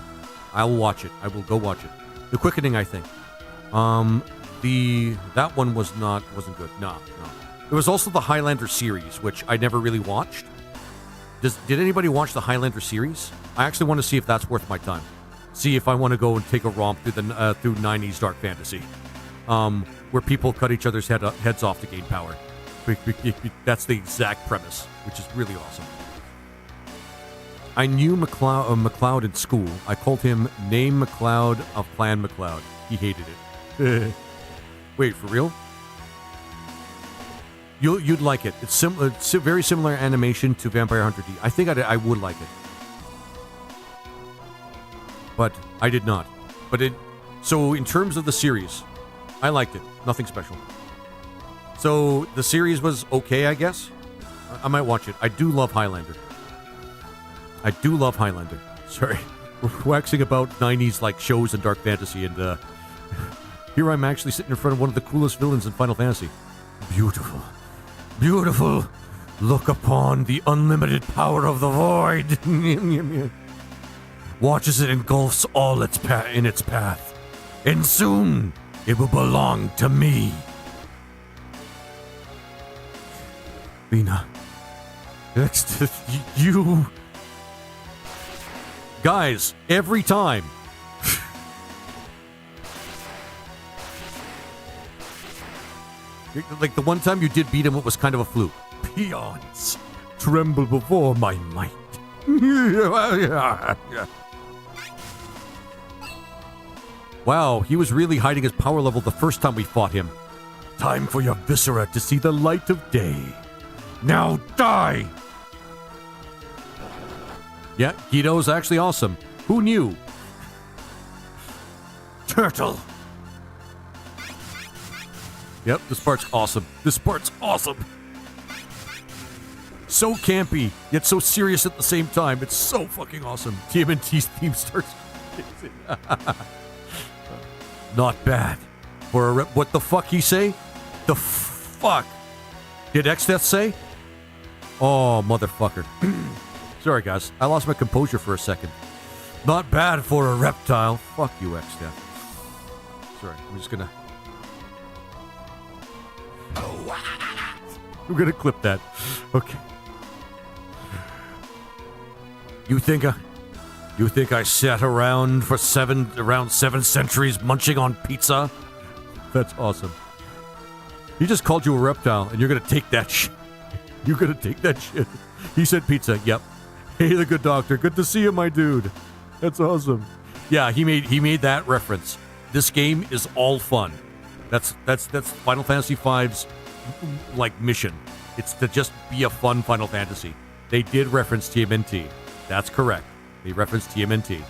I will watch it. I will go watch it. The Quickening, I think. That one wasn't good. No. There was also the Highlander series, which I never really watched. Did anybody watch the Highlander series? I actually want to see if that's worth my time. See if I want to go and take a romp through through 90s dark fantasy. Where people cut each other's heads off to gain power. That's the exact premise, which is really awesome. I knew McCloud in school. I called him Name McCloud of Clan McCloud. He hated it. Wait, for real? You'd like it. It's very similar animation to Vampire Hunter D. I think I would like it. But I did not. So in terms of the series, I liked it. Nothing special. So the series was okay, I guess. I might watch it. I do love Highlander. Sorry. We're waxing about 90s like shows and dark fantasy, and here I'm actually sitting in front of one of the coolest villains in Final Fantasy. Beautiful. Beautiful. Look upon the unlimited power of the void. Watch as it engulfs all in its path. And soon, it will belong to me. Lena. Next, you... Guys, every time. Like the one time you did beat him, it was kind of a fluke. Peons, tremble before my might. Wow, he was really hiding his power level the first time we fought him. Time for your viscera to see the light of day. Now die! Yeah, Guido's actually awesome. Who knew? Turtle! Yep, this part's awesome. So campy, yet so serious at the same time. It's so fucking awesome. TMNT's theme starts. Not bad. For a rep. What the fuck he say? The fuck? Did X-Death say? Oh, motherfucker. Sorry, guys. I lost my composure for a second. Not bad for a reptile. Fuck you, X-Death. Sorry, I'm just gonna... I'm gonna clip that. Okay. You think I sat around for around 7 centuries munching on pizza? That's awesome. He just called you a reptile, and you're gonna take that shit. You're gonna take that shit. He said pizza. Yep. Hey, the good doctor. Good to see you, my dude. That's awesome. Yeah, he made that reference. This game is all fun. That's Final Fantasy V's like mission. It's to just be a fun Final Fantasy. They did reference TMNT. That's correct. They referenced TMNT.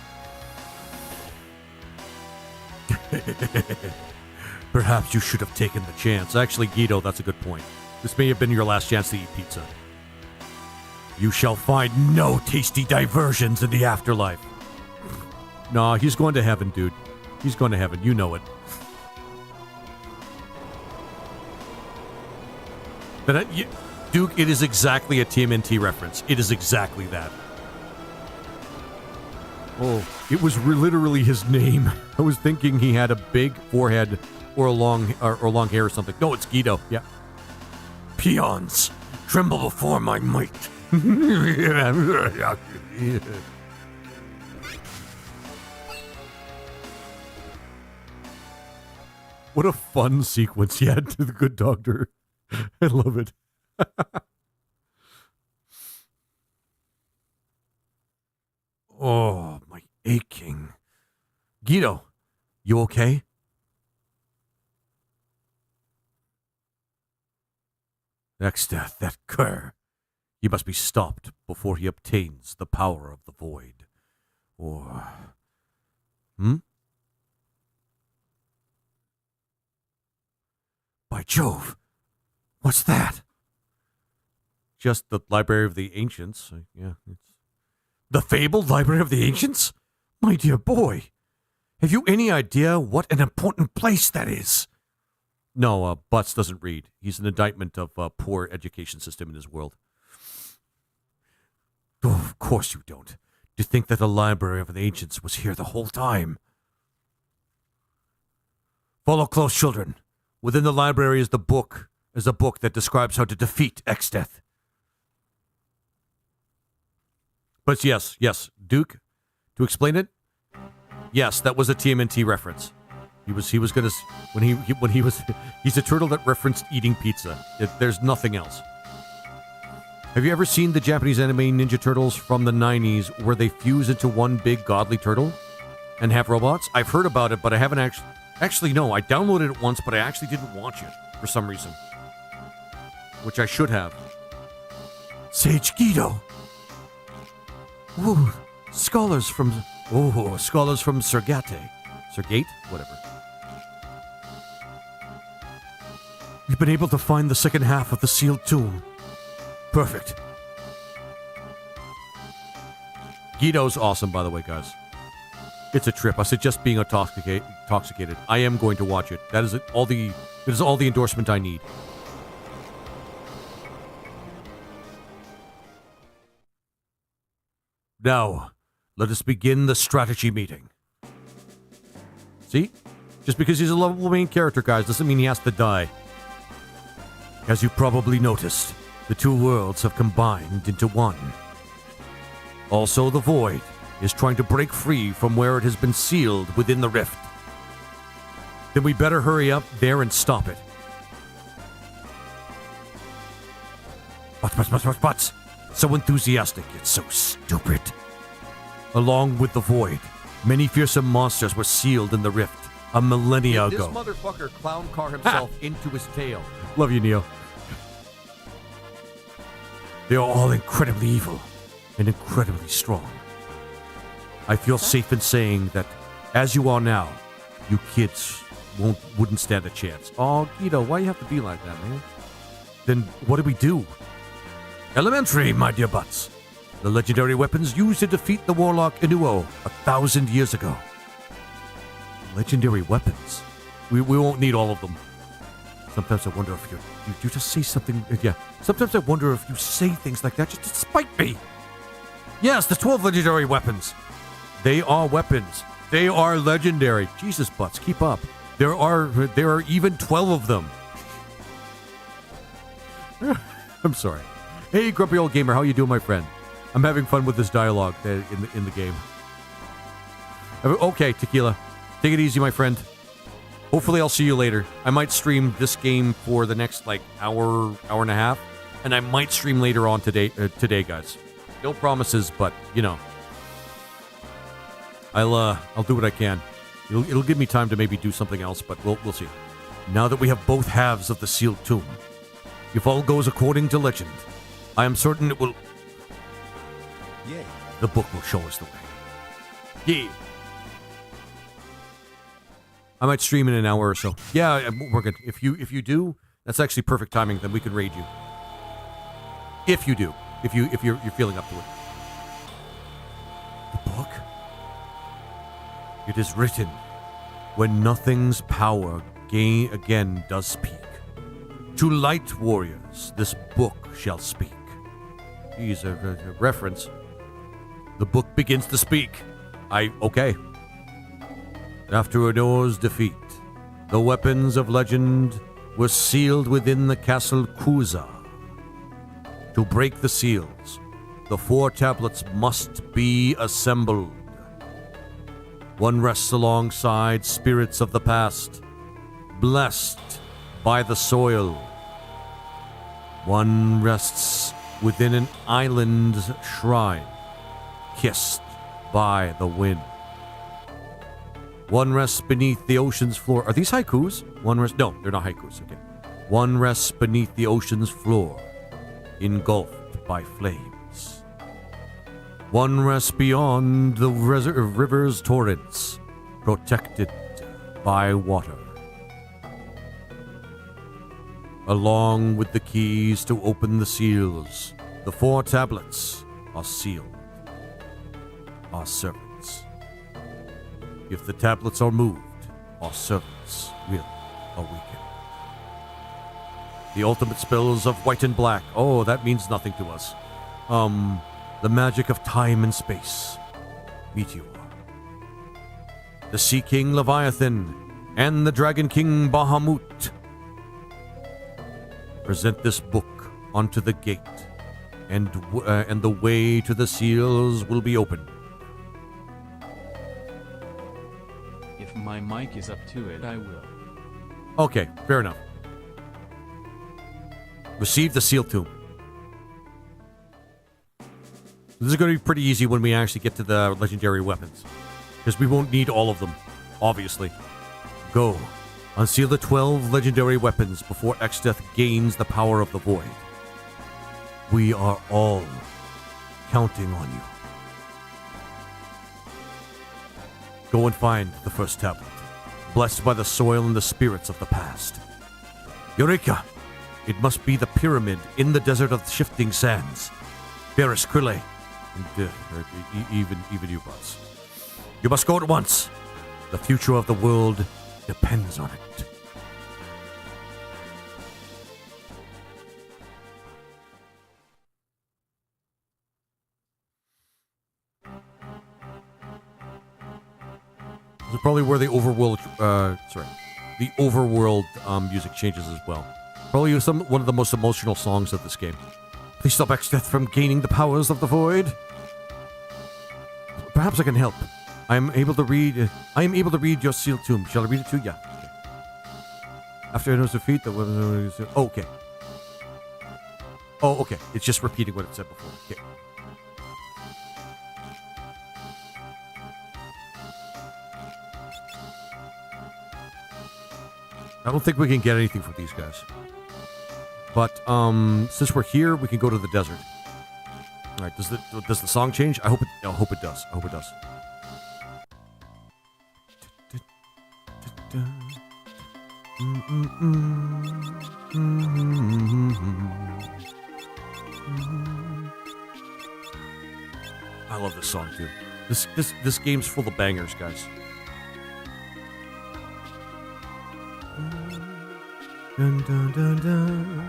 Perhaps you should have taken the chance. Actually, Guido, that's a good point. This may have been your last chance to eat pizza. You shall find no tasty diversions in the afterlife. Nah, he's going to heaven, dude. He's going to heaven. You know it. But Duke, it is exactly a TMNT reference. It is exactly that. Oh, it was literally his name. I was thinking he had a big forehead or long hair or something. No, it's Guido. Yeah. Peons, tremble before my might. What a fun sequence he had to the good doctor. I love it. Oh, my aching. Guido, you okay? X-Death, that cur. He must be stopped before he obtains the power of the void. Or... By Jove! What's that? Just the Library of the Ancients. Yeah. The fabled Library of the Ancients? My dear boy, have you any idea what an important place that is? No, Butts doesn't read. He's an indictment of poor education system in his world. Oh, of course you don't. To think that the Library of the Ancients was here the whole time. Follow close, children. Within the library is a book that describes how to defeat X-Death. But yes, Duke, to explain it, yes, that was a TMNT reference. He was gonna he's a turtle that referenced eating pizza. There's nothing else. Have you ever seen the Japanese anime Ninja Turtles from the 90s where they fuse into one big godly turtle and have robots? I've heard about it, but I haven't actually... Actually, no, I downloaded it once, but I actually didn't watch it for some reason. Which I should have. Sage Guido! Ooh, scholars from Surgate. Surgate? Whatever. You've been able to find the second half of the sealed tomb. Perfect. Guido's awesome, by the way, guys. It's a trip. I suggest being intoxicated. I am going to watch it. That is all the endorsement I need. Now, let us begin the strategy meeting. See? Just because he's a lovable main character, guys, doesn't mean he has to die. As you probably noticed, the two worlds have combined into one. Also, the Void is trying to break free from where it has been sealed within the rift. Then we better hurry up there and stop it. But, so enthusiastic yet so stupid. Along with the Void, many fearsome monsters were sealed in the rift a millennia ago. This motherfucker clown car himself into his tail. Love you, Neo. They are all incredibly evil and incredibly strong. I feel safe in saying that, as you are now, you kids wouldn't stand a chance. Oh, Guido, why you have to be like that, man? Then what do we do? Elementary, my dear butts. The legendary weapons used to defeat the warlock Inuo 1,000 years ago. Legendary weapons? We won't need all of them. Sometimes I wonder if you just say something... Yeah, sometimes I wonder if you say things like that just to spite me. Yes, the 12 legendary weapons. They are weapons. They are legendary. Jesus, butts, keep up. There are even 12 of them. I'm sorry. Hey, grumpy old gamer, how you doing, my friend? I'm having fun with this dialogue in the game. Okay, Tequila, take it easy, my friend. Hopefully I'll see you later. I might stream this game for the next, hour and a half. And I might stream later on today, guys. No promises, but, I'll do what I can. It'll give me time to maybe do something else, but we'll see. Now that we have both halves of the sealed tomb, if all goes according to legend, I am certain it will... Yay. The book will show us the way. Yeah. I might stream in an hour or so. Yeah, we're good. If you do, that's actually perfect timing. Then we can raid you. If you do, if you're feeling up to it. The book. It is written, when nothing's power again does speak. To light warriors, this book shall speak. He's a reference. The book begins to speak. Okay. After Anor's defeat, the weapons of legend were sealed within the castle Kuza. To break the seals, the 4 tablets must be assembled. One rests alongside spirits of the past, blessed by the soil. One rests within an island's shrine, kissed by the wind. One rests beneath the ocean's floor. Are these haikus? No, they're not haikus. Okay. One rests beneath the ocean's floor, engulfed by flames. One rests beyond the river's torrents, protected by water. Along with the keys to open the seals, the 4 tablets are sealed. Our servants. If the tablets are moved, our servants will awaken. The ultimate spells of white and black. Oh, that means nothing to us. The magic of time and space. Meteor. The Sea King Leviathan and the Dragon King Bahamut. Present this book onto the gate, and the way to the seals will be open. If my mic is up to it, I will. Okay, fair enough. Receive the seal tomb. This is going to be pretty easy when we actually get to the legendary weapons. Because we won't need all of them, obviously. Go. Unseal the 12 legendary weapons before Exdeath gains the power of the void. We are all counting on you. Go and find the first tablet, blessed by the soil and the spirits of the past. Eureka! It must be the pyramid in the desert of shifting sands. Beres Krille, and even you, Buzz. You must go at once. The future of the world depends on it. This is probably where the overworld, the overworld music changes as well. Probably one of the most emotional songs of this game. Please stop Exdeath from gaining the powers of the void. Perhaps I can help. I am able to read your sealed tomb. Shall I read it to you? Yeah. Okay. After I know defeat, the weapon. Oh, okay. Oh, okay. It's just repeating what it said before. Okay. I don't think we can get anything from these guys. But since we're here, we can go to the desert. All right. Does the song change? I hope it does. I hope it does. I love this song too. This game's full of bangers, guys. Dun, dun, dun, dun.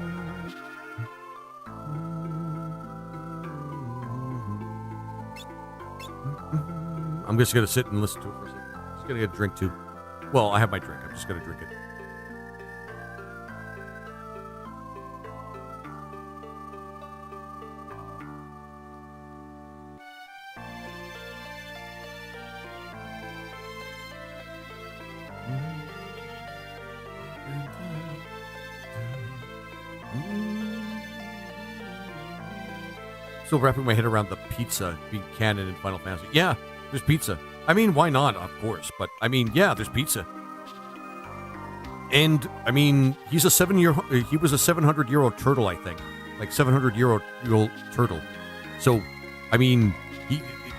I'm just gonna sit and listen to it for a second. Just gonna get a drink too. Well, I have my drink. I'm just gonna drink it. Still wrapping my head around the pizza being canon in Final Fantasy. Yeah, there's pizza. I mean, why not? Of course. But, I mean, yeah, there's pizza. And, I mean, he was a 700-year-old turtle, I think. Like, 700-year-old turtle. So, I mean,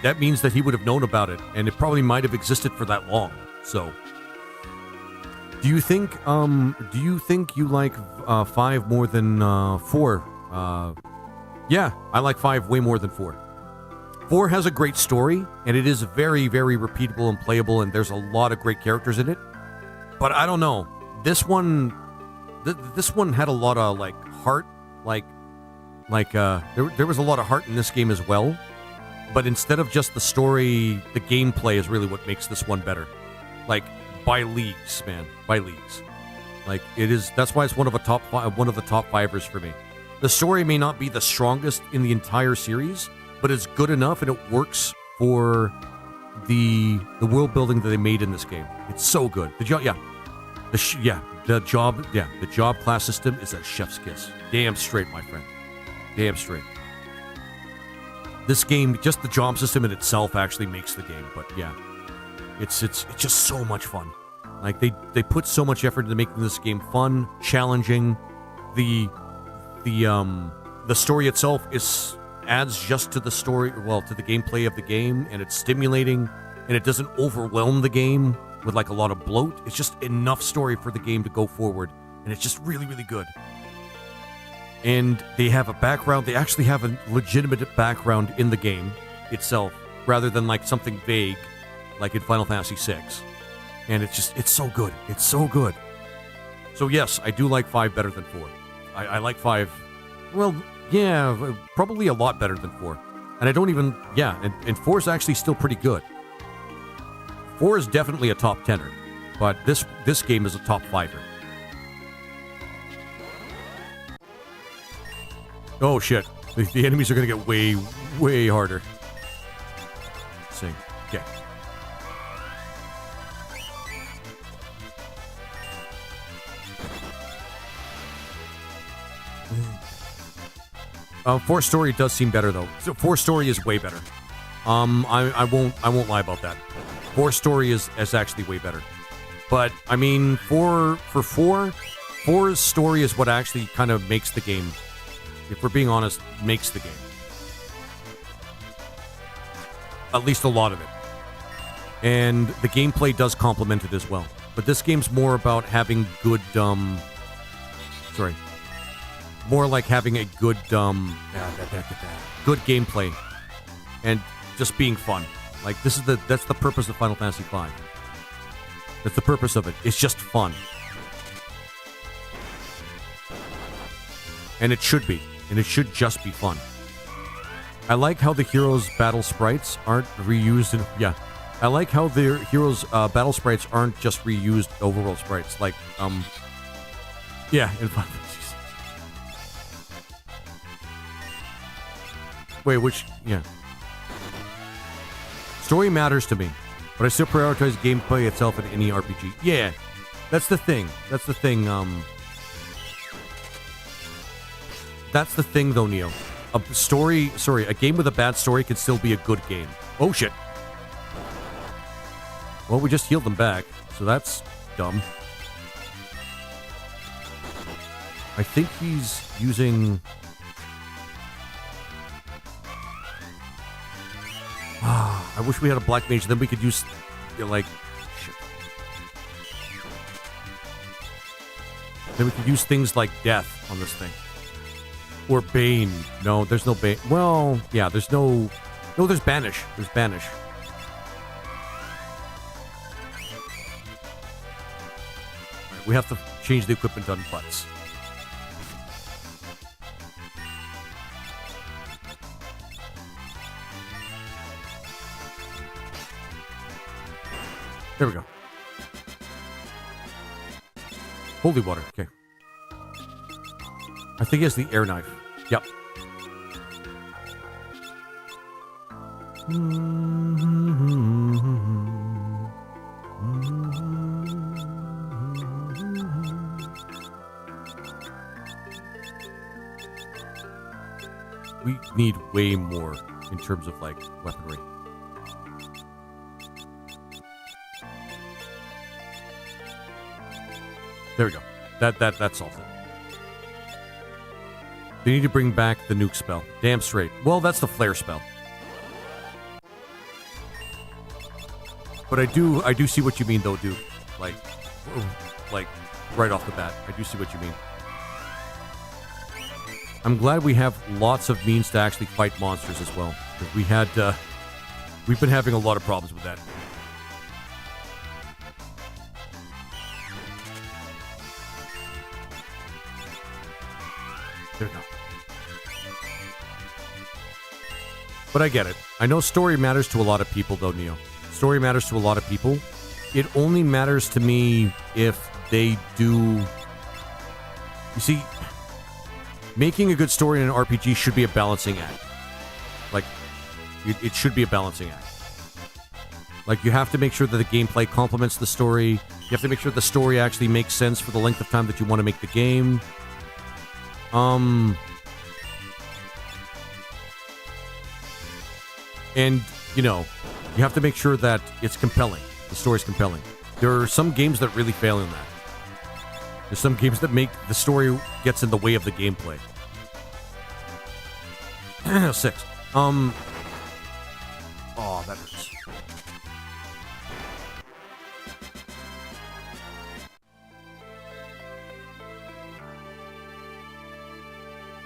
that means that he would have known about it. And it probably might have existed for that long. So, do you think you like 5 more than 4? Yeah, I like 5 way more than 4. 4 has a great story, and it is very, very repeatable and playable, and there's a lot of great characters in it. But I don't know. This one had a lot of, like, heart. There was a lot of heart in this game as well. But instead of just the story, the gameplay is really what makes this one better. Like, by leagues, man. By leagues. Like, it is. That's why it's one of the top 5ers for me. The story may not be the strongest in the entire series, but it's good enough and it works for the world building that they made in this game. It's so good. The job class system is a chef's kiss. Damn straight, my friend. Damn straight. This game, just the job system in itself actually makes the game, but yeah. It's just so much fun. Like they put so much effort into making this game fun, challenging. The story itself adds just to the story, to the gameplay of the game, and it's stimulating, and it doesn't overwhelm the game with like a lot of bloat. It's just enough story for the game to go forward, and it's just really, really good. And they have a background. They actually have a legitimate background in the game itself, rather than like something vague, like in Final Fantasy VI. And it's so good. It's so good. So yes, I do like 5 better than 4. I like 5. Well, yeah, probably a lot better than 4. And I don't even, and 4 is actually still pretty good. 4 is definitely a top 10er, but this game is a top 5er. Oh shit, the enemies are gonna get way, way harder. Sing, okay. 4 story does seem better though. So 4 story is way better. I won't lie about that. 4 story is actually way better. But I mean, for 4's story is what actually kind of makes the game. If we're being honest, makes the game. At least a lot of it. And the gameplay does complement it as well. But this game's more about having good, more like having a good, good gameplay. And just being fun. Like, that's the purpose of Final Fantasy V. That's the purpose of it. It's just fun. And it should be. And it should just be fun. I like how the heroes' battle sprites aren't reused in... Yeah. I like how the heroes' battle sprites aren't just reused overworld sprites. Like, yeah, in Final Fantasy. Wait, which... Yeah. Story matters to me, but I still prioritize gameplay itself in any RPG. Yeah, that's the thing. That's the thing, That's the thing, though, Neo. A game with a bad story can still be a good game. Oh, shit. Well, we just healed them back, so that's dumb. I think he's using... I wish we had a black mage, then we could use, like... Shit. Then we could use things like death on this thing. Or Bane. No, there's no Bane. Well, yeah, there's no... No, there's Banish. There's Banish. Right, we have to change the equipment on butts. There we go. Holy water. Okay. I think he has the air knife. Yep. We need way more in terms of, like, weaponry. There we go. That solves it. They need to bring back the nuke spell. Damn straight. Well, that's the flare spell. But I do see what you mean, though, dude. Like right off the bat, I do see what you mean. I'm glad we have lots of means to actually fight monsters as well. Because we've been having a lot of problems with that. There we go. But I get it. I know story matters to a lot of people, though, Neo. Story matters to a lot of people. It only matters to me if they do... You see, making a good story in an RPG should be a balancing act. Like, it should be a balancing act. Like, you have to make sure that the gameplay complements the story. You have to make sure the story actually makes sense for the length of time that you want to make the game. And, you know, you have to make sure that it's compelling. The story's compelling. There are some games that really fail in that. There's some games that make the story gets in the way of the gameplay. 6. Oh, that hurts.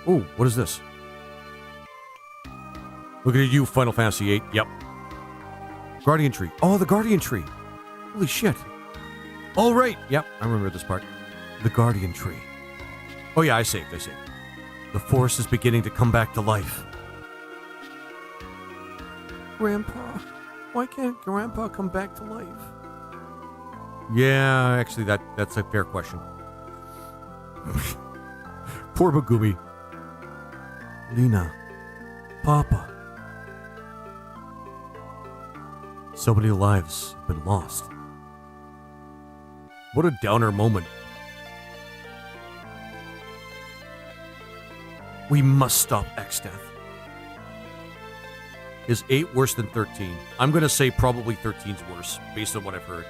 Oh, what is this? Looking at you, Final Fantasy VIII. Yep. Guardian Tree. Oh, the Guardian Tree. Holy shit. All right. Yep, I remember this part. The Guardian Tree. Oh yeah, I saved. The forest is beginning to come back to life. Grandpa, why can't Grandpa come back to life? Yeah, actually, that's a fair question. Poor Megumi. Lena. Papa. So many lives have been lost. What a downer moment. We must stop X-Death. Is 8 worse than 13? I'm going to say probably 13's worse, based on what I've heard.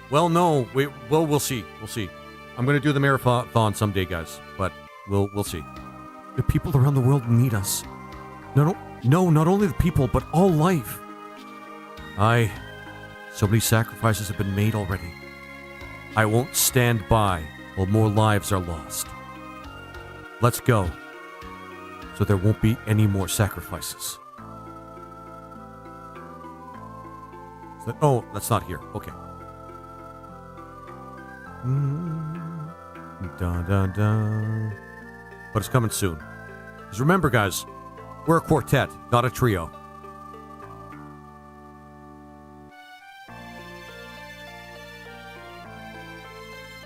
Well, no. We'll see. We'll see. I'm going to do the marathon someday, guys. But we'll see. The people around the world need us. No, not only the people, but all life. So many sacrifices have been made already. I won't stand by while more lives are lost. Let's go, so there won't be any more sacrifices. Oh, that's not here. Okay. Dun, dun, dun. But it's coming soon. Because remember, guys, we're a quartet, not a trio.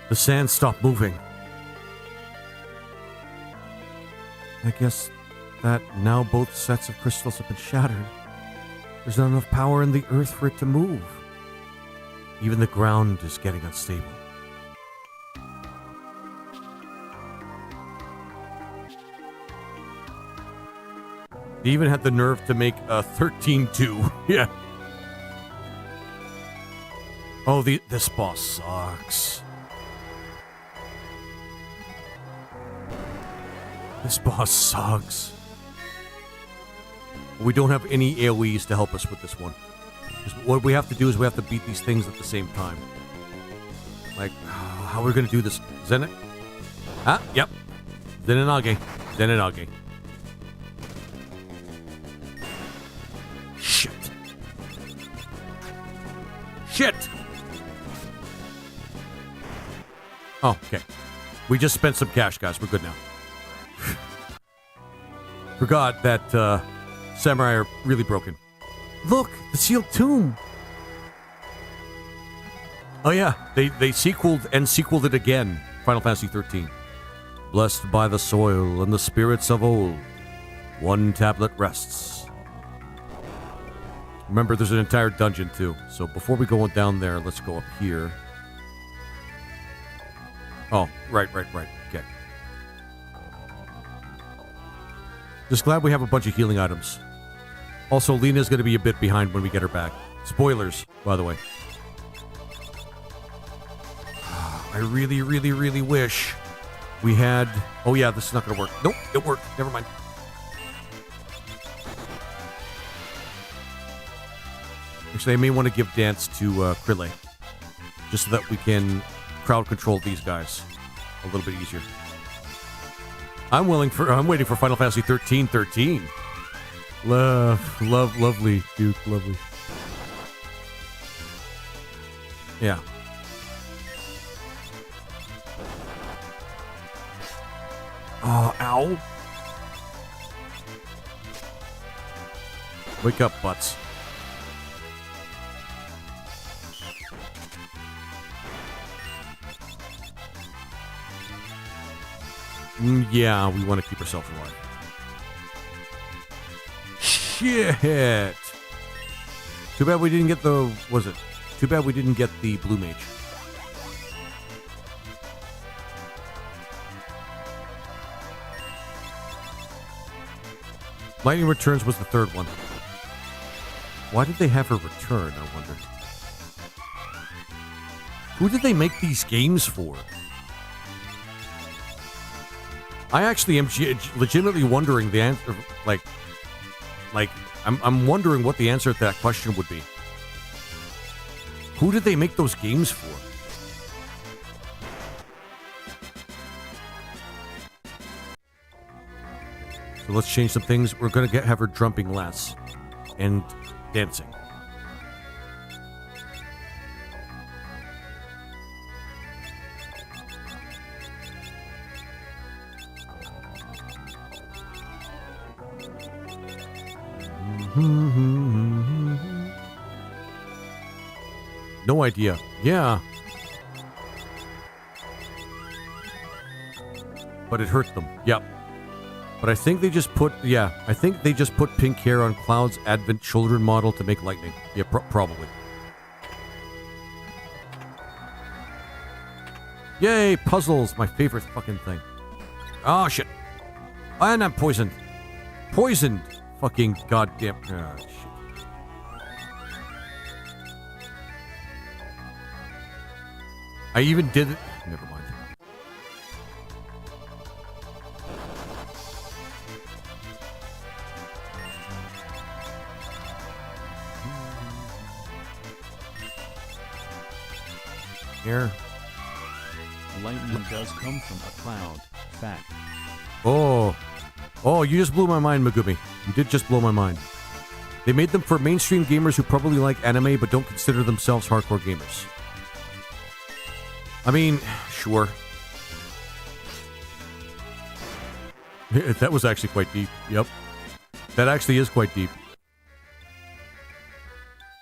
The sand stopped moving. I guess that now both sets of crystals have been shattered. There's not enough power in the earth for it to move. Even the ground is getting unstable. They even had the nerve to make a 13-2. Yeah. Oh, this boss sucks. This boss sucks. We don't have any AoEs to help us with this one. What we have to do is we have to beat these things at the same time. Like, how are we going to do this? Zen it? Ah, yep. Zenanage. Zenanage. Shit. Shit! Oh, okay. We just spent some cash, guys. We're good now. Forgot that samurai are really broken. Look, the sealed tomb. Oh yeah, they sequeled and sequeled it again. Final Fantasy 13. Blessed by the soil and the spirits of old, one tablet rests. Remember, there's an entire dungeon too. So before we go down there, let's go up here. Oh, right. Okay. Just glad we have a bunch of healing items. Also, Lena's going to be a bit behind when we get her back. Spoilers, by the way. I really, really, really wish we had... Oh yeah, this is not going to work. Nope, it worked. Never mind. Actually, I may want to give Dance to Krille. Just so that we can crowd control these guys a little bit easier. I'm waiting for Final Fantasy 13. Lovely, Duke, lovely. Yeah. Oh, ow. Wake up, butts. Yeah, we want to keep ourselves alive. Shit! Too bad we didn't get the... Was it? Too bad we didn't get the Blue Mage. Lightning Returns was the third one. Why did they have her return, I wonder? Who did they make these games for? I actually am legitimately wondering the answer, I'm wondering what the answer to that question would be. Who did they make those games for? So let's change some things. We're going to have her drumming less and dancing. No idea. Yeah. But it hurt them. Yep. But I think they just put, I think they just put pink hair on Cloud's Advent Children model to make lightning. Yeah, probably. Yay, puzzles, my favorite fucking thing. Oh, shit. And I'm poisoned. Poisoned. Fucking goddamn. Ah, shit. I even did it. Never mind. Here. Lightning does come from a cloud. Fact. Oh. Oh, you just blew my mind, Megumi. You did just blow my mind. They made them for mainstream gamers who probably like anime but don't consider themselves hardcore gamers. I mean, sure. That was actually quite deep. Yep. That actually is quite deep.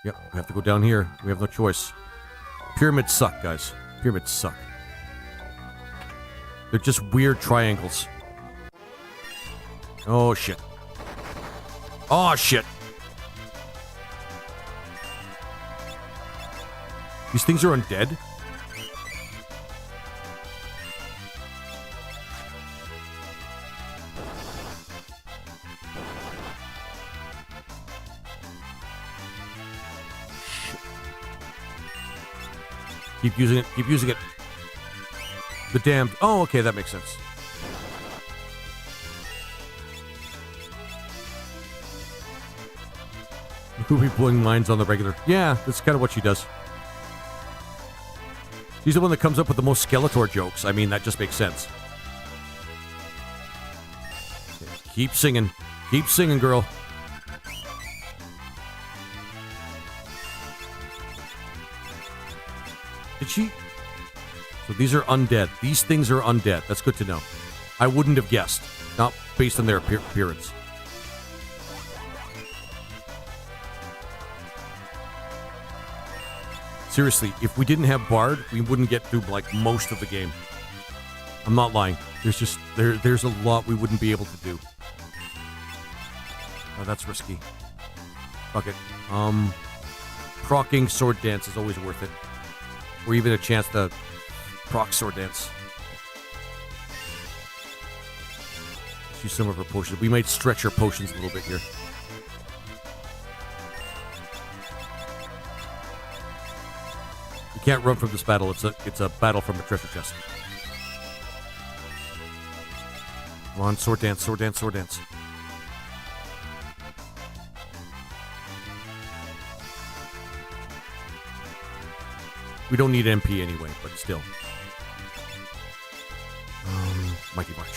Yep, we have to go down here. We have no choice. Pyramids suck, guys. Pyramids suck. They're just weird triangles. Oh, shit. Oh, shit. These things are undead? Keep using it. Keep using it. The damned... Oh, okay, that makes sense. Who be blowing minds on the regular? Yeah, that's kind of what she does. She's the one that comes up with the most Skeletor jokes. I mean, that just makes sense. Keep singing. Keep singing, girl. Did she? So these are undead. These things are undead. That's good to know. I wouldn't have guessed. Not based on their appearance. Seriously, if we didn't have Bard, we wouldn't get through, like, most of the game. I'm not lying. There's just... There's a lot we wouldn't be able to do. Oh, that's risky. Fuck it. Procking Sword Dance is always worth it. Or even a chance to proc Sword Dance. Let's use some of her potions. We might stretch her potions a little bit here. You can't run from this battle. It's a battle from a treasure chest. Come on, Sword Dance, Sword Dance, Sword Dance. We don't need MP anyway, but still. Mighty March.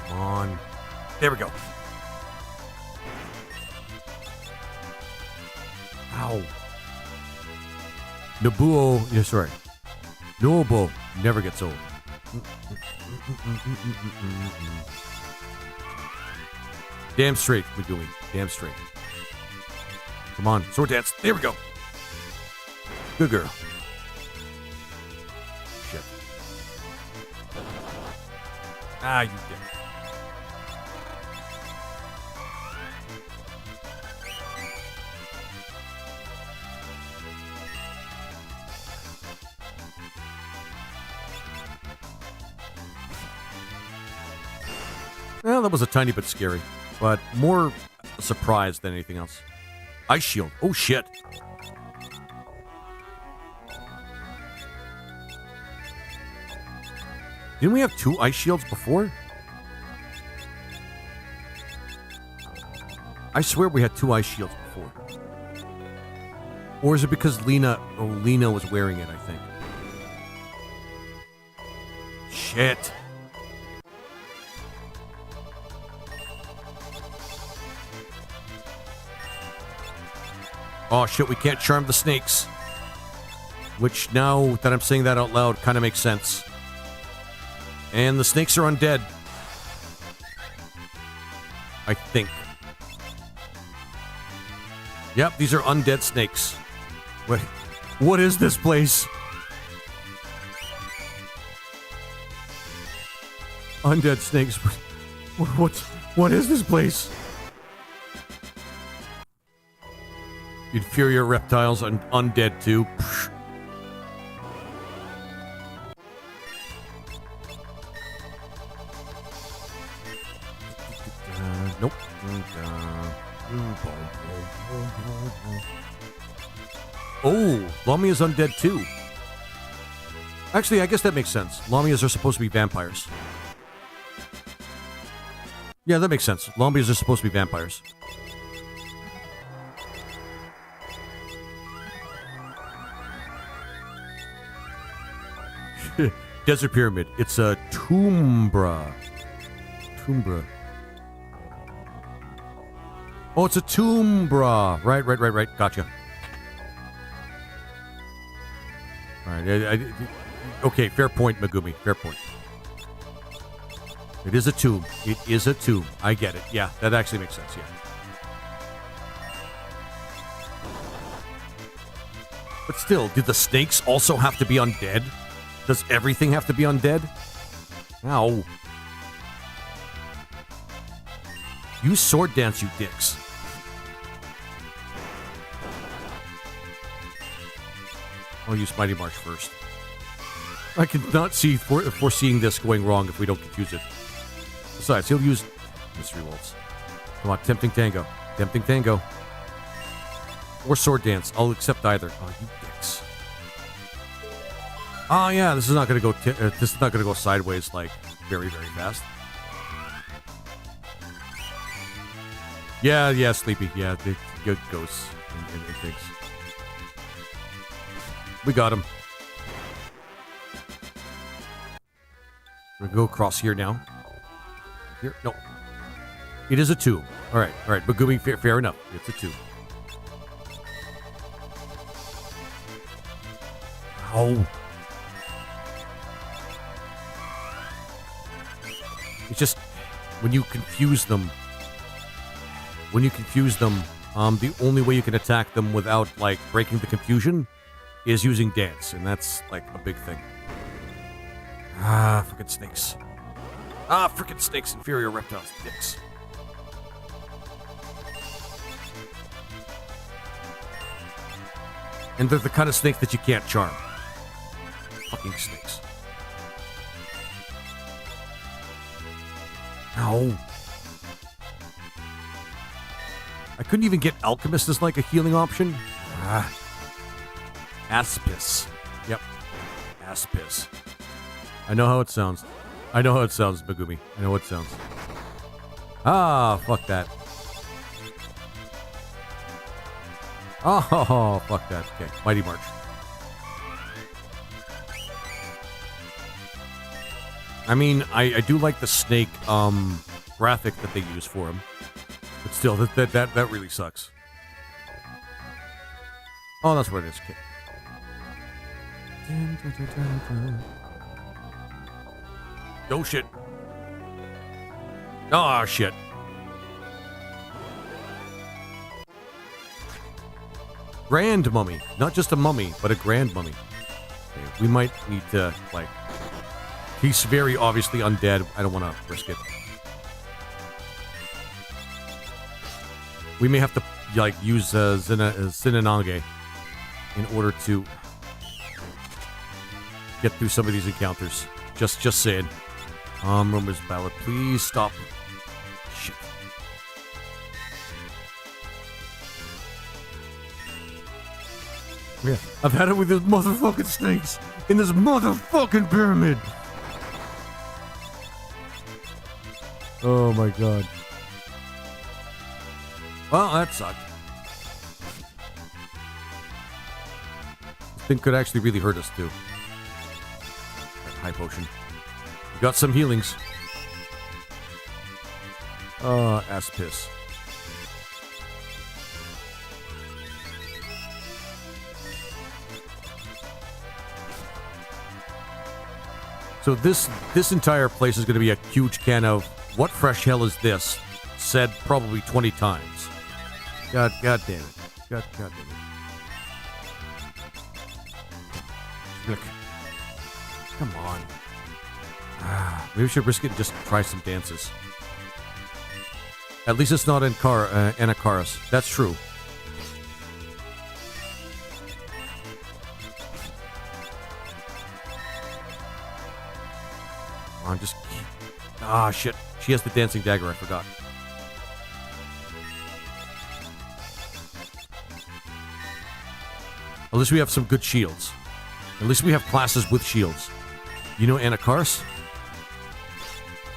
Come on. There we go. Ow. Nobuo, yes, right. Nobuo never gets old. Damn straight, Megumi. Damn straight. Come on, Sword Dance. There we go. Good girl. Shit. Ah, you dick. Well, that was a tiny bit scary, but more a surprise than anything else. Ice shield. Oh, shit. Didn't we have 2 ice shields before? I swear we had 2 ice shields before. Or is it because Lena was wearing it, I think. Shit. Oh shit, we can't charm the snakes. Which, now that I'm saying that out loud, kind of makes sense. And the snakes are undead. I think. Yep, these are undead snakes. Wait, what is this place? Undead snakes. What is this place? Inferior reptiles and undead too. Oh, Lamia's undead too. Actually, I guess that makes sense. Lamias are supposed to be vampires. Yeah, that makes sense. Lamias are supposed to be vampires. Desert Pyramid. It's a Toombra. Toombra. Oh, it's a Toombra. Right. Gotcha. All right. Okay, fair point, Megumi. Fair point. It is a tomb. It is a tomb. I get it. Yeah, that actually makes sense, yeah. But still, did the snakes also have to be undead? Does everything have to be undead? Ow. Use sword dance, you dicks. I'll use Mighty March first. I cannot see foreseeing this going wrong if we don't confuse it. Besides, he'll use Mystery Waltz. Come on, Tempting Tango. Tempting Tango. Or Sword Dance. I'll accept either. Oh, you dicks. Oh yeah, this is not gonna go. This is not gonna go sideways like very fast. Yeah, Sleepy. Yeah, the good ghosts and things. We got him. We're gonna go across here now. Here, no. It is a tomb. All right. Megumi, fair enough. It's a tomb. Ow. It's just when you confuse them. The only way you can attack them without like breaking the confusion is using dance, and that's like a big thing. Ah, frickin' snakes. Frickin' snakes, inferior reptiles, dicks. And they're the kind of snake that you can't charm. Fucking snakes. Ow. I couldn't even get Alchemist as like a healing option. Aspis. Yep. Aspis. I know how it sounds. Megumi. I know how it sounds. Fuck that. Oh, fuck that. Okay, Mighty March. I mean, I do like the snake graphic that they use for him. But still, that really sucks. Oh, that's what it is. Okay. Oh, shit. Oh, shit. Grand mummy. Not just a mummy, but a grand mummy. Okay, we might need to, like... He's very obviously undead. I don't want to risk it. We may have to, like, use Sinanage in order to get through some of these encounters. Just saying. Rumor's ballad. Please stop. Shit. Yeah, I've had it with these motherfucking snakes in this motherfucking pyramid. Oh my god. Well, that sucked. This thing could actually really hurt us too. That high potion. We got some healings. Ass piss. So this entire place is going to be a huge can of what fresh hell is this? Said probably 20 times. God damn it. God damn it. Look. Come on. Maybe we should risk it and just try some dances. At least it's not Anakaris. That's true. Come on, just... shit. She has the dancing dagger, I forgot. At least we have some good shields. At least we have classes with shields. You know Anakaris?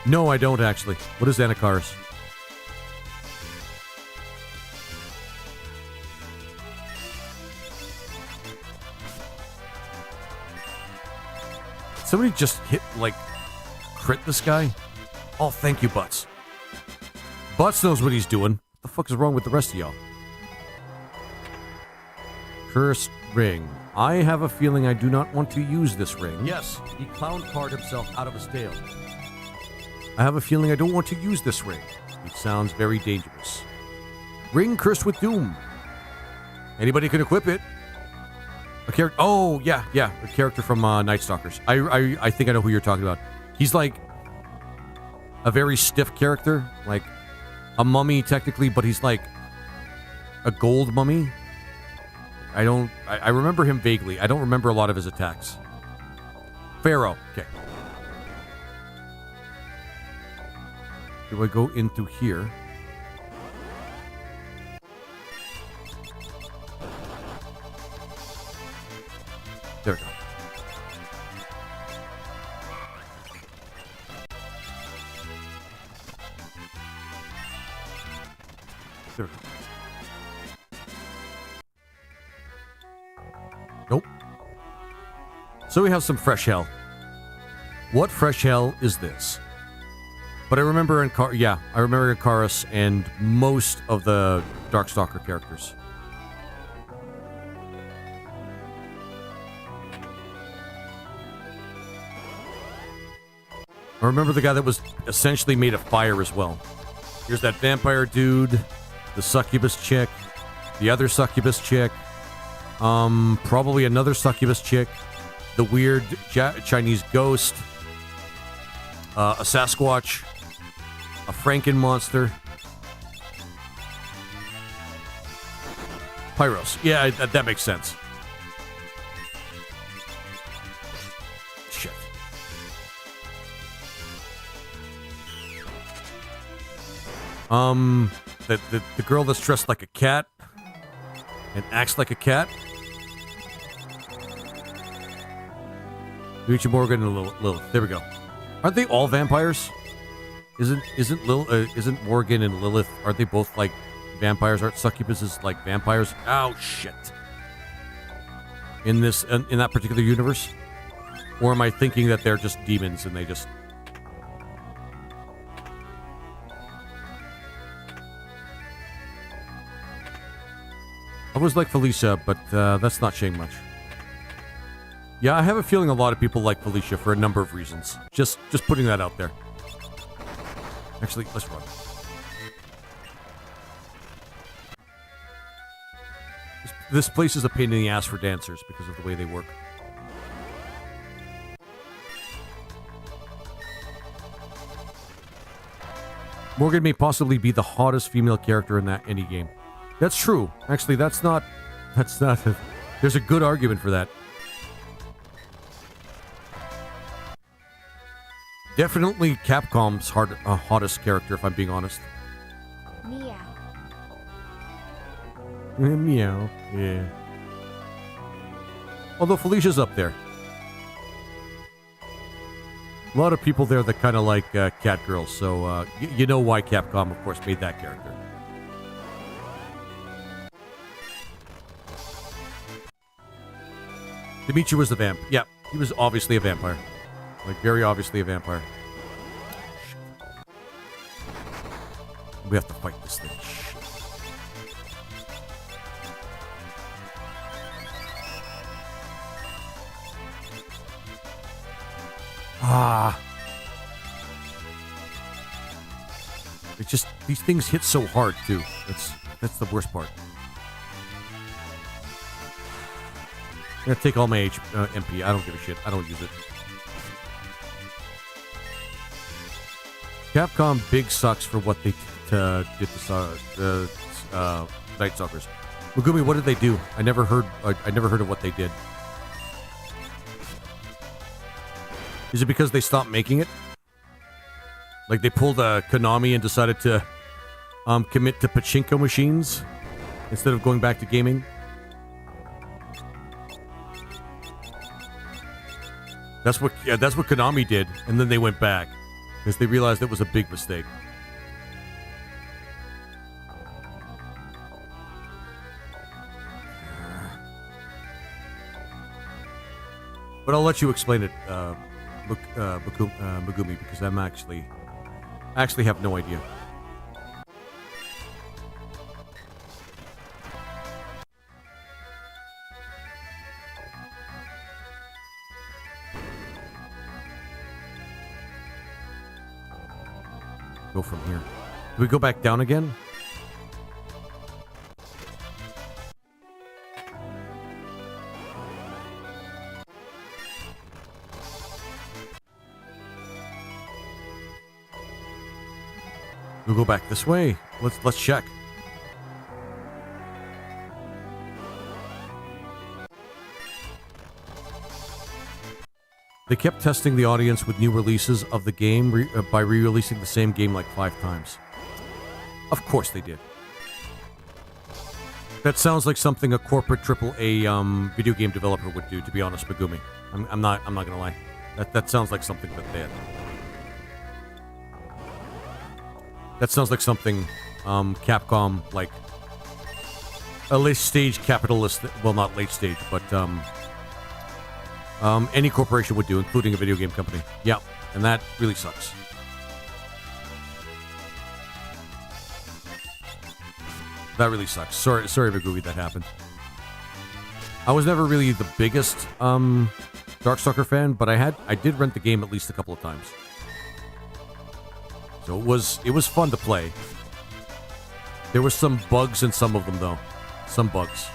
No, I don't actually. What is Anakaris? Somebody just hit, like, crit this guy? Oh, thank you, Butts. Butts knows what he's doing. What the fuck is wrong with the rest of y'all? Cursed ring. I have a feeling I do not want to use this ring. Yes, he clown carred himself out of his tail. I have a feeling I don't want to use this ring. It sounds very dangerous. Ring cursed with doom. Anybody can equip it. A character. Oh, yeah. A character from Night Stalkers. I think I know who you're talking about. He's like a very stiff character. Like a mummy, technically, but he's like a gold mummy. I remember him vaguely. I don't remember a lot of his attacks. Pharaoh. Okay. Do I go into here? There we go. There we go. Nope. So we have some fresh hell. What fresh hell is this? But I remember I remember Ankaris and most of the Darkstalker characters. I remember the guy that was essentially made of fire as well. Here's that vampire dude, the succubus chick, the other succubus chick, probably another succubus chick, the weird Chinese ghost, a Sasquatch, a Franken monster, Pyros. Yeah, that makes sense. Shit. The girl that's dressed like a cat and acts like a cat. Luigi Morgan and Lilith. There we go. Aren't they all vampires? Isn't Morgan and Lilith? Aren't they both like vampires? Aren't succubuses like vampires? Oh shit! In that particular universe, or am I thinking that they're just demons and they just? I was like Felicia, but that's not saying much. Yeah, I have a feeling a lot of people like Felicia for a number of reasons. Just putting that out there. Actually, let's run. This place is a pain in the ass for dancers because of the way they work. Morgan may possibly be the hottest female character in that any game. That's true. Actually, that's not. There's a good argument for that. Definitely Capcom's hottest character, if I'm being honest. Meow. Meow. Yeah. Although Felicia's up there. A lot of people there that kind of like cat girls, so you know why Capcom, of course, made that character. Dimitri was the vamp. Yeah, he was obviously a vampire. Like, very obviously a vampire. We have to fight this thing. It's just, these things hit so hard, too. That's the worst part. I'm gonna take all my MP. I don't give a shit. I don't use it. Capcom big sucks for what they did to Night Stalkers. Megumi, what did they do? I never heard of what they did. Is it because they stopped making it? Like they pulled a Konami and decided to commit to pachinko machines instead of going back to gaming? That's what Konami did, and then they went back because they realized it was a big mistake. But I'll let you explain it, Megumi, because I actually have no idea. Go from here. Do we go back down again? We'll go back this way. Let's check. They kept testing the audience with new releases of the game by re-releasing the same game like 5 times. Of course they did. That sounds like something a corporate AAA video game developer would do, to be honest, Megumi. I'm not gonna lie. That sounds like something that they had. That sounds like something Capcom, like a late stage capitalist, well, not late stage, but any corporation would do, including a video game company. Yeah, and that really sucks. That really sucks. Sorry, Megumi, that happened. I was never really the biggest Darkstalker fan, but I did rent the game at least a couple of times. So it was fun to play. There were some bugs in some of them, though. Some bugs.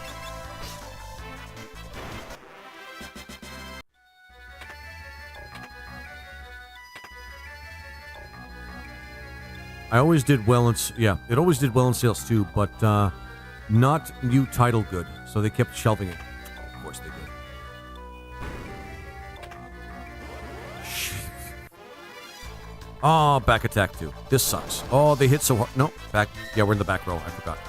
I always did well in... Yeah, it always did well in sales, too, but not new title good. So they kept shelving it. Of course they did. Oh, back attack, too. This sucks. Oh, they hit so hard. No, back... Yeah, we're in the back row. I forgot.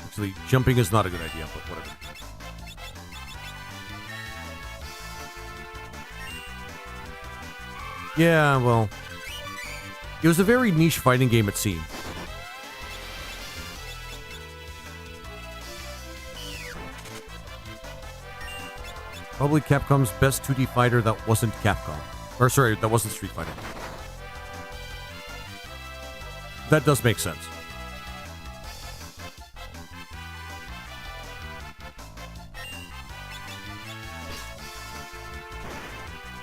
Actually, jumping is not a good idea, but whatever. Yeah, well... It was a very niche fighting game, it seemed. Probably Capcom's best 2D fighter that wasn't Capcom. Or, sorry, that wasn't Street Fighter. That does make sense.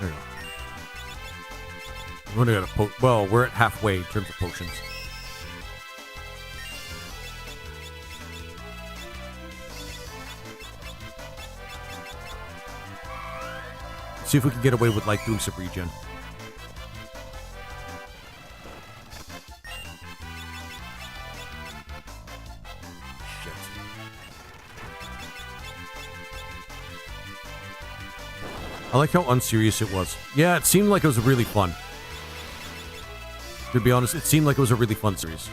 There you go. We're gonna get a well, we're at halfway in terms of potions. See if we can get away with, like, doing some regen. Shit. I like how unserious it was. Yeah, it seemed like it was really fun. To be honest, it seemed like it was a really fun series.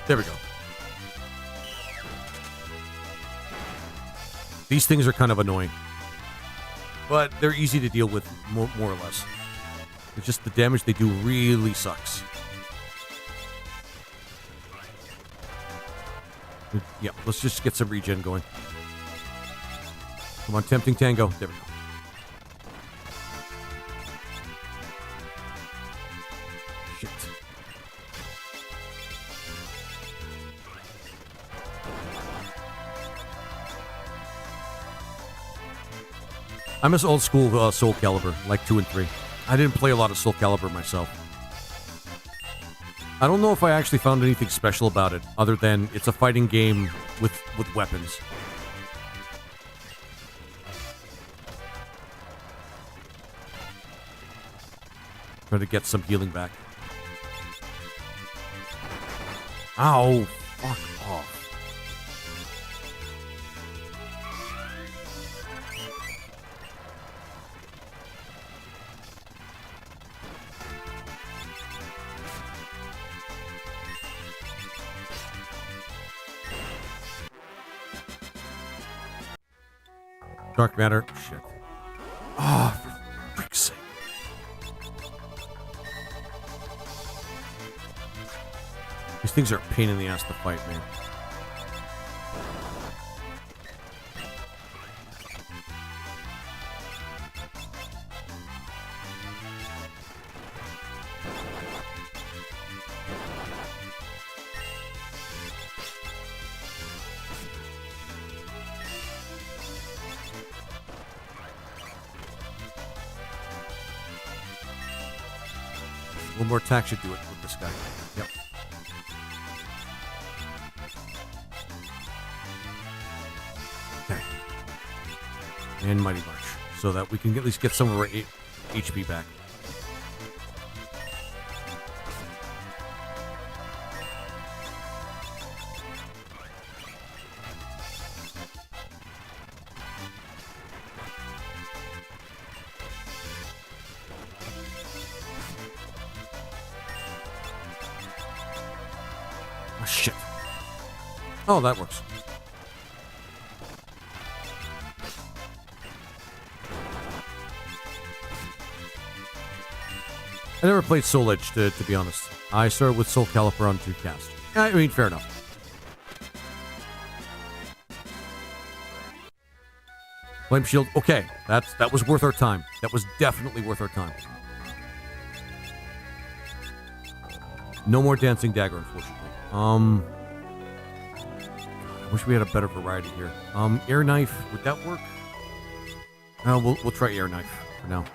There we go. These things are kind of annoying, but they're easy to deal with, more or less. It's just the damage they do really sucks. Yeah, let's just get some regen going. Come on, Tempting Tango. There we go. Shit. I miss old school Soul Calibur, like 2 and 3. I didn't play a lot of Soul Calibur myself. I don't know if I actually found anything special about it, other than it's a fighting game with weapons. Try to get some healing back. Ow! Fuck off. Dark matter. Shit. Ah, oh, for frick's sake. These things are a pain in the ass to fight, man. One more attack should do it with this guy. Yep. Okay. And Mighty March. So that we can at least get some of our HP back. Oh, shit. Oh, that works. I never played Soul Edge, to be honest. I started with Soul Calibur on Dreamcast. I mean, fair enough. Flame Shield. Okay, that was worth our time. That was definitely worth our time. No more Dancing Dagger, unfortunately. I wish we had a better variety here. Air Knife, would that work? We'll try Air Knife for now.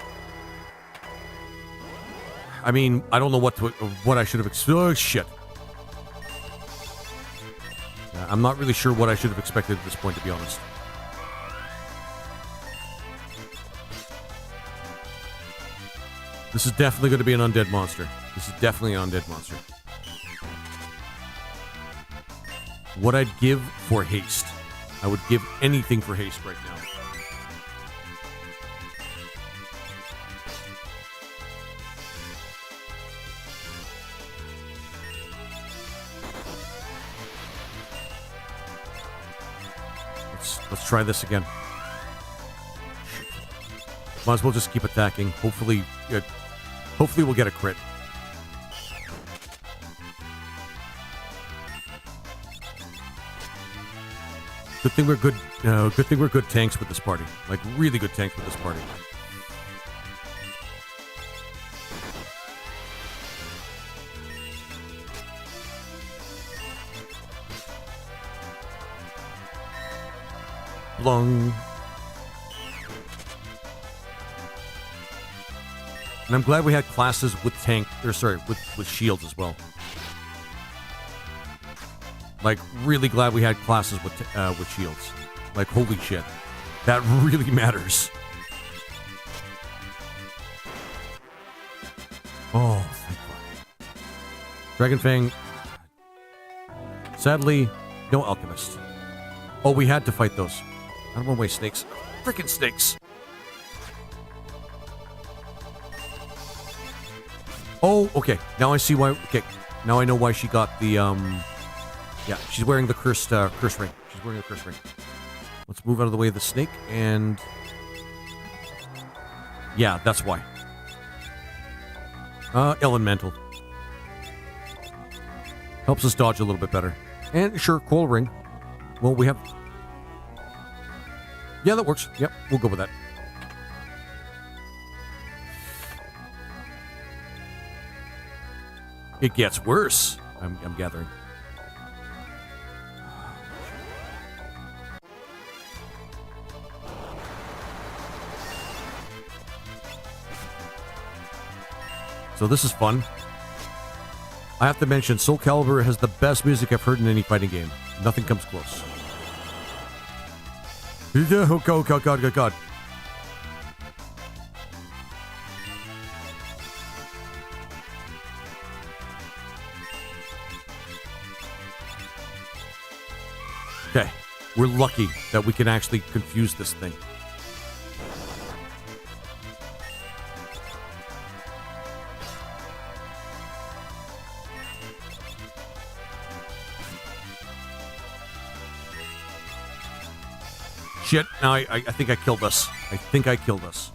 I mean, I don't know what I should have expected. Oh, shit. Yeah, I'm not really sure what I should have expected at this point, to be honest. This is definitely going to be an undead monster. This is definitely an undead monster. What I'd give for haste. I would give anything for haste right now. Let's try this again. Might as well just keep attacking. Hopefully we'll get a crit. Good thing we're good. Good thing we're good tanks with this party. Like really good tanks with this party. Blung. And I'm glad we had classes with with shields as well. Like, really glad we had classes with shields. Like, holy shit. That really matters. Oh, thank God. Dragon Fang. Sadly, no Alchemist. Oh, we had to fight those. I don't want to waste snakes. Freaking snakes. Oh, okay. Now I see why. Okay. Now I know why she got the, yeah, she's wearing the curse ring. She's wearing the curse ring. Let's move out of the way of the snake, and... yeah, that's why. Elemental. Helps us dodge a little bit better. And, sure, coil ring. Well, we have... yeah, that works. Yep, we'll go with that. It gets worse, I'm gathering. So this is fun. I have to mention, Soul Calibur has the best music I've heard in any fighting game. Nothing comes close. Oh, God. Okay, we're lucky that we can actually confuse this thing. Shit, now I think I killed us. I think I killed us.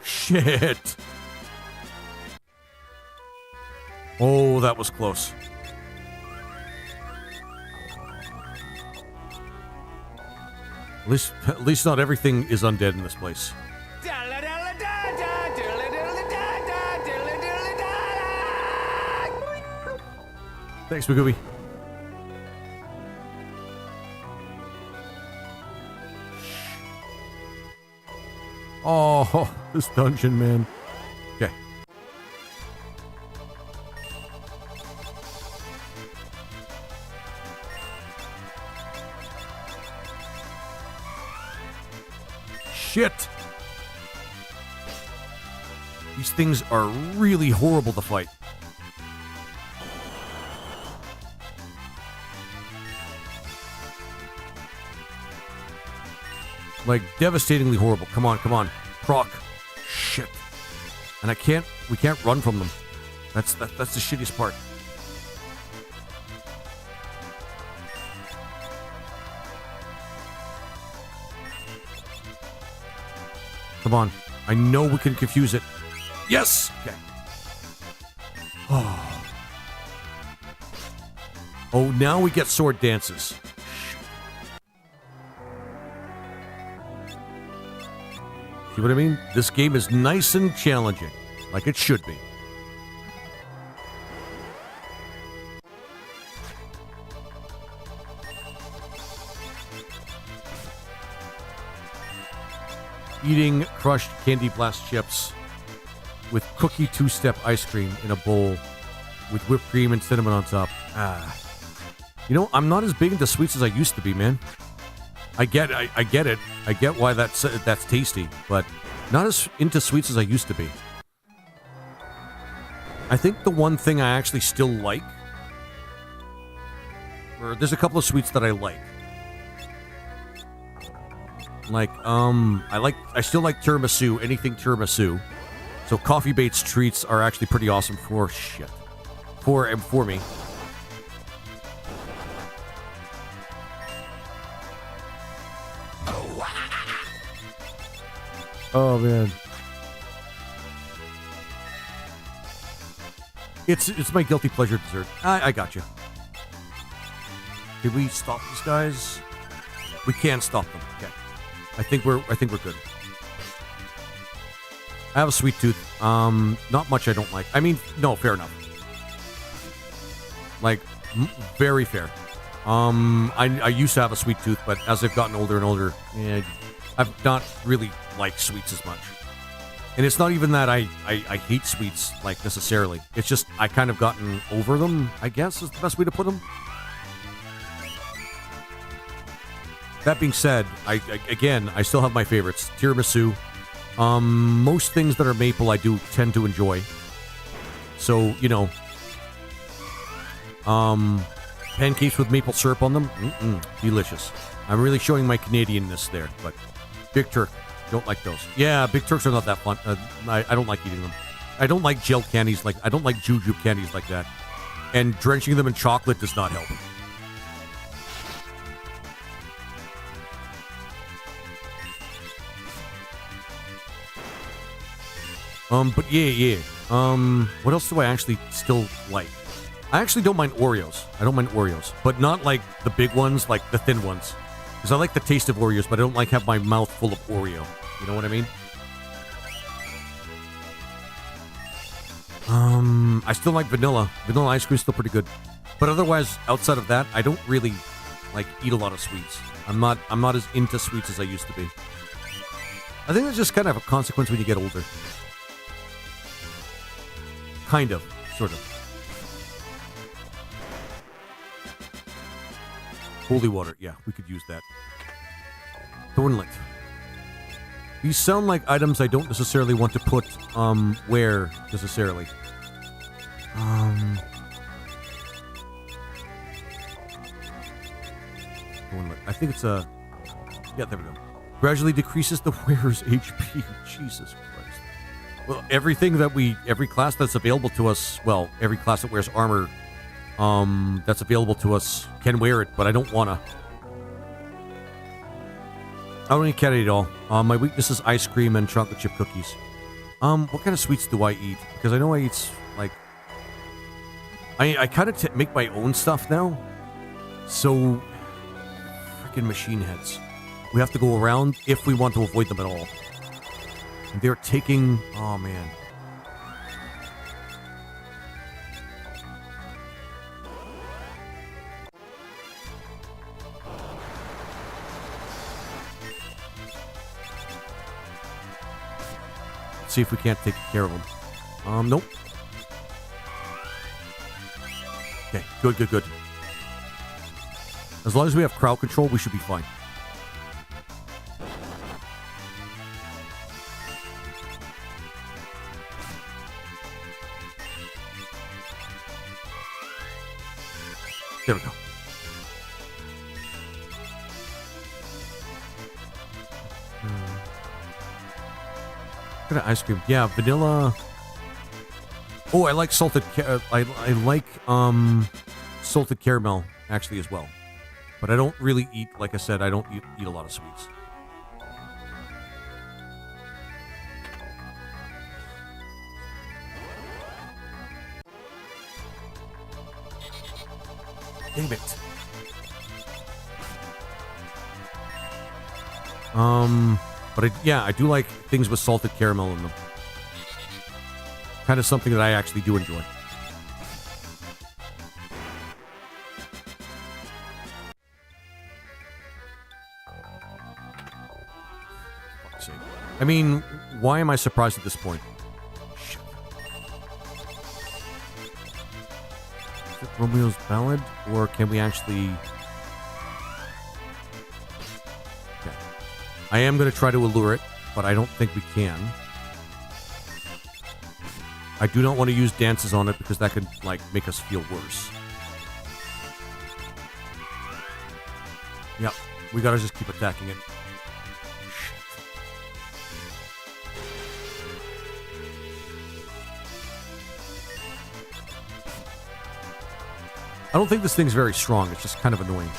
Shit. Oh, that was close. At least not everything is undead in this place. Thanks, Magooby. Oh, this dungeon, man. Okay. Shit. These things are really horrible to fight. Like, devastatingly horrible. Come on, come on. Proc. Shit. And we can't run from them. That's the shittiest part. Come on. I know we can confuse it. Yes! Okay. Oh. Oh, now we get sword dances. See what I mean? This game is nice and challenging, like it should be. Eating crushed Candy Blast chips with cookie two-step ice cream in a bowl with whipped cream and cinnamon on top. Ah. You know, I'm not as big into sweets as I used to be, man. I get it. I get why that's tasty, but not as into sweets as I used to be. I think the one thing I actually still like, or there's a couple of sweets that I like. Like, I still like tiramisu, anything tiramisu. So Coffee Bates treats are actually pretty awesome for me. Oh man, it's my guilty pleasure dessert. I got you. Did we stop these guys? We can stop them. Okay, I think we're good. I have a sweet tooth. Not much I don't like. I mean, no, fair enough. Like, very fair. I used to have a sweet tooth, but as I've gotten older and older, I've not really liked sweets as much. And it's not even that I hate sweets, like, necessarily. It's just I kind of gotten over them, I guess, is the best way to put them. That being said, I still have my favorites. Tiramisu. Most things that are maple I do tend to enjoy. So, you know, pancakes with maple syrup on them, delicious. I'm really showing my Canadianness there, but Big Turk, don't like those. Yeah, Big Turks are not that fun. I don't like eating them. I don't like gel candies I don't like jujube candies like that. And drenching them in chocolate does not help. But yeah. What else do I actually still like? I actually don't mind Oreos. I don't mind Oreos, but not like the big ones, like the thin ones. Because I like the taste of Oreos, but I don't like have my mouth full of Oreo. You know what I mean? I still like vanilla. Vanilla ice cream is still pretty good. But otherwise, outside of that, I don't really like eat a lot of sweets. I'm not as into sweets as I used to be. I think that's just kind of a consequence when you get older. Kind of, sort of. Holy water, yeah, we could use that. Thornlet. These sound like items I don't necessarily want to put, where, necessarily. Thornlet. I think it's a... Yeah, there we go. Gradually decreases the wearer's HP. Jesus Christ. Well, every class that's available to us, well, every class that wears armor that's available to us can wear it, but I don't want to. I don't eat candy at all. My weakness is ice cream and chocolate chip cookies. What kind of sweets do I eat? Because I know I eat, like... I kind of make my own stuff now. So... Freaking machine heads. We have to go around if we want to avoid them at all. And they're taking... Oh, man. See if we can't take care of them. Nope. Okay, good. As long as we have crowd control, we should be fine. There we go. What kind of ice cream? Yeah, vanilla. Oh, I like salted. I like salted caramel actually as well, but I don't really eat. Like I said, I don't eat a lot of sweets. Damn it. But I do like things with salted caramel in them. Kind of something that I actually do enjoy. I mean, why am I surprised at this point? Shit. Is it Romeo's Ballad? Or can we actually... I am going to try to allure it, but I don't think we can. I do not want to use dances on it because that could, like, make us feel worse. Yep, we gotta just keep attacking it. Shit. I don't think this thing's very strong, it's just kind of annoying.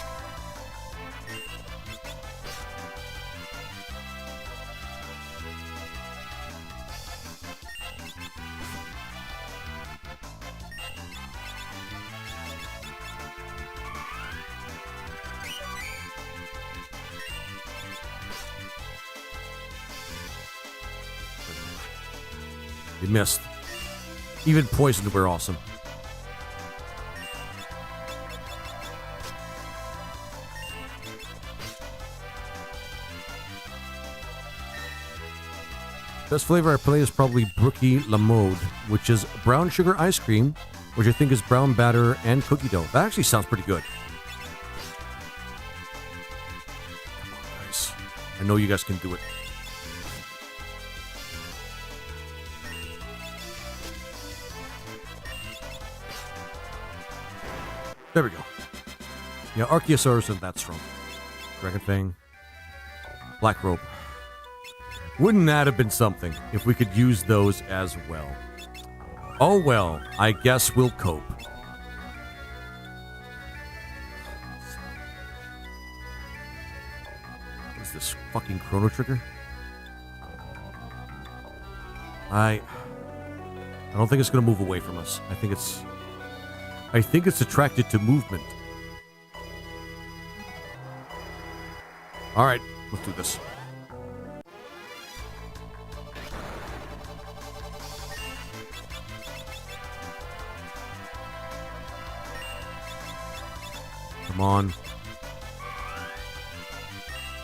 We missed. Even poisoned, we're awesome. Best flavor I play is probably Brookie La Mode, which is brown sugar ice cream, which I think is brown batter and cookie dough. That actually sounds pretty good. Come on, guys. I know you guys can do it. There we go. Yeah, Archaeosaurus isn't that strong. Dragon Fang. Black Rope. Wouldn't that have been something if we could use those as well? Oh well, I guess we'll cope. What is this, fucking Chrono Trigger? I don't think it's going to move away from us. I think it's attracted to movement. Alright, let's do this. Come on.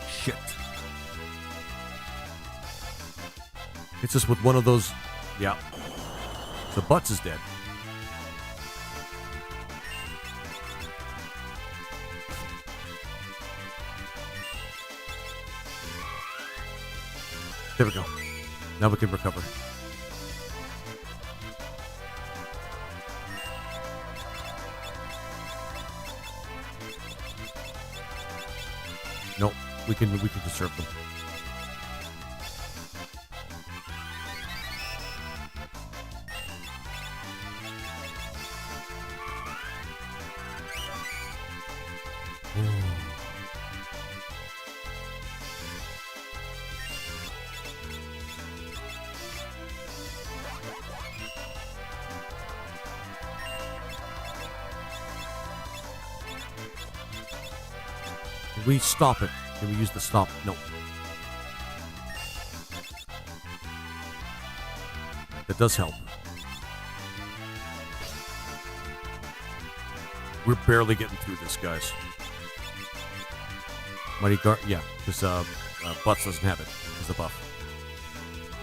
Shit. Hits us with one of those. Yeah. So Butts is dead. There we go. Now we can recover. Nope. We can conserve them. we stop it? Can we use the stop? No. That does help. We're barely getting through this, guys. Mighty Guard, yeah, because Butts doesn't have it. It's the buff.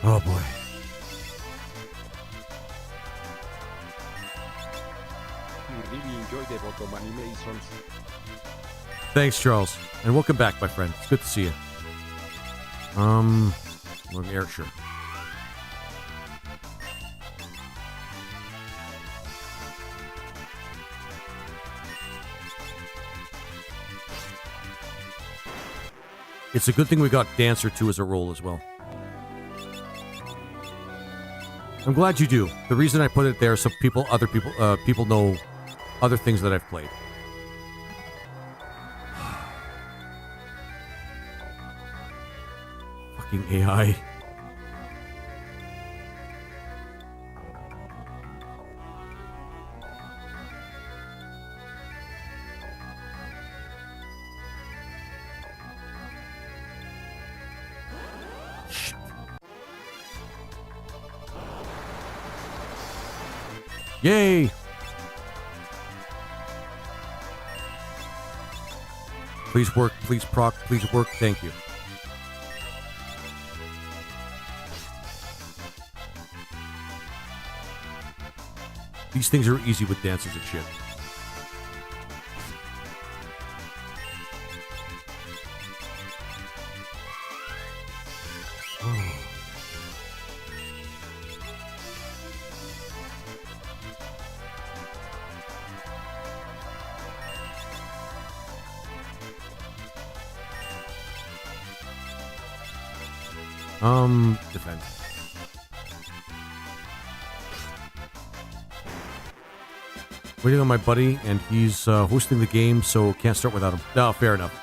Oh boy. You really enjoy the bottom animations. Thanks, Charles, and welcome back, my friend. It's good to see you. Air, sure. It's a good thing we got Dancer 2 as a role as well. I'm glad you do. The reason I put it there is so people know other things that I've played. Fucking AI. Yay! Please work, please proc, please work, thank you. These things are easy with dances and shit. Defend. Waiting on my buddy, and he's hosting the game, so can't start without him. No, fair enough.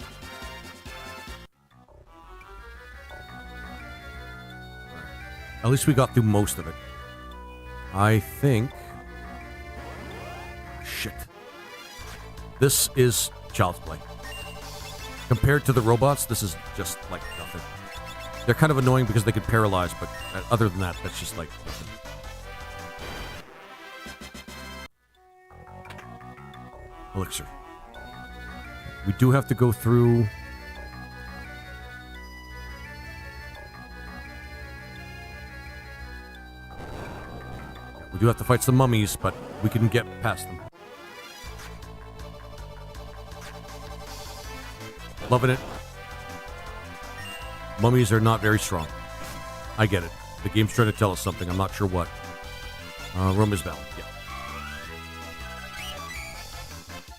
At least we got through most of it. I think... Shit. This is child's play. Compared to the robots, this is just like nothing. They're kind of annoying because they can paralyze, but other than that, that's just like nothing. Elixir. We do have to go through... We do have to fight some mummies, but we can get past them. Loving it. Mummies are not very strong. I get it. The game's trying to tell us something. I'm not sure what. Rome is valid. Yeah.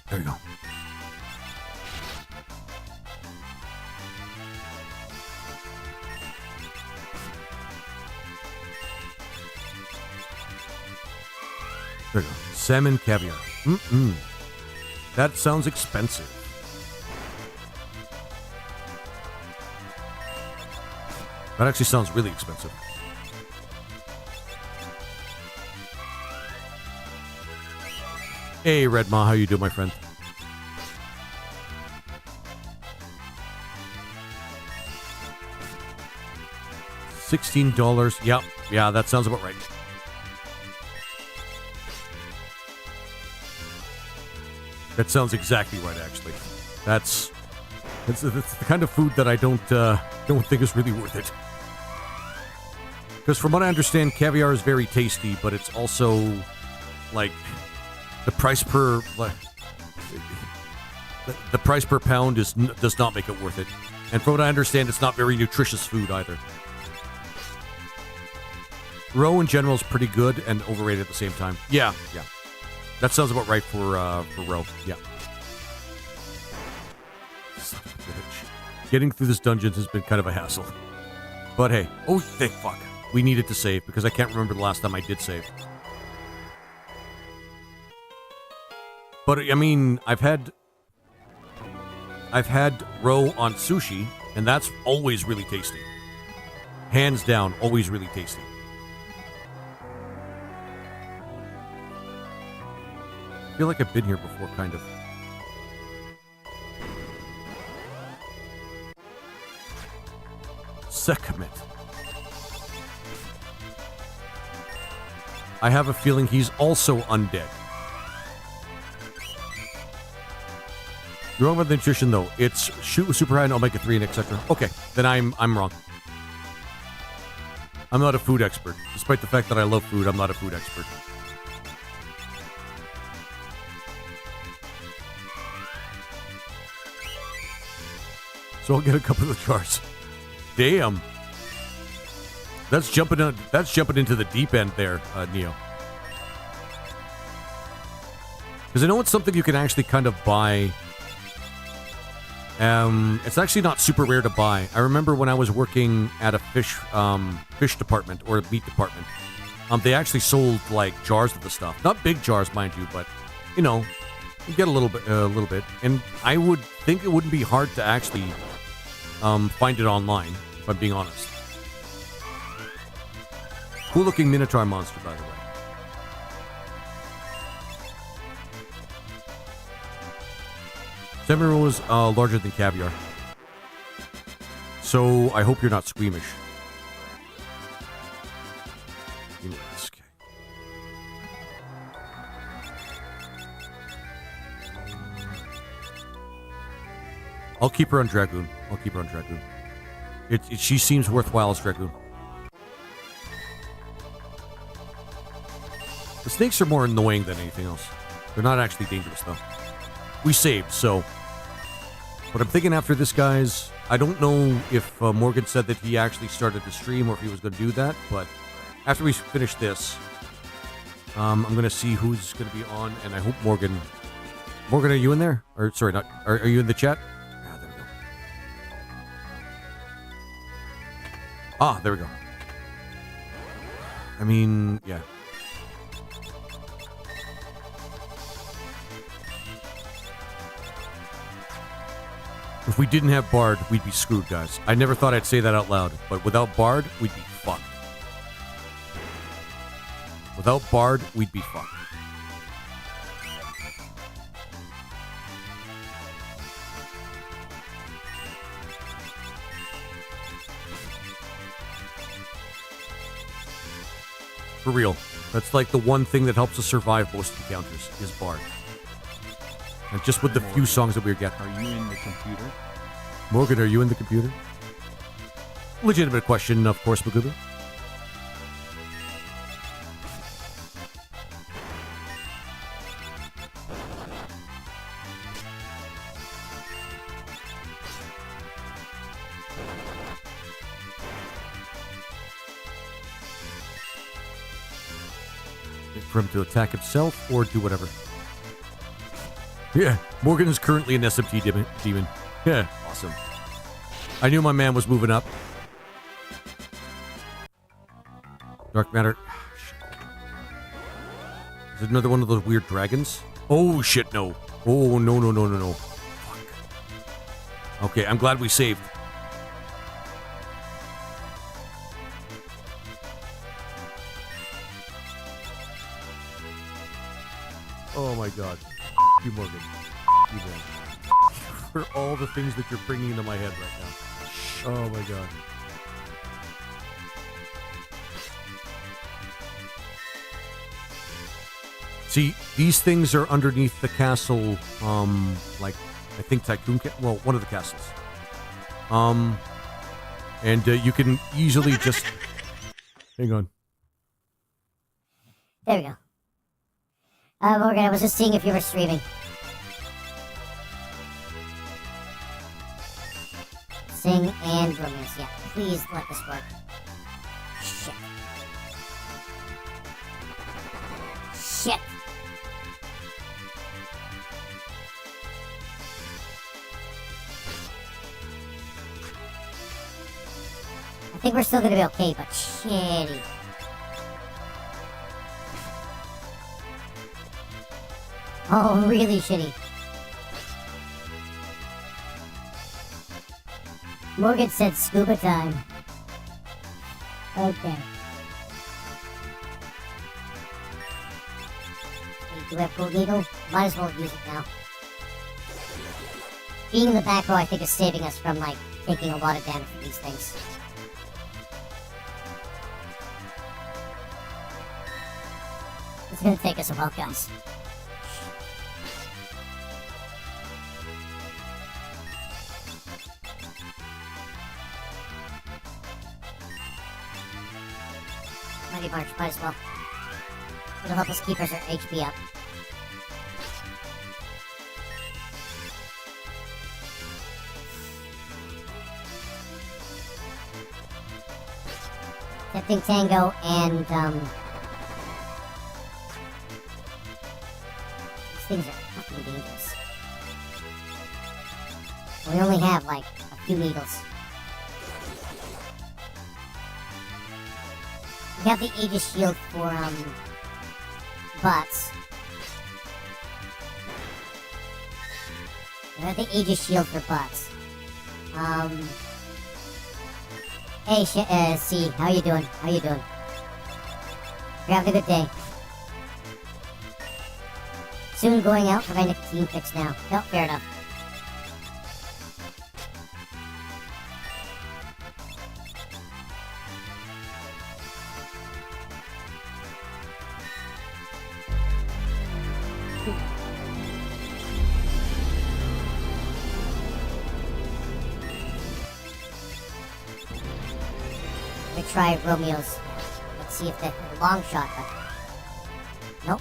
There you go. There you go. Salmon caviar. Mm-mm. That sounds expensive. That actually sounds really expensive. Hey, Redma, how you doing, my friend? $16. Yep. Yeah, that sounds about right. That sounds exactly right, actually. That's the kind of food that I don't think is really worth it. Because from what I understand, caviar is very tasty, but it's also like the price per pound does not make it worth it. And from what I understand, it's not very nutritious food either. Roe in general is pretty good and overrated at the same time. Yeah. That sounds about right for Roe. Yeah. Son of a bitch. Getting through this dungeon has been kind of a hassle. But hey, oh thank fuck. We needed to save because I can't remember the last time I did save. But I mean, I've had roe on sushi, and that's always really tasty. Hands down, always really tasty. I feel like I've been here before, kind of. Sekhmet. I have a feeling he's also undead. You're wrong about the nutrition, though. It's super high in omega-3 and etc. Okay, then I'm wrong. I'm not a food expert. Despite the fact that I love food, I'm not a food expert. So I'll get a couple of the jars. Damn. That's jumping into the deep end there, Neo. Because I know it's something you can actually kind of buy. It's actually not super rare to buy. I remember when I was working at a fish department or a meat department, they actually sold like jars of the stuff. Not big jars, mind you, but you know, you get a little bit. And I would think it wouldn't be hard to actually find it online, if I'm being honest. Cool looking Minotaur monster, by the way. Salmon is larger than caviar. So I hope you're not squeamish. I'll keep her on Dragoon. She seems worthwhile as Dragoon. The snakes are more annoying than anything else. They're not actually dangerous, though. We saved, so... But I'm thinking after this, guys, I don't know if Morgan said that he actually started the stream or if he was going to do that, but after we finish this, I'm going to see who's going to be on, and I hope Morgan... Morgan, are you in there? Or, sorry, not... Are you in the chat? Ah, there we go. Ah, there we go. I mean, yeah. If we didn't have Bard, we'd be screwed, guys. I never thought I'd say that out loud, but without Bard, we'd be fucked. Without Bard, we'd be fucked. For real. That's like the one thing that helps us survive most encounters, is Bard. And just with the few songs that we get. Are you in the computer? Morgan, are you in the computer? Legitimate question, of course, Magooby. For him to attack himself or do whatever. Yeah, Morgan is currently an SMT demon. Yeah, awesome. I knew my man was moving up. Dark matter. Is it another one of those weird dragons? Oh, shit, no. Oh, no. Fuck. Okay, I'm glad we saved. Oh, my God. You, Morgan. You, Morgan. For all the things that you're bringing into my head right now. Oh, my God. See, these things are underneath the castle, like, I think Tycoon, well, one of the castles. And you can easily just... Hang on. There we go. Morgan, I was just seeing if you were streaming. Sing and romance, yeah. Please let this work. Shit. Shit. I think we're still gonna be okay, but shitty. Oh, really shitty. Morgan said scuba time. Okay. Wait, do we have Gold Needle? Might as well use it now. Being in the back row, I think, is saving us from, like, taking a lot of damage from these things. It's gonna take us a while, guys. Mighty March, might as well. It'll help us keep our HP up. Tempting Tango and, these things are fucking dangerous. We only have, like, a few needles. We have the Aegis Shield for, bots. We have the Aegis Shield for bots. Hey, C, how you doing? How you doing? You're having a good day. Soon going out for my nicotine fix now. No, fair enough. Try Romeo's. Let's see if the long shot. Nope.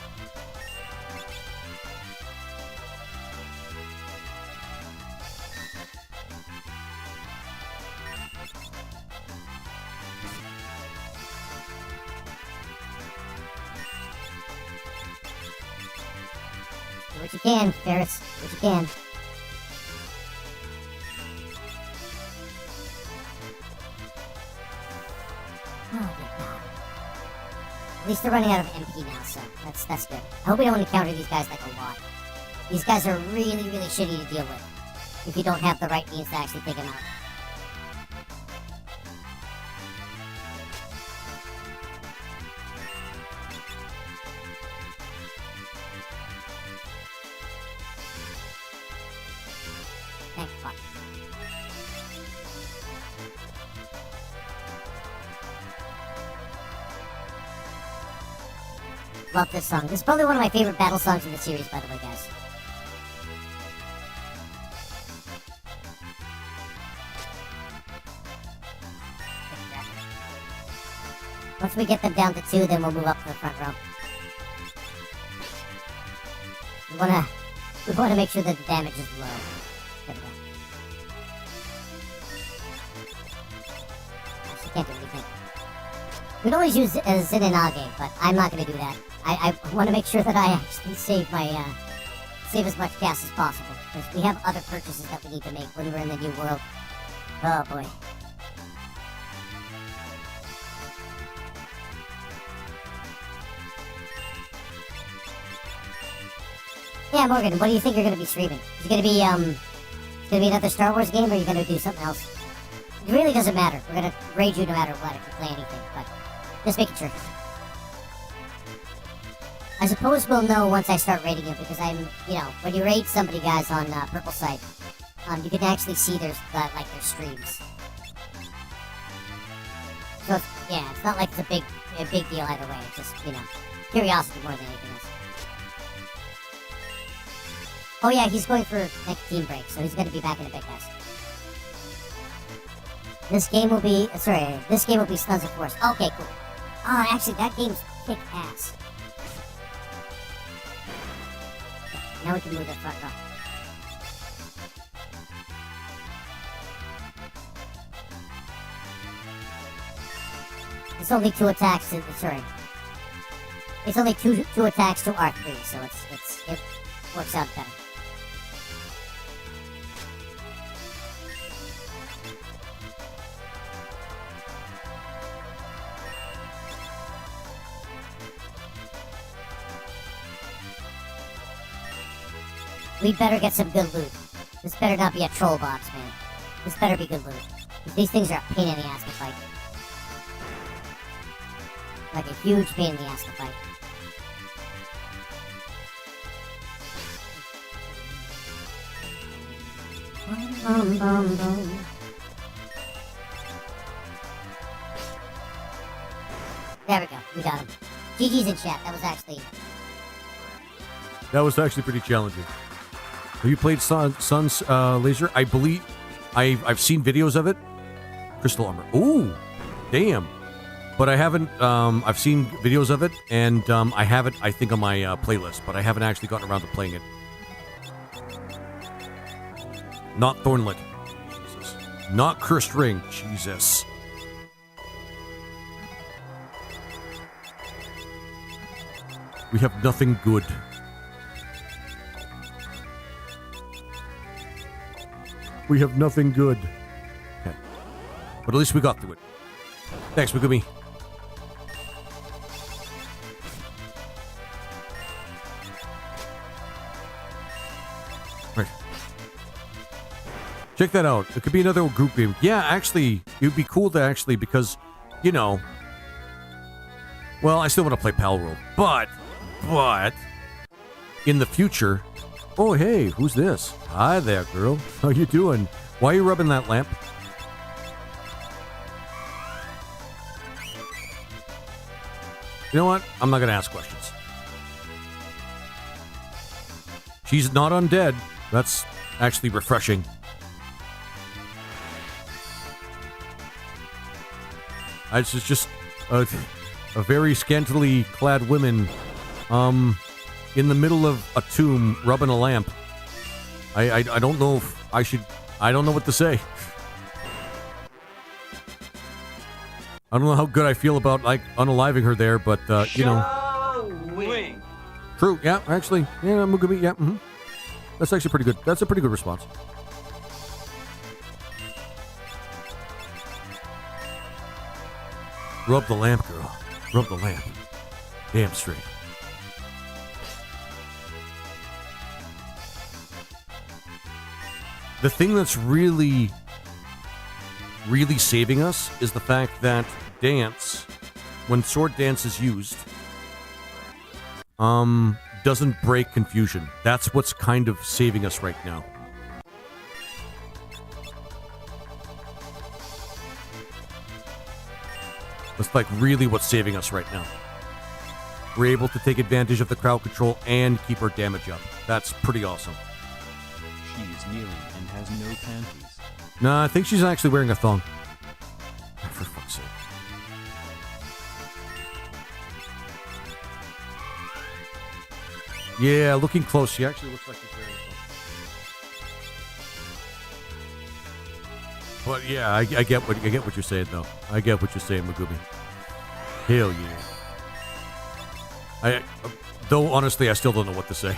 Do what you can, Ferris. Do what you can. At least they're running out of MP now, so that's good. I hope we don't encounter these guys like a lot. These guys are really, really shitty to deal with if you don't have the right means to actually take them out. Thank fuck. Love this song. This is probably one of my favorite battle songs in the series, by the way, guys. Once we get them down to 2, then we'll move up to the front row. We wanna make sure that the damage is low. There we go. Actually, can't do anything. We'd always use Zinanage, but I'm not gonna do that. I want to make sure that I actually save my, save as much gas as possible, because we have other purchases that we need to make when we're in the new world. Oh boy. Yeah, Morgan, what do you think you're gonna be streaming? Is it gonna be, another Star Wars game, or are you gonna do something else? It really doesn't matter. We're gonna raid you no matter what if you play anything, but just making sure. I suppose we'll know once I start raiding you, because I'm, when you raid somebody, guys, on Purple Site, you can actually see their streams. So, it's not like it's a big deal either way. It's just, curiosity more than anything else. Oh yeah, he's going for nicotine break, so he's gonna be back in a bit, guys. This game will be Sons of Force. Okay, cool. Oh, actually, that game's kick ass. Now we can move the front row. It's only 2 attacks to, it's only two attacks to R3, so it works out better. We better get some good loot. This better not be a troll box, man. This better be good loot. These things are a pain in the ass to fight. Like a huge pain in the ass to fight. There we go. We got him. GG's in chat. That was actually pretty challenging. Have you played Sun's Laser? I believe I've seen videos of it. Crystal Armor. Ooh, damn. But I haven't. I've seen videos of it, and I have it. I think on my playlist, but I haven't actually gotten around to playing it. Not Thornlit. Jesus. Not Cursed Ring. Jesus. We have nothing good. We have nothing good. Okay. But at least we got through it. Thanks, Megumi. Right. Check that out. It could be another group game. Yeah, actually, it would be cool to actually, because, you know, well, I still want to play Pal World, but, in the future, oh, hey, who's this? Hi there, girl. How you doing? Why are you rubbing that lamp? You know what? I'm not going to ask questions. She's not undead. That's actually refreshing. It's just a very scantily clad woman in the middle of a tomb rubbing a lamp. I don't know if I should... I don't know what to say. I don't know how good I feel about, like, unaliving her there, but, you know. Wing. True, yeah, actually. Yeah, Mugabe, yeah, mm-hmm. That's actually pretty good. That's a pretty good response. Rub the lamp, girl. Rub the lamp. Damn straight. The thing that's really saving us is the fact that dance, when sword dance is used, doesn't break confusion. That's what's kind of saving us right now. That's like really what's saving us right now. We're able to take advantage of the crowd control and keep our damage up. That's pretty awesome. She is kneeling and has no panties. No, I think she's actually wearing a thong. For fuck's sake. Yeah, looking close, she actually looks like she's wearing a thong. But yeah, I get what you're saying though. I get what you're saying, Megumi. Hell yeah. Though honestly, I still don't know what to say.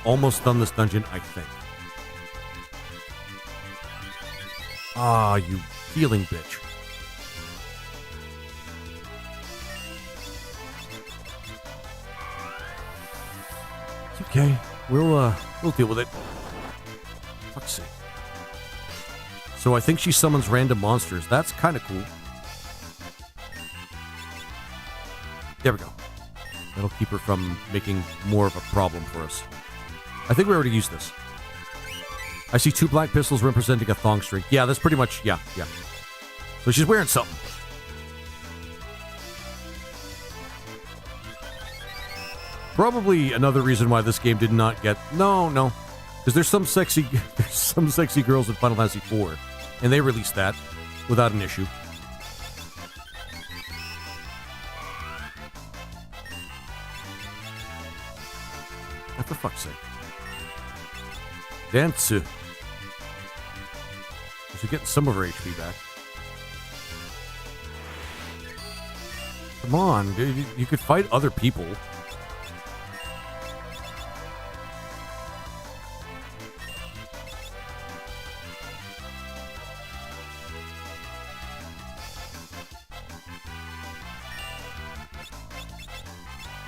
Almost done this dungeon, I think. Ah, you healing bitch. Okay, we'll deal with it. Fuck's sake. So I think she summons random monsters. That's kind of cool. There we go. That'll keep her from making more of a problem for us. I think we already used this. I see 2 black pistols representing a thong string. Yeah, that's pretty much... Yeah. So she's wearing something. Probably another reason why this game did not get... No. Because there's some sexy girls in Final Fantasy IV. And they released that without an issue. Oh, for fuck's sake. Dance. She's getting some of her HP back. Come on, dude, you could fight other people.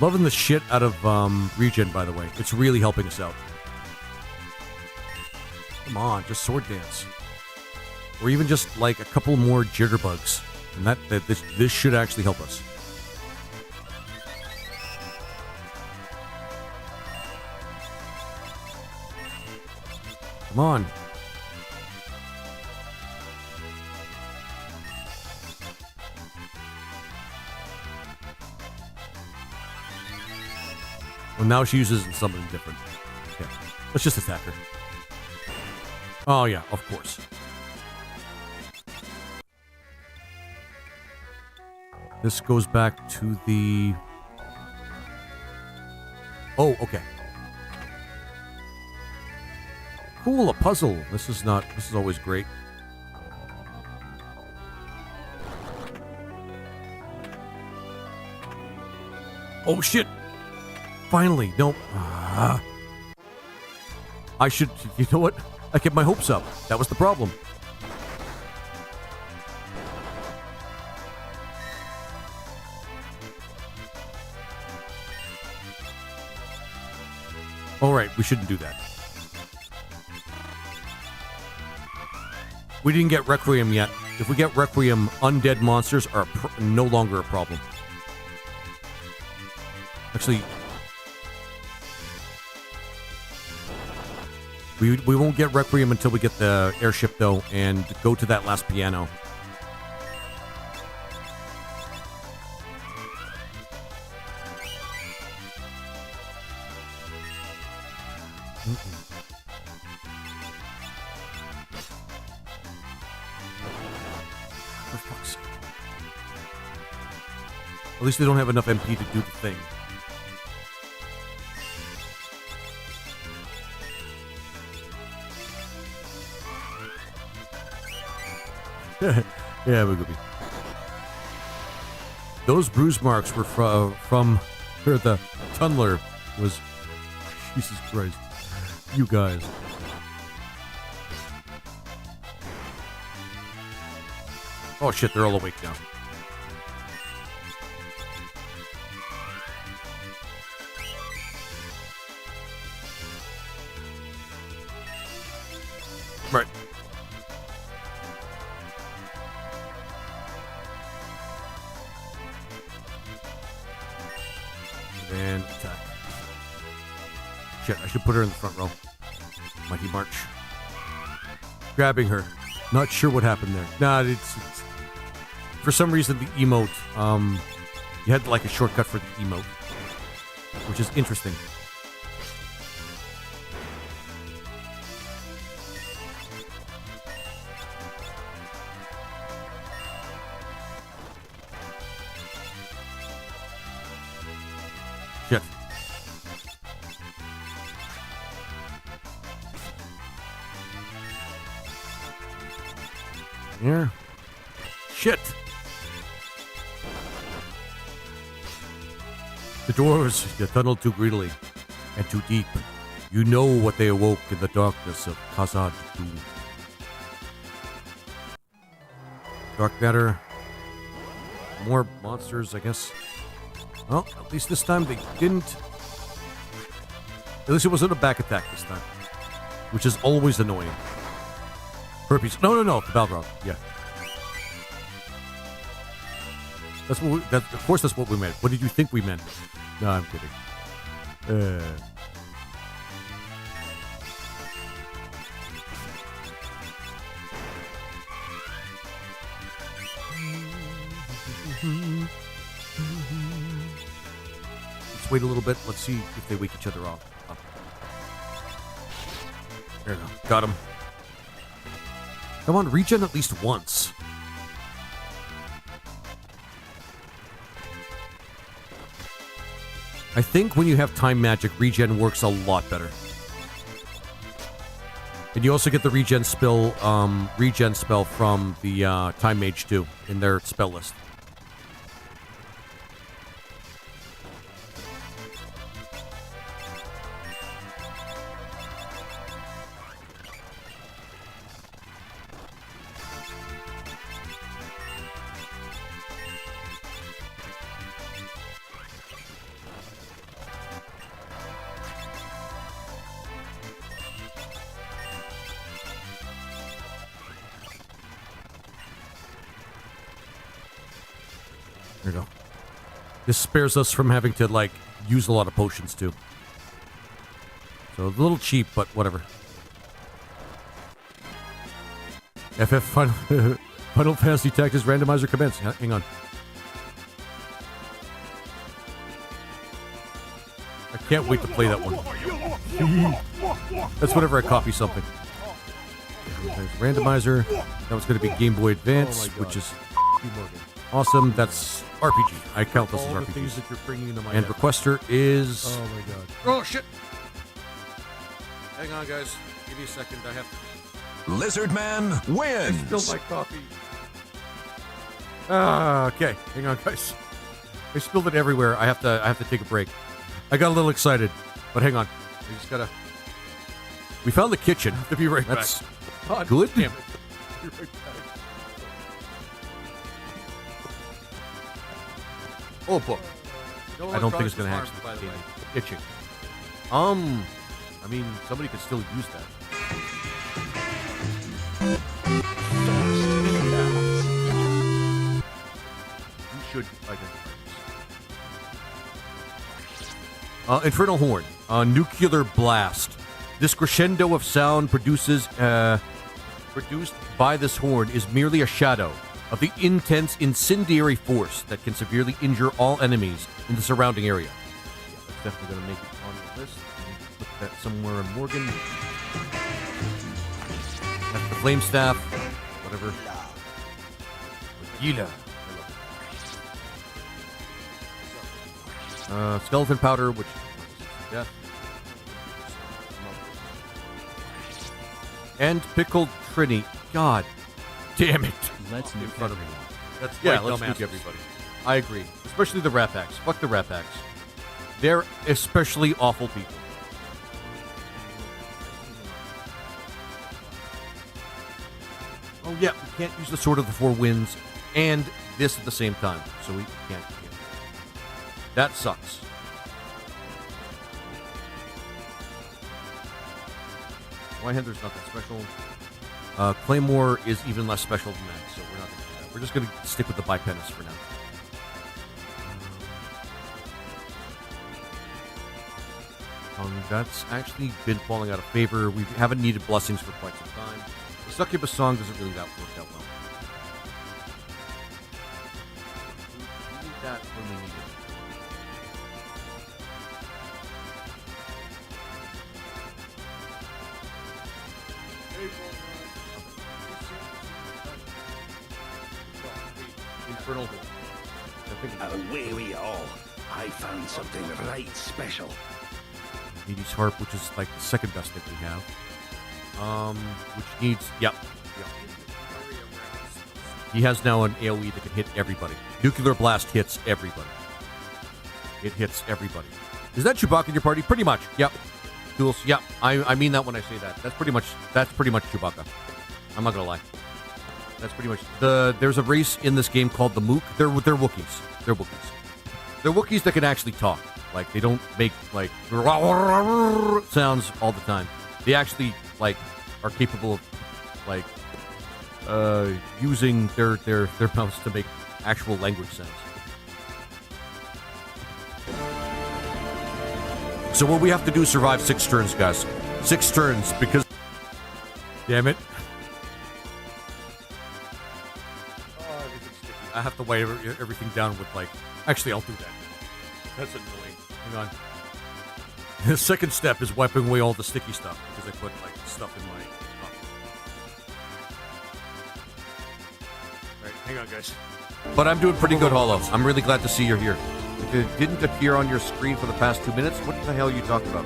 Loving the shit out of regen, by the way. It's really helping us out. Come on, just sword dance. Or even just like a couple more jitterbugs. And this should actually help us. Come on. Well, now she uses something different. Okay. Let's just attack her. Oh, yeah, of course. This goes back to the... Oh, okay. Cool, a puzzle. This is always great. Oh, shit. Finally, no. I should, you know what? I kept my hopes up. That was the problem. All right, we shouldn't do that. We didn't get Requiem yet. If we get Requiem, undead monsters are no longer a problem. Actually, we won't get Requiem until we get the airship, though, and go to that last piano. For fuck's sake. At least they don't have enough MP to do the thing. Yeah, we could be. Those bruise marks were from where the tunneler was. Jesus Christ. You guys. Oh shit, they're all awake now. Right. And attack. Shit, I should put her in the front row. Mighty March. Grabbing her. Not sure what happened there. Nah, it's for some reason the emote, you had like a shortcut for the emote, which is interesting. Shit. Here. Shit. The doors, you tunneled too greedily and too deep. You know what they awoke in the darkness of Khazad Dûm. Dark matter. More monsters, I guess. Well, at least this time they didn't. At least it wasn't a back attack this time, which is always annoying. Herpes. No, the Balrog. Yeah. That's what of course that's what we meant. What did you think we meant? No, I'm kidding. Let's wait a little bit. Let's see if they wake each other off. Up. There we go. Got him. Come on, regen at least once. I think when you have time magic, regen works a lot better. And you also get the regen spell from the Time Mage too in their spell list. There we go. This spares us from having to, like, use a lot of potions, too. So, a little cheap, but whatever. FF Final Fantasy Tactics Randomizer commence. Hang on. I can't wait to play that one. That's whenever I copy something. Randomizer. That was going to be Game Boy Advance, which is awesome. That's RPG. I count this as RPG. Things that you're bringing into my and head. Requester is... Oh my god. Oh shit! Hang on, guys. Give me a second. I have to... Lizard Man wins. I spilled my coffee. Okay. Hang on, guys. I spilled it everywhere. I have to take a break. I got a little excited, but hang on. I just gotta... We found the kitchen. I have to be right That's back. God good. Damn it. Be right back. Oh, book. No I don't think it's electronics gonna harmed, actually by the be way. itching. I mean, somebody could still use that. You should identify this. Infernal Horn. Nuclear Blast. This crescendo of sound produced by this horn is merely a shadow of the intense incendiary force that can severely injure all enemies in the surrounding area. Yeah, that's definitely going to make it on the list. Put that somewhere in Morgan. That's the Flame Staff. Whatever. Gila. Skeleton Powder, which is death. And Pickled Trini. God damn it. Let's nuke everyone. That's Yeah, let's dumbasses. nuke everybody. I agree. Especially the Rat Packs. Fuck the Rat Packs. They're especially awful people. Oh yeah, we can't use the Sword of the Four Winds and this at the same time. So we can't. That sucks. Zweihander's not that special. Claymore is even less special than that, so we're not going to do that. We're just going to stick with the Bipenis for now. That's actually been falling out of favor. We haven't needed blessings for quite some time. The Succubus song doesn't really work that well. We need that when we need it. Infernal Horn. Away we all. I found something right special. Meaty's Harp, which is like the second best that we have. Which needs... Yep. He has now an AoE that can hit everybody. Nuclear Blast hits everybody. It hits everybody. Is that Chewbacca in your party? Pretty much. Yep. Tools. Yep. I mean that when I say that. That's pretty much Chewbacca. I'm not gonna lie. That's pretty much there's a race in this game called the Mook. They're Wookiees. They're Wookiees. They're Wookiees that can actually talk. Like they don't make like sounds all the time. They actually like are capable of like using their mouths to make actual language sounds. So what we have to do is survive 6 turns, guys. 6 turns because damn it. I have to weigh everything down with like... Actually, I'll do that. That's annoying. Hang on. The second step is wiping away all the sticky stuff because I put like stuff in my... Alright, hang on, guys. But I'm doing pretty good, Hollow. I'm really glad to see you're here. If it didn't appear on your screen for the past 2 minutes, what the hell are you talking about?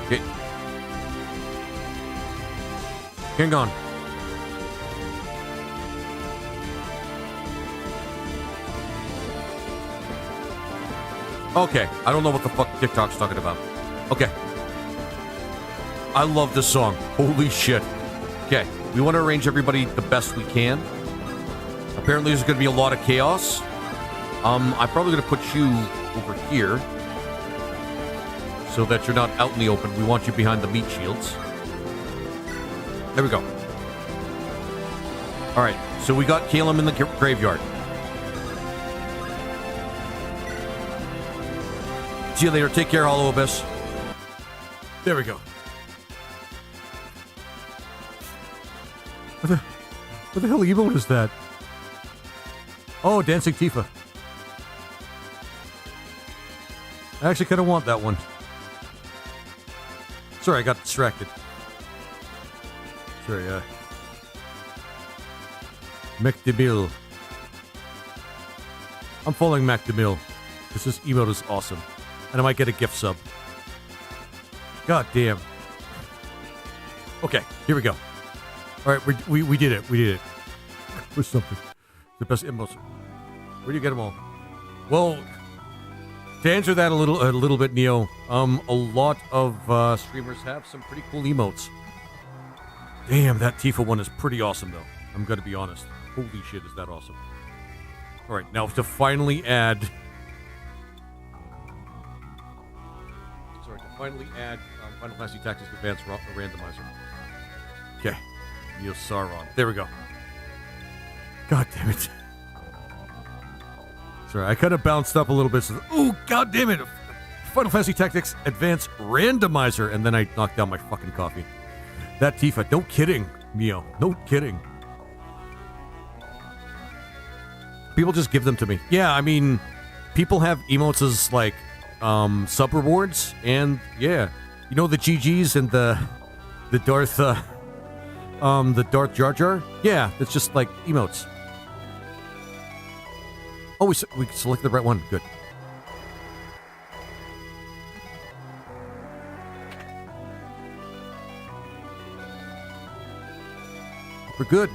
Okay. Hang on. Okay, I don't know what the fuck TikTok's talking about. Okay. I love this song. Holy shit. Okay, we want to arrange everybody the best we can. Apparently there's going to be a lot of chaos. I'm probably going to put you over here so that you're not out in the open. We want you behind the meat shields. There we go. All right, so we got Calum in the graveyard. See you later. Take care, Hollow Abyss. There we go. What the hell emote is that? Oh, Dancing Tifa. I actually kind of want that one. Sorry, I got distracted. Sorry, McDemil. I'm following McDemil because this emote is awesome. And I might get a gift sub. God damn. Okay, here we go. Alright, we did it. We did it. Where's something? The best emotes. Where do you get them all? Well, to answer that a little bit, Neo, a lot of streamers have some pretty cool emotes. Damn, that Tifa one is pretty awesome, though. I'm gonna be honest. Holy shit, is that awesome. Alright, now to finally add... Sorry, to finally add Final Fantasy Tactics Advanced Randomizer. Okay. Neo Sauron. There we go. God damn it. Sorry, I kind of bounced up a little bit. So, oh, god damn it! Final Fantasy Tactics Advanced Randomizer, and then I knocked down my fucking coffee. That Tifa, no kidding, Neo, no kidding. People just give them to me. Yeah, I mean, people have emotes as like sub rewards, and yeah, you know the GGs and the Darth Jar Jar. Yeah, it's just like emotes. Oh, we selected the right one. Good. We're good.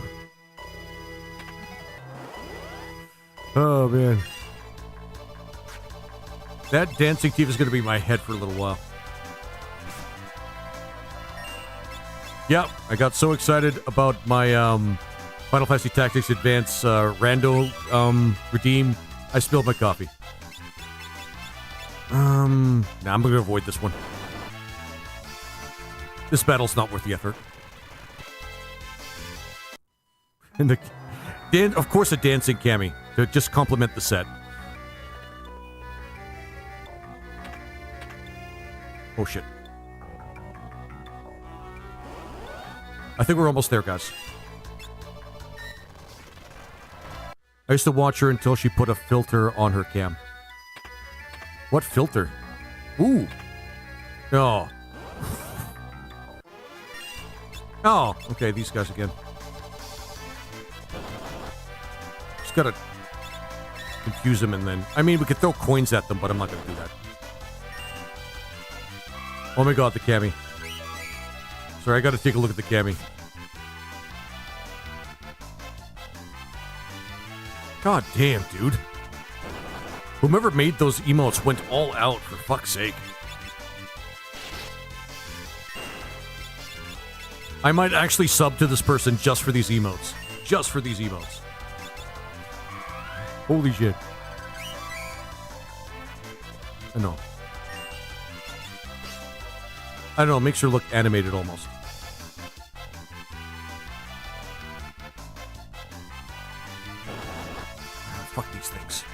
Oh, man. That Dancing Tifa is going to be in my head for a little while. Yep, I got so excited about my Final Fantasy Tactics Advance Rando redeem. I spilled my coffee. Nah, I'm going to avoid this one. This battle's not worth the effort. And of course, a dancing Cammy to just complement the set. Oh shit. I think we're almost there, guys. I used to watch her until she put a filter on her cam. What filter? Ooh. Oh. Oh, okay, these guys again. Just gotta confuse them and then... I mean, we could throw coins at them, but I'm not gonna do that. Oh my god, the cami. Sorry, I gotta take a look at the cami. God damn, dude. Whomever made those emotes went all out, for fuck's sake. I might actually sub to this person just for these emotes. Just for these emotes. Holy shit. I know. I don't know, it makes her look animated almost. Fuck these things.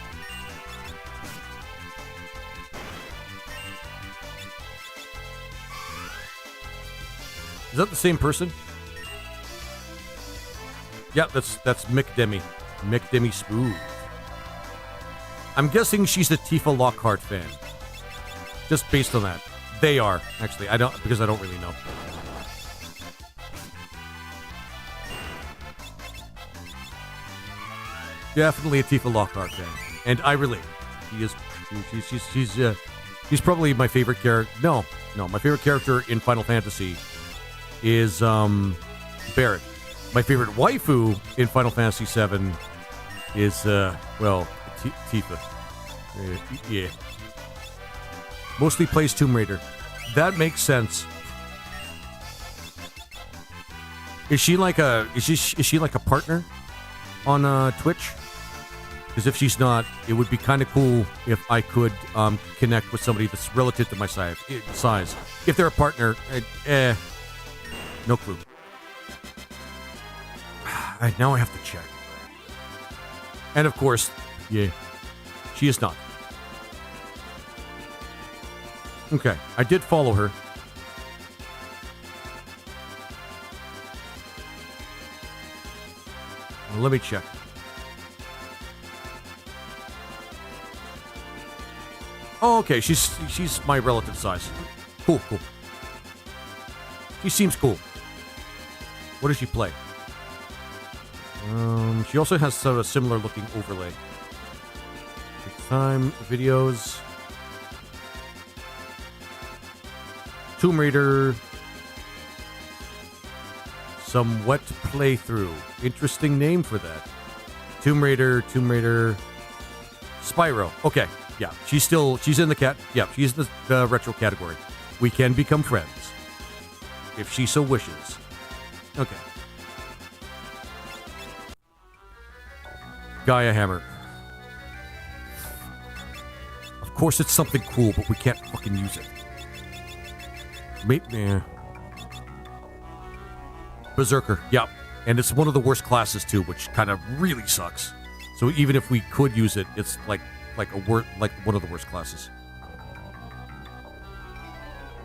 Is that the same person? Yeah, that's Mick Demi. Mick Demi Smooth. I'm guessing she's a Tifa Lockhart fan. Just based on that. They are, actually. I don't really know. Definitely a Tifa Lockhart fan. And I relate. She's probably my favorite character. No, my favorite character in Final Fantasy is Barret. My favorite waifu in Final Fantasy VII is Tifa. Yeah. Mostly plays Tomb Raider. That makes sense. Is she like a partner on Twitch? Because if she's not, it would be kind of cool if I could connect with somebody that's relative to my size. If they're a partner, no clue. Now I have to check. And of course, yeah, she is not. Okay, I did follow her. Let me check. Oh, okay. She's my relative size. Cool. She seems cool. What does she play? She also has sort of a similar looking overlay. Time videos. Tomb Raider. Some wet playthrough. Interesting name for that. Tomb Raider. Spyro. Okay. Yeah, she's in the cat. Yeah, she's the retro category. We can become friends. If she so wishes. Okay. Gaia Hammer. Of course it's something cool, but we can't fucking use it. Berserker. Yeah. And it's one of the worst classes too, which kind of really sucks. So even if we could use it, it's like one of the worst classes.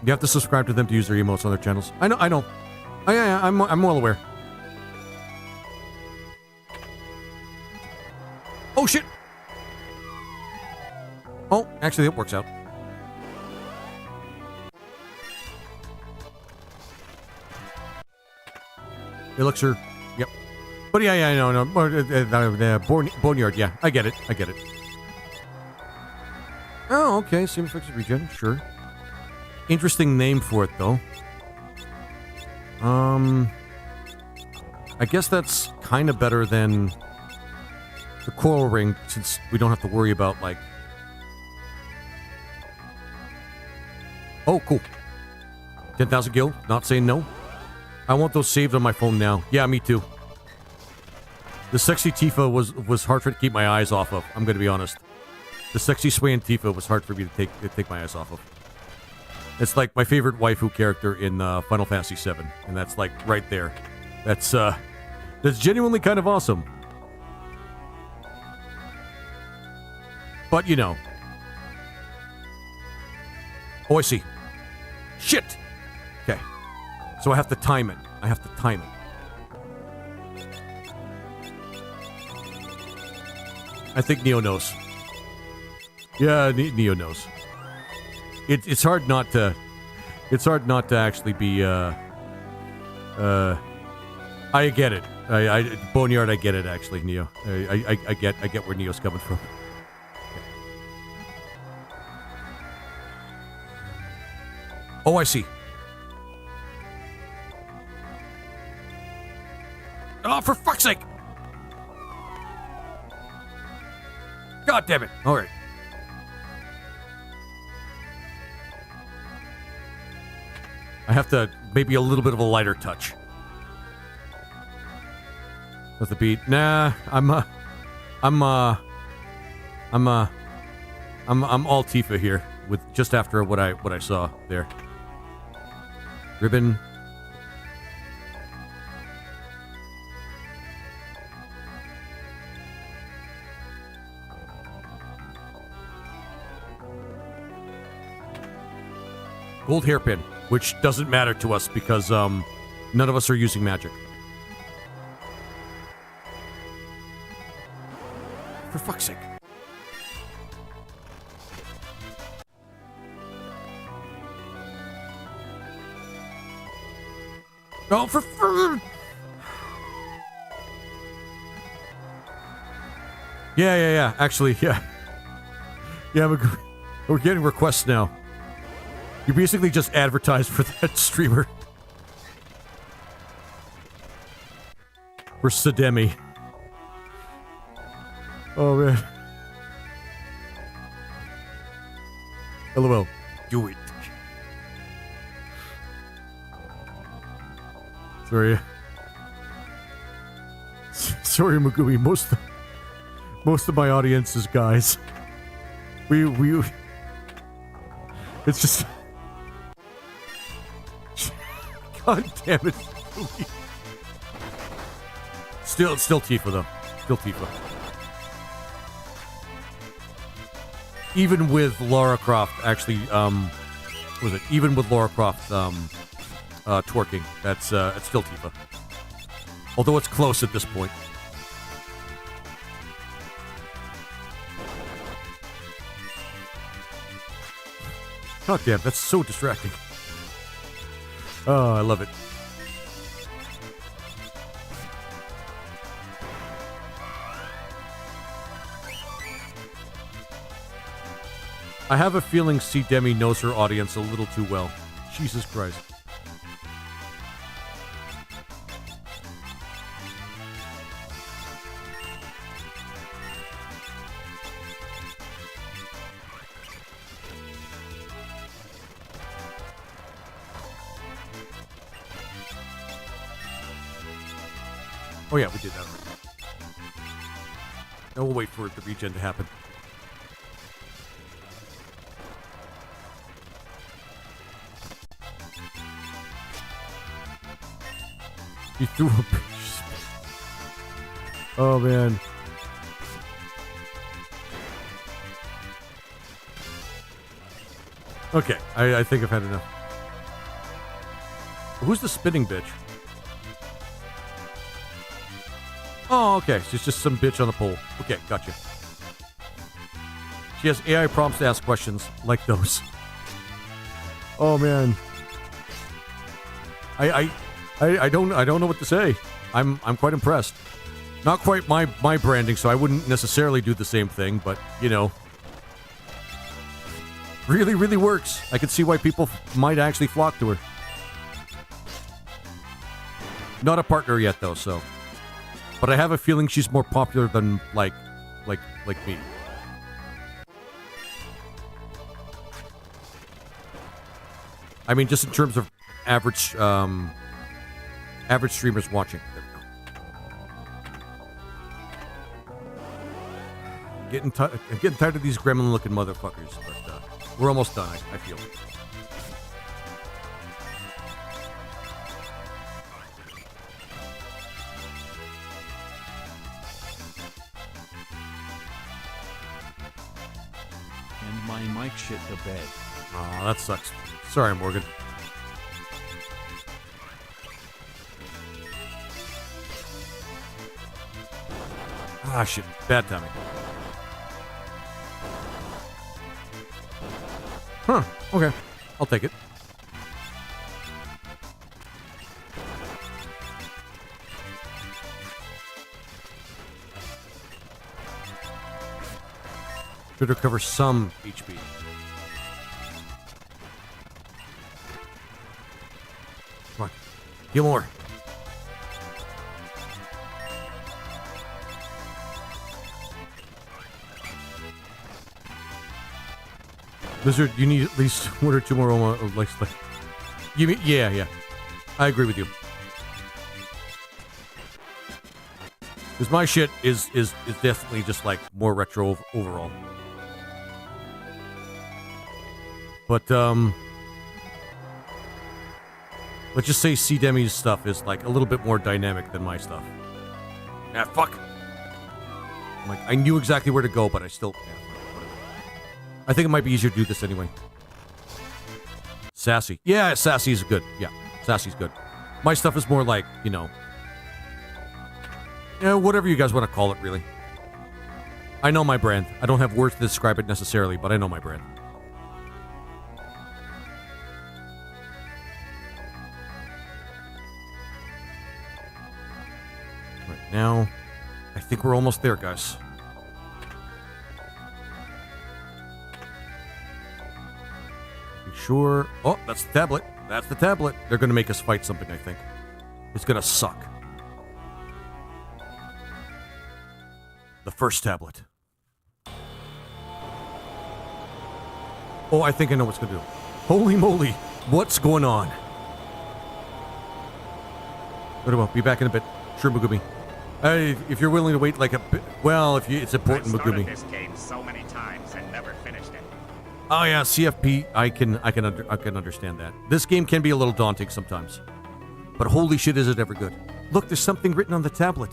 You have to subscribe to them to use their emotes on their channels. I know. I'm well aware. Oh shit! Oh, actually, it works out. Elixir. Yep. But yeah, no. Boneyard, yeah. I get it. Oh, okay. Same fixed regen, sure. Interesting name for it, though. I guess that's kind of better than the Coral Ring, since we don't have to worry about, like... Oh, cool. 10,000 gil, not saying no. I want those saved on my phone now. Yeah, me too. The sexy Tifa was hard to keep my eyes off of, I'm gonna be honest. The sexy swaying Tifa was hard for me to take my eyes off of. It's like my favorite waifu character in Final Fantasy VII, and that's like right there. That's genuinely kind of awesome. But you know. Oh, I see. Shit! Okay. So I have to time it. I think Neo knows. Yeah, Neo knows. It's hard not to. It's hard not to actually be. I get it. Boneyard, I get it. Actually, Neo. I get where Neo's coming from. Oh, I see. Oh, for fuck's sake! God damn it! All right. I have to maybe a little bit of a lighter touch with the beat. Nah, I'm all Tifa here with just after what I saw there. Ribbon. Gold hairpin, which doesn't matter to us because none of us are using magic. For fuck's sake. Oh, for Yeah. Actually, yeah. Yeah, we're getting requests now. You basically just advertised for that streamer. For Sademi. Oh, man. LOL. Do it. Sorry. Sorry, Megumi. Most of my audience is guys. We it's just... God damn it. Still Tifa, though. Still Tifa. Even with Lara Croft, actually, was it? Even with Lara Croft, twerking, it's still Tifa. Although it's close at this point. Oh, damn, that's so distracting. Oh, I love it. I have a feeling C. Demi knows her audience a little too well. Jesus Christ. Oh yeah, we did that already. Now we'll wait for the regen to happen. He threw a bitch. Oh man. Okay, I think I've had enough. Who's the spinning bitch? Oh, okay. So it's just some bitch on a pole. Okay, gotcha. She has AI prompts to ask questions like those. Oh man. I don't know what to say. I'm quite impressed. Not quite my branding, so I wouldn't necessarily do the same thing, but you know. Really, really works. I can see why people might actually flock to her. Not a partner yet though, so. But I have a feeling she's more popular than like me. I mean, just in terms of average streamers watching. There we go. I'm getting tired of these gremlin-looking motherfuckers, but we're almost done. I feel. And my mic shit the bed. Aw, that sucks. Sorry, Morgan. Ah, shit. Bad timing. Huh. Okay. I'll take it. Should recover some HP. Come on. Heal more. Lizard, you need at least one or two more like you mean, yeah. I agree with you. Because my shit is definitely just like more retro overall. But let's just say C Demi's stuff is like a little bit more dynamic than my stuff. Ah, fuck. I'm like, I knew exactly where to go, but I still. I think it might be easier to do this anyway. Sassy. Yeah, Sassy's good. Yeah, Sassy's good. My stuff is more like, you know, whatever you guys want to call it, really. I know my brand. I don't have words to describe it necessarily, but I know my brand. Right now, I think we're almost there, guys. Sure. Oh, that's the tablet. That's the tablet. They're going to make us fight something, I think. It's going to suck. The first tablet. Oh, I think I know what's going to do. Holy moly. What's going on? Very well. Be back in a bit. Sure, Megumi. If you're willing to wait like a bit. Well, it's important, Megumi. I've started this game so many times and never finished it. Oh yeah, CFP. I can understand that. This game can be a little daunting sometimes, but holy shit, is it ever good? Look, there's something written on the tablet.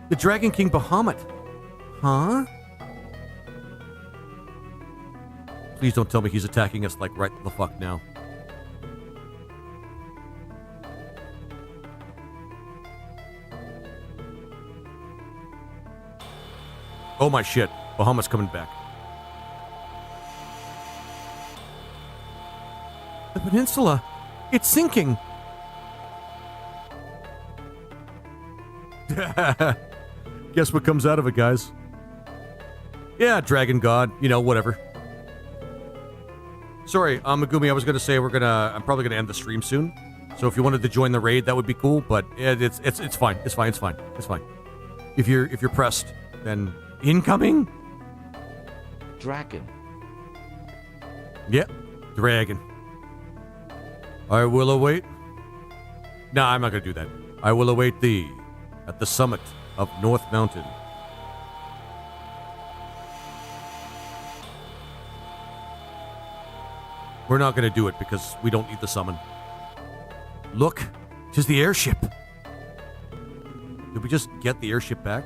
The Dragon King Bahamut. Huh? Please don't tell me he's attacking us like right the fuck now. Oh my shit, Bahamut's coming back. The peninsula. It's sinking. Guess what comes out of it, guys? Yeah, Dragon God. You know, whatever. Sorry, Megumi, I was gonna say I'm probably gonna end the stream soon. So if you wanted to join the raid, that would be cool. But it's fine. It's fine. It's fine. It's fine. If you're pressed, then incoming. Dragon. Yep, Dragon. I will await. Nah, I'm not gonna do that. I will await thee at the summit of North Mountain. We're not gonna do it because we don't need the summon. Look, 'tis the airship. Did we just get the airship back?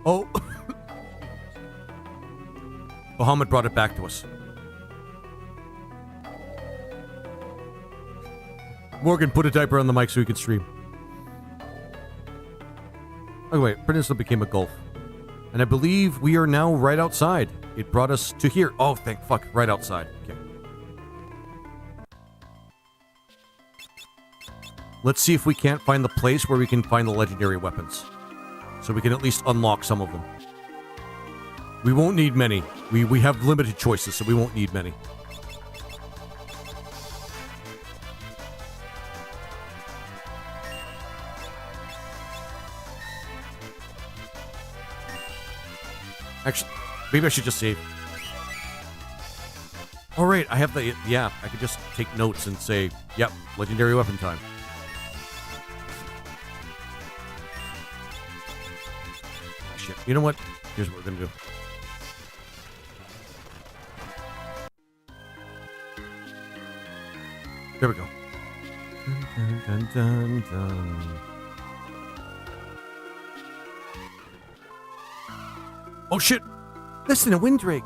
Oh. Bahamut brought it back to us. Morgan, put a diaper on the mic so we can stream. Oh wait, Peninsula became a gulf. And I believe we are now right outside. It brought us to here. Oh, thank fuck, right outside. Okay. Let's see if we can't find the place where we can find the legendary weapons. So we can at least unlock some of them. We won't need many. We have limited choices, so we won't need many. Actually, maybe I should just save. All right, I have the app. I could just take notes and say, yep, legendary weapon time. Shit. You know what? Here's what we're going to do. There we go. Dun, dun, dun, dun. Oh shit! Listen, a Windrake!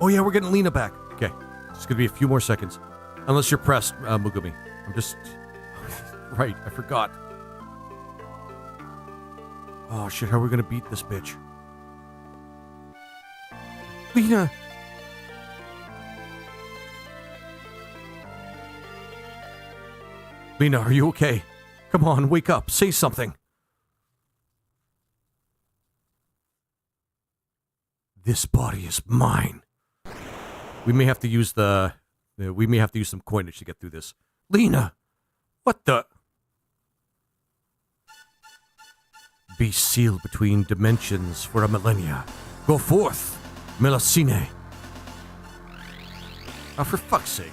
Oh yeah, we're getting Lena back. Okay. It's gonna be a few more seconds. Unless you're pressed, Megumi. I'm just... right, I forgot. Oh shit, how are we gonna beat this bitch? Lena! Lena, are you okay? Come on, wake up. Say something. This body is mine. We may have to use we may have to use some coinage to get through this. Lena! What the? Be sealed between dimensions for a millennia. Go forth, Melusine. Oh, for fuck's sake.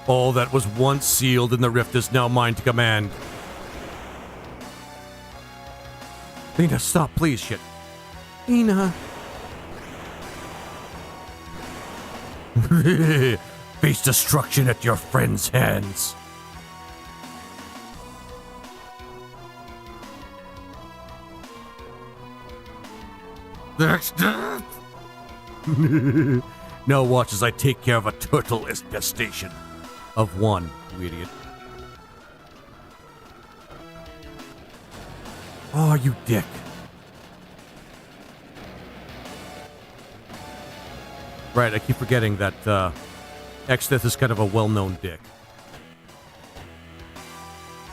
All that was once sealed in the rift is now mine to command. Lena, stop, please, shit. Lena. Face destruction at your friend's hands. That's death. Now watch as I take care of a turtle infestation. Of one, you idiot. Oh, you dick. Right, I keep forgetting that Exdeath is kind of a well-known dick.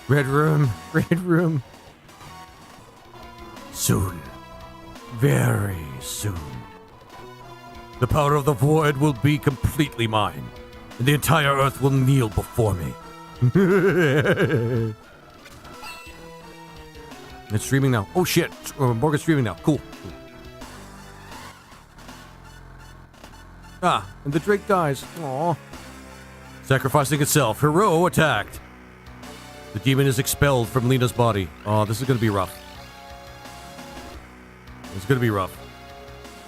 Red room, red room. Soon. Very soon. The power of the void will be completely mine, and the entire earth will kneel before me. It's streaming now. Oh shit, Morgan's streaming now. Cool. Ah, and the Drake dies. Aww. Sacrificing itself, Hero attacked. The demon is expelled from Lena's body. Oh, this is gonna be rough. It's gonna be rough.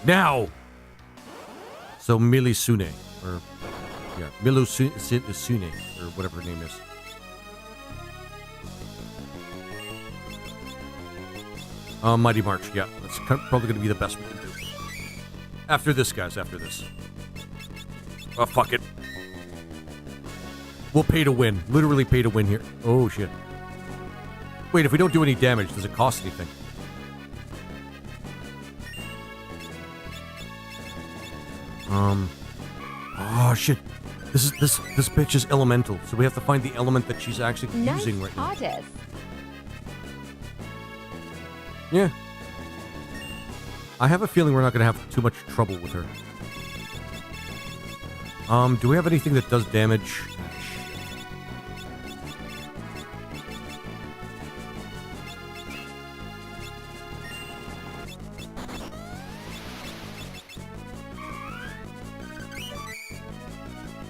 Now! So Milisune, or yeah, Milusune, or whatever her name is. Mighty March, yeah, that's probably going to be the best we can do. After this, guys, after this. Oh, fuck it. We'll pay to win. Literally pay to win here. Oh, shit. Wait, if we don't do any damage, does it cost anything? Oh, shit. This bitch is elemental, so we have to find the element that she's actually using right now. Yeah. I have a feeling we're not going to have too much trouble with her. Do we have anything that does damage?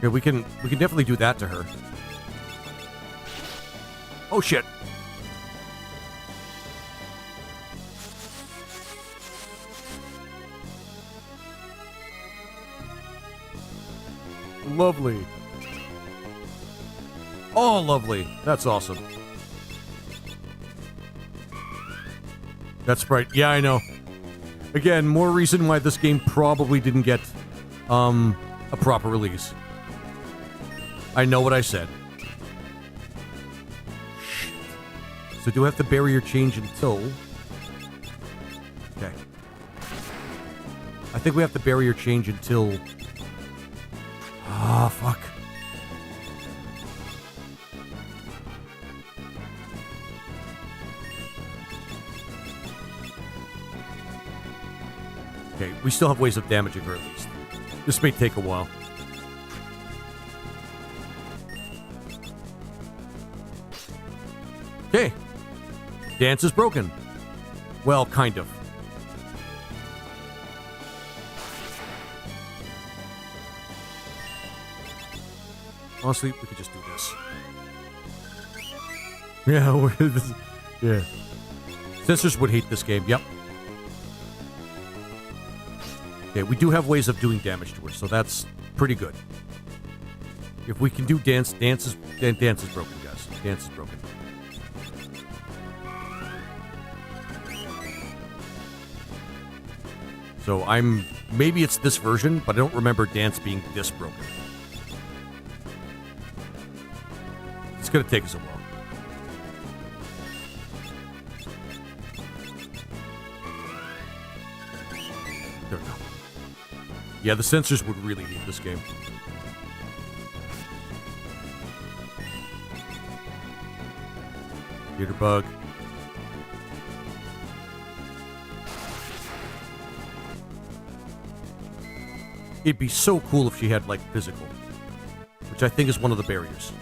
Yeah, we can definitely do that to her. Oh shit. Lovely. Oh, lovely. That's awesome. That's right. Yeah, I know. Again, more reason why this game probably didn't get a proper release. I know what I said. So do I have to barrier change until... Okay. I think we have to barrier change until... Ah, fuck. Okay, we still have ways of damaging her at least. This may take a while. Okay. Dance is broken. Well, kind of. Honestly, we could just do this. Yeah, yeah. Sisters would hate this game, yep. Okay, we do have ways of doing damage to her, so that's pretty good. If we can do dance is broken, guys. Dance is broken. So maybe it's this version, but I don't remember dance being this broken. It's gonna take us a while. There we go. Yeah, the sensors would really hate this game. Jitterbug. It'd be so cool if she had, like, physical. Which I think is one of the barriers.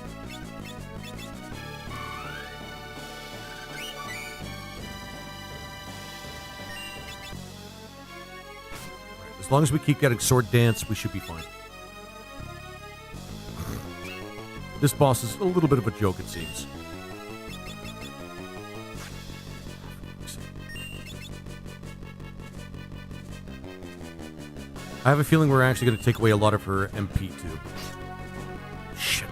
As long as we keep getting sword dance, we should be fine. This boss is a little bit of a joke, it seems. I have a feeling we're actually going to take away a lot of her MP too. Shit.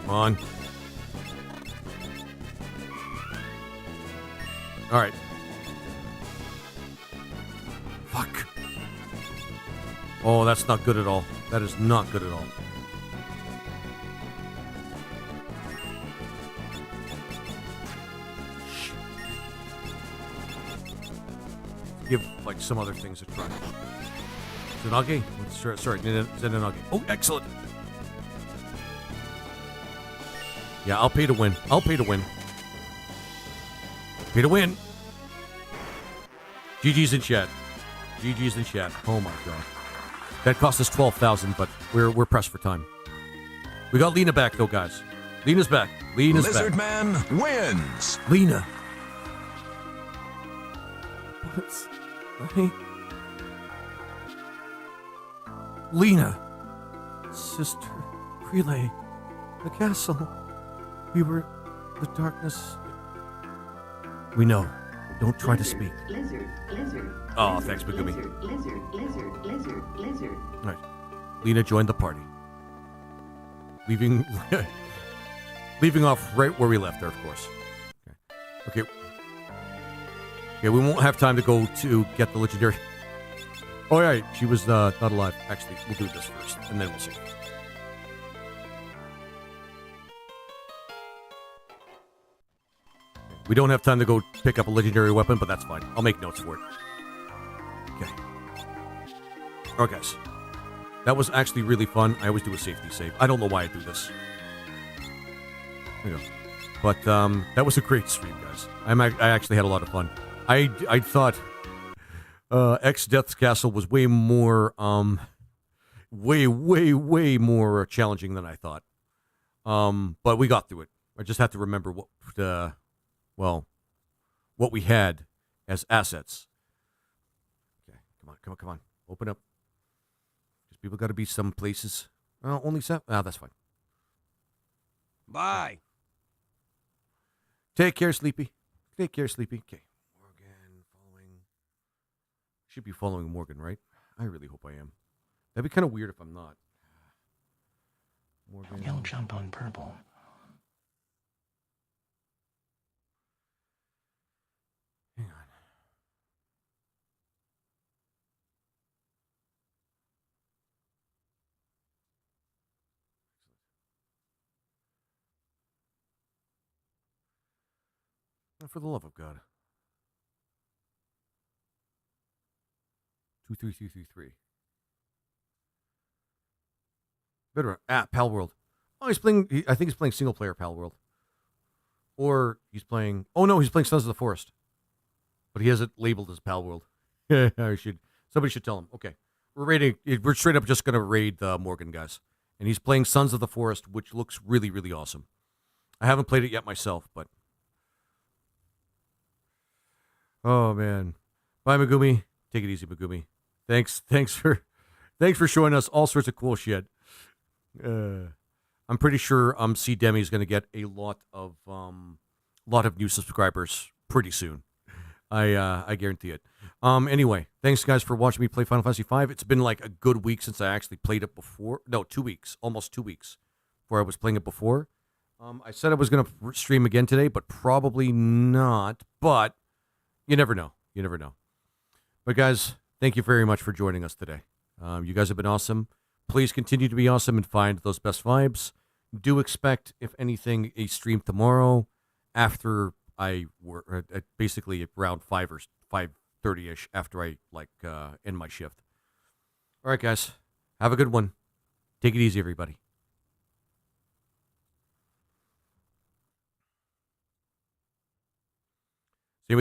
Come on. All right. Fuck. Oh, that's not good at all. That is not good at all. Give, like, some other things a try. Tsunage? Sorry, Zenonage. Oh, excellent! Yeah, I'll pay to win. I'll pay to win. Pay to win! GG's in chat. GG's in chat. Oh my god. That cost us 12,000, but we're pressed for time. We got Lena back, though, guys. Lena's back. Lena's back. Lizard Man wins! Lena. What's... Right? Lena, sister, relay, the castle. We were the darkness. We know. Don't try to speak. Lizard. Oh, thanks, Megumi. Lizard. All right. Lena joined the party. Leaving off right where we left her, of course. Okay. Okay. Okay, we won't have time to go to get the legendary. Oh, yeah, she was not alive. Actually, we'll do this first, and then we'll see. We don't have time to go pick up a legendary weapon, but that's fine. I'll make notes for it. Okay. All right, guys. That was actually really fun. I always do a safety save. I don't know why I do this. There you go. But that was a great stream, guys. I actually had a lot of fun. I thought X Death's Castle was way more way more challenging than I thought. But we got through it. I just had to remember what we had as assets. Okay, come on. Open up. Because people got to be some places. Only 7. That's fine. Bye. Take care, Sleepy. Take care, Sleepy. Okay. Morgan following. Should be following Morgan, right? I really hope I am. That'd be kind of weird if I'm not. Morgan. You'll jump on purple. Hang on. For the love of God. 23333. Better Pal World. Oh, he's playing. I think he's playing single player Pal World. Or he's playing. Oh no, he's playing Sons of the Forest. But he has it labeled as Pal World. Somebody should tell him. Okay, we're straight up just gonna raid Morgan, guys, and he's playing Sons of the Forest, which looks really, really awesome. I haven't played it yet myself, but. Oh man, bye Megumi. Take it easy, Megumi. Thanks for showing us all sorts of cool shit. I'm pretty sure C Demi is going to get a lot of new subscribers pretty soon. I guarantee it. Anyway, thanks guys for watching me play Final Fantasy V. It's been like a good week since I actually played it before. No, 2 weeks, almost 2 weeks, before I was playing it before. I said I was going to stream again today, but probably not. But you never know. You never know. But guys, thank you very much for joining us today. You guys have been awesome. Please continue to be awesome and find those best vibes. Do expect, if anything, a stream tomorrow after I work, basically around 5 or 5:30ish after I end my shift. All right, guys. Have a good one. Take it easy, everybody.